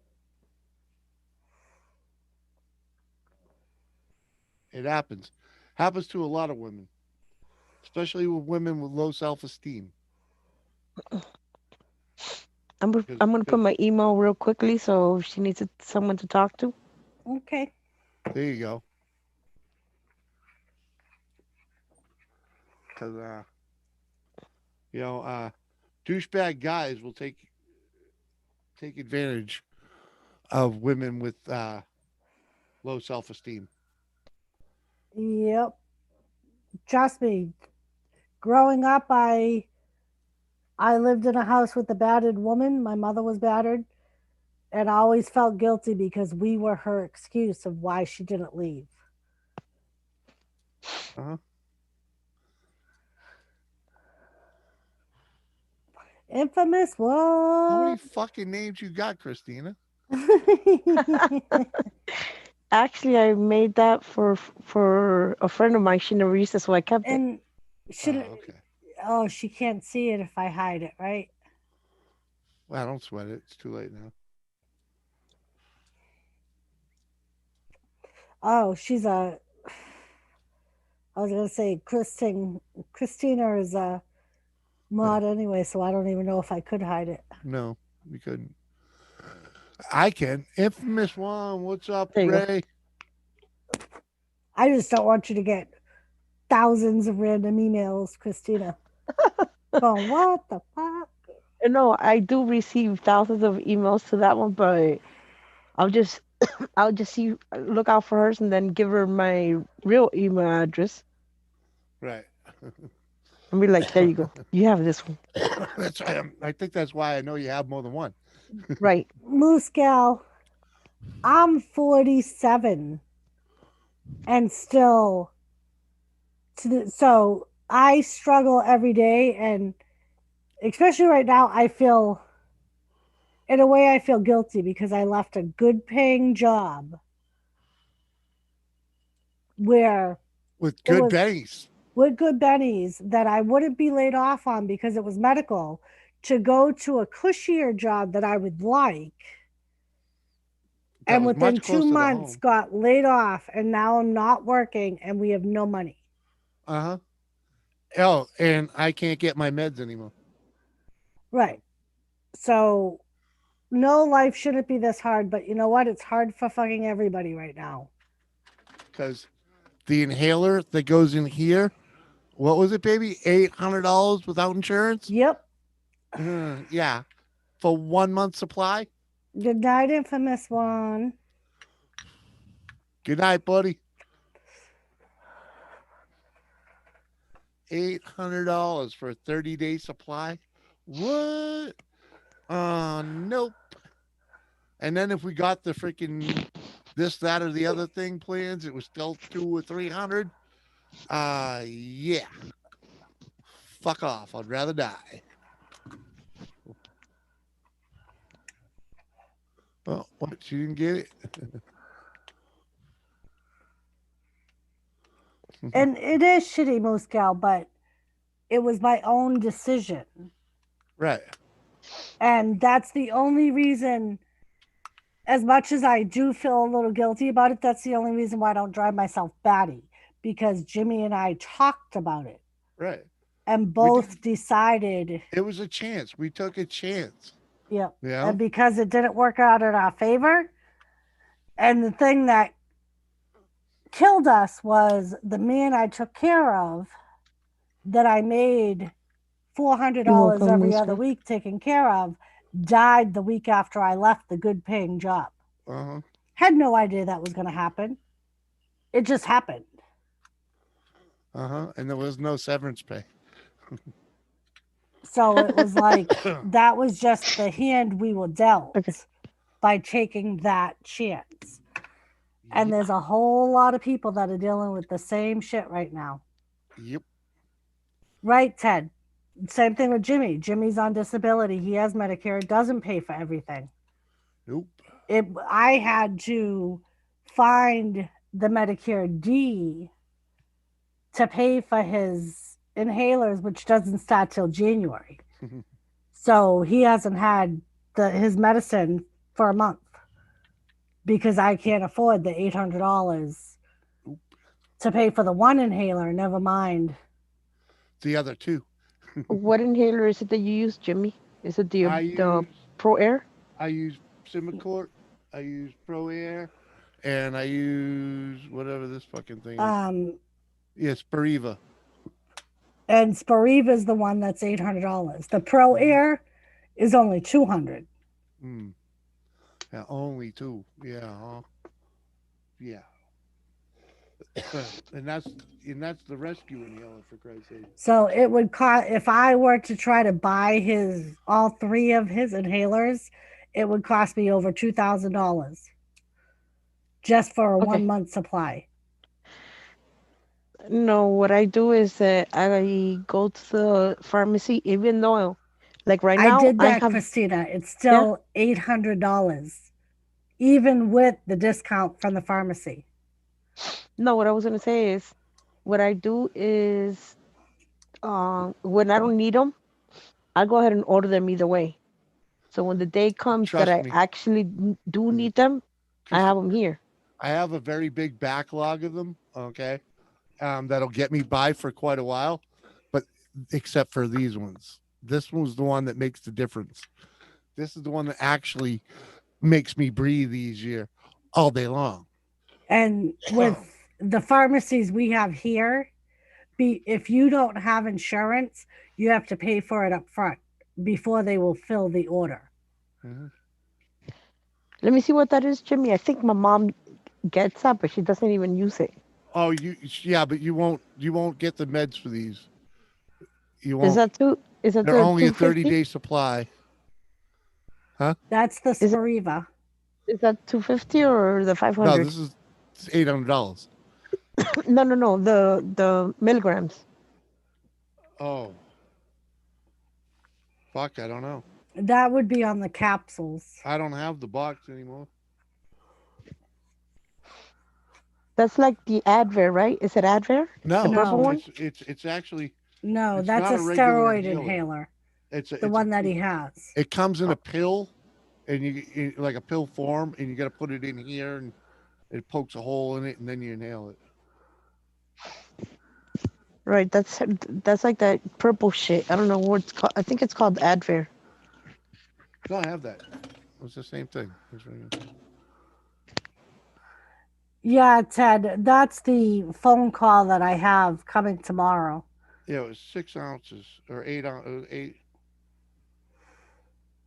It happens. Happens to a lot of women, especially with women with low self esteem. I'm gonna put Because my email real quickly, so if she needs someone to talk to. Okay. there you go. Because you know, douchebag guys will take advantage of women with low self esteem. Yep. Trust me. Growing up, I lived in a house with a battered woman. My mother was battered, and I always felt guilty because we were her excuse of why she didn't leave. Uh-huh. Infamous How many what? fucking names you got, Christina? Actually, I made that for a friend of mine. She never used it, so I kept it. And should Oh, okay. oh, she can't see it if I hide it, right? Well, don't sweat it. It's too late now. Oh, she's a I was gonna say Christina is a mod anyway, so I don't even know if I could hide it. No, we couldn't. I can. Infamous one. What's up, There you go. Ray? I just don't want you to get thousands of random emails, Christina. Going, what the fuck? No, I do receive thousands of emails to that one, but I'll just I'll just see look out for hers and then give her my real email address Right. and be like, there you go. You have this one. That's right. I think that's why I know you have more than one. Right. Moose Gal, I'm 47 and still so I struggle every day and especially right now, I feel, in a way, I feel guilty because I left a good paying job where With it good was bennies. with good bennies that I wouldn't be laid off on because it was medical, to go to a cushier job that I would like, That and was within much 2 months closer to home. got laid off, and now I'm not working and we have no money. Uh huh. Oh, and I can't get my meds anymore. Right. So no, life shouldn't be this hard, but you know what? It's hard for fucking everybody right now. Because the inhaler that goes in here, what was it, baby? $800 without insurance? Yep. Yeah. For 1 month supply? Good night, infamous one. Good night, buddy. $800 for a 30-day supply? What? Nope. And then if we got the freaking this, that, or the other thing plans, it was still 200 or 300. Yeah. Fuck off. I'd rather die. Oh, what? She didn't get it? And it is shitty, Moose Gal, but it was my own decision. Right. And that's the only reason, as much as I do feel a little guilty about it, that's the only reason why I don't drive myself batty, because Jimmy and I talked about it Right. and We did. both decided, It was a chance. We took a chance. yeah. Yeah. And because it didn't work out in our favor, and the thing that killed us was the man I took care of, that I made You're $400 welcome, every other Muska. week taking care of, died the week after I left the good paying job. Uh-huh. Had no idea that was going to happen. It just happened. Uh-huh. And there was no severance pay. So it was like that was just the hand we were dealt Okay. by taking that chance. And there's a whole lot of people that are dealing with the same shit right now. Yep. Right, Ted? Same thing with Jimmy. Jimmy's on disability. He has Medicare. It doesn't pay for everything. Nope. I had to find the Medicare D to pay for his inhalers, which doesn't start till January. So he hasn't had his medicine for a month because I can't afford the $800 to pay for the one inhaler. Never mind The other two. What inhaler is it that you use, Jimmy? Is it I the use Pro Air? I use Simicort, I use Pro Air, and I use whatever this fucking thing is. Yeah, Spiriva. And Spiriva is the one that's $800. The Pro Air is only $200. Yeah, only two. Yeah. Yeah. and that's the rescue inhaler, for Christ's sake. So it would cost, if I were to try to buy all three of his inhalers, it would cost me over $2,000 just for a Okay. 1 month supply. No, what I do is I go to the pharmacy, even though, like right I now, did I that, have, Christina. It's yeah, still $800, even with the discount from the pharmacy. no, what I was gonna say is, what I do is, when I don't need them, I go ahead and order them either way. So when the day comes that Trust I me. actually do need them, I have them here. I have a very big backlog of them. Okay. That'll get me by for quite a while, but except for these ones. This one's the one that makes the difference. This is the one that actually makes me breathe easier all day long. And with the pharmacies we have here, if you don't have insurance, you have to pay for it up front before they will fill the order. Mhm. Let me see what that is, Jimmy. I think my mom gets that, but she doesn't even use it. Oh, yeah, but you won't get the meds for these. You Is won't. that two? Is that They're the only a 250? 30-day supply. Huh? That's the Is it Spiriva. is that 250 or the No, 500? this is $800. No. The milligrams. Oh. Fuck, I don't know. That would be on the capsules. I don't have the box anymore. That's like the Advair, right? Is it Advair? The No, purple No. one? it's actually No, it's that's not a a regular steroid inhaler. inhaler. It's The one that he has. it comes in a pill, and like a pill form, and you got to put it in here, and it pokes a hole in it, and then you inhale it. Right, that's like that purple shit. I don't know what it's called. I think it's called Advair. No, I have that. It's the same thing. Yeah, Ted, that's the phone call that I have coming tomorrow. Yeah, it was 6 ounces or 8 ounces. Eight.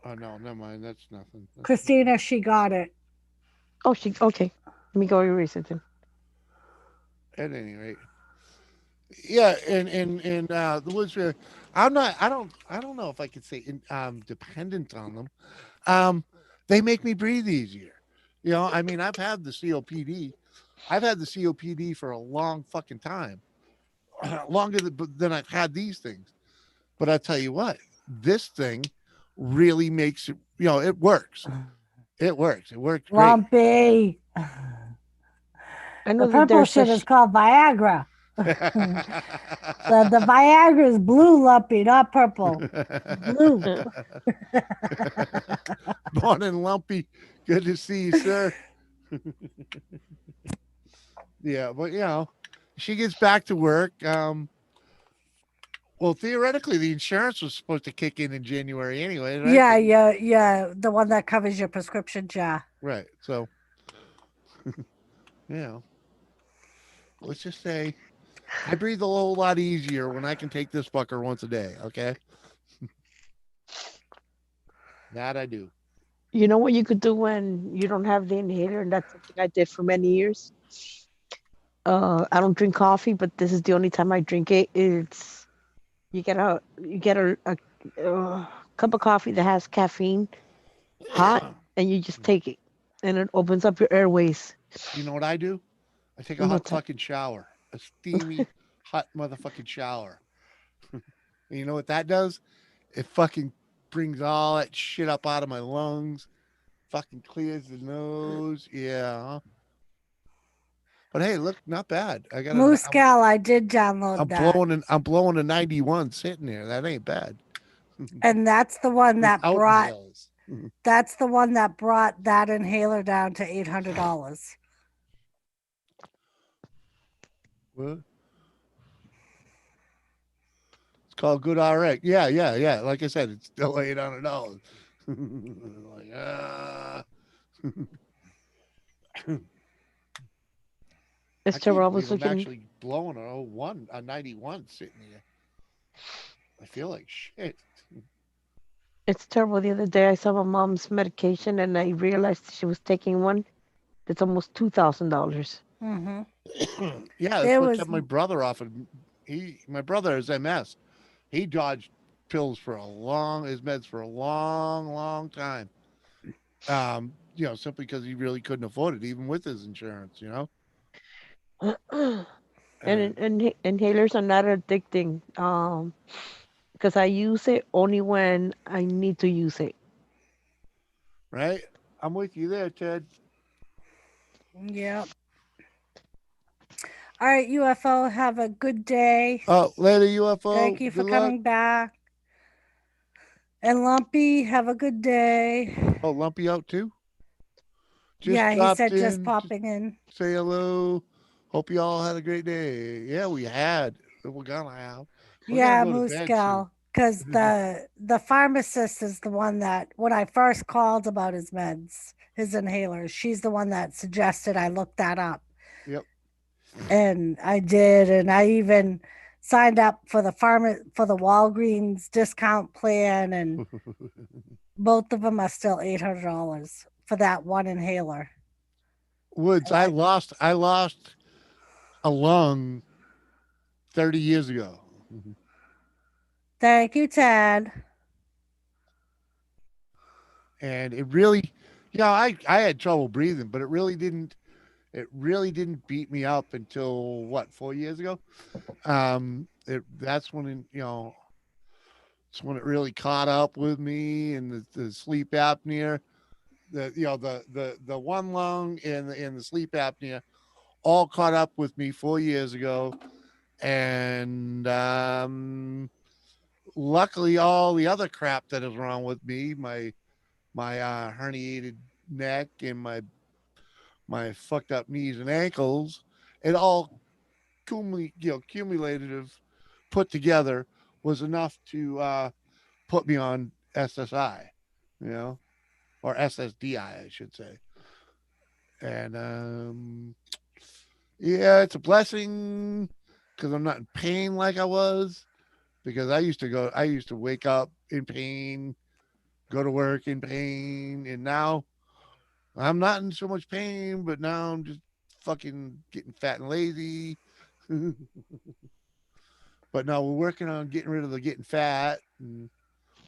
Oh no, never mind. That's nothing. Christina, she got it. Oh, she okay. Let me go erase it then. At any rate, yeah, and the woods. I'm not. I don't know if I could say dependent on them. They make me breathe easier. You know, I mean, I've had the COPD. I've had the COPD for a long fucking time, longer than I've had these things. But I tell you what, this thing really makes it. You know, it works. It works. It works great. Lumpy. I know The that purple there's shit is called Viagra. The Viagra is blue, Lumpy, not purple. Blue. Morning, Lumpy. Good to see you, sir. Yeah, but you know, she gets back to work. Well, theoretically, the insurance was supposed to kick in January anyway, right? Yeah. The one that covers your prescription jar. Right. So, you know, let's just say I breathe a whole lot easier when I can take this fucker once a day. Okay. That I do. You know what you could do when you don't have the inhaler, and that's something I did for many years. I don't drink coffee, but this is the only time I drink it. It's you get a cup of coffee that has caffeine, hot, and you just take it, and it opens up your airways. You know what I do? I take a hot What's that? fucking shower, a steamy, hot motherfucking shower. And you know what that does? It fucking brings all that shit up out of my lungs, fucking clears the nose. Yeah. Huh? But hey, look, not bad. I got Moose Gal, I did download that. I'm blowing a 91 sitting there. That ain't bad. And that's the one that Without brought inhales. that's the one that brought that inhaler down to $800. What? It's called Good RX. Yeah. Like I said, it's still $800. Like, It's I terrible. can't I believe was I'm looking. actually blowing a 91 sitting here. I feel like shit. It's terrible. The other day, I saw my mom's medication, and I realized she was taking one that's almost $2,000. Mm-hmm. Yeah, that's It what was kept my brother off of. My brother is MS. He dodged pills for his meds for a long time. You know, simply because he really couldn't afford it, even with his insurance. You know. And inhalers are not addicting. Because I use it only when I need to use it. Right. I'm with you there, Ted. Yep. All right, UFO, have a good day. Oh, later, UFO. Thank you for Good luck. coming back. And Lumpy, have a good day. Oh, Lumpy out too. Yeah, he said just in, popping in. say hello. Hope you all had a great day. Yeah, we had. We're gonna have. We're Yeah, gonna go to Moose bed Gal. Because the pharmacist is the one that when I first called about his meds, his inhalers, she's the one that suggested I look that up. soon. Yep. And I did, and I even signed up for the Walgreens discount plan, and both of them are still $800 for that one inhaler. Woods, I lost a lung 30 years ago. Thank you, Ted. And it really, I had trouble breathing, but it really didn't beat me up until what, 4 years ago. That's when, It's when it really caught up with me, and the sleep apnea, the one lung and the sleep apnea all caught up with me 4 years ago, and luckily all the other crap that is wrong with me, my herniated neck and my fucked up knees and ankles, it all cumulative put together was enough to put me on SSI, you know, or SSDI, I should say. And yeah, it's a blessing because I'm not in pain like I was. Because I used to wake up in pain, go to work in pain, and now I'm not in so much pain, but now I'm just fucking getting fat and lazy. But no, we're working on getting rid of the getting fat, and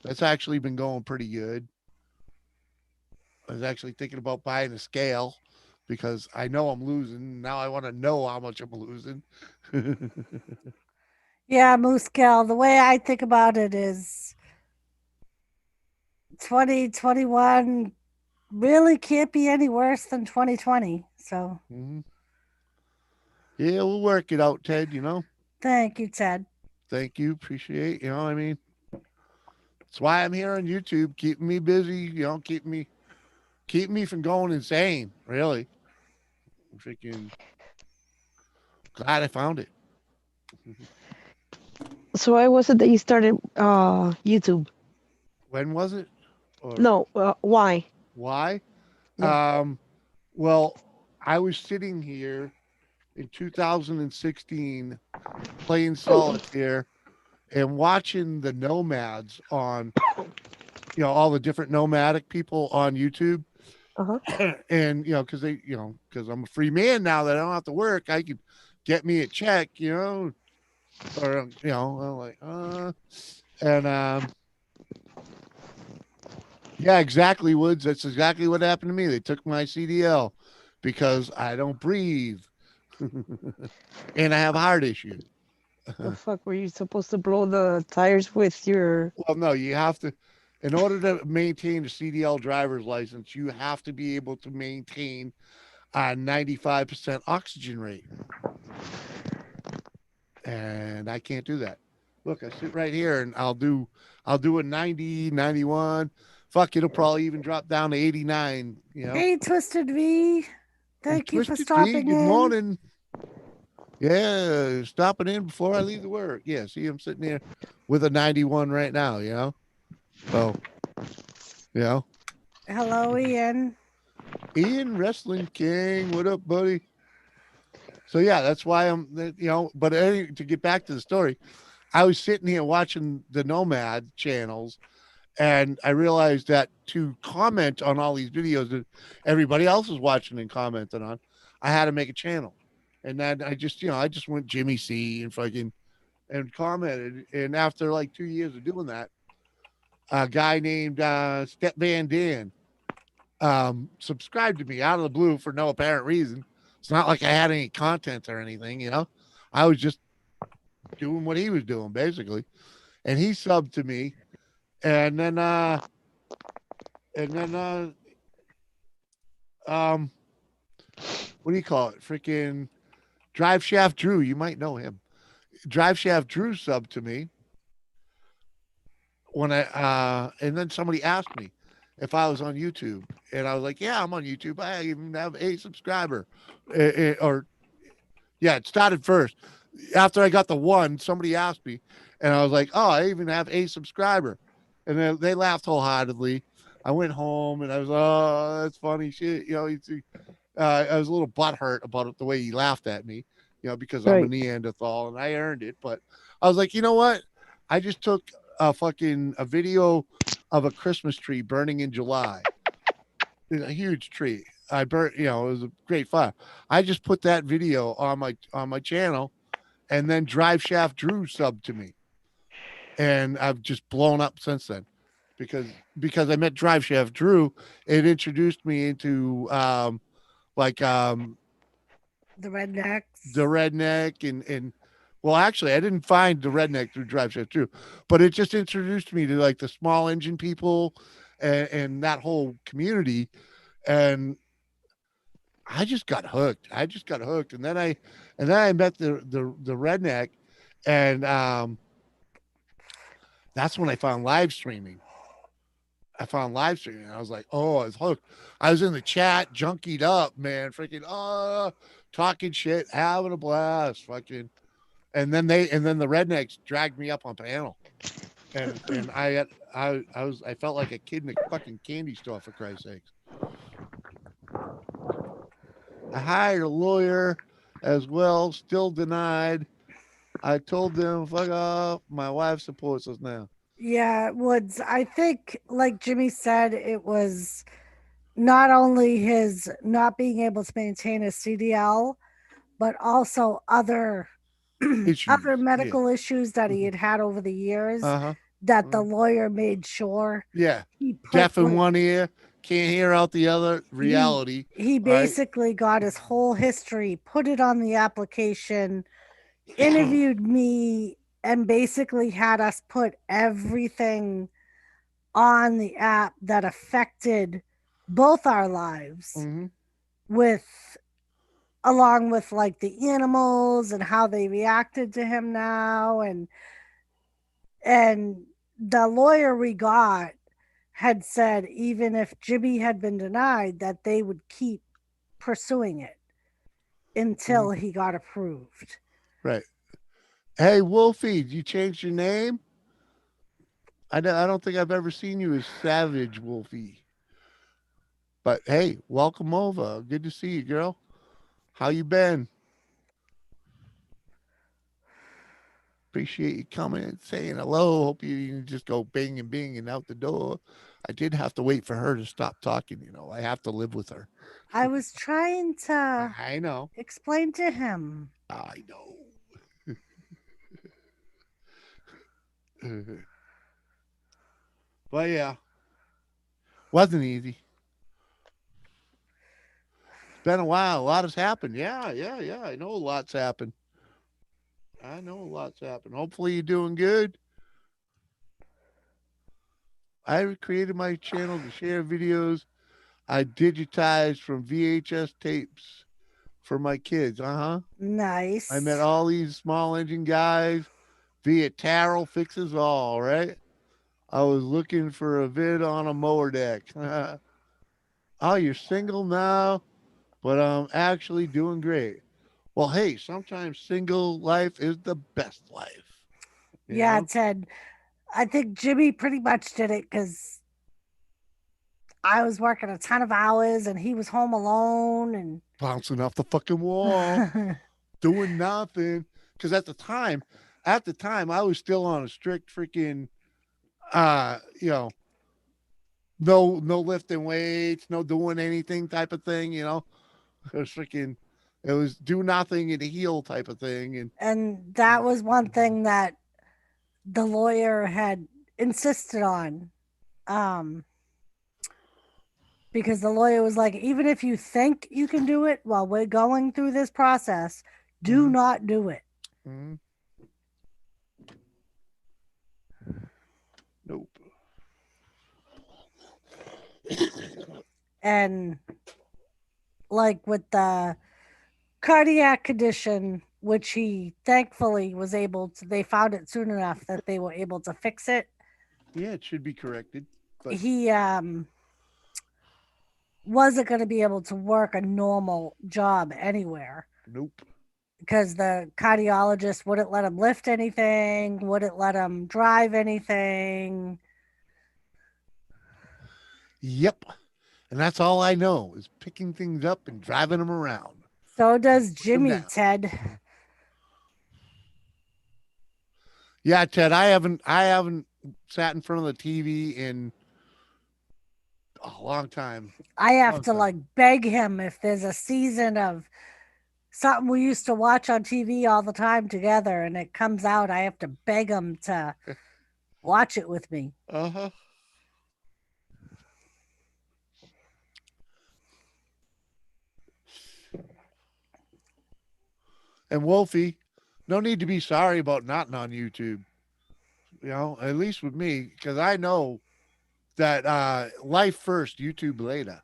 that's actually been going pretty good. I was actually thinking about buying a scale because I know I'm losing. Now I want to know how much I'm losing. Yeah, Moose Gal. The way I think about it is 2021 really can't be any worse than 2020. So Mhm. Yeah, we'll work it out, Ted. thank you, Ted. Thank you. Appreciate. I mean, that's why I'm here on YouTube, keeping me busy. Keeping me from going insane. Really, I'm freaking glad I found it. So why was it that you started YouTube? When was it? Or No, why? why? Yeah. Well, I was sitting here in 2016 playing solitaire and watching the nomads on, all the different nomadic people on YouTube. Uh-huh. And, because I'm a free man now that I don't have to work, I could get me a check, or, I'm like, and, yeah, exactly, Woods. That's exactly what happened to me. They took my CDL because I don't breathe and I have a heart issue. The fuck were you supposed to blow the tires with your? Well, no, you have to, in order to maintain a CDL driver's license, you have to be able to maintain a 95% oxygen rate. And I can't do that. Look, I sit right here and I'll do a 90, 91. Fuck, it'll probably even drop down to 89, Hey, Twisted V. And Thank you for Twisted V, stopping good in. morning. Yeah, stopping in before I leave the work. Yeah, see, I'm sitting there with a 91 right now, So, you know, Hello, Ian. Ian Wrestling King, what up, buddy? So, yeah, that's why but to get back to the story, I was sitting here watching the Nomad channels, and I realized that to comment on all these videos that everybody else is watching and commenting on, I had to make a channel. And then I just went Jimmy C and fucking and commented. And after like 2 years of doing that, a guy named Step Van Dan subscribed to me out of the blue for no apparent reason. It's not like I had any content or anything. I was just doing what he was doing basically. And he subbed to me. And then and then um what do you call it? Freaking Drive Shaft Drew, you might know him. Drive Shaft Drew subbed to me when and then somebody asked me if I was on YouTube, and I was like, yeah, I'm on YouTube. I even have a subscriber. Or yeah, it started first. After I got the one, somebody asked me, and I was like, oh, I even have a subscriber. And then they laughed wholeheartedly. I went home and I was, oh, that's funny shit. I was a little butthurt about it, the way he laughed at me, because I'm a Right. Neanderthal and I earned it. But I was like, you know what? I just took a video of a Christmas tree burning in July. It's a huge tree. I burnt, it was a great fire. I just put that video on my channel, and then Drive Shaft Drew subbed to me, and I've just blown up since then because I met Drive Shaft Drew. It introduced me into like The rednecks. the redneck and Well, actually, I didn't find the redneck through Drive Shaft too, but it just introduced me to like the small engine people and that whole community, and I just got hooked. I just got hooked, and then I met the redneck, and that's when I found live streaming. I found live streaming. And I was like, oh, I was hooked. I was in the chat, junkied up, man, freaking talking shit, having a blast, fucking. And then the rednecks dragged me up on panel, and I felt like a kid in a fucking candy store, for Christ's sakes. I hired a lawyer as well, still denied. I told them, fuck off. My wife supports us now. Yeah, Woods. I think, like Jimmy said, it was not only his not being able to maintain his CDL, but also other Issues. other Yeah. medical issues that he had over the years Uh-huh. that the lawyer made sure Yeah. he put Deaf in like, one ear, can't hear out the other. Reality. he right? basically got his whole history, put it on the application, interviewed me, and basically had us put everything on the app that affected both our lives Mhm. with along with like the animals and how they reacted to him now, and the lawyer we got had said even if Jimmy had been denied that they would keep pursuing it until he got approved. Right. Hey, Wolfie, you changed your name? I don't think I've ever seen you as Savage Wolfie. But hey, welcome over. Good to see you, girl. How you been? Appreciate you coming and saying hello. Hope you didn't just go bing and bing and out the door. I did have to wait for her to stop talking. I have to live with her. I was trying to I know. explain to him. I know. But yeah, wasn't easy. It's been a while. A lot has happened. Yeah. I know a lot's happened. Hopefully you're doing good. I created my channel to share videos I digitized from VHS tapes for my kids. Nice. I met all these small engine guys via Tarot Fixes All, right? I was looking for a vid on a mower deck. Oh, you're single now, but I'm actually doing great. Well, hey, sometimes single life is the best life. Yeah, Ted. I think Jimmy pretty much did it because I was working a ton of hours and he was home alone and Bouncing off the fucking wall, doing nothing. Because at the time, I was still on a strict freaking, uh, you know, no lifting weights, no doing anything type of thing. It was freaking, it was do nothing and heal type of thing. and that was one thing that the lawyer had insisted on. Um, because the lawyer was like, even if you think you can do it while we're going through this process, do not do it. Mm-hmm. Nope. And like with the cardiac condition, which he thankfully was able to, they found it soon enough that they were able to fix it. Yeah, it should be corrected. But He wasn't going to be able to work a normal job anywhere. Nope. Because the cardiologist wouldn't let him lift anything, wouldn't let him drive anything. Yep. And that's all I know is picking things up and driving them around. So does Jimmy, Ted. Yeah, Ted, I haven't sat in front of the TV in a long time. I have to like beg him if there's a season of something we used to watch on TV all the time together and it comes out, I have to beg him to watch it with me. Uh-huh. And Wolfie, No need to be sorry about not on YouTube. At least with me, because I know that life first, YouTube later.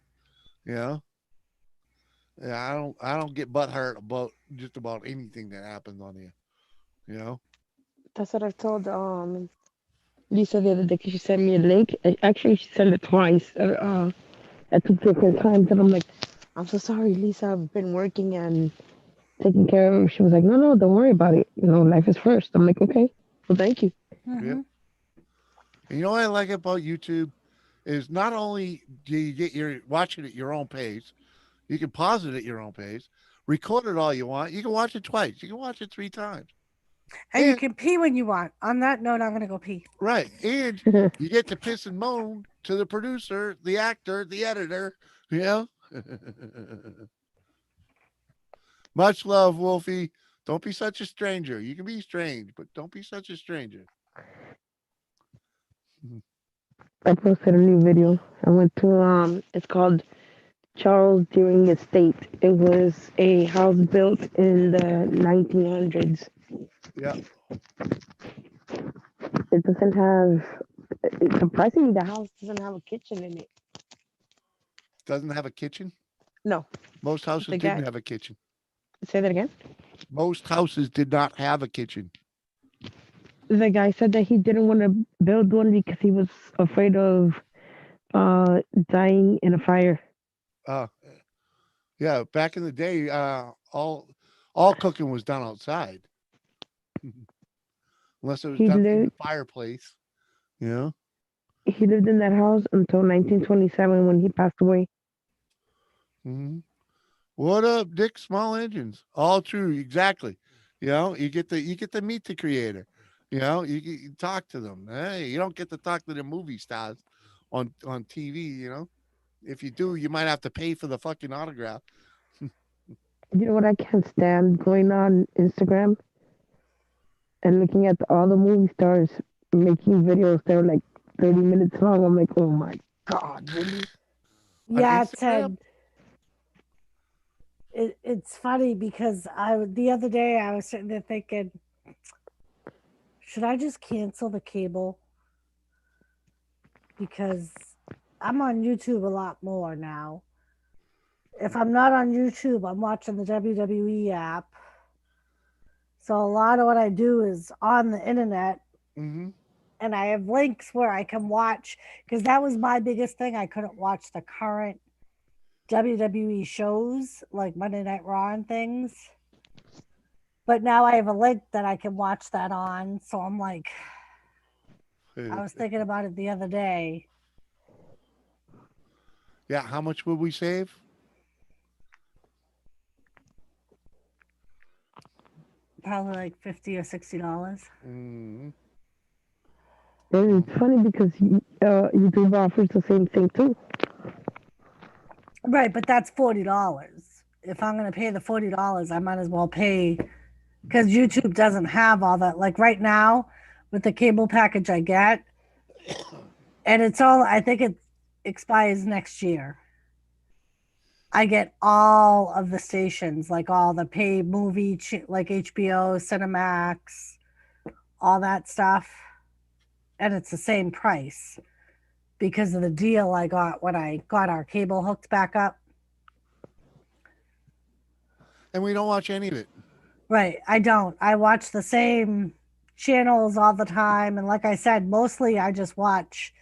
You know, yeah, I don't get butthurt about just about anything that happens on here. You know, That's what I told Lisa the other day. 'Cause she sent me a link. Actually, she sent it twice. At two different times, and I'm like, I'm so sorry, Lisa. I've been working and taking care of. She was like, no, don't worry about it. Life is first. I'm like, okay, well, thank you. yeah. Hmm. And you know what I like about YouTube is not only do you get your watching at your own pace, you can pause it at your own pace, record it all you want. You can watch it twice. You can watch it 3 times. And you And can pee when you want. On that note, I'm gonna go pee. right, and you get to piss and moan to the producer, the actor, the editor. You know. Much love, Wolfie. Don't be such a stranger. You can be strange, but don't be such a stranger. I posted a new video. I went to it's called Charles Deering Estate. It was a house built in the 1900s. Yeah, It doesn't have. Surprisingly, the house doesn't have a kitchen in it. doesn't have a kitchen. No, Most houses the guy. didn't have a kitchen. Say that again. Most houses did not have a kitchen. The guy said that he didn't want to build one because he was afraid of uh dying in a fire. Uh, yeah, back in the day, all cooking was done outside, unless it was He done in the lived fireplace. You know. he lived in that house until 1927 when he passed away. Hmm. What up, Dick? Small engines. All true. Exactly. You get to meet the creator. You talk to them. Hey, you don't get to talk to the movie stars on TV. If you do, you might have to pay for the fucking autograph. You know what I can't stand? Going on Instagram and looking at all the movie stars making videos. They're like 30 minutes long. I'm like, oh my god, really? On Yeah, Instagram. Ted. It's funny because the other day I was sitting there thinking, should I just cancel the cable? Because I'm on YouTube a lot more now. If I'm not on YouTube, I'm watching the WWE app. So a lot of what I do is on the internet, Mm-hmm. and I have links where I can watch, because that was my biggest thing. I couldn't watch the current WWE shows like Monday Night Raw and things. But now I have a link that I can watch that on. So I'm like, I was thinking about it the other day. Yeah. How much would we save? Probably like $50 or $60. Mm-hmm. And it's funny because YouTube offers the same thing too. Right, but that's $40. If I'm gonna pay the $40, I might as well pay, because YouTube doesn't have all that. Like right now, with the cable package I get, and it's all, I think it expires next year. I get all of the stations, like all the paid like HBO, Cinemax, all that stuff, and it's the same price because of the deal I got when I got our cable hooked back up. And we don't watch any of it. Right, I don't. I watch the same channels all the time, and like I said, mostly I just watch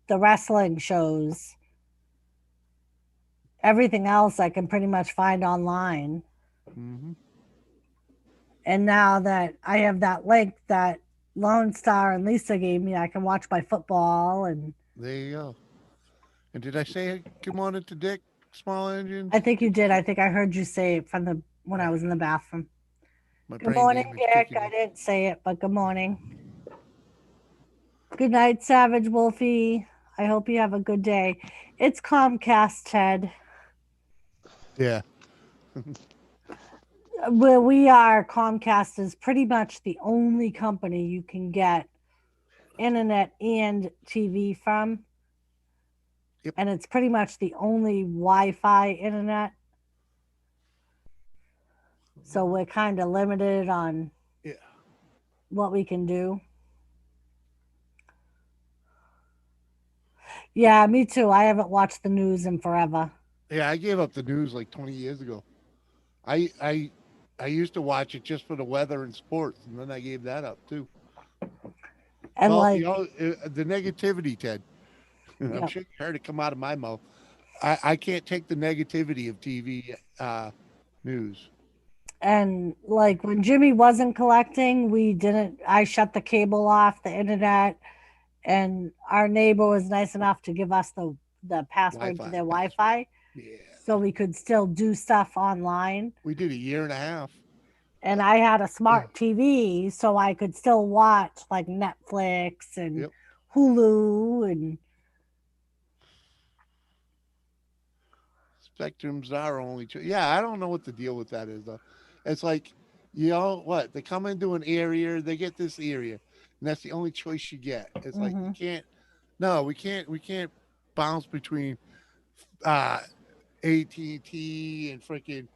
the wrestling shows. Everything else I can pretty much find online. Mm-hmm. And now that I have that link that Lone Star and Lisa gave me, I can watch my football. And There you go. And did I say good morning to Dick? Small engines. I think you did. I think I heard you say it from the when I was in the bathroom. My Good brain morning, damage Dick. kicking I in. didn't say it, but good morning. Good night, Savage Wolfie. I hope you have a good day. It's Comcast, Ted. Yeah. Where we are, Comcast is pretty much the only company you can get internet and TV from. Yep. And it's pretty much the only Wi-Fi internet. So we're kind of limited on what we can do. Yeah, me too. I haven't watched the news in forever. Yeah, I gave up the news like 20 years ago. I I I used to watch it just for the weather and sports, and then I gave that up too. It's And all like, the negativity, Ted. I'm yep. sure you heard it come out of my mouth. I can't take the negativity of TV news. And like when Jimmy wasn't collecting, we didn't, I shut the cable off, the internet, and our neighbor was nice enough to give us the password to Wi-Fi their password. Wi-Fi Yeah, so we could still do stuff online. we did a year and a half. And I had a smart TV so I could still watch like Netflix and Yep. Hulu and Spectrum's our only choice. Yeah, I don't know what the deal with that is though. It's like, what? They come into an area, they get this area, and that's the only choice you get. It's like you hmm can't. No, we can't bounce between uh AT&T and freaking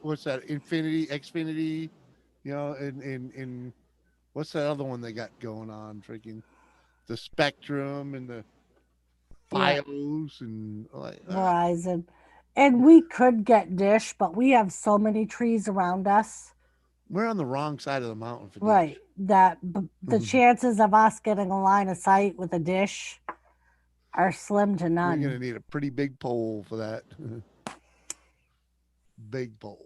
what's that? Infinity, Xfinity, and what's that other one they got going on? Freaking the Spectrum and the yeah, Fios and like Verizon. And we could get Dish, but we have so many trees around us. we're on the wrong side of the mountain for Dish. Right. The chances of us getting a line of sight with a dish are slim to We're gonna none. need a pretty big pole for that. Big pole,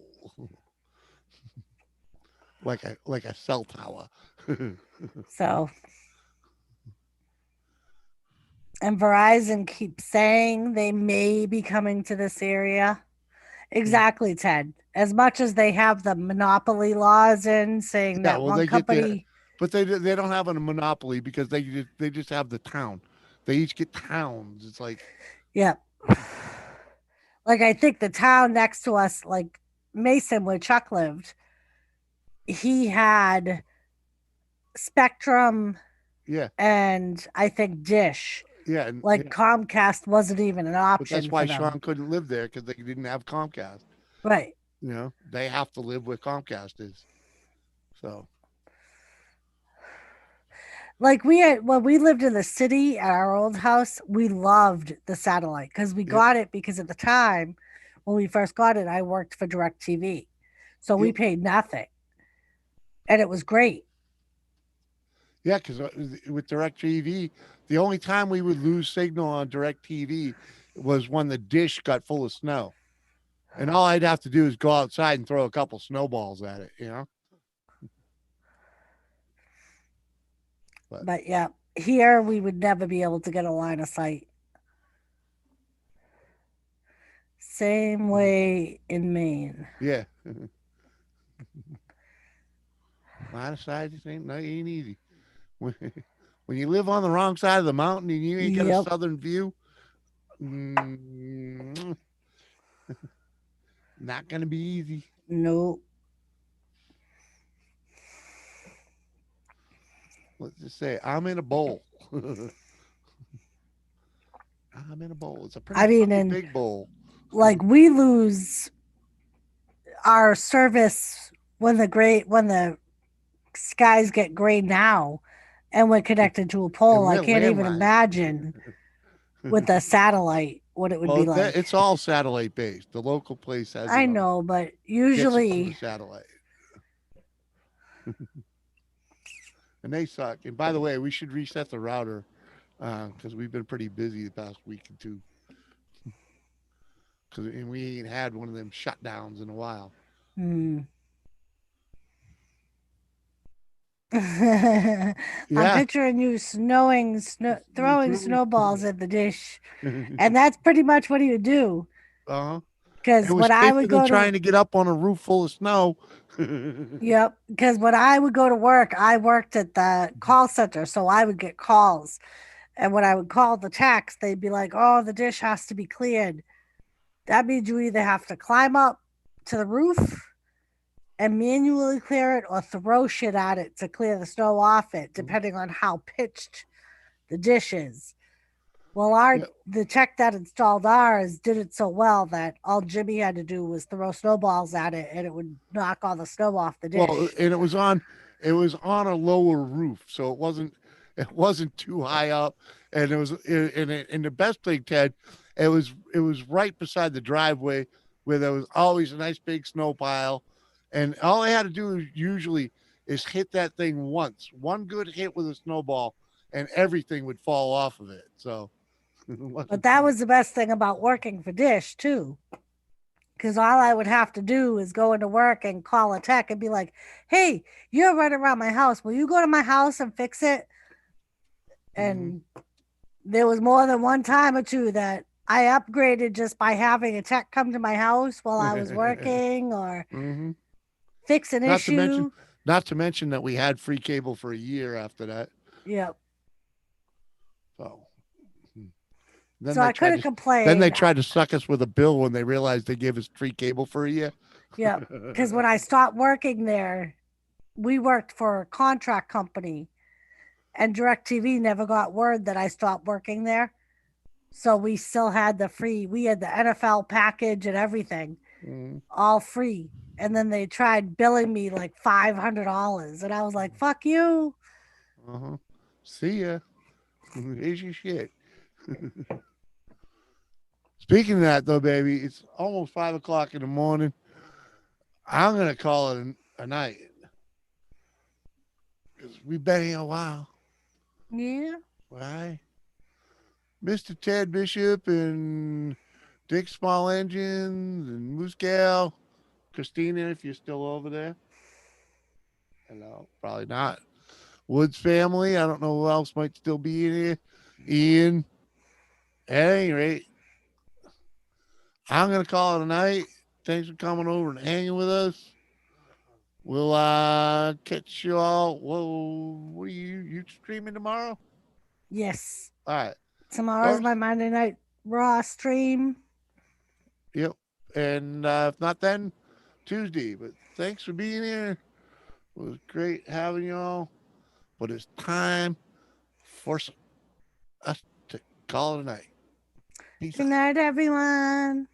like a cell tower. So, and Verizon keeps saying they may be coming to this area. Exactly, Ted. As much as they have the monopoly laws in saying Yeah, that well, one they get there, company, but they don't have a monopoly because they just have the town. They each get towns. It's like yeah, like I think the town next to us, like Mason, where Chuck lived, he had Spectrum yeah, and I think Dish. yeah, and Like yeah. Comcast wasn't even an But that's option why for them. Sean couldn't live there because they didn't have Comcast. Right. They have to live where Comcast is. So Like we had when we lived in the city at our old house, we loved the satellite because we yep, got it because at the time when we first got it, I worked for DirecTV. So we yep, paid nothing and it was great. yeah. Because with DirecTV, the only time we would lose signal on DirecTV was when the dish got full of snow, and all I'd have to do is go outside and throw a couple snowballs at it. But But yeah, here we would never be able to get a line of sight. Same way in Maine. yeah, line of sight ain't easy. When, when you live on the wrong side of the mountain and you ain't got a Yep. southern view, mm, not gonna be easy. Nope. Let's just say I'm in a bowl. I'm in a bowl. It's a I mean, pretty and big bowl. like we lose our service when the skies get gray now and we're connected to a And pole. I we're can't even landline. imagine with a satellite what it would Well, be like. it's all satellite based. The local place has I it on, know, but gets it through the usually, satellite, and they suck. And by the way, we should reset the router because we've been pretty busy the past week or two. And we ain't had one of them shutdowns in a while. hmm. I'm Yeah. picturing you throwing snowballs at the dish, uh and that's pretty much what he would do. huh. It Because was when I safer would than go trying to to get up on a roof full of snow. Yep, because when I would go to work, I worked at the call center, so I would get calls. And when I would call the techs, they'd be like, "Oh, the dish has to be cleared." That means you either have to climb up to the roof and manually clear it or throw shit at it to clear the snow off it, depending on how pitched the dish is. Well, Yeah. the tech that installed ours did it so well that all Jimmy had to do was throw snowballs at it and it would knock all the snow off the Well, dish. and it was on. it was on a lower roof, so it wasn't too high up, and it was in the best thing, Ted, it was right beside the driveway where there was always a nice big snow pile, and all I had to do usually is hit that thing once, one good hit with a snowball, and everything would fall off of it. So, But that was the best thing about working for Dish too. Because all I would have to do is go into work and call a tech and be like, hey, you're right around my house. Will you go to my house and fix it? And there was more than one time or two that I upgraded just by having a tech come to my house while I was working or fix an issue. Not to mention that we had free cable for a year after that. Yep. So, so I couldn't complain. Then they tried to suck us with a bill when they realized they gave us free cable for a year. Yeah, because when I stopped working there, we worked for a contract company, and DirecTV never got word that I stopped working there. So we still had we had the NFL package and everything, all free. And then they tried billing me like $500, and I was like, "Fuck you." See ya. Here's your shit. Speaking of that, though, baby, it's almost 5:00 in the morning. I'm gonna call it a night because we've been here a while. Yeah. Right, Mr. Ted Bishop and Dick Small Engines and Moose Gal, Christina, if you're still over there. Hello, probably not. Woods family. I don't know who else might still be in here. Ian. At any rate, I'm gonna call it a night. Thanks for coming over and hanging with us. We'll catch you all. Whoa, what are you streaming tomorrow? Yes. All right. Tomorrow's my Monday Night Raw stream. Yep. And if not then, Tuesday. But thanks for being here. It was great having you all. But it's time for us to call it a night. Peace Good night, everyone.